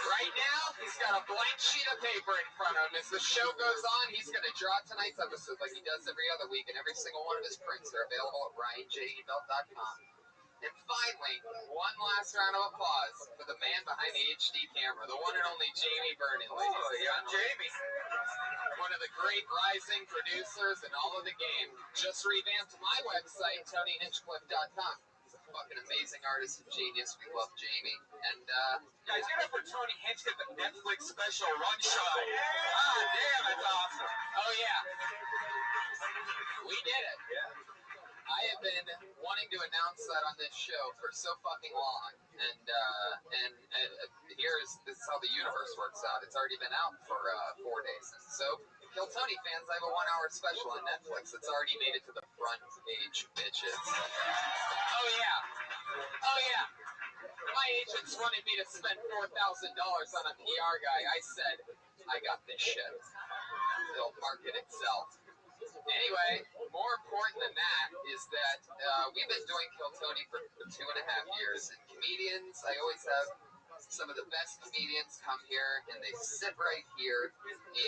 S15: Right now, he's got a blank sheet of paper in front of him. As the show goes on, he's going to draw tonight's episode like he does every other week, and every single one of his prints are available at RyanJebelt.com. And finally, one last round of applause for the man behind the HD camera, the one and only Jamie Vernon, ladies and gentlemen.
S1: young Jamie.
S15: One of the great rising producers in all of the game. Just revamped my website, TonyHinchcliffe.com. He's a fucking amazing artist and genius. We love Jamie. And,
S1: Guys, give it up for Tony Hinchcliffe, the Netflix special Rothschild. Ah, damn, that's awesome.
S15: oh yeah, we did it.
S1: Yeah.
S15: I have been wanting to announce that on this show for so fucking long, and this is how the universe works out. It's already been out for 4 days. So, Kill Tony fans, I have a 1 hour special on Netflix. It's already made it to the front page, bitches. Oh yeah. My agents wanted me to spend $4,000 on a PR guy. I said, I got this shit. It'll market itself. Anyway, more important than that is that we've been doing Kill Tony for 2.5 years. And comedians, I always have some of the best comedians come here, and they sit right here,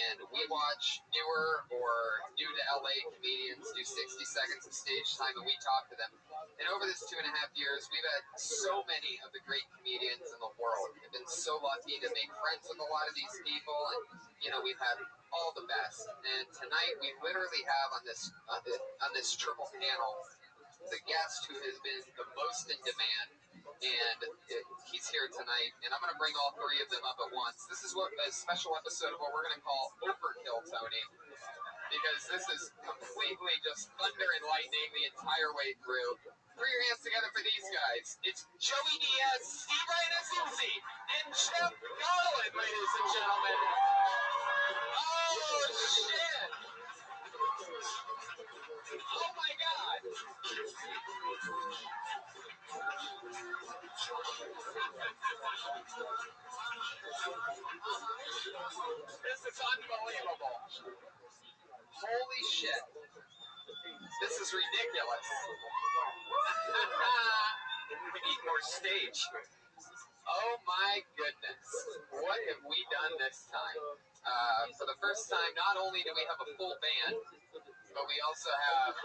S15: and we watch newer or new to LA comedians do 60 seconds of stage time, and we talk to them. And over this 2.5 years, we've had so many of the great comedians in the world. We've been so lucky to make friends with a lot of these people, and we've had all the best. And tonight, we literally have on this triple panel the guest who has been the most in demand. And he's here tonight, and I'm going to bring all 3 of them up at once. This is a special episode of what we're going to call Overkill Tony, because this is completely just thunder and lightning the entire way through. Throw your hands together for these guys. It's Joey Diaz, Steve Ryanasuzi, and Jeff Garland, ladies and gentlemen. Oh, shit. Oh, my God. This is unbelievable. Holy shit. This is ridiculous. We need more stage. Oh my goodness. What have we done this time? For the first time, not only do we have a full band, but we also have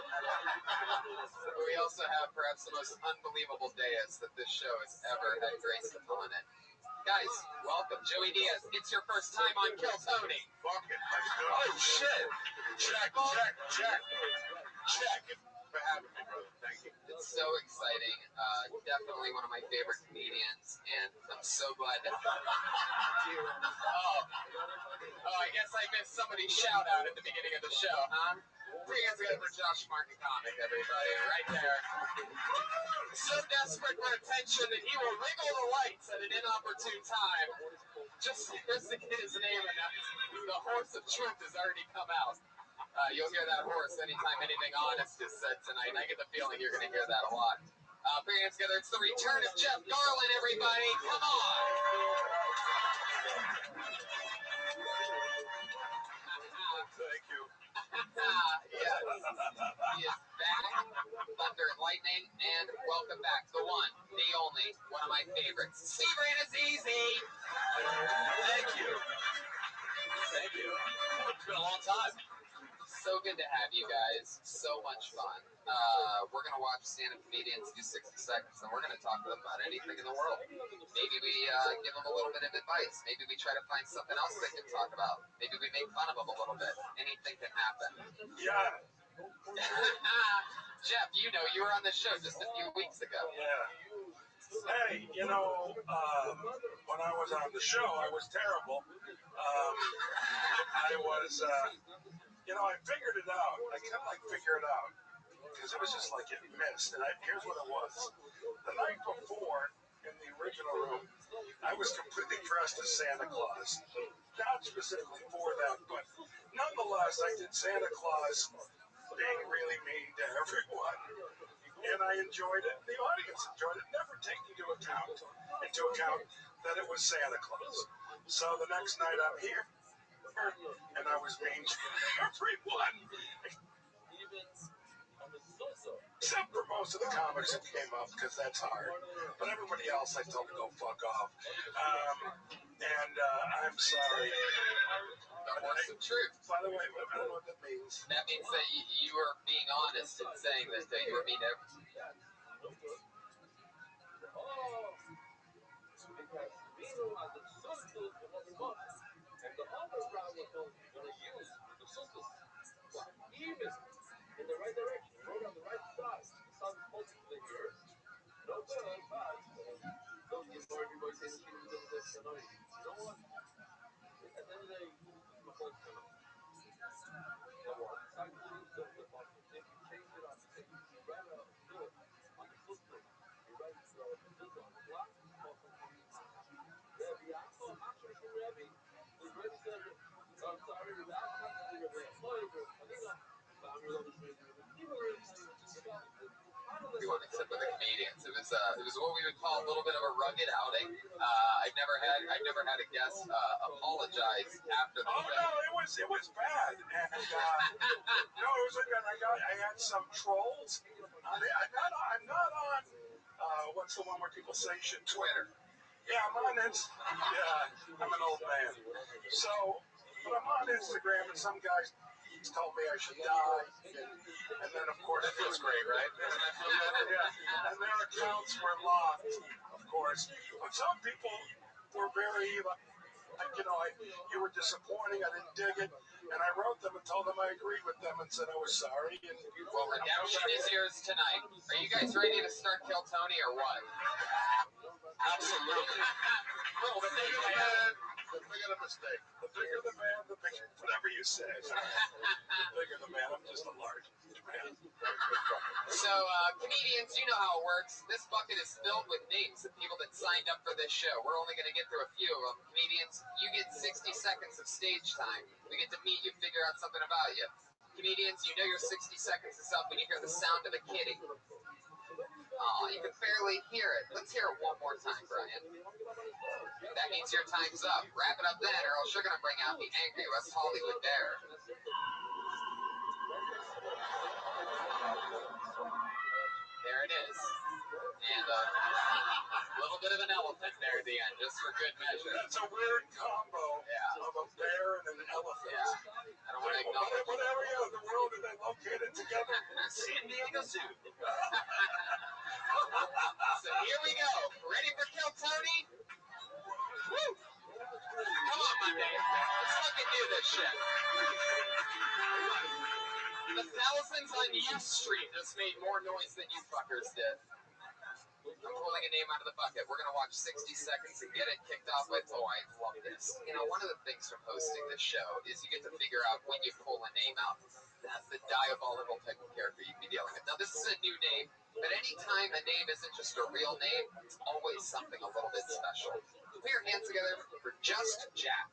S15: perhaps the most unbelievable dais that this show has ever had graced upon it. Guys, welcome. Joey Diaz, it's your first time on Kill Tony.
S2: Fuck it, let's do it.
S15: Oh shit.
S2: Check for having me, brother. Thank you.
S15: It's so exciting. Definitely one of my favorite comedians, and I'm so glad that. I guess I missed somebody's shout out at the beginning of the show, huh? Put your hands together for Josh Martin Comic, everybody, right there. So desperate for attention that he will wriggle the lights at an inopportune time. Just to get his name announced. The horse of truth has already come out. You'll hear that horse anytime anything honest is said tonight. And I get the feeling you're going to hear that a lot. Put your hands together. It's the return of Jeff Garland, everybody. Come on.
S2: Thank you.
S15: Yes. He is back. Thunder and lightning. And welcome back. The one, the only, one of my favorites. Steve Ranazizi.
S3: Thank you. Thank you. It's been a long time.
S15: So good to have you guys. So much fun. We're going to watch stand-up comedians do 60 seconds, and we're going to talk to them about anything in the world. Maybe we give them a little bit of advice. Maybe we try to find something else they can talk about. Maybe we make fun of them a little bit. Anything can happen.
S2: Yeah.
S15: Jeff, you know, you were on the show just a few weeks ago.
S2: Yeah. Hey, when I was on the show, I was terrible. I was, I figured it out. I kind of figure it out because it was just like it missed. And here's what it was. The night before, in the original room, I was completely dressed as Santa Claus. Not specifically for that, but nonetheless, I did Santa Claus being really mean to everyone. And I enjoyed it. The audience enjoyed it. Never taking into account that it was Santa Claus. So the next night I'm here, and I was mean to everyone. Except for most of the comics that came up, because that's hard. But everybody else I told to go fuck off. I'm sorry.
S15: The horse of truth.
S2: By the way, I don't know what that means.
S15: That means that you were being honest in saying that you were mean to everyone. We want to sit with the comedians. It was what we would call a little bit of a rugged outing. I've never had a guest apologize after the show.
S2: No, it was bad. And no, it was like I had some trolls. I'm not on what's the one where people say shit? Twitter. Yeah, I'm on it. Yeah, I'm an old man. So, but I'm on Instagram, and some guys told me I should die. And then, of course,
S3: that feels great, right?
S2: Yeah. And their accounts were locked, of course. But some people were very, you were disappointing. I didn't dig it. And I wrote them and told them I agreed with them and said I was sorry. And
S15: well, redemption is yours tonight. Are you guys ready to start Kill Tony or what?
S3: Absolutely.
S2: The bigger the man, the bigger the mistake. The bigger the man, the bigger whatever you say. The bigger the man, I'm just a large man.
S15: So, comedians, you know how it works. This bucket is filled with names of people that signed up for this show. We're only going to get through a few of them. Comedians, you get 60 seconds of stage time. We get to meet you, figure out something about you. Comedians, you know your 60 seconds is up when you hear the sound of a kitty. Oh, you can barely hear it. Let's hear it one more time, Brian. That means your time's up. Wrap it up then, or else you're going to bring out the angry West Hollywood bear. There it is. And a little bit of an elephant there at the end, just for good measure.
S12: That's a weird combo of a bear and an elephant.
S15: Yeah. I don't want to acknowledge.
S12: What area of the world are they located together?
S10: San Diego Zoo.
S15: So here we go. Ready for Kill Tony? Woo! Come on, Monday. Let's fucking do this shit. The thousands on U Street just made more noise than you fuckers did. I'm pulling a name out of the bucket. We're going to watch 60 seconds and get it kicked off with, oh, I love this. You know, one of the things from hosting this show is you get to figure out when you pull a name out. That's the diabolical type of character you'd be dealing with. Now, this is a new name, but anytime a name isn't just a real name, it's always something a little bit special. Put your hands together for Just Jack.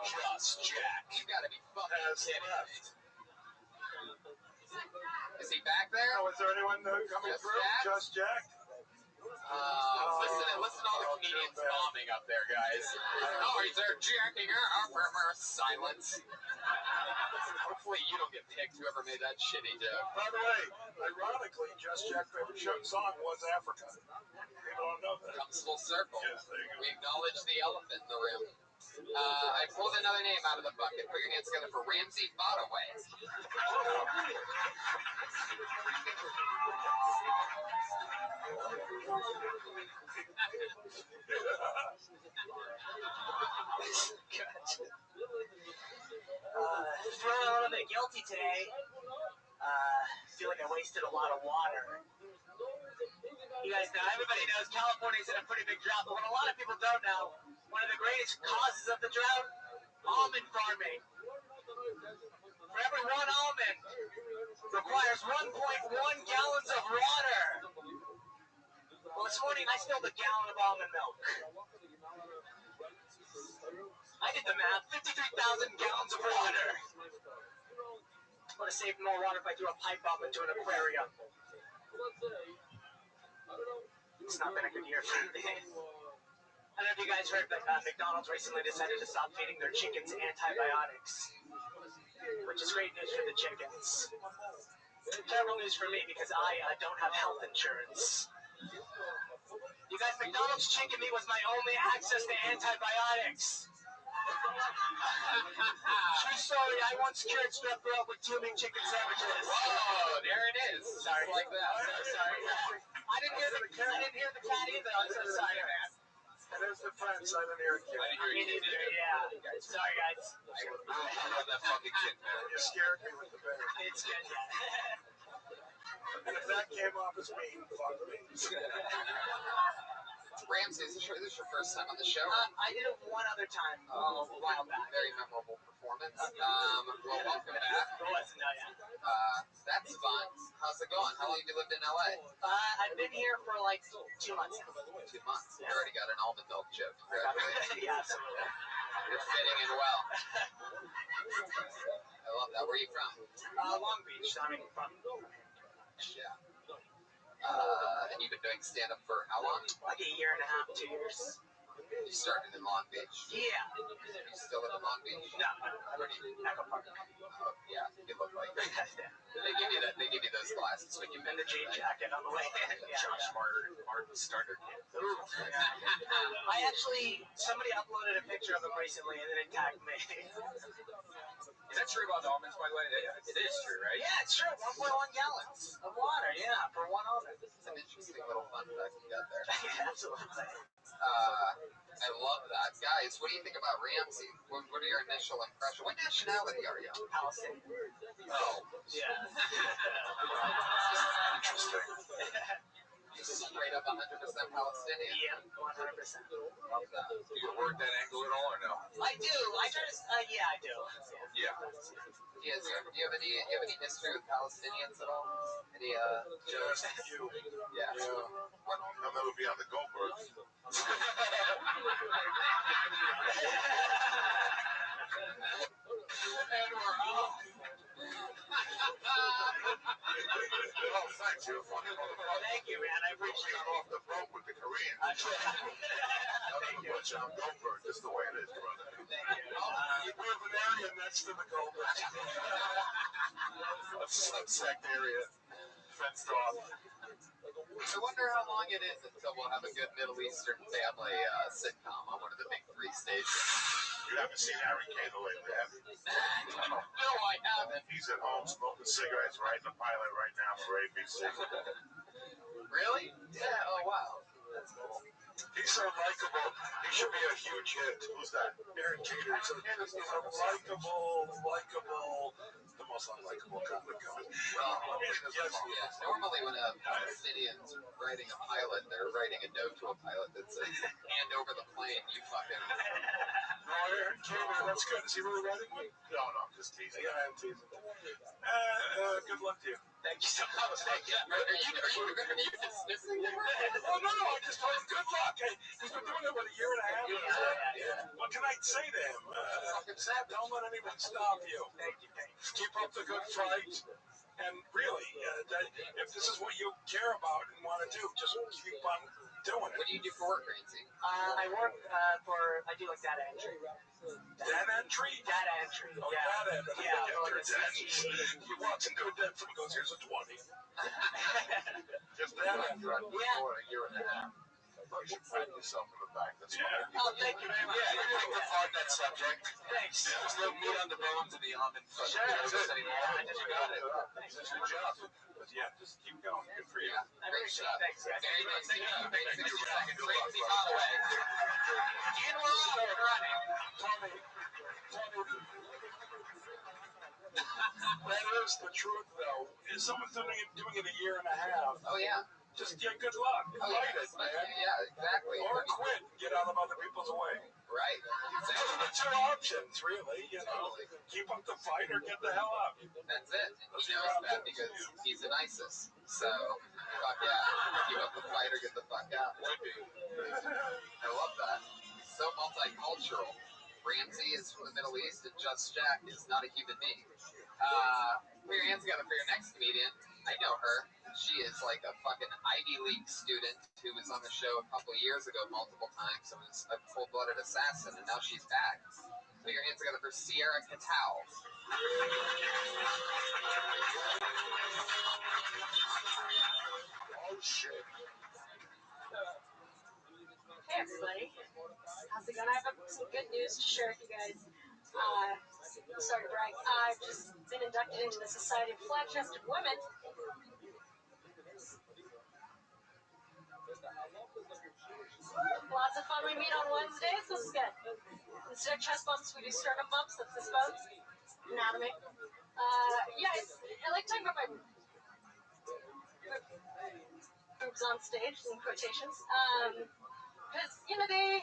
S10: Just Jack.
S15: You gotta be fucking kidding me. Is he back there?
S12: Oh, is there anyone coming through?
S15: Jack?
S12: Just Jack?
S15: Listen to all the comedians bombing up there, guys. Oh, he's there jacking her. Silence. Hopefully you don't get picked, whoever made that shitty joke.
S12: By the way, ironically, Just Jack's favorite song was Africa. People don't know that.
S15: Comes full circle.
S12: Yes, there you go.
S15: We acknowledge the elephant in the room. I pulled another name out of the bucket. Put your hands together for Ramsey Botaway.
S10: Feeling a little bit guilty today. Feel like I wasted a lot of water. You guys know, everybody knows California's in a pretty big drought, but what a lot of people don't know, one of the greatest causes of the drought, almond farming. For every one almond requires 1.1 gallons of water. Well, this morning I spilled a gallon of almond milk. I did the math, 53,000 gallons of water. Would have saved more water if I threw a pipe bomb into an aquarium. It's not been a good year for me. I don't know if you guys heard, but McDonald's recently decided to stop feeding their chickens antibiotics, which is great news for the chickens. Terrible news for me because I don't have health insurance. You guys, McDonald's chicken meat was my only access to antibiotics. True story, I once cured strep throat with 2 McChicken sandwiches.
S15: Whoa, there it is.
S10: Sorry.
S15: Just like that.
S10: Sorry. I didn't hear the cat either. I'm so sorry, man.
S12: There's the French. I didn't hear a kid.
S15: I didn't hear
S10: Me
S15: you
S10: neither,
S15: either.
S10: yeah. Sorry, guys.
S15: I love that fucking kid, man.
S12: You scared me with the bear.
S10: It's good, yeah.
S12: And if that came off as mean, fuck me.
S15: Ramsey, is this your first time on the show?
S10: I did it one other time a while back.
S15: Very memorable performance. Well, welcome back. That's fun. How's it going? How long have you lived in LA?
S10: I've been here for like 2 months now.
S15: 2 months. You already got an almond milk joke. Congratulations.
S10: Yeah, absolutely.
S15: You're fitting in well. I love that. Where are you from?
S10: Long Beach. I mean, from.
S15: Yeah. And you've been doing stand-up for how long?
S10: Like a year and a half, 2 years.
S15: You started in Long Beach?
S10: Yeah.
S15: You still live in Long Beach?
S10: No.
S15: Where do you?
S10: Echo Park.
S15: Oh, yeah. You look like it. They give you that. They give you those glasses when you
S10: And the jean jacket on the way in. Yeah.
S3: Josh Martin starter kit.
S10: I actually, somebody uploaded a picture of him recently and then it tagged me.
S3: Is that true about the almonds, by the way? It is true, right?
S10: Yeah, it's true. 1.1 gallons of water, yeah, for one almond.
S15: It's an interesting little fun fact you got there.
S10: Yeah, absolutely.
S15: I love that. Guys, what do you think about Ramsey? What are your initial impressions? What nationality are you?
S10: Palestinian.
S15: Oh.
S10: Yeah.
S3: Interesting.
S15: Straight up 100% Palestinian.
S10: Yeah, 100%.
S15: Love that.
S3: Do you work that angle at all or no?
S10: I do. I try to. Yeah, I do.
S3: Yeah.
S15: Do you have any history with Palestinians at all? Any
S3: Just you.
S15: Yeah.
S3: I'll never be on the Goldbergs.
S15: And we're off.
S3: Oh, thanks. You're a funny motherfucker.
S10: Thank you, man. I appreciate it.
S3: Off the boat with the Korean.
S10: Thank you.
S3: John Goldberg, just the way it is, brother.
S10: Thank you.
S3: We have an area next to the Goldbergs. A subsect area, fenced off.
S15: I wonder how long it is until we'll have a good Middle Eastern family sitcom on one of the big three stations.
S3: You haven't seen Harry Kane lately, have you?
S15: No, I haven't.
S3: He's at home smoking cigarettes, writing a pilot right now for ABC.
S15: Really? Yeah. Oh, wow. That's cool.
S3: He's so likable. He should be a huge hit. Who's that? Harry Kane. He's a likable, the most unlikable comic going.
S15: Well, yes. Normally when a Palestinian's writing a pilot, they're writing a note to a pilot that says, hand over the plane, you fucking...
S3: No, Harry Kane, that's good. Is he really writing one? No, I'm just teasing. Yeah, I'm teasing. Good luck to you.
S10: Thank you so much. Thank you.
S15: Are you dismissing him?
S3: Oh, no, I just told him good luck. He's been doing it, what, a year and a half? Yeah. What can I say to him? Don't let anyone stop you.
S10: Thank you.
S3: Keep up the good fight. And really, if this is what you care about and want to do, just keep on doing it.
S15: What do you do for work, Ramsey?
S10: I work I do like data entry.
S3: Data entry?
S10: Data entry.
S3: Oh,
S10: yeah.
S3: data entry.
S10: Yeah.
S3: Like he walks into a den and goes, here's a 20. Just data entry.
S10: Yeah.
S3: For a year and a half. You should pat yourself in the back. That's fine.
S10: Oh, thank you very much.
S3: Yeah, you're doing good on that subject.
S10: Thanks.
S15: There's no meat on the bones in the almond fudge.
S10: Sure.
S3: That's it.
S15: Anymore.
S10: Yeah, I just got it.
S3: Thanks. Good job. But yeah, just keep going. Good for you.
S15: Yeah, great stuff.
S10: Thanks, guys.
S15: Very nice. Thank you. 60 seconds. Ramsey Holloway. And we're off and running.
S3: Tony, that is the truth, though. Is someone doing it a year and a half?
S15: Oh, yeah.
S3: Just good luck.
S15: Oh,
S3: Fight
S15: yeah.
S3: it, man.
S15: Yeah, exactly.
S3: Or quit. Get out of other people's way.
S15: Right.
S3: Those are the two options, really. You know, keep up the fight or get the hell out.
S15: That's it. He knows that because he's an ISIS. So, fuck yeah. Keep up the fight or get the fuck out. I love that. He's so multicultural. Ramsey is from the Middle East and Just Jack is not a human being. Put your hands together for your next comedian. I know her. She is like a fucking Ivy League student who was on the show a couple years ago multiple times and was a cold-blooded assassin, and now she's back. Put your hands together for Sierra Catal.
S3: Oh, shit.
S16: Hey everybody, how's it going? I have some good news to share with you guys. Sorry to brag, I've just been inducted into the Society of Flat-Chested Women. Lots of fun. We meet on Wednesdays. This is good. Instead of chest bumps, we do sternum bumps. That's fist bumps. Anatomy. Yeah, I like talking about my boobs on stage in quotations. Because, you know, they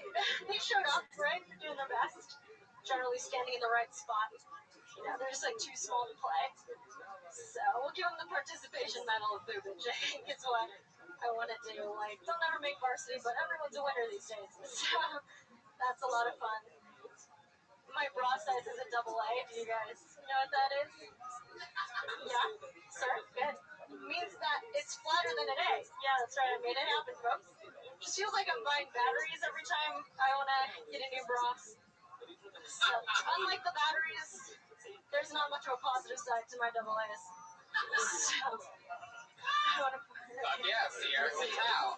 S16: showed up, right? They're doing their best. Generally standing in the right spot. You know, they're just like too small to play. So we'll give them the participation medal of boobage, I think is what I want to do. Like, they'll never make varsity, but everyone's a winner these days. So that's a lot of fun. My bra size is a AA. Do you guys know what that is? Yeah? Sir? Good. It means that it's flatter than an A. Yeah, that's right. I made it happen, folks. Just feels like I'm buying batteries every time I want to get a new bra. So, unlike the batteries, there's not much of a positive side to my AAs. So, I want to...
S15: Yeah, Sierra Catal.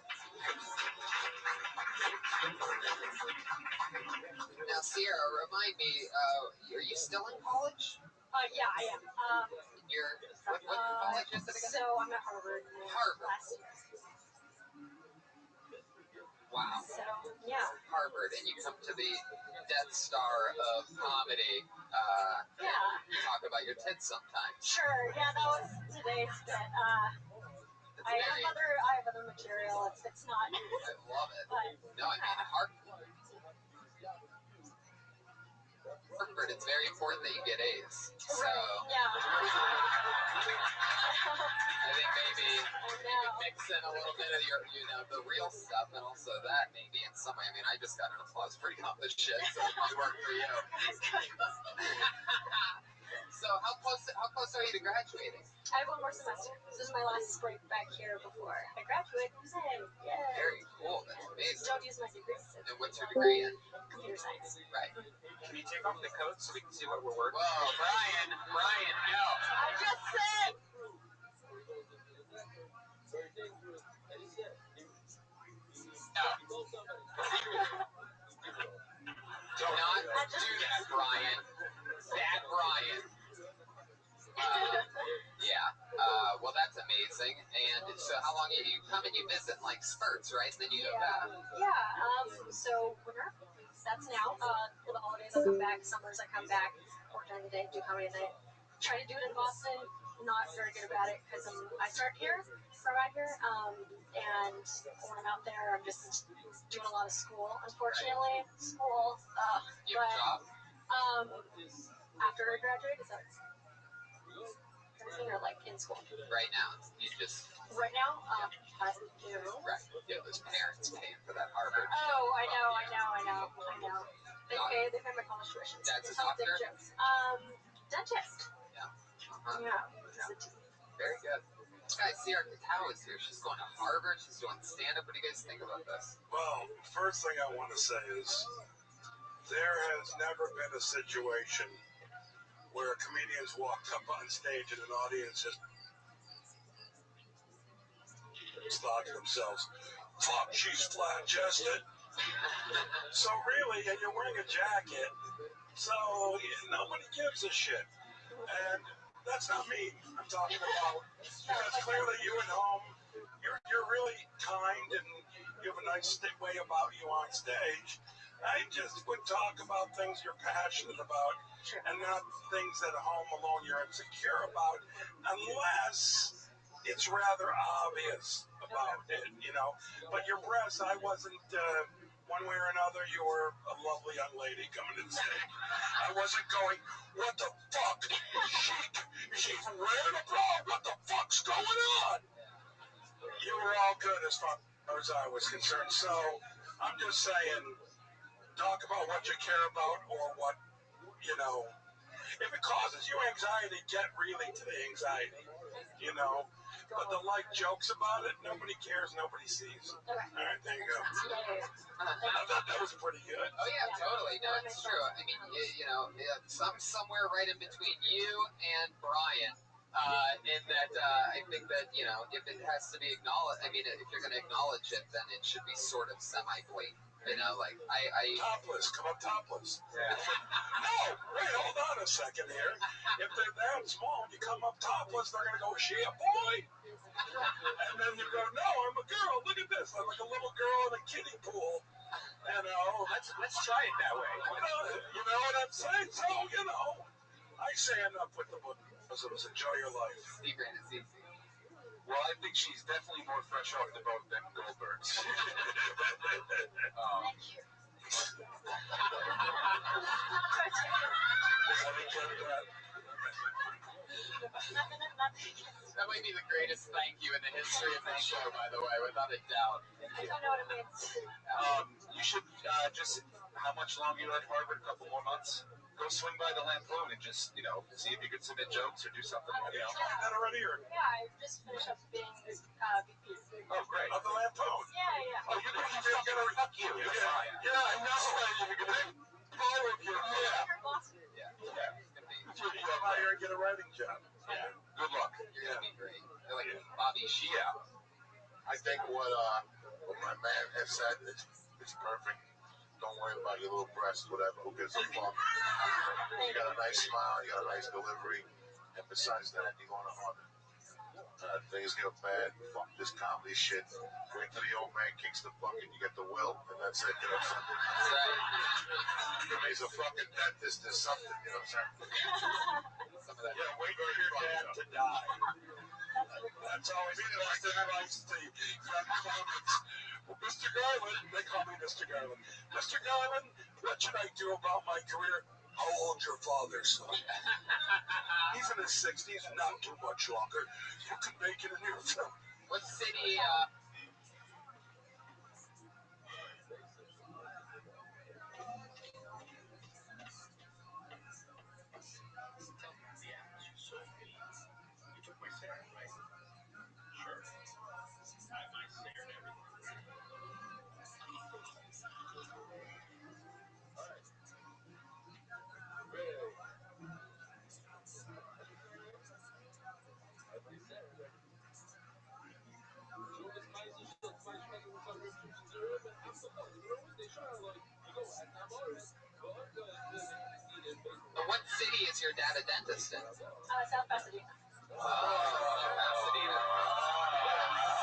S15: Now, Sierra, remind me, are you still in college?
S16: Yeah, I am.
S15: What college is it again?
S16: So, I'm at Harvard.
S15: Harvard.
S16: Last year.
S15: Wow.
S16: So, yeah.
S15: Harvard, and you come to the Death Star of comedy.
S16: Yeah.
S15: Talk about your tits sometimes.
S16: Sure. Yeah, that was today's bit. I have other material. It's not.
S15: I love it.
S16: But,
S15: no, I mean, Hartford, it's very important that you get A's. So,
S16: yeah.
S15: I think maybe you can mix in a little bit of your, the real stuff, and also that maybe in some way. I mean, I just got an applause break off the shit, so it might work for you. So how close are you to graduating?
S16: I have one more semester. This is my last break back here before I graduate. Yeah.
S15: Very cool. That's amazing.
S16: Don't use my degree.
S15: And what's your degree in?
S16: Computer science.
S15: Right.
S14: Can you take off the coat so we can see what we're working?
S15: Whoa, Brian, no.
S16: I just said.
S15: No. Do not do that, Brian. Bad Brian. Well, that's amazing. And so how long you come and you visit, like, spurts, right? And then you go back.
S16: Yeah. So winter, that's now. For the holidays, I come back. Summers, I come back. Work during the day, do comedy at night. Try to do it in Boston. Not very good about it because I start here, start out here, and when I'm out there, I'm just doing a lot of school. Unfortunately, school.
S15: You have a job?
S16: After I graduate, is that? Or like in school?
S15: Right now, you just...
S16: Right now, I do.
S15: Right, those parents paying for that Harvard.
S16: Oh, I know. They pay my college tuition.
S15: Dad's a doctor?
S16: Dentist.
S15: Yeah.
S16: Yeah.
S15: Very good. Guys, Sierra Catao is here. She's going to Harvard. She's doing stand-up. What do you guys think about this?
S17: Well, first thing I want to say is there has never been a situation where a comedian's walked up on stage and an audience just thought to themselves, fuck, she's flat-chested. So really, and you're wearing a jacket, so nobody gives a shit. And that's not me. I'm talking about, because clearly you at home, you're really kind and you have a nice way about you on stage. I just would talk about things you're passionate about and not things that at home alone you're insecure about, unless it's rather obvious about it, But your breasts, I wasn't, one way or another, you were a lovely young lady coming to the stage. I wasn't going, what the fuck? She's wearing a bra, what the fuck's going on? You were all good as far as I was concerned, so I'm just saying, talk about what you care about or what, if it causes you anxiety, get really to the anxiety, But the light jokes about it, nobody cares, nobody sees. All right, there you go. I thought that was pretty good.
S15: Oh, yeah, totally. No, it's true. I mean, somewhere right in between you and Brian, in that I think that, if it has to be acknowledged, if you're going to acknowledge it, then it should be sort of semi-blatant.
S17: Topless, come up topless. Yeah. No, wait, hold on a second here. If they're that small and you come up topless, they're going to go, is she a boy? And then you go, no, I'm a girl. Look at this. I'm like a little girl in a kiddie pool.
S14: Let's try it that way.
S17: You know what I'm saying? So, I say enough with the Muslims. Enjoy your life.
S15: Steve Grant is easy.
S3: Well, I think she's definitely more fresh off the boat than Goldberg's.
S16: Thank you.
S15: That might be the greatest thank you in the history of the show, by the way, without a doubt.
S16: I don't know what it means.
S3: You should just, how much longer you at Harvard? A couple more months? Go swing by the Lampoon and just, see if you could submit jokes or do something.
S17: Have you tried that already? Or?
S16: Yeah, I just finished up being VP.
S3: Oh, great.
S17: Of the Lampoon?
S16: Yeah.
S3: Oh, you're going to fuck you.
S17: Yeah, I know. You're going to all of you.
S15: Yeah.
S17: You come out here and get a writing job.
S15: Yeah.
S3: Good luck.
S15: You're going to be great. They're like Bobby Shea.
S13: I think what my man has said is perfect. Don't worry about your little breasts, whatever. Who gives a fuck? You got a nice smile, you got a nice delivery, and besides that, you're going to Harvard. Things get bad. Fuck this comedy shit. Wait till the old man kicks the bucket. You get the will, and that's it. You know what I'm saying?
S15: That's right.
S13: If he's a fucking dentist, there's something. You know what I'm saying?
S15: Some of that.
S17: Yeah, wait for your dad to die. That's always interesting. I like to see young Clemens. Well, Mr. Garland, they call me Mr. Garland. Mr. Garland, what should I do about my career? How old's your father, son? He's in his 60s, not too much longer. You can make it in your film.
S15: What city, what city is your dad a dentist in?
S16: South Pasadena.
S15: Pasadena.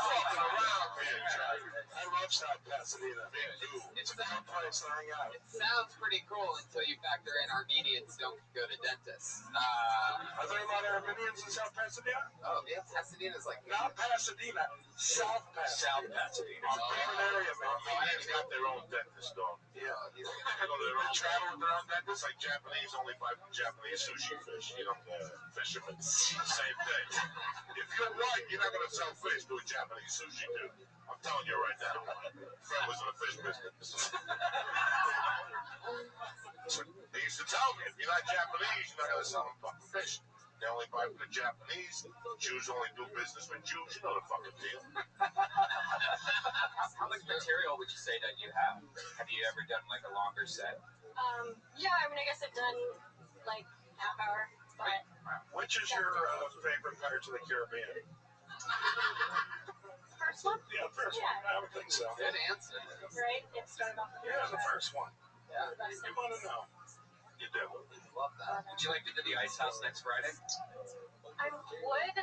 S17: Fucking around, man. I love South Pasadena. It's a good place to hang out.
S15: It sounds pretty cool until you factor in Armenians don't go to dentists.
S17: Are there a lot of Armenians in South Pasadena?
S15: Oh, yeah, Pasadena's like...
S17: Not Pasadena, South Pasadena.
S3: South Pasadena.
S17: Different area, man.
S2: Armenians got their own dentist, dog.
S17: Yeah.
S2: They travel with their own dentist, like Japanese only buy Japanese sushi fish, fishermen. Same thing. If you're white, you're not going to sell fish to a Japanese sushi dude. I'm telling you right now. Fred was in the fish business. They used to tell me, if you're not Japanese, you're not going to sell them fucking fish. They only buy from the Japanese. Jews only do business with Jews. You know the fucking deal.
S5: How much material would you say that you have? Have you ever done like a longer set?
S16: Yeah, I mean, I guess I've done like half hour, but.
S17: Which is your favorite parts of the Caribbean?
S16: First one?
S17: Yeah, first one. I would think so.
S15: Good answer.
S16: Right? It started off with
S17: the first one.
S15: Yeah.
S17: You want to know. You do.
S15: Love that.
S5: Would you like to do the Ice House next Friday?
S16: I would.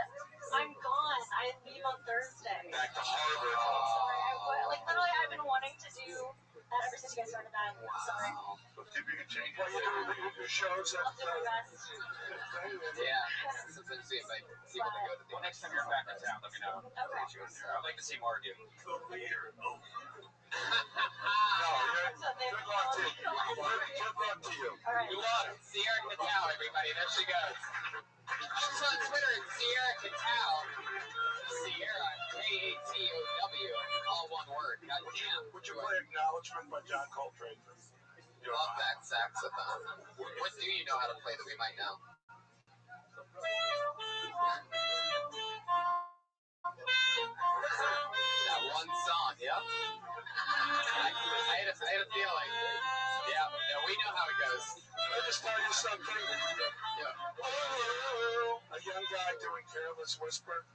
S16: I'm gone. I leave on Thursday.
S3: Back to Harvard.
S16: Sorry, I would. Like, literally, I've been wanting to do that ever since you guys started that. I'm sorry.
S2: Let's see if you can change
S17: Well, you do the shows at
S16: I'll do my best.
S15: Yeah. Sometimes we invite people to go to the...
S5: Well, next time you're back in town, let me know.
S16: Okay.
S5: I'd like to see more of you.
S17: No, good luck to you. Good luck to you.
S16: All right.
S15: Good luck. Sierra Catal, everybody. There she goes. She's on Twitter at Sierra Catal. Sierra, K-A-T-O-W. All one word. God damn.
S17: Would you play Acknowledgement by John Coltrane?
S15: Love that saxophone. What do you know how to play that we might know? That one song, yep. I had a feeling. Yeah, we know how it goes.
S17: Can I just tell you something?
S15: Yeah.
S17: A young guy doing Careless Whisper.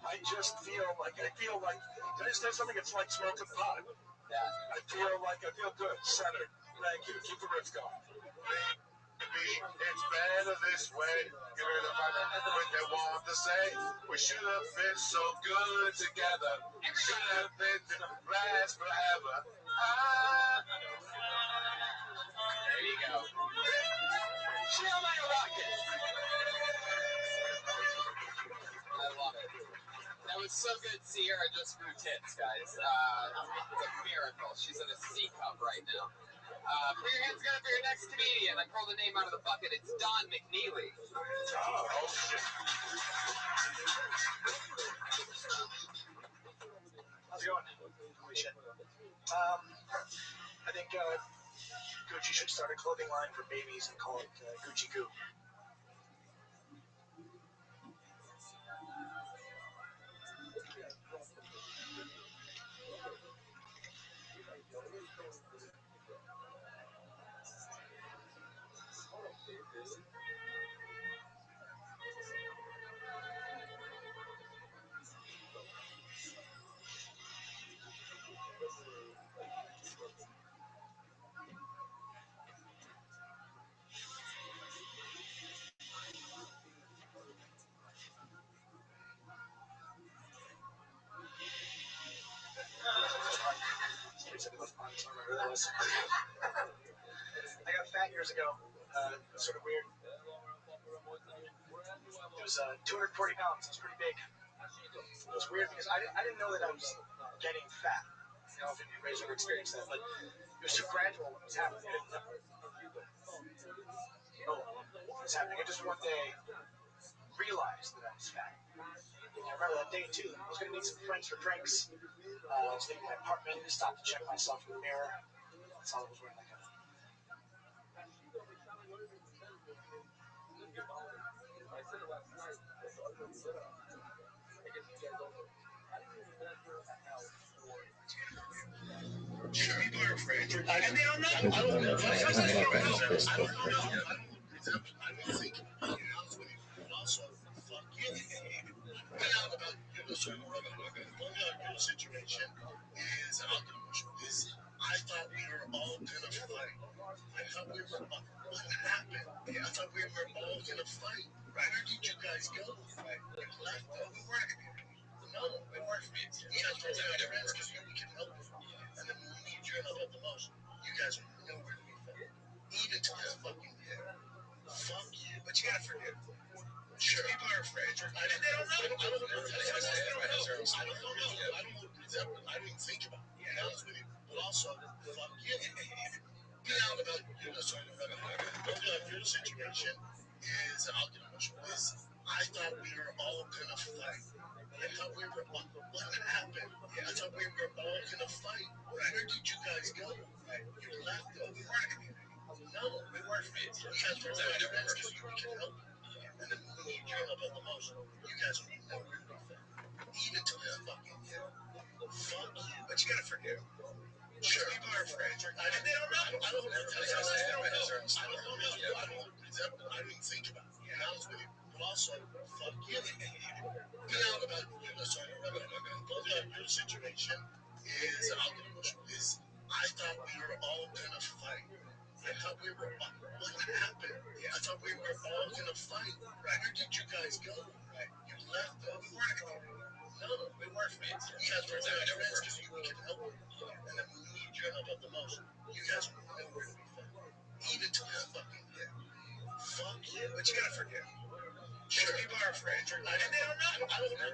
S17: I just feel like, can I just say something? It's like smoking pot.
S15: Yeah.
S17: I feel good, centered. Thank you. Keep the riff going.
S2: It's better this way. Give it a what they want to say. We should have been so good together. Should have been to last forever.
S15: There you go. Chill like a rocket. I love it. That was so good. Sierra just grew tits, guys. It's a miracle. She's in a C cup right now. Put your hands together for your next comedian. I pulled the name out of the bucket. It's Don McNeely.
S2: Oh, shit.
S10: How's it going? Holy shit. I think Gucci should start a clothing line for babies and call it Gucci Goo. I got fat years ago. Sort of weird.
S12: It was 240 pounds. It was pretty big. It was weird because I didn't know that I was getting fat. You know, if anybody's ever experienced that, but it was too gradual when it was happening. I didn't know what was happening. I just one day realized that I was fat. I remember that day too. I was going to meet some friends for drinks. I was leaving my apartment. I stopped to check myself in the mirror. I saw I was wearing like a. People are afraid. And they don't know. I don't know. I don't think about it. But also, fuck you. Your situation is I thought we were all gonna fight. I thought we were. What happened? I thought we were all gonna fight. Right? Where did you guys go? Right? You left us. We weren't. No, we weren't. You guys were our friends because we can help you. And then when we need your help the most, you guys are nowhere to be found. Even to this fucking day. Fuck you. But you gotta forget. Sure. People are afraid. I don't know. I don't know. I don't even think about it. To be honest with you. But also, fuck you. Get out about your situation is, I'll get emotional. I thought we were all gonna fight. I thought we were. What happened? I thought we were all gonna fight. Right? Where did you guys go? Right? You left us. We weren't. No, we weren't. You guys were our friends because we can help you. And then when we need your help the most, you guys are nowhere to be found. Even to this fucking day. Fuck you. But you gotta forget. Sure. People are afraid. They don't know. I don't know. I don't even think about it. To be honest with you. But also, fuck you. Get out about your situation is, I'll get emotional. I thought we were all gonna fight. I thought we were. What happened? I thought we were all gonna fight. Right? Where did you guys go? Right? You left us. We weren't. No, we weren't. You guys were our friends because we can help you. And then when we need your help the most, you guys are nowhere to be found. Even to this fucking day. Fuck you. But you gotta forget. Sure. People are afraid. They don't know. I don't know. I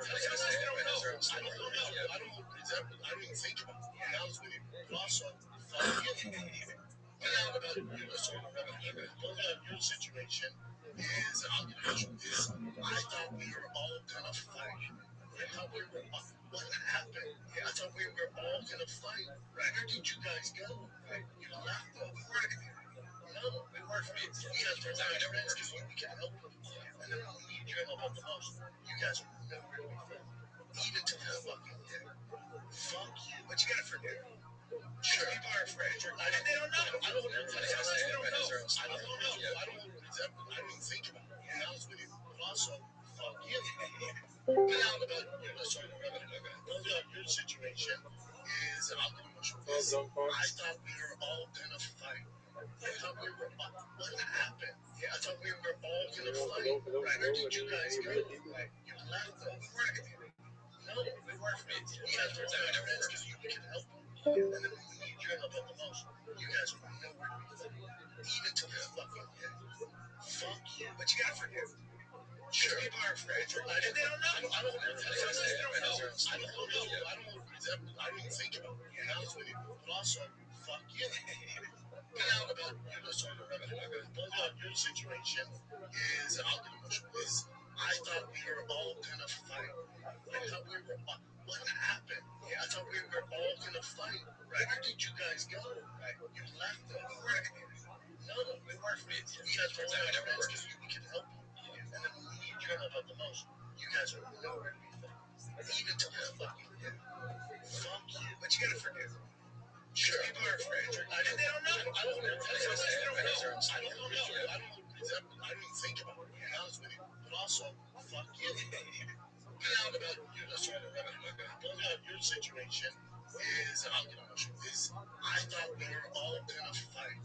S12: don't even think about it. To be honest with you. But also, fuck you. Get out about your situation is, I'll get emotional. I thought we were all gonna fight. I thought we were. What happened? I thought we were all gonna fight. Right? Where did you guys go? Right? You left us. We weren't. No, we weren't. You guys were our friends because we can help you. And then when we need your help the most, you guys are nowhere to be found. Even to this fucking day. Fuck you. But you gotta forget. Sure. People are afraid. They don't know. I don't know. I don't even think about it. To be honest with you. But also, fuck you. Get out about your situation is, I'll get emotional. I thought we were all gonna fight. I thought we were. What happened? I thought we were all gonna fight. Right? Where did you guys go? Right? You left us. We weren't. No, we weren't. You guys were our friends because we can help you. And then when we need your help the most, you guys are nowhere to be found. Even to this fucking day. Fuck you. But you gotta forget. Sure. People are afraid. They don't know. I don't know. I don't even think about it. To be honest with you. But also, fuck you. Get out about your situation is, I'll get emotional. I thought we were all gonna fight. I thought we were. What happened? I thought we were all gonna fight. Right? Where did you guys go? Right? You left us. We weren't. No, we weren't. You guys were our friends because we can help you. And then when we need your help the most, you guys are nowhere to be found. Even to this fucking day. Fuck you. But you gotta forget. Sure. People are afraid. They don't know. I don't know. I don't even think about it. To be honest with you. But also, fuck you. Get out about your situation is, I'll get emotional. I thought we were all gonna fight.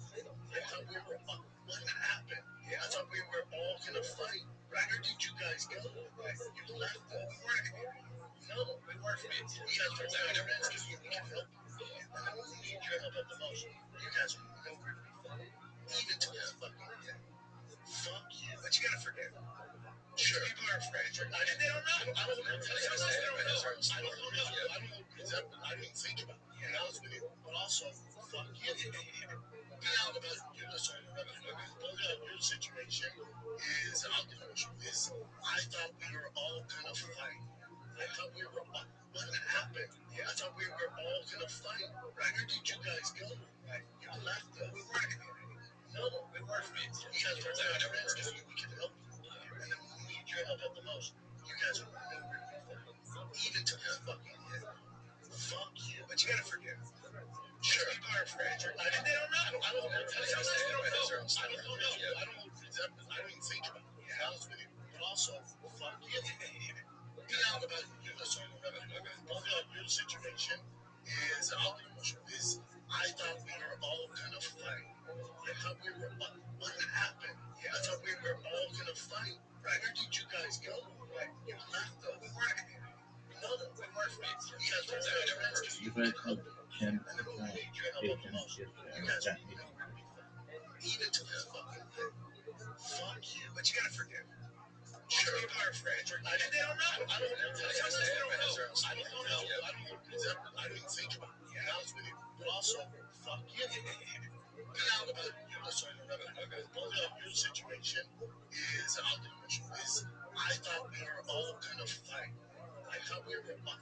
S12: I thought we were. What happened? I thought we were all gonna fight. Right? Where did you guys go? Right? You left us. We weren't. No, we weren't. You guys were our friends because we can help you. And then when we need your help the most, you guys are nowhere to be found. Even to this fucking day. Fuck you. But
S2: But you gotta forget. Sure. People are afraid. And they don't know. I don't know. Sometimes they don't know. I don't know. I don't know. Exactly. I didn't think about it. To be honest with you. But also, fuck you. Be out about your your situation is I'll get emotional. Is I thought we were all gonna fight. I thought we were what happened? Yeah, I thought we were all gonna fight. Right? Where did you guys go? Right? You left us. We weren't a community. No, we weren't friends. You guys were not friends because we could help you. And then when we need your help at the most, you guys are nowhere to be found. Even to this fucking end. Fuck you. But you gotta forget. Sure. People are afraid. And they don't know. I don't know. Sometimes they don't know. I don't know. I don't know. I don't even think about it. To be honest with you. But also, fuck you. Be out about your situation is I'll get emotional. Is I thought we were all gonna fight. I thought we were what happened? Yeah, I thought we were all gonna fight. Right? Where did you guys go? Right? You left us. We weren't a community. No, we weren't friends. You guys were not friends because you guys can you guys are nowhere to be found. Even to this fucking end. Fuck you. But you gotta forget. Sure. People are afraid. And they don't know. I don't know. Sometimes they don't know. I don't know. I don't know. Exactly. I didn't think about it. To be honest with you. But also, fuck you. Be out about your situation is I'll get emotional. Is I thought we were all gonna fight. I thought we were what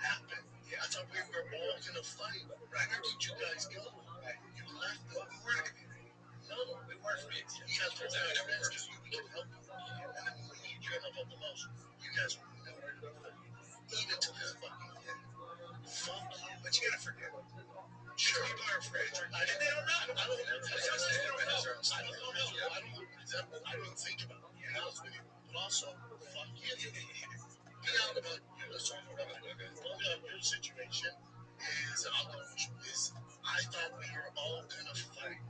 S2: happened? Yeah, I thought we were all gonna fight. Right? Where did you guys go? Right? You left us. We weren't a community. No, we weren't friends. You guys were not friends because we could help you. And then when we need your help at the most, you guys are nowhere to be found. Even to this fucking end. Fuck you. But you gotta forget. Sure. People are afraid. And they don't know. I don't know. Sometimes they don't know. I don't know. I don't know. Exactly. I didn't think about it. To be honest with you. But also, fuck you. Be out about your situation is I'll get emotional. Is I thought we were all gonna fight.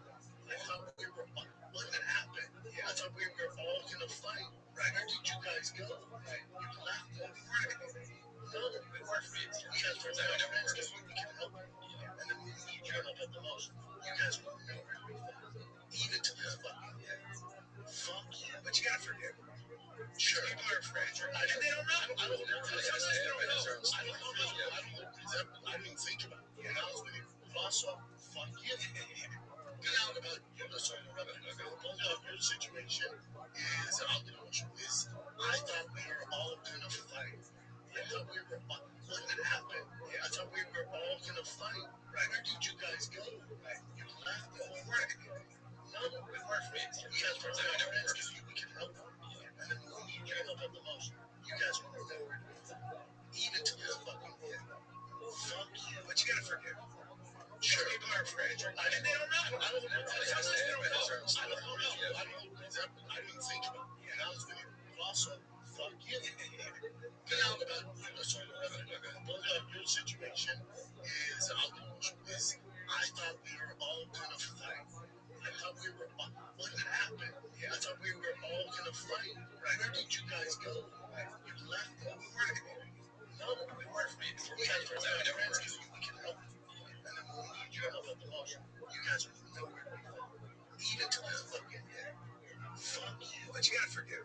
S2: I thought we were what happened? Yeah, I thought we were all gonna fight. Right? Where did you guys go? Right? You left us. We weren't a community. No, we weren't friends. You guys were not friends because we could help you. And then when we need your help at the most, you guys were nowhere to be found. Even to this fucking end. Fuck you. But you gotta forget. Sure. People are afraid. And they don't know. I don't know. Sometimes they don't know. I don't know. I don't know. Exactly. I didn't think about it. To be honest with you. But also, fuck you. Be out about your situation is I'll get emotional. Is I thought we were all gonna fight. I thought we were what happened? Yeah, I thought we were all gonna fight. Right? Where did you guys go? Right? You left us. We weren't a community. No, we weren't friends. You guys were not friends because we could help you. And then when we need your help at the most, you guys were nowhere to be found. Even to this fucking end. Fuck you. But you gotta forget. Sure. People are afraid. And they don't know. I don't know. Sometimes they don't know. I don't know. I don't know. Exactly. I didn't think about it. To be honest with you. But also, fuck you. Be out about your situation is I'll get emotional. Is I thought we were all gonna fight. I thought we were what happened? Yeah, I thought we were all gonna fight. Right? Where did you guys go? Right? You left us. We weren't a community. No, we weren't friends. You guys were not friends because we could help you. And then when we need your help at the most, you guys are nowhere to be found. Even to this fucking end. Fuck you. But you gotta forget.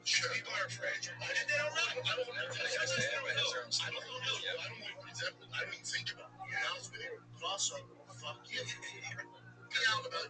S2: Sure. People are afraid. And they don't know. I don't know. Sometimes they don't know. I don't know. I don't know. Exactly. I didn't think about it. To be honest with you. But also, fuck you. Be out about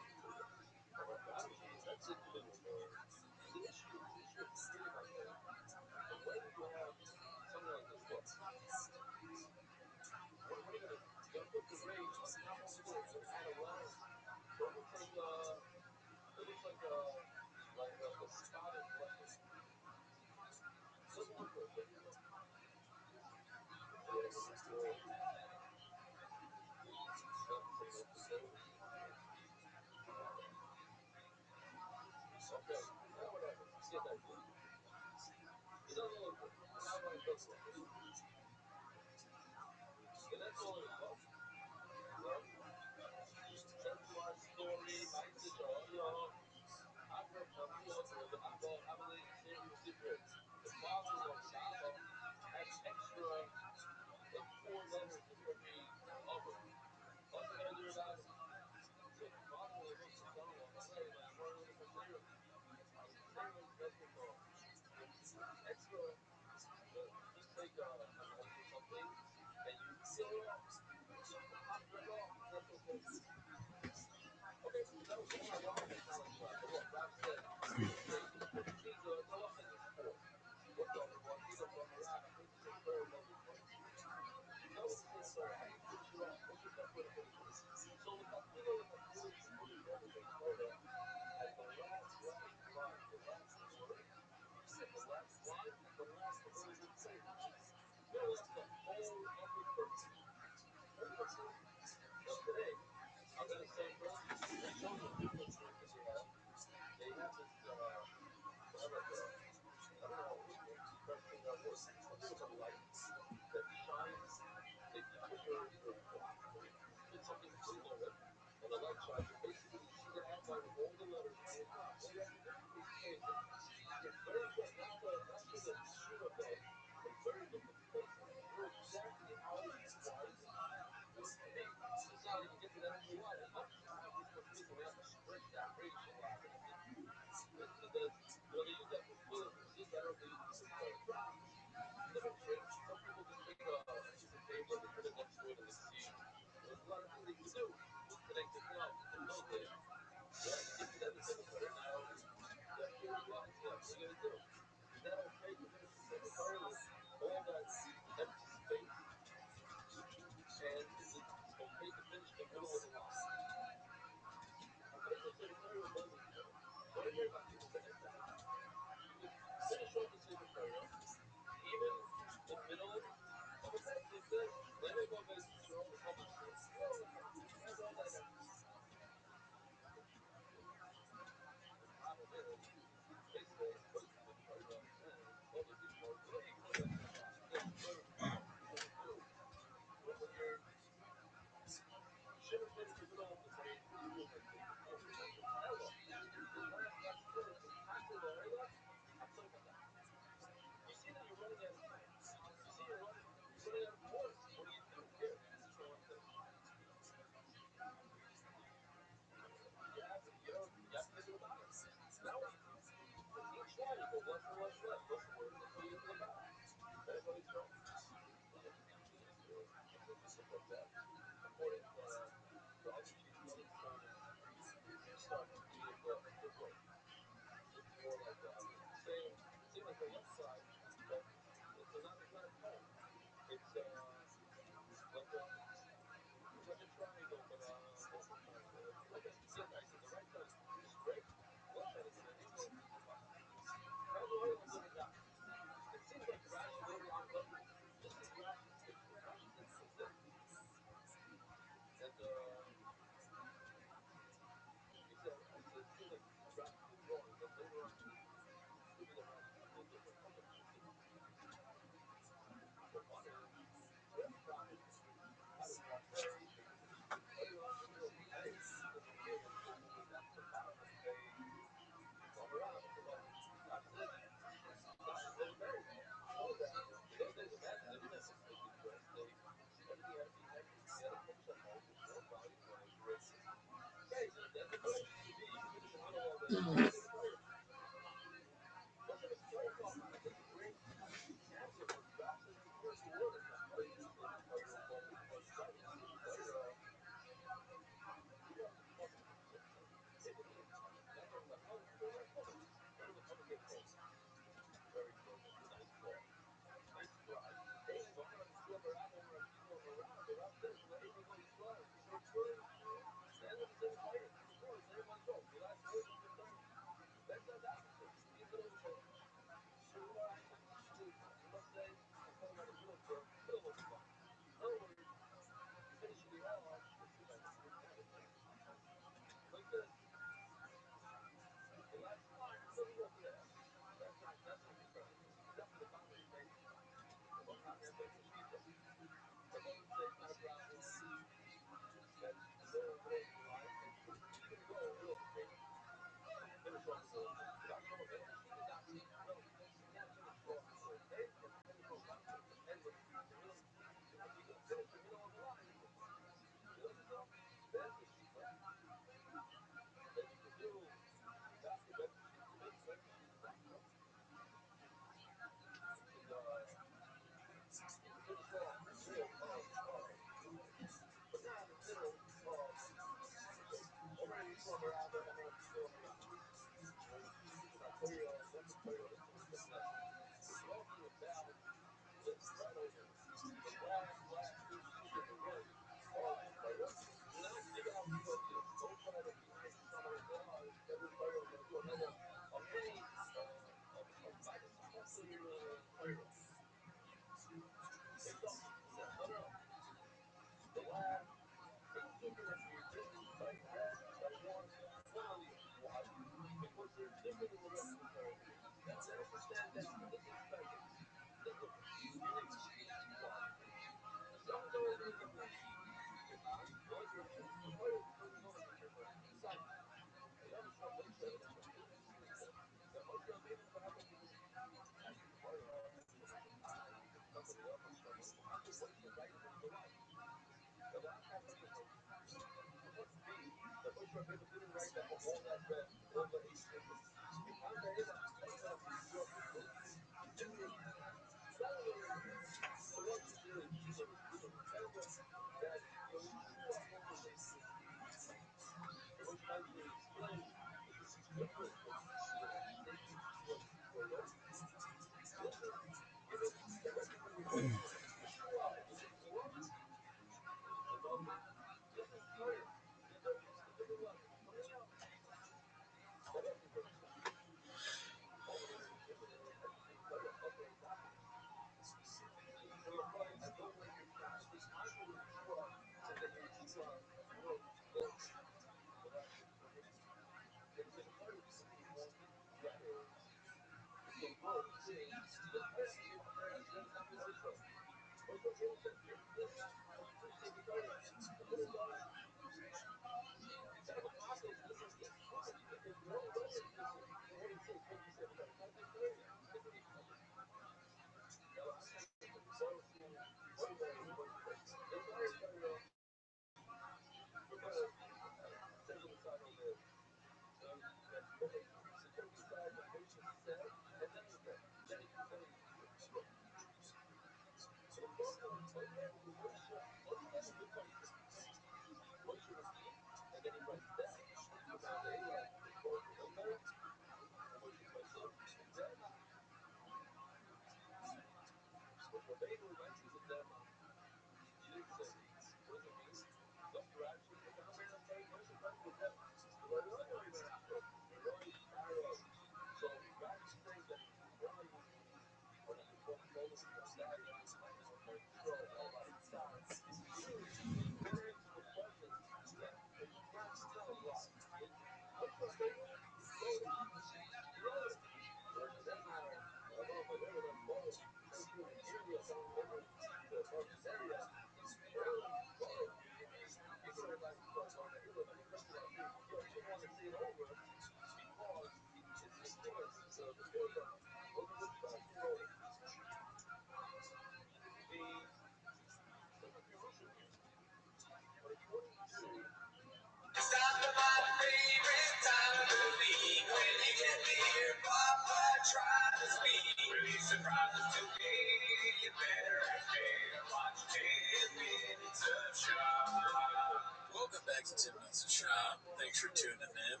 S4: for tuning in.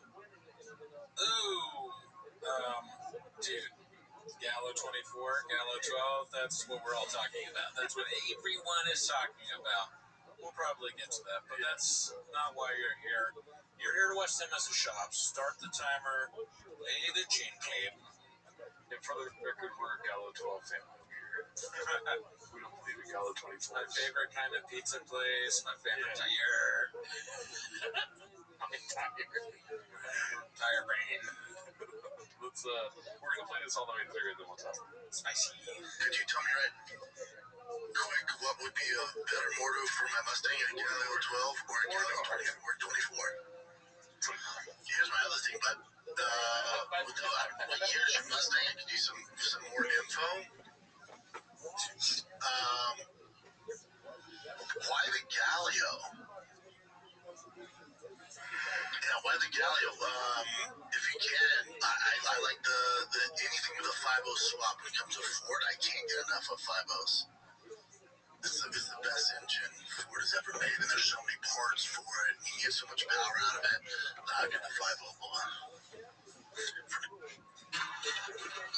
S4: Ooh, dude, Gallo 24, Gallo 12, that's what we're all talking about. That's what everyone is talking about. We'll probably get to that, but that's not why you're here. You're here to watch them as a shop. Start the timer, lay the gin cape.
S3: And for the record, we're a Gallo 12 family over here. We don't believe in Gallo 24.
S4: My favorite kind of pizza place, my favorite tire.
S3: My
S4: Tire brain.
S3: Let's, we're going to play this all the way through and then we'll talk.
S4: Spicy.
S2: Could you tell me right quick what would be a better motor for my Mustang, a Gallo 12 or a Gallo 24? Here's my other thing, but what year is your Mustang? I could use some more info. Why the Gallo? Yeah, why the Gallo? If you can, I like the anything with a 5.0 swap when it comes to Ford. I can't get enough of 5.0s. It's the best engine Ford has ever made, and there's so many parts for it. You get so much power out of it. Get the 5.0 one.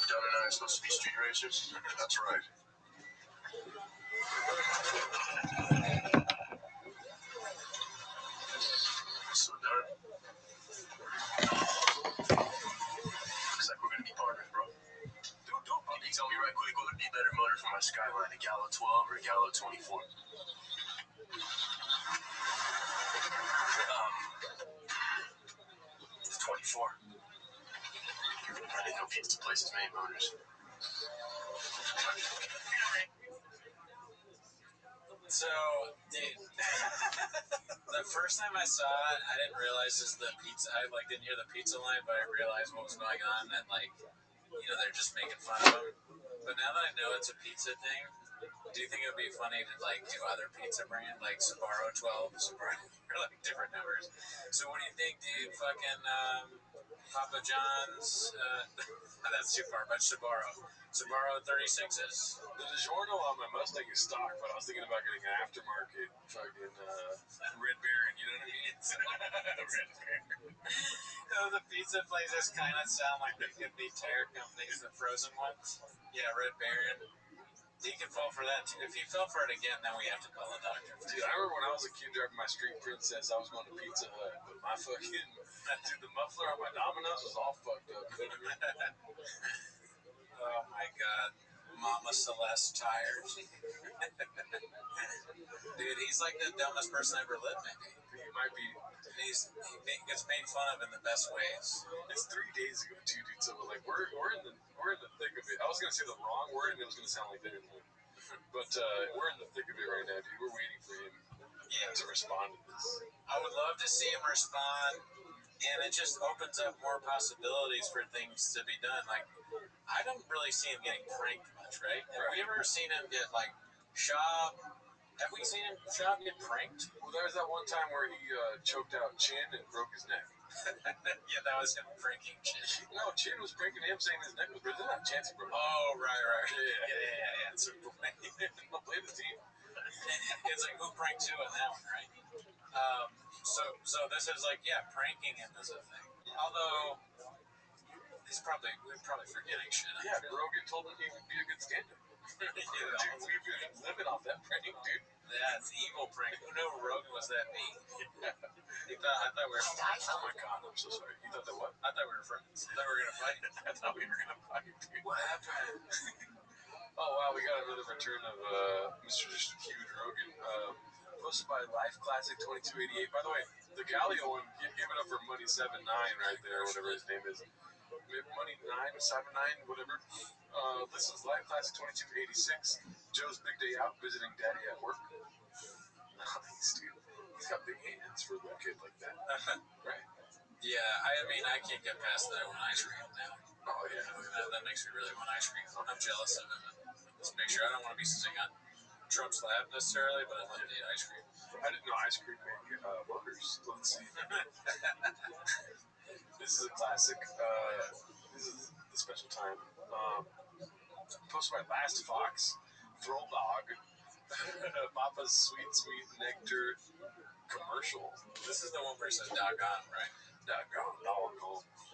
S13: Down and I are supposed to be street racers?
S2: That's right.
S13: So darn. Looks like we're gonna be partners, bro. Dude, can you tell me right quick what would be better motor for my Skyline, a Gallo 12 or a Gallo 24? It's 24. I didn't know pizza places made motors.
S4: So, dude, the first time I saw it, I didn't realize this the pizza. I didn't hear the pizza line, but I realized what was going on, and they're just making fun of them. But now that I know it's a pizza thing, do you think it would be funny to do other pizza brand like Sbarro 12, Sbarro, or different numbers? So what do you think, dude? Fucking Papa John's. That's too far, but Sbarro 36s.
S3: The DiGiorno on my Mustang is stock, but I was thinking about getting an aftermarket fucking Red Baron, you know what I mean? Red Baron.
S4: The pizza places kind of sound like they could be tire companies, the frozen ones. Yeah, Red Baron. You can fall for that too. If you fell for it again, then we have to call a doctor.
S3: Dude, I remember when I was a kid driving my Street Princess, I was going to Pizza Hut, but my fucking, dude, the muffler on my Domino's was all fucked up. You know what I mean?
S4: Oh my god. Mama Celeste tires. Dude, he's like the dumbest person I ever lived, maybe.
S3: He might be.
S4: He gets made fun of in the best ways.
S3: It's 3 days ago too, dude. So we're in the thick of it. I was gonna say the wrong word and it was gonna sound like that, but we're in the thick of it right now, dude. We're waiting for him to respond to this.
S4: I would love to see him respond, and it just opens up more possibilities for things to be done. Like, I don't really see him getting pranked much, right? Have we ever seen him get Shaw? Have we seen him get pranked?
S3: Well, there was that one time where he choked out Chin and broke his neck.
S4: Yeah, that was him pranking Chin.
S3: No, Chin was pranking him, saying his neck was broken. There's not a chance he broke it.
S4: Oh, right.
S3: Yeah. So play the team.
S4: It's like, who pranked who in that one, right? So this is pranking him is a thing. Although we're probably forgetting shit.
S3: Yeah, Rogan told him he would be a good stand-up. Dude, we've been living off that prank, dude.
S4: That's evil prank. Who knew Rogan was that mean? I thought we were.
S3: Oh my god, I'm so sorry. You thought that what?
S4: I thought we were friends. I thought we were gonna fight.
S3: I thought we were gonna fight, dude.
S4: What happened?
S3: Oh wow, we got another return of Mr. Huge Rogan. Posted by Life Classic 2288. By the way, the Galileo one, give it up for Money 79 right there, whatever his name is. Money 979, whatever. This is Life Classic 2286. Joe's big day out visiting Daddy at work. Nice, dude. He's got big hands for a little kid like that. Right?
S4: Yeah, I mean, I can't get past that one ice cream now.
S3: Oh, yeah.
S4: That makes me really want ice cream. I'm jealous of him. Just make sure I don't want to be sitting on Trump's lap necessarily, but I want to eat ice cream.
S3: I didn't know ice cream made motors. Let's see. This is a classic. This is the special time. Posted by Last Fox, Throw Dog, Papa's Sweet Nectar commercial.
S4: This is the one where it says doggone, right?
S3: .com.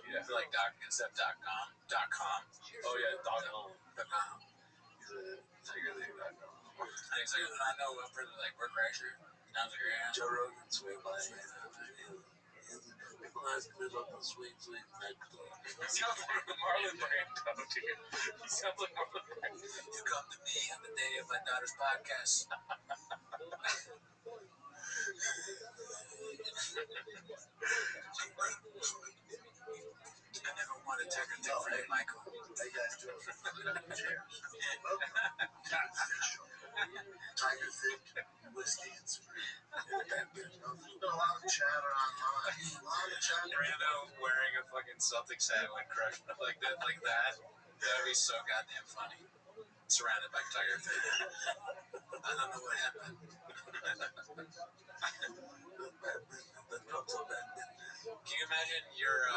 S3: Yeah.
S4: Like instead of .com.
S3: Oh yeah, .com.
S4: TigerThick.com. And he's like, I know I'm pretty like we're Crasher. And I was like, yeah. Joe Rogan, sweet by. People ask me about the sweet nightclub.
S3: He sounds like Marlon Brando, dude. He sounds like Marlon Brando.
S4: You come to me on the day of my daughter's podcast. I never wanted Tiger Dick for you, Michael.
S2: How you guys doing? Cheers. Tiger Thick, whiskey and spree. There's been a lot of chatter online. A lot of chatter.
S4: Brando wearing a fucking Celtics hat when crushed like that. That'd be so goddamn funny. Surrounded by Tiger Thick. I don't know what happened. Can you imagine you're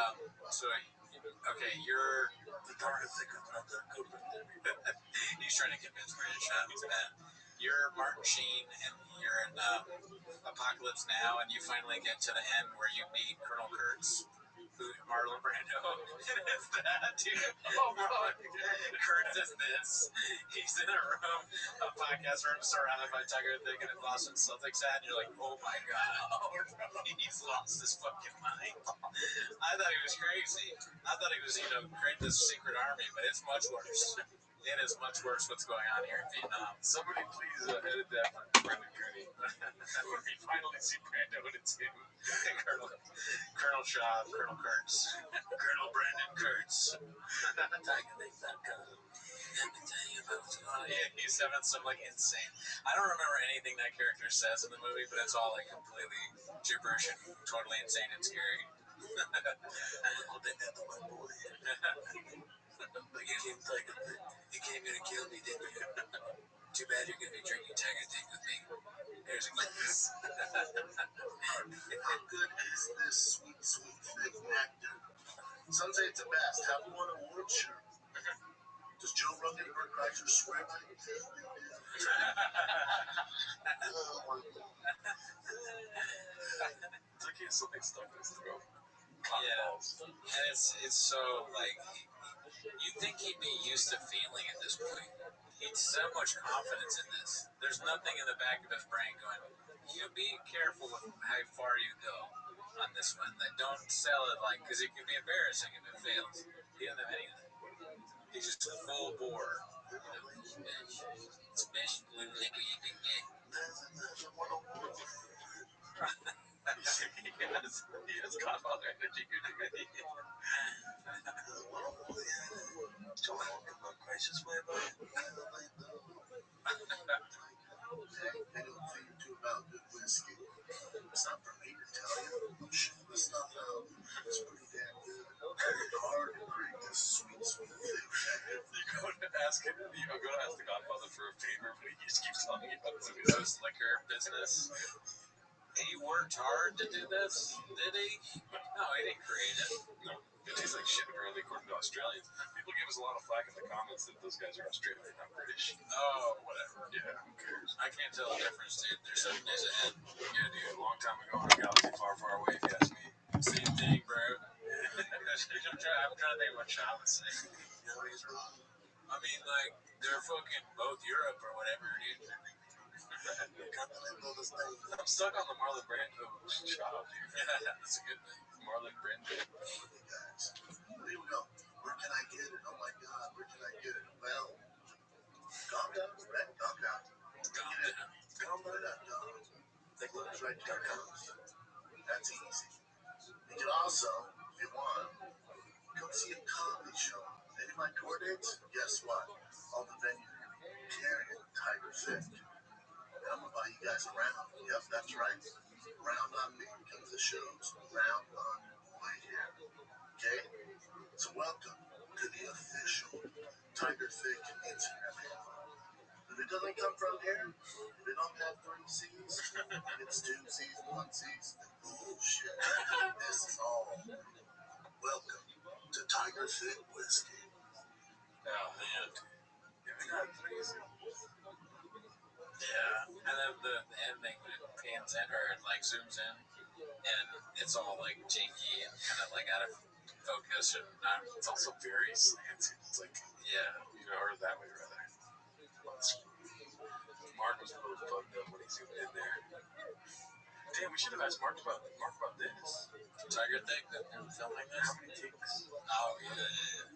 S4: you're the Tiger Thick is not that good. He's trying to convince Brandon Shaw he's bad. You're Martin Sheen and you're in Apocalypse Now, and you finally get to the end where you meet Colonel Kurtz, who Marlon Brando. And it's that, dude. Oh, fuck. Kurtz is this. He's in a room, a podcast room surrounded by Tiger Thick and a Boston Celtics hat, and you're like, oh my god. He's lost his fucking mind. I thought he was crazy. I thought he was, creating this secret army, but it's much worse. It is much worse what's going on here in Vietnam.
S3: Somebody please edit that for Brendan Kearney. Where we finally see Brando and it's him.
S4: Colonel Shaw, Colonel Kurtz. Colonel Brandon Kurtz. TigerThick.com. Let me tell you about he's having some insane. I don't remember anything that character says in the movie, but it's all completely gibberish and totally insane and scary. I'll bet that to my boy. But you came Tiger Thick. You came here to kill me, didn't you? Too bad you're gonna be drinking Tiger Thick with me. There's a glass.
S2: How good is this sweet, thick nectar? Some say it's the best. Have you won an award? Sure. Does Joe Rogan and Bert Kreischer swear by it? Yes, they do.
S3: It's like he has something stuck in his throat.
S4: Yeah. And it's so you'd think he'd be used to feeling at this point. He's so much confidence in this. There's nothing in the back of his brain going, be careful with how far you go on this one. Don't sell it because it could be embarrassing if it fails. He doesn't have anything. He's just full bore. It's best blue liquor you can get.
S3: He has Godfather energy.
S2: Don't talk about crisis whereby I don't think too about good whiskey. It's not for me to tell you. I'm sure the stuff out. It's pretty damn good. Hard to create this sweet, thick jacket.
S3: You go to ask the Godfather for a favor, but he just keeps telling you about
S4: His liquor business. He worked hard to do this, did he? No, he didn't create it.
S3: No. It tastes like shit, apparently, according to Australians. People give us a lot of flack in the comments that those guys are Australian, not British.
S4: Oh, whatever.
S3: Yeah, who cares?
S4: I can't tell the difference, dude. They're 7 days ahead.
S3: Yeah, dude, a long time ago in a galaxy far, far away, if you ask me.
S4: Same thing, bro. I'm trying to think of what Sean was saying.
S2: No, he's wrong.
S4: I mean, they're fucking both Europe or whatever, dude.
S3: I'm stuck on the Marlon Brando job, dude.
S4: Yeah, that's a good thing.
S3: Marlon Brando.
S2: Guys, here we go. Where can I get it? Oh my God, where can I get it? Well, calm down, Brett. Calm down. Calm down. Take look right to your house. That's easy. You can also, if you want, come see a comedy show. Any of my tour dates? Guess what? All the venues are going to be carrying Tiger Thick. And I'm going to buy you guys around. Yep, that's right. Round on me comes the shows. Round on boy here. Okay? So welcome to the official Tiger Thick Instagram handle. If it doesn't come from here, if it don't have 3 C's, it's 2 C's, 1 C's, bullshit. This is all. Welcome to Tiger Thick Whiskey.
S4: Oh, man.
S3: If it got 3 C's.
S4: Yeah. And then the ending, when it pans in, or it zooms in, and it's all like janky and kind of like out of focus and not.
S3: It's also very slanted. It's like, or that way rather. Mark was a little fucked up when he zoomed in there. Damn, we should have asked Mark about this.
S4: Tiger thing that filming this.
S3: How many takes?
S4: Oh yeah.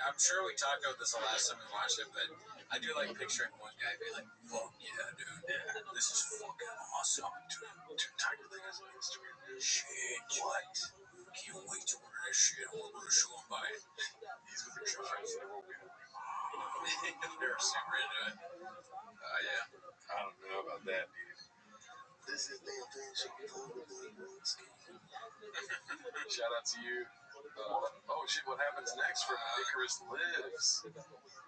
S4: I'm sure we talked about this the last time we watched it, but I do like picturing one guy be like, "Fuck yeah, dude! Yeah, this is fucking awesome, dude."
S3: Tiger thing has an Instagram.
S4: Shit, what? Can't wait to order that shit. I'm gonna show him by it.
S3: He's with a girlfriend, so they won't be
S4: They're super into it. Yeah.
S3: I don't know about that, dude.
S2: This is the invention.
S3: Shout out to you. Oh shit, what happens next from Icarus Lives?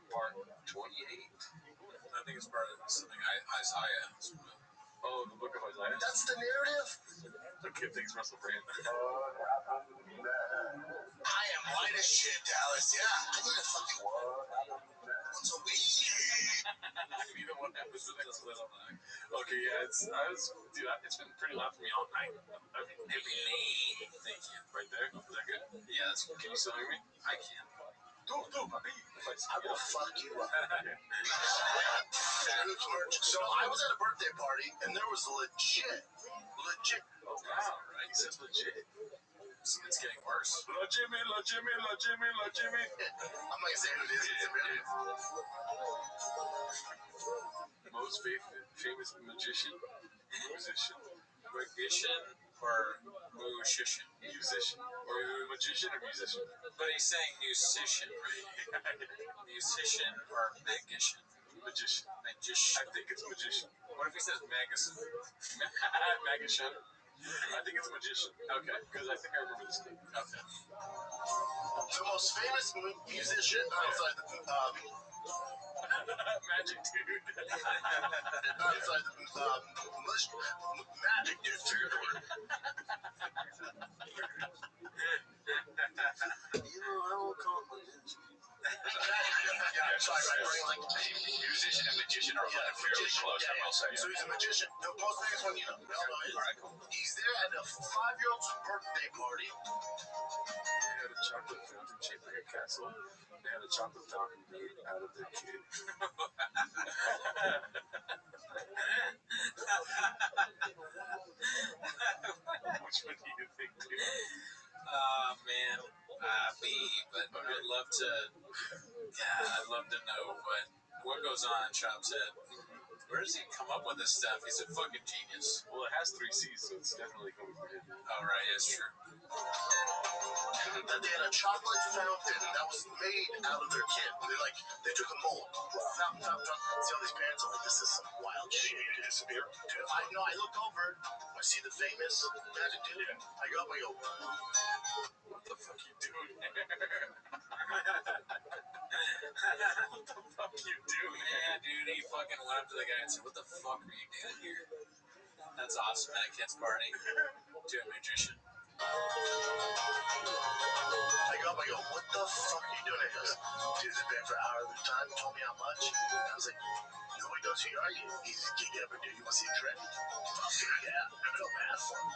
S3: Part 28.
S4: I think it's part of something Isaiah.
S3: Oh, the book of Isaiah?
S2: That's the narrative?
S3: Okay, thanks, Russell Brand.
S2: I am white as shit, Dallas. Yeah, I need a fucking once a week.
S3: You know what happens the next one? Okay, yeah, it's been pretty loud for me all night. I mean,
S4: Thank you.
S3: Right there? Is that good?
S4: Yeah, that's cool.
S3: Can you still hear me?
S4: I can.
S3: Papi.
S2: I will fuck you up. So I was at a birthday party, and there was legit.
S3: Oh, wow. Right. He says legit.
S4: It's getting worse.
S3: La Jimmy.
S2: I'm not gonna say who it is. It's a million.
S3: Most famous magician? Musician?
S4: Or musician?
S3: Musician. Or magician or musician?
S4: But he's saying musician, right? Musician or magician?
S3: Magician.
S4: Magician.
S3: I think it's magician.
S4: What if he says magician?
S3: Magician. I think it's magician. Okay, because I think I remember this name.
S4: Okay.
S2: The most famous musician outside the
S3: Magic dude.
S2: outside the magic dude. I won't call him magician. Yeah, sorry, right? Like
S3: Musician and magician are fairly close, I will say.
S2: So he's a magician. The most famous one, we all know is.
S3: Alright, cool.
S2: He's there at a 5-year-old's birthday party.
S3: They had a chocolate fountain shaped like a castle. They had a chocolate fountain made out of their kid. Which one do you think, dude?
S4: Man, but I'd love to. Yeah, I'd love to know what goes on in Chop's head. Where does he come up with this stuff? He's a fucking genius.
S3: Well, it has 3 C's, so it's definitely coming from him.
S4: Oh, right, that's true.
S2: That they had a chocolate fountain that was made out of their kid. They took a mold. Fountain. See all these parents are like, this is some wild shit.
S3: Did it disappear?
S2: Dude, I look over, I see the famous magic dude. I go,
S3: what the fuck you doing? What the fuck you doing?
S4: Yeah, dude, he fucking went up to the guy and said, "What the fuck are you doing here?" That's awesome at a kid's party. To a magician.
S2: I go, what the fuck are you doing? He goes, dude, he's been for hours at a time. He told me how much. And I was like, you know what he does here? Are you? He's a gig ever, dude. You want to see a trick? Yeah. I feel bad for him.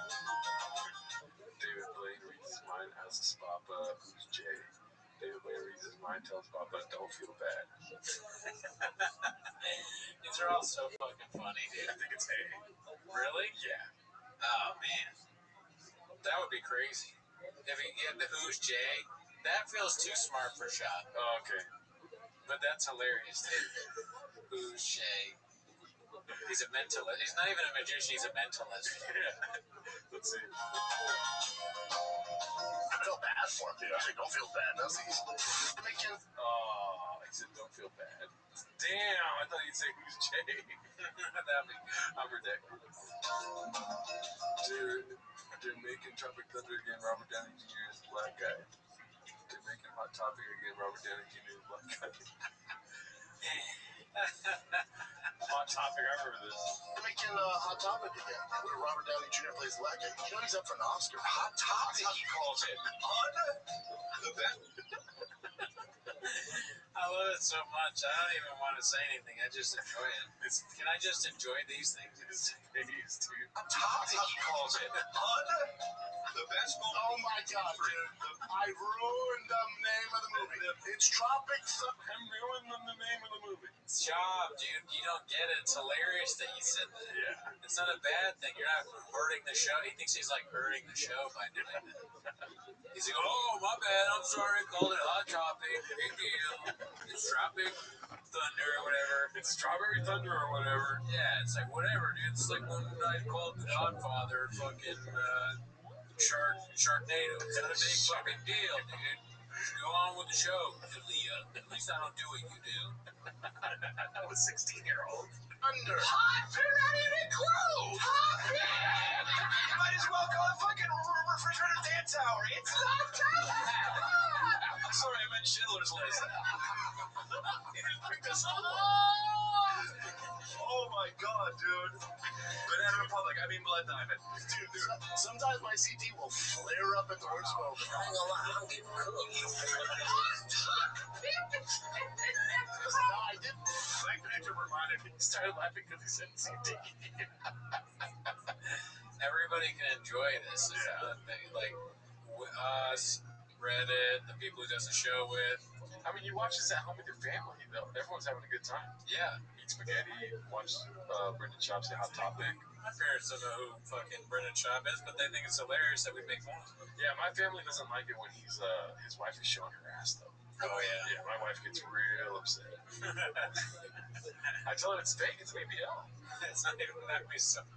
S3: David Blaine reads his mind, asks Papa, who's Jay? David Blaine reads his mind, tells Papa, don't feel bad.
S4: These are all so fucking funny, dude.
S3: I think it's A.
S4: Really?
S3: Yeah.
S4: Oh, man. That would be crazy. If he get the who's Jay, that feels too smart for Chop.
S3: Oh, okay.
S4: But that's hilarious, dude. Who's Jay? He's a mentalist. He's not even a magician, he's a mentalist.
S3: Yeah. Let's see.
S2: I felt bad for him, dude. I was like, don't feel bad. That's easy.
S3: Oh, he said, don't feel bad. Damn, I thought you'd say, who's Jay?
S4: That'd be good.
S3: Upper Deck. They're making Tropic Thunder again. Robert Downey Jr. is the black guy. They're making Hot Topic again. Robert Downey Jr. is the black guy. Hot Topic, I remember this.
S2: They're making Hot Topic again, where Robert Downey Jr. plays the black guy. You know he's up for an Oscar. Hot Topic, he calls it.
S4: I love love it so much. I don't even want to say anything. I just enjoy it. Can I just enjoy these things?
S3: His face, dude.
S1: Topic, he calls it. HUD? The best movie.
S2: Oh my god, dude. I ruined the name of the movie. It's Tropics.
S3: I'm ruining the name of the movie.
S4: Stop, dude. You don't get it. It's hilarious that you said that.
S3: Yeah.
S4: It's not a bad thing. You're not hurting the show. He thinks he's like hurting the show by doing that. He's like, oh, my bad. I'm sorry. I called it Hot Topic. Big deal. It's Tropic Thunder or whatever.
S3: It's Strawberry Thunder or whatever.
S4: Yeah, it's like whatever, dude. It's like when I called The Godfather fucking Sharknado. It's not a big fucking deal, dude. Go on with the show, Leah. At least I don't do what you do.
S3: I was 16-year-old.
S2: Under.
S1: Hot? They're not even close. Hot? You might as well call it fucking refrigerator dance hour. It's not time.
S3: Sorry, I meant Schindler's List. He just picked us up.
S1: Oh my god, dude. Banana Republic, I mean Blood Diamond.
S2: Dude, sometimes my CD will flare up at the worst moment.
S5: I ain't gonna lie, I'm getting cooked.
S2: No, I didn't.
S3: Black Panther reminded me. He started laughing because he said CD.
S4: Everybody can enjoy this. Is the thing. Like us, Reddit, the people he does the show with.
S3: I mean, you watch this at home with your family, though. Everyone's having a good time.
S4: Yeah.
S3: Eat spaghetti, watch Brendan Schaub say Hot Topic.
S4: My parents don't know who fucking Brendan Schaub is, but they think it's hilarious that we make fun of him.
S3: Yeah, my family doesn't like it when his wife is showing her ass, though.
S4: Oh, yeah.
S3: Yeah, my wife gets real upset. I tell her it's fake, it's BBL.
S4: It's not even that way, so.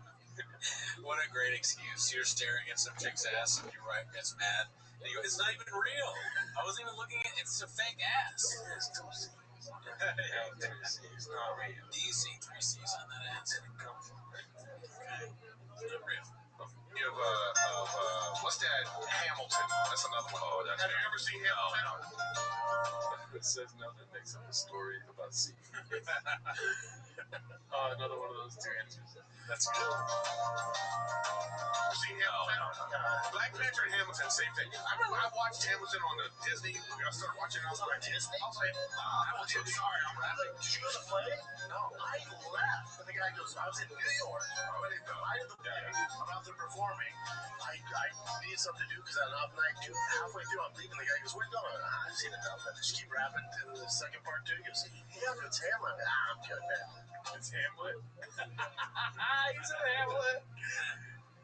S4: What a great excuse. You're staring at some chick's ass and your wife gets mad. And you go, it's not even real. I wasn't even looking at it. It's a fake ass.
S3: It's 2 C's. Yeah, 2 C's, not real.
S4: Do you see 3 C's on that ass? Okay. Not real.
S1: You have, what's that? Hamilton. That's another one. Oh, have you ever seen Hamilton?
S3: It says nothing makes up a story about C. Another one of those 2 answers. That's good.
S1: Seen Hamilton? Black Panther and Hamilton, same thing. I remember I watched Hamilton on the Disney. I started watching it. I was like, Disney? I was like, I'm sorry, I'm laughing. Did you go to the play?
S2: No, I left. And the guy goes, I was in New York. When they provided the play, I'm out there performing. I needed something to do because I had an off night. Dude, halfway through, I'm leaving. The guy goes, where you going? I've seen enough. I just keep rapping to the second part, too. He goes, yeah, but it's Hamlet. I'm good, man.
S3: It's Hamlet. He's in Hamlet.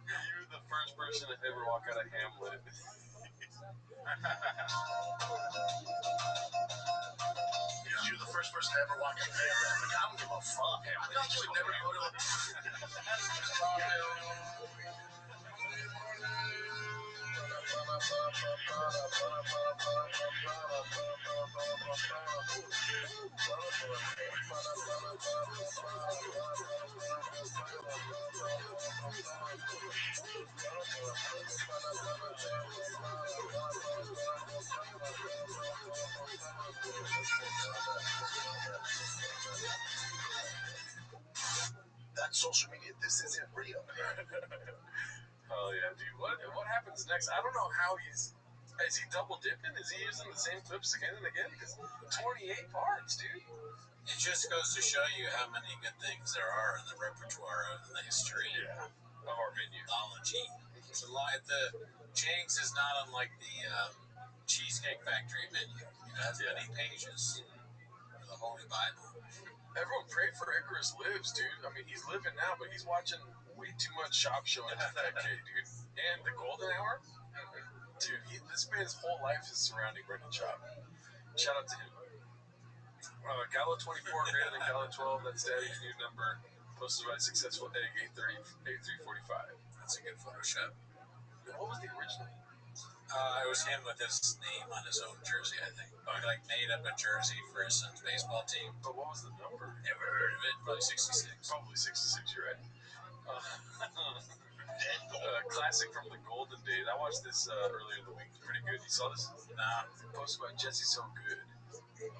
S3: You're the first person to ever walk out of Hamlet.
S2: You're the first person to ever walk out of Hamlet. I'm like, I don't give a fuck. I thought you would never go to a... That's social media. This isn't real, man.
S3: Oh yeah, dude. What happens next? I don't know how is he double dipping? Is he using the same clips again and again? Because 28 parts, dude.
S4: It just goes to show you how many good things there are in the repertoire of the history.
S3: Yeah. Of our menu.
S4: It's a lot. The Chang's is not unlike the Cheesecake Factory menu. It has many pages. The Holy Bible.
S3: Everyone pray for Icarus Lives, dude. I mean, he's living now, but he's watching way too much Shop Show in that kid, dude. And the Golden Hour, dude. This man's whole life is surrounding Brendan Schaub. Shout out to him. Gala 24 greater than Gala 12. That's Daddy's new number. Posted by Successful Egg 8345.
S4: That's a good Photoshop.
S3: What was the original?
S4: It was him with his name on his own jersey, I think. He made up a jersey for his son's baseball team.
S3: But what was the number?
S4: Never heard of it. Probably 66.
S3: Probably 66, you're right. Classic from the golden days. I watched this earlier in the week. Pretty good. You saw this?
S4: Nah.
S3: Posted by Jesse So Good.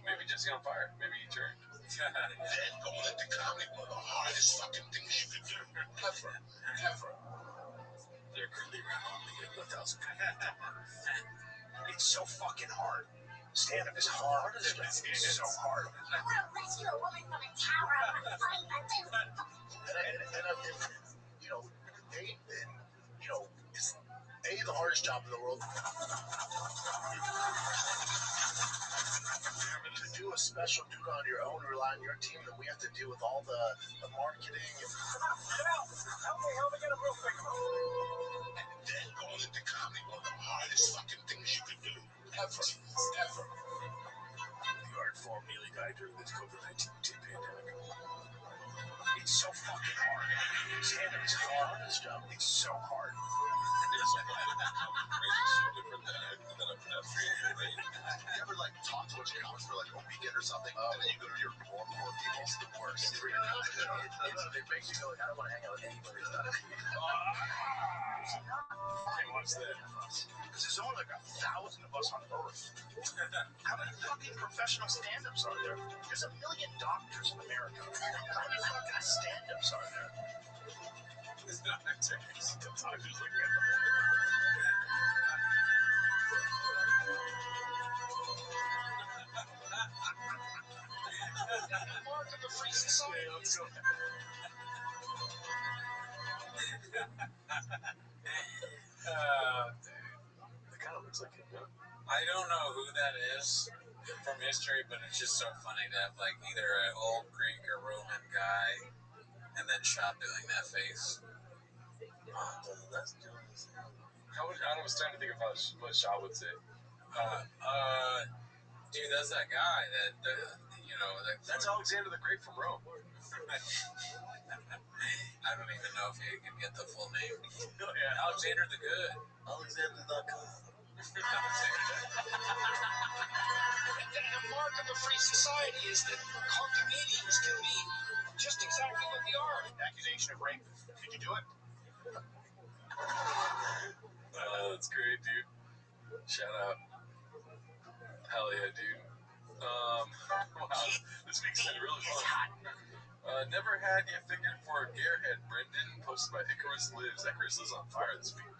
S3: Maybe Jesse on fire. Maybe he turned.
S1: Then going into comedy, one of the hardest fucking things you could do. Ever.
S4: They're currently around only 1,000.
S1: It's so fucking hard.
S2: Stand-up is hard. It's so hard.
S6: I want to rescue a woman from a tower. I want to fight my
S2: And you know, it's the hardest job in the world. To do a special dude on your own, rely on your team, then we have to deal with all the marketing.
S17: Get out! Help me get a real quick. And then going into comedy, one of the hardest fucking things you can do ever.
S2: The art form nearly died during this COVID-19 pandemic. It's so fucking hard. Stand-up is hard. This job, it's so hard.
S3: It's so different than a pedestrian.
S2: You ever talk to a bunch of comics for a weekend or something, and then you go to your poor people? It's the worst. It makes you go, I don't want to hang out with anybody who's not a comedian.
S3: Can't watch that.
S2: Because there's only 1,000 of us on Earth. How many fucking professional stand-ups are there? There's 1 million doctors in America. How many fucking stand-ups are there?
S3: It's not actors. The doctors look at
S2: Mark of the Free Society.
S3: let's go. It kind of looks like it, though.
S4: I don't know who that is from history, but it's just so funny to have either an old Greek or Roman guy and then Shot doing that face.
S3: I was trying to think of what Shaw would say.
S4: Dude, that's that guy that
S3: That's Alexander the Great from Rome.
S4: I don't even know if you can get the full name.
S3: Oh, yeah.
S4: Alexander the Good.
S2: Alexander.com.
S17: The mark of a free society is that all comedians can be just exactly what they are.
S2: Accusation of rape. Did you do it?
S3: That's great, dude. Shout out. Hell yeah, dude. Wow. This week's been really fun. Never had you figured for a gearhead, Brendan, posted by Icarus Lives. Icarus is on fire this week.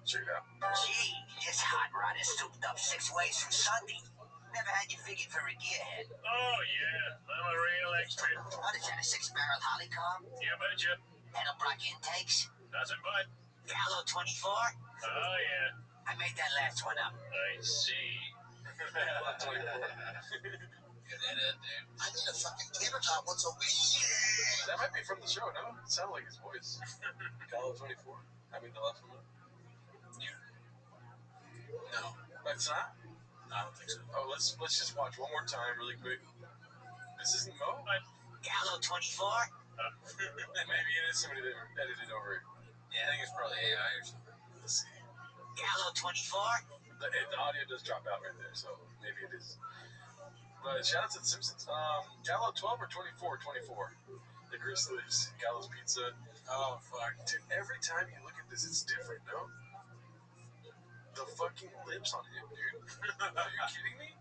S3: Check it out.
S5: Gee, this hot rod is souped up 6 ways from Sunday. Never had you figured for a gearhead.
S2: Oh, yeah. I'm a real expert.
S5: What is that, a 6-barrel Hollycomb?
S2: You betcha.
S5: Edelbrock intakes?
S2: Nothing but.
S5: Gallo 24?
S2: Oh, yeah.
S5: I made that last one up.
S2: I see.
S4: Good edit, dude.
S2: I need a fucking tabletop once a week.
S3: That might be from the show, no? It sounded like his voice. Gallo 24. I mean, the last one.
S4: No.
S3: It's not?
S4: I don't think so.
S3: Oh, let's just watch one more time really quick. This isn't Mo?
S5: Gallo 24?
S3: Maybe it is somebody that edited over it.
S4: Yeah, I think it's probably AI or something.
S3: Let's see.
S5: Gallo 24?
S3: The audio does drop out right there, so maybe it is. But shout out to the Simpsons. Gallo 12 or 24? 24. The Chris Lives, Gallo's Pizza.
S4: Oh, fuck.
S3: Dude, every time you look at this, it's different, no? The fucking lips on him, dude. Are you kidding me?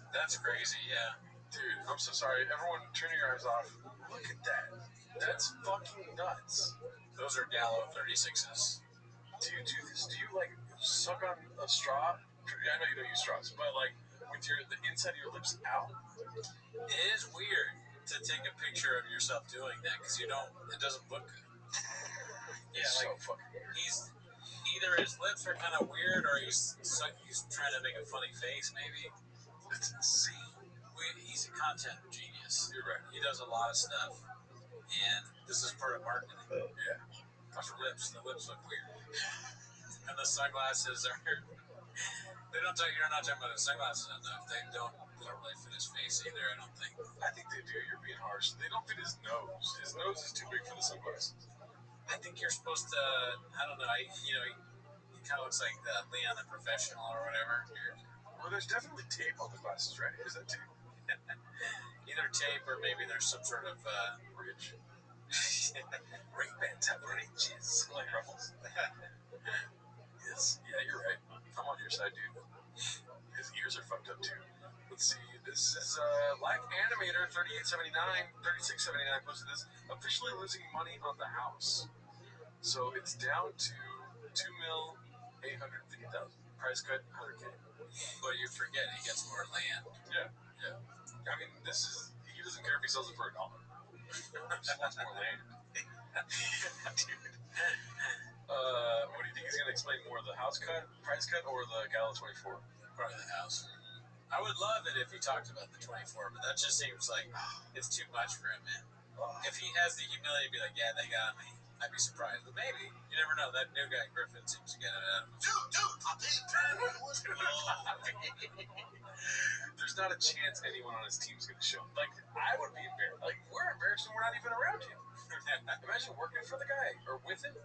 S4: That's crazy, yeah.
S3: Dude, I'm so sorry. Everyone, turn your eyes off. Look at that. That's fucking nuts.
S4: Those are Gallo 36s.
S3: Do you do this? Do you, suck on a straw? I know you don't use straws, but, with the inside of your lips out?
S4: It is weird to take a picture of yourself doing that because it doesn't look good. Yeah,
S3: so fucking weird.
S4: He's either his lips are kind of weird or he's trying to make a funny face, maybe.
S3: It's insane.
S4: He's a content genius.
S3: You're right.
S4: He does a lot of stuff, and this is part of marketing.
S3: Yeah.
S4: The lips look weird. And the sunglasses are... You're not talking about his sunglasses enough. They don't really fit his face either, I don't think.
S3: I think they do. You're being harsh. They don't fit his nose. His nose is too big for the sunglasses.
S4: I think you're supposed to... I don't know. He kind of looks like Leon the Professional or whatever.
S3: Well, there's definitely tape on the glasses, right? Is that tape?
S4: Either tape or maybe there's some sort of...
S3: Ridge. Ray-Bans have ridges. Like ruffles. Yes. Yeah, you're right. I'm on your side, dude. His ears are fucked up, too. Let's see. This is Life Animator 3679 posted this. Officially losing money on the house. So it's down to $2,850,000. Price cut, 100K.
S4: But you forget he gets more land.
S3: Yeah. I mean, he doesn't care if he sells it for $1. He just wants more land. Dude. What do you think he's going to explain more, the house cut, price cut, or the Gala 24?
S4: Probably the house. I would love it if he talked about the 24, but that just seems like it's too much for him, man. If he has the humility to be like, yeah, they got me, I'd be surprised. But maybe. You never know. That new guy, Griffin, seems to get it out of him.
S2: Dude, Poppy.
S3: There's not a chance anyone on his team's going to show up. Like, I would be embarrassed. Like, we're embarrassed when we're not even around him. Imagine working for the guy or with him.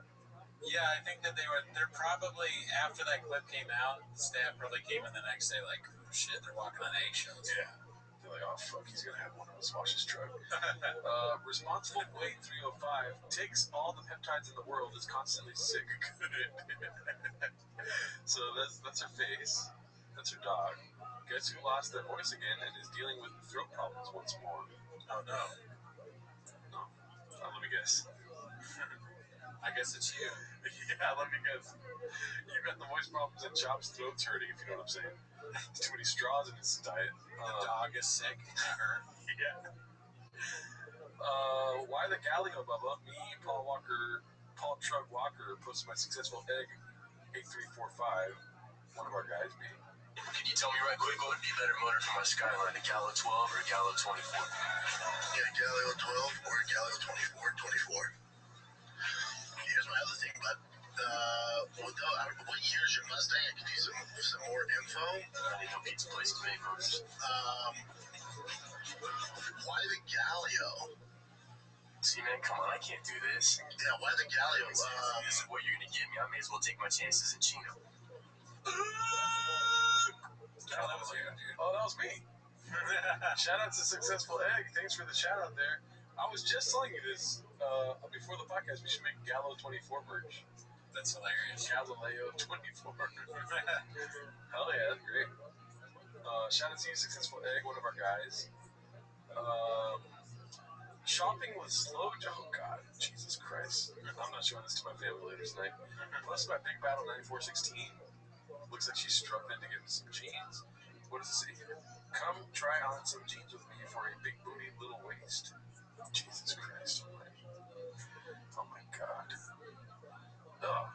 S4: Yeah, I think that they're probably, after that clip came out, the staff probably came in the next day like, oh, shit, they're walking on eggshells.
S3: Yeah. They're like, oh, fuck, he's going to have one of us wash his truck. Responsible Weight 305 takes all the peptides in the world, is constantly sick. So that's her face. That's her dog. Guess who lost their voice again and is dealing with throat problems once more?
S4: Oh, no.
S3: No. Let me guess.
S4: I guess it's you.
S3: Yeah, let me guess. You got the voice problems and Chop's throat's hurting, if you know what I'm saying. There's too many straws in his diet.
S4: The dog is sick. Her.
S3: Yeah. Why the Galileo, Bubba? Me, Paul Truck Walker, posted my successful egg 8345. One of our guys, me.
S2: Can you tell me right quick what would be better motor for my Skyline, a Gallo 12 or a Gallo 24? Yeah, Gallo 12 or a Gallo 24. Here's my other thing, bud. What year is your Mustang? I could use some more info. I need no pizza place to make motors. Why the Galileo? See, man, come on, I can't do this. Yeah, why the Galileo? This is what you're gonna give me. I may as well take my chances in Chino.
S3: Oh, that was you, dude. Oh, that was me. Shout out to Successful Egg. Thanks for the shout out there. I was just telling you this before the podcast. We should make Gallo 24 merch.
S4: That's hilarious.
S3: Galileo 24. Hell yeah, that's great. Shout out to you, Successful Egg, one of our guys. Shopping with slow. Oh, God. Jesus Christ. I'm not showing this to my family later tonight. Plus, my Big Battle 9416. Looks like she's struggling to get some jeans. What does it say here? Come try on some jeans with me for a big booty little waist. Jesus Christ. Oh my God. Oh.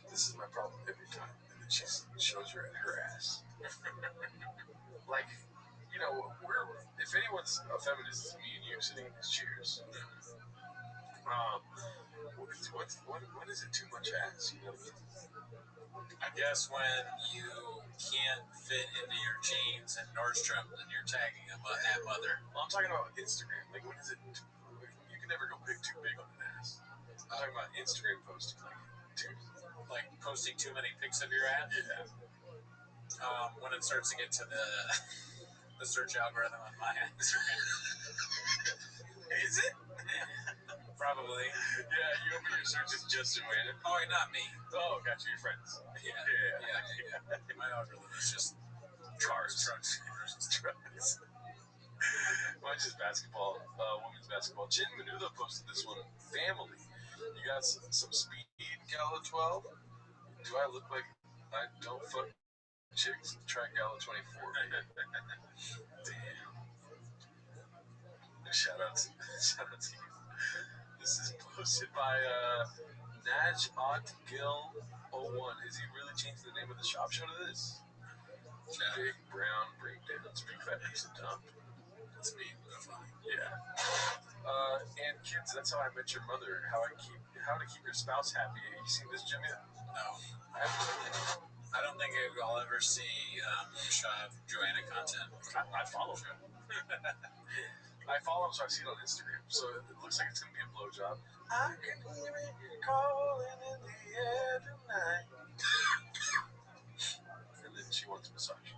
S3: This is my problem every time. And then she shows her ass. Like, you know, if anyone's a feminist, it's me and you sitting in these chairs. What is it too much ass? You know what I mean?
S4: I guess when you can't fit into your jeans and Nordstrom and you're tagging a mother.
S3: Well, I'm talking about Instagram. Like, what is it? You can never go too big on an ass. I'm talking about Instagram posting.
S4: Like posting too many pics of your ass?
S3: Yeah.
S4: When it starts to get to the search algorithm on my Instagram.
S3: Is it?
S4: Probably.
S3: Yeah, you open your search, it's just Joanna.
S4: Oh, wait, not me.
S3: Oh, got you, your friends.
S4: Yeah. My algorithm is just
S3: cars,
S4: trucks.
S3: Mine's just basketball, women's basketball. Chin Menudo posted this one. Family. You got some speed, Gala 12? Do I look like I don't fuck chicks? Try Gala 24. Damn. Shout out to you. This is posted by Najat Gill 01. Is he really changing the name of the shop show to this? Big brown breakdowns, big fat piece of dump. That's me. Yeah. And kids, that's how I met your mother. How to keep your spouse happy. You seen this, Jimmy?
S4: No. I don't think I'll ever see Joanna content.
S3: I follow him. I follow him, so I see it on Instagram. So it looks like it's gonna be a blowjob. I can hear it calling in the air tonight. And then she wants a massage.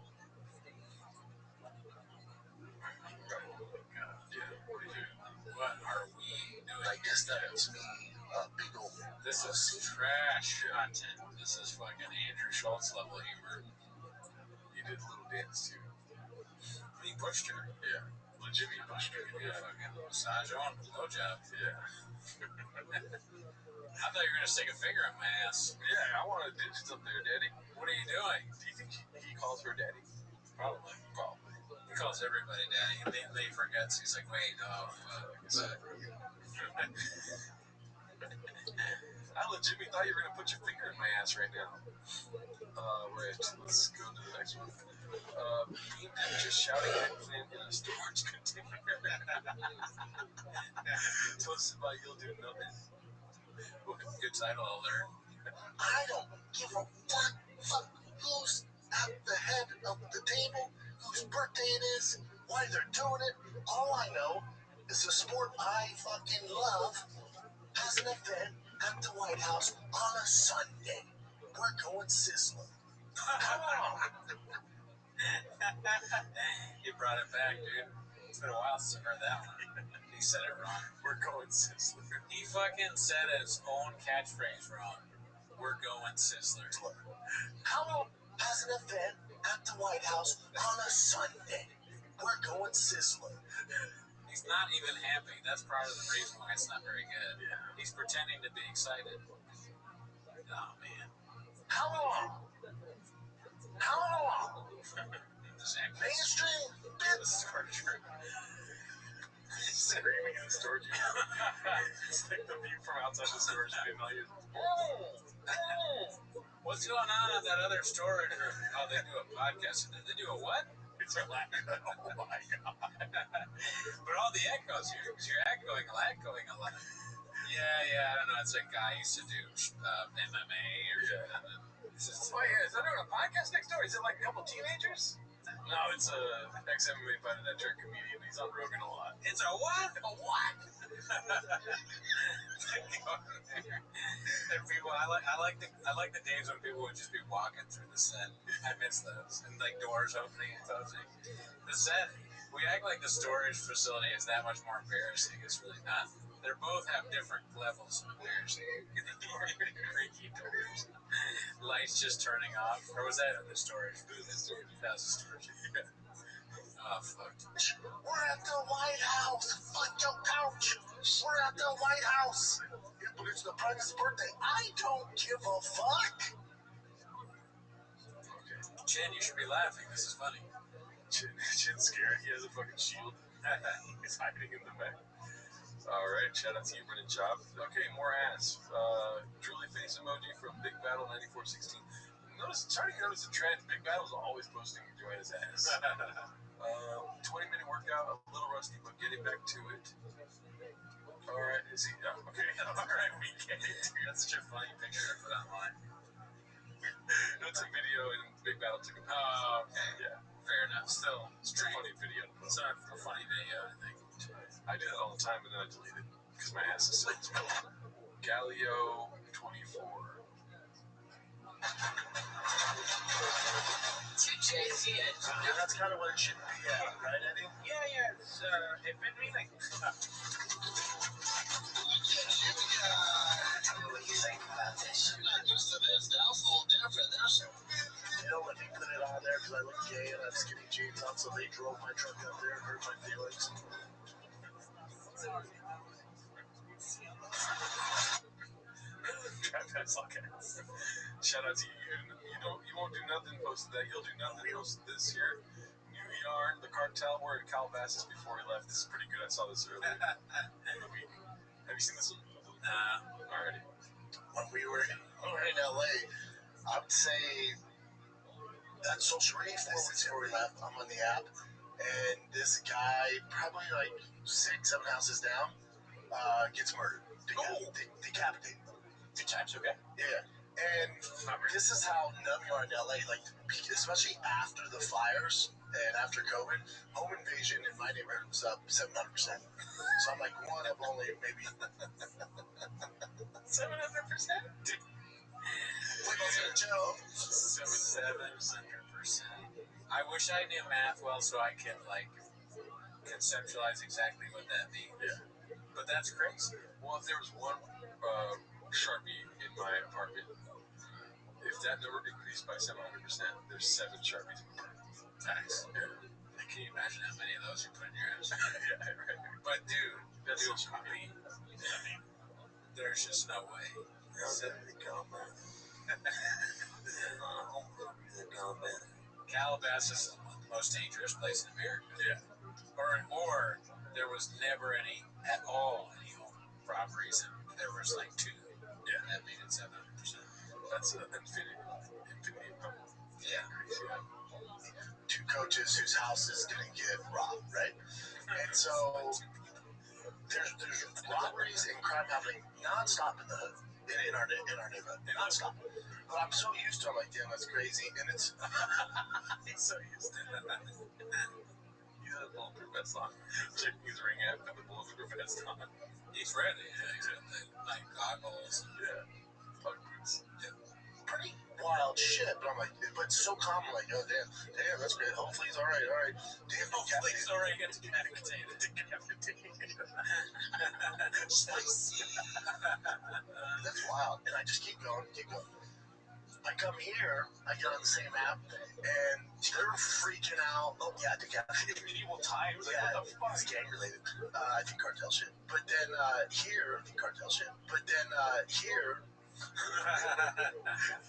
S4: What are we doing?
S2: I guess that's me. Big old.
S4: This is trash content. This is fucking Andrew Schultz level humor.
S3: You did a little dance too.
S4: He pushed her.
S3: Yeah. Jimmy pushed her.
S4: Yeah. Fucking massage on, blowjob.
S3: Yeah.
S4: I thought you were gonna stick a finger in my ass.
S3: Yeah, I want to do something there, Daddy.
S4: What are you doing?
S3: Do you think he calls her Daddy?
S4: Probably. He calls everybody Daddy. And then he forgets. He's like, wait, oh, fuck.
S3: Exactly. I legitimately thought you were gonna put your finger in my ass right now. Right. Let's go to the next one. Being just shouting at Clint in a storage container. Toasted by You'll Do Nothing.
S4: Good title alert.
S2: I don't give a fuck who's at the head of the table, whose birthday it is, why they're doing it. All I know is the sport I fucking love has an event at the White House on a Sunday. We're going sizzling. Come on.
S4: You brought it back, dude. It's been a while since I heard that one. He said it wrong.
S3: We're going Sizzler.
S4: He fucking said his own catchphrase wrong. We're going Sizzler.
S2: How has an event at the White House on a Sunday? We're going sizzling.
S4: He's not even happy. That's part of the reason why it's not very good.
S3: Yeah.
S4: He's pretending to be excited. Oh, man.
S2: How long? Mainstream
S3: business torture. Screaming in the storage unit. It's like the view from outside the storage unit.
S4: What's going on that other storage room? Oh, they do a podcast. They do a what?
S3: It's a laugh. Oh my god.
S4: But all the echoes here, because you're echoing a lot. Yeah, I don't know. It's a guy used to do MMA or something.
S3: Oh yeah, is that doing a podcast next door? Is it like a couple teenagers? No, it's a ex-MMA fighter that turned comedian. He's on Rogan a lot.
S4: It's a what?
S3: A what?
S4: And people, I like the days when people would just be walking through the set. I miss those, and like doors opening and closing. The set, we act like the storage facility is that much more embarrassing. It's really not. They both have different levels of embarrassing. Creaky doors, lights just turning off, or was that in the storage booth? That was the storage. Yeah. Oh fuck.
S2: We're at the White House. Fuck your couch. We're at the White House. Yeah, but it's the president's birthday. I don't give a fuck.
S3: Okay.
S4: Chin, you should be laughing. This is funny.
S3: Chin's scared. He has a fucking shield. He's hiding in the back. Alright, shout out to you, Brennan Chop. Okay, more ass. Truly face emoji from Big Battle 9416. Starting to notice a trend. Big Battle's always posting Joanna's ass. 20-minute workout, a little rusty, but getting back to it. Alright, is he? Okay, alright, we get it.
S4: That's such a funny picture to put online.
S3: That's a video, and Big Battle took a picture.
S4: Oh, okay.
S3: Yeah.
S4: Fair enough. Still,
S3: it's a funny video.
S4: It's not a funny video, I think.
S3: I do that all the time, and then I delete it because my ass is so small. Galileo 24.
S2: Yeah, that's kind of what it should be at, right, Eddie?
S10: Yeah, it's been meaning.
S2: What do you think about this? I'm not used to this. That was a little different. You know, let me put it on there because I look gay and I have skinny jeans on, so they drove my truck up there and hurt my feelings.
S3: Shout out to you. You won't do nothing. Posted that. You'll do nothing. Posted this year. New Yarn, the cartel were at Calabasas before he left. This is pretty good. I saw this earlier in the week. Have you seen this one?
S4: Nah.
S3: Alrighty.
S2: When we were in LA, I would say that social media 4 weeks before we left, I'm on the app, and this guy, probably like 6-7 houses down, gets murdered. Decapitated.
S10: Good times, okay?
S2: Yeah. And this is how numb you are in LA, like, especially after the fires and after COVID, home invasion in my neighborhood was up 700%. So I'm like, one of only maybe
S4: 700%?
S2: 700%.
S4: I wish I knew math well so I could like conceptualize exactly what that means.
S3: Yeah.
S4: But that's crazy.
S3: Well, if there was one Sharpie in my apartment, if that number increased by 700%, there's 7 Sharpies in the apartment.
S4: Nice.
S3: Yeah.
S2: They
S4: Can you imagine how many of those you put in your ass? Yeah, right. But dude, that's so funny. I mean, there's just no way. Calabasas is the most dangerous place in America. Yeah. Or there was never any at all any home robberies, and there was like 2. Yeah. That made it 700%.
S3: That's an infinity.
S4: Yeah.
S3: Crazy.
S2: 2 coaches whose houses didn't get robbed, right? And so there's robberies and crime happening nonstop in the hood, in our neighborhood, nonstop. But I'm so used to it, I'm like, damn, that's crazy. And it's
S4: He's so used to that.
S3: He's had a bulletproof vest on. Checking his ring app with the bulletproof vest on.
S4: He's ready. Yeah, he's got the like goggles.
S3: Yeah. Pug boots.
S4: Yeah.
S2: pretty wild shit. But I'm like, but so common, like, oh, damn, that's great. Hopefully he's all right. Damn,
S4: hopefully he's all right. He gets decapitated.
S2: Spicy. That's wild. And I just keep going. I come here, I get on the same app, and they're freaking out. Oh, yeah, decapitated.
S10: Medieval times.
S2: Yeah,
S10: Like, what the fuck?
S2: it's gang related. I think cartel shit. But then here, cartel shit. But then here,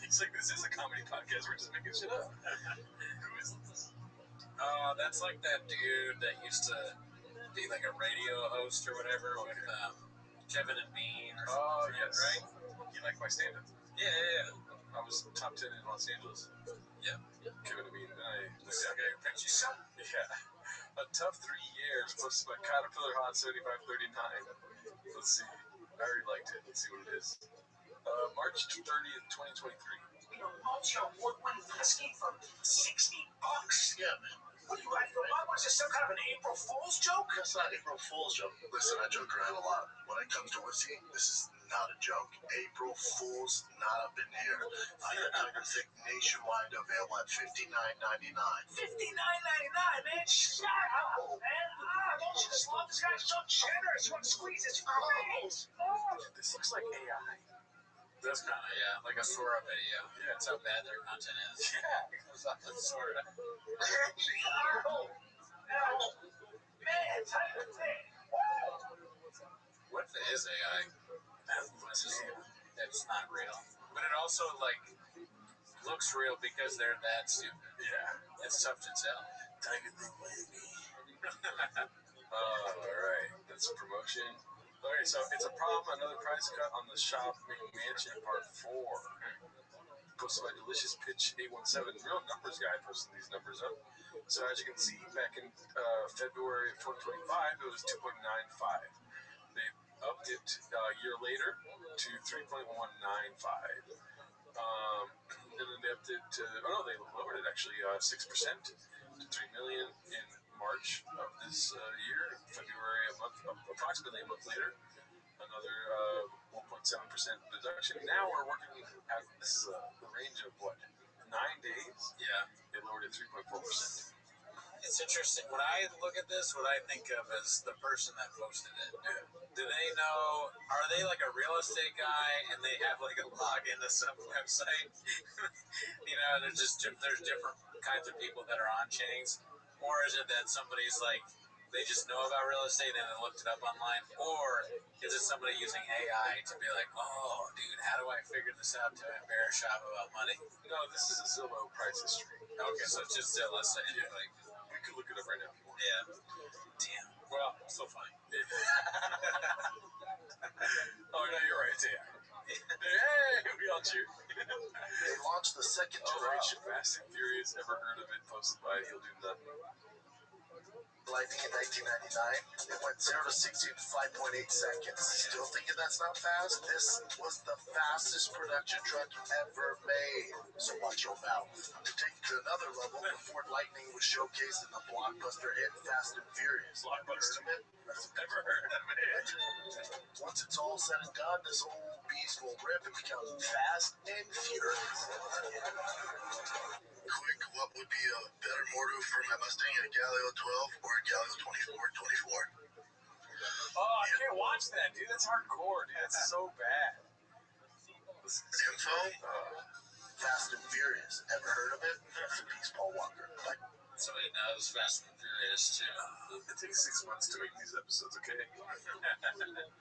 S3: He's like, this is a comedy podcast. We're just making shit up. Who is this?
S4: That's like that dude that used to be like a radio host or whatever with Kevin and Bean or something.
S3: Yes.
S4: Right?
S3: He liked my stand-up.
S4: Yeah.
S3: I was top 10 in Los Angeles.
S4: Yeah.
S3: Kevin and Bean.
S4: This is the guy who picked you up.
S3: Yeah. A tough 3 years. Posted by Caterpillar Hot 7539. Let's see. I already liked it. Let's see what it is. March 30th, 2023.
S12: Multi-award-winning whiskey for $60?
S2: yeah, man.
S12: What do you guys do? What is this, some kind of an April Fool's joke?
S2: That's not April Fool's joke. Listen, I joke around a lot. When it comes to whiskey, this is not a joke. April Fool's not up in here. I got Tiger Thick nationwide available at $59.99.
S12: $59.99, man. Shut up, man. Don't you just love this guy? So generous. You want to squeeze his face.
S3: This looks like AI.
S4: That's kind of, like a Sora video. Yeah, that's how bad their content is.
S3: Yeah.
S4: It comes off of Sora.
S12: Man, Tiger Thick.
S4: What if it is AI? It's not real. But it also, looks real because they're that stupid.
S3: Yeah.
S4: It's tough to tell.
S2: Tiger Thick, baby.
S3: Alright. That's a promotion. Okay, so it's a problem. Another price cut on the shop McMansion part 4. Posted by Delicious Pitch 817. Real numbers guy posting these numbers up. So as you can see, back in February of 2025, it was 2.95. They upped it a year later to 3.195. And then they upped it to, they lowered it actually 6% to $3 million in March of this year. February, approximately a month later, another 1.7% deduction. Now we're working at, this is the range of 9 days?
S4: Yeah.
S3: They lowered it 3.4%.
S4: It's interesting. When I look at this, what I think of is the person that posted it.
S3: Yeah.
S4: Do they know, are they like a real estate guy and they have like a login to some website? There's different kinds of people that are on chains. Or is it that somebody's like, they just know about real estate and then looked it up online? Or is it somebody using AI to be like, oh, dude, how do I figure this out to embarrass shop about money?
S3: No, this is a Zillow price history.
S4: Okay, so it's just Zillow saying,
S3: we could look it up right now if you want.
S4: Yeah. Damn. Well, still funny.
S3: Oh, no, you're right. It's AI. Hey, we all cheer.
S2: They launched the second generation.
S3: Fast and Furious. Ever heard of it? Posted by He'll Do Nothing.
S2: Lightning in 1999, it went 0 to 60 in 5.8 seconds. Still thinking that's not fast? This was the fastest production truck ever made. So watch your mouth. To take it to another level, the Ford Lightning was showcased in the blockbuster hit Fast and Furious.
S3: Blockbuster?
S2: Never heard of it. Once it's all said and done, this old beast will rip and become fast and furious. Quick, what would be a better motor for my Mustang, a Galileo 12 or a Galileo 24?
S3: Oh, I can't watch that, dude. That's hardcore, dude. That's so bad.
S2: Info? Fast and Furious. Ever heard of it? Rest in peace, Paul Walker. But
S4: So he knows Fast and Furious too.
S3: It takes 6 months to make these episodes, okay? Oh, man.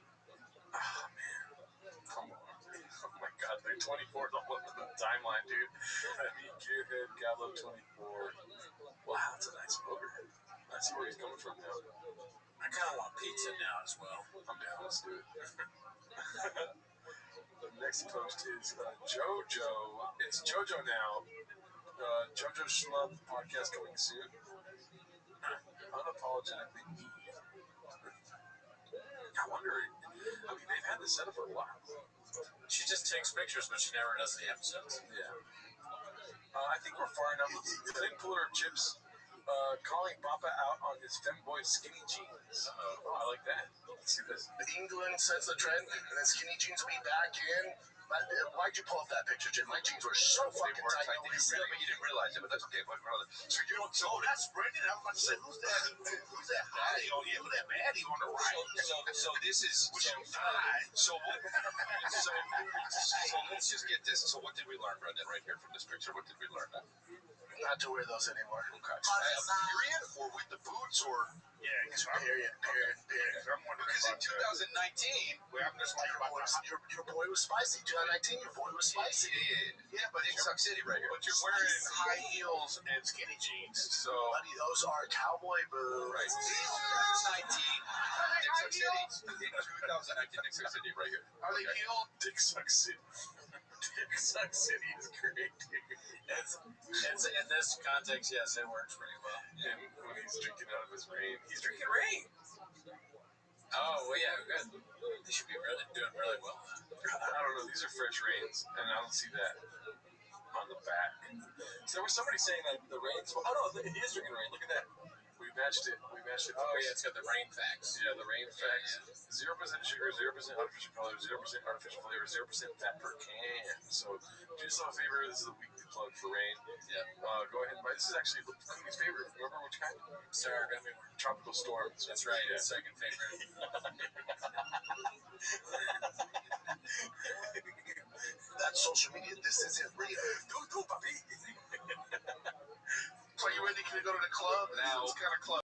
S3: Come on. Oh, my God. They're 24 all over the timeline, dude. I mean, Gearhead, Gallo 24. Wow, that's a nice motor. I see where he's coming from now.
S4: I kind of want pizza now as well.
S3: I'm down. Let's do it. The next post is JoJo. It's JoJo now. JoJo Schlub podcast coming soon. Unapologetically Eve. I wonder. I mean, they've had this set up for a while.
S4: She just takes pictures, but she never does the episodes.
S3: Yeah. I think we're far enough with the thin puller of chips. Calling Papa out on his femboy skinny jeans. Oh, I like that. Let's see this.
S2: England sets the trend, and then skinny jeans will be back in. Why'd you pull up that picture, Jim? My jeans were so fucking tight.
S1: But you didn't realize it, but that's okay. So that's Brendan. I was about to say, who's that? Who's that hottie on here? Who's that baddie on the right?
S12: So this is so let's just get this. So what did we learn, Brendan, right here from this picture? What did we learn?
S2: Not to wear those anymore.
S12: Okay. Period, or with the boots, or
S2: Period.
S12: because in 2019,
S2: Your boy was spicy. 2019, your boy was spicy.
S12: Yeah, but Dick Suck City right here.
S1: But you're wearing high heels and skinny jeans, so
S2: Buddy, those are cowboy boots.
S12: Right. 2019, Dick Suck City. In 2019, Dick Suck City right here.
S1: are they heeled?
S3: Dick Suck City. Dick Suck City is great, dude.
S4: It's in this context, yes, it works pretty well.
S3: And when he's drinking out of his rain, he's drinking rain.
S4: Oh, well, yeah, good. They should be doing really well.
S3: I don't know. These are fresh rains, and I don't see that on the back. So there was somebody saying that the rain's. Oh no, he is drinking rain. Look at that. We matched it.
S4: Oh yeah, it's got the rain facts.
S3: Yeah, the rain facts. 0% sugar, 0% artificial color, 0% artificial flavor, 0% fat per can. So do yourself a favor. This is a weekly plug for rain.
S4: Yeah.
S3: Go ahead and buy. This is actually Cooney's favorite. Remember which kind?
S4: Sour gummy.
S3: Tropical storms.
S4: That's right.
S3: Yeah.
S4: Second favorite.
S2: That's social media. This isn't real.
S3: Do, papi.
S1: So you ready to go to the club?
S12: Now,
S1: What kind of club?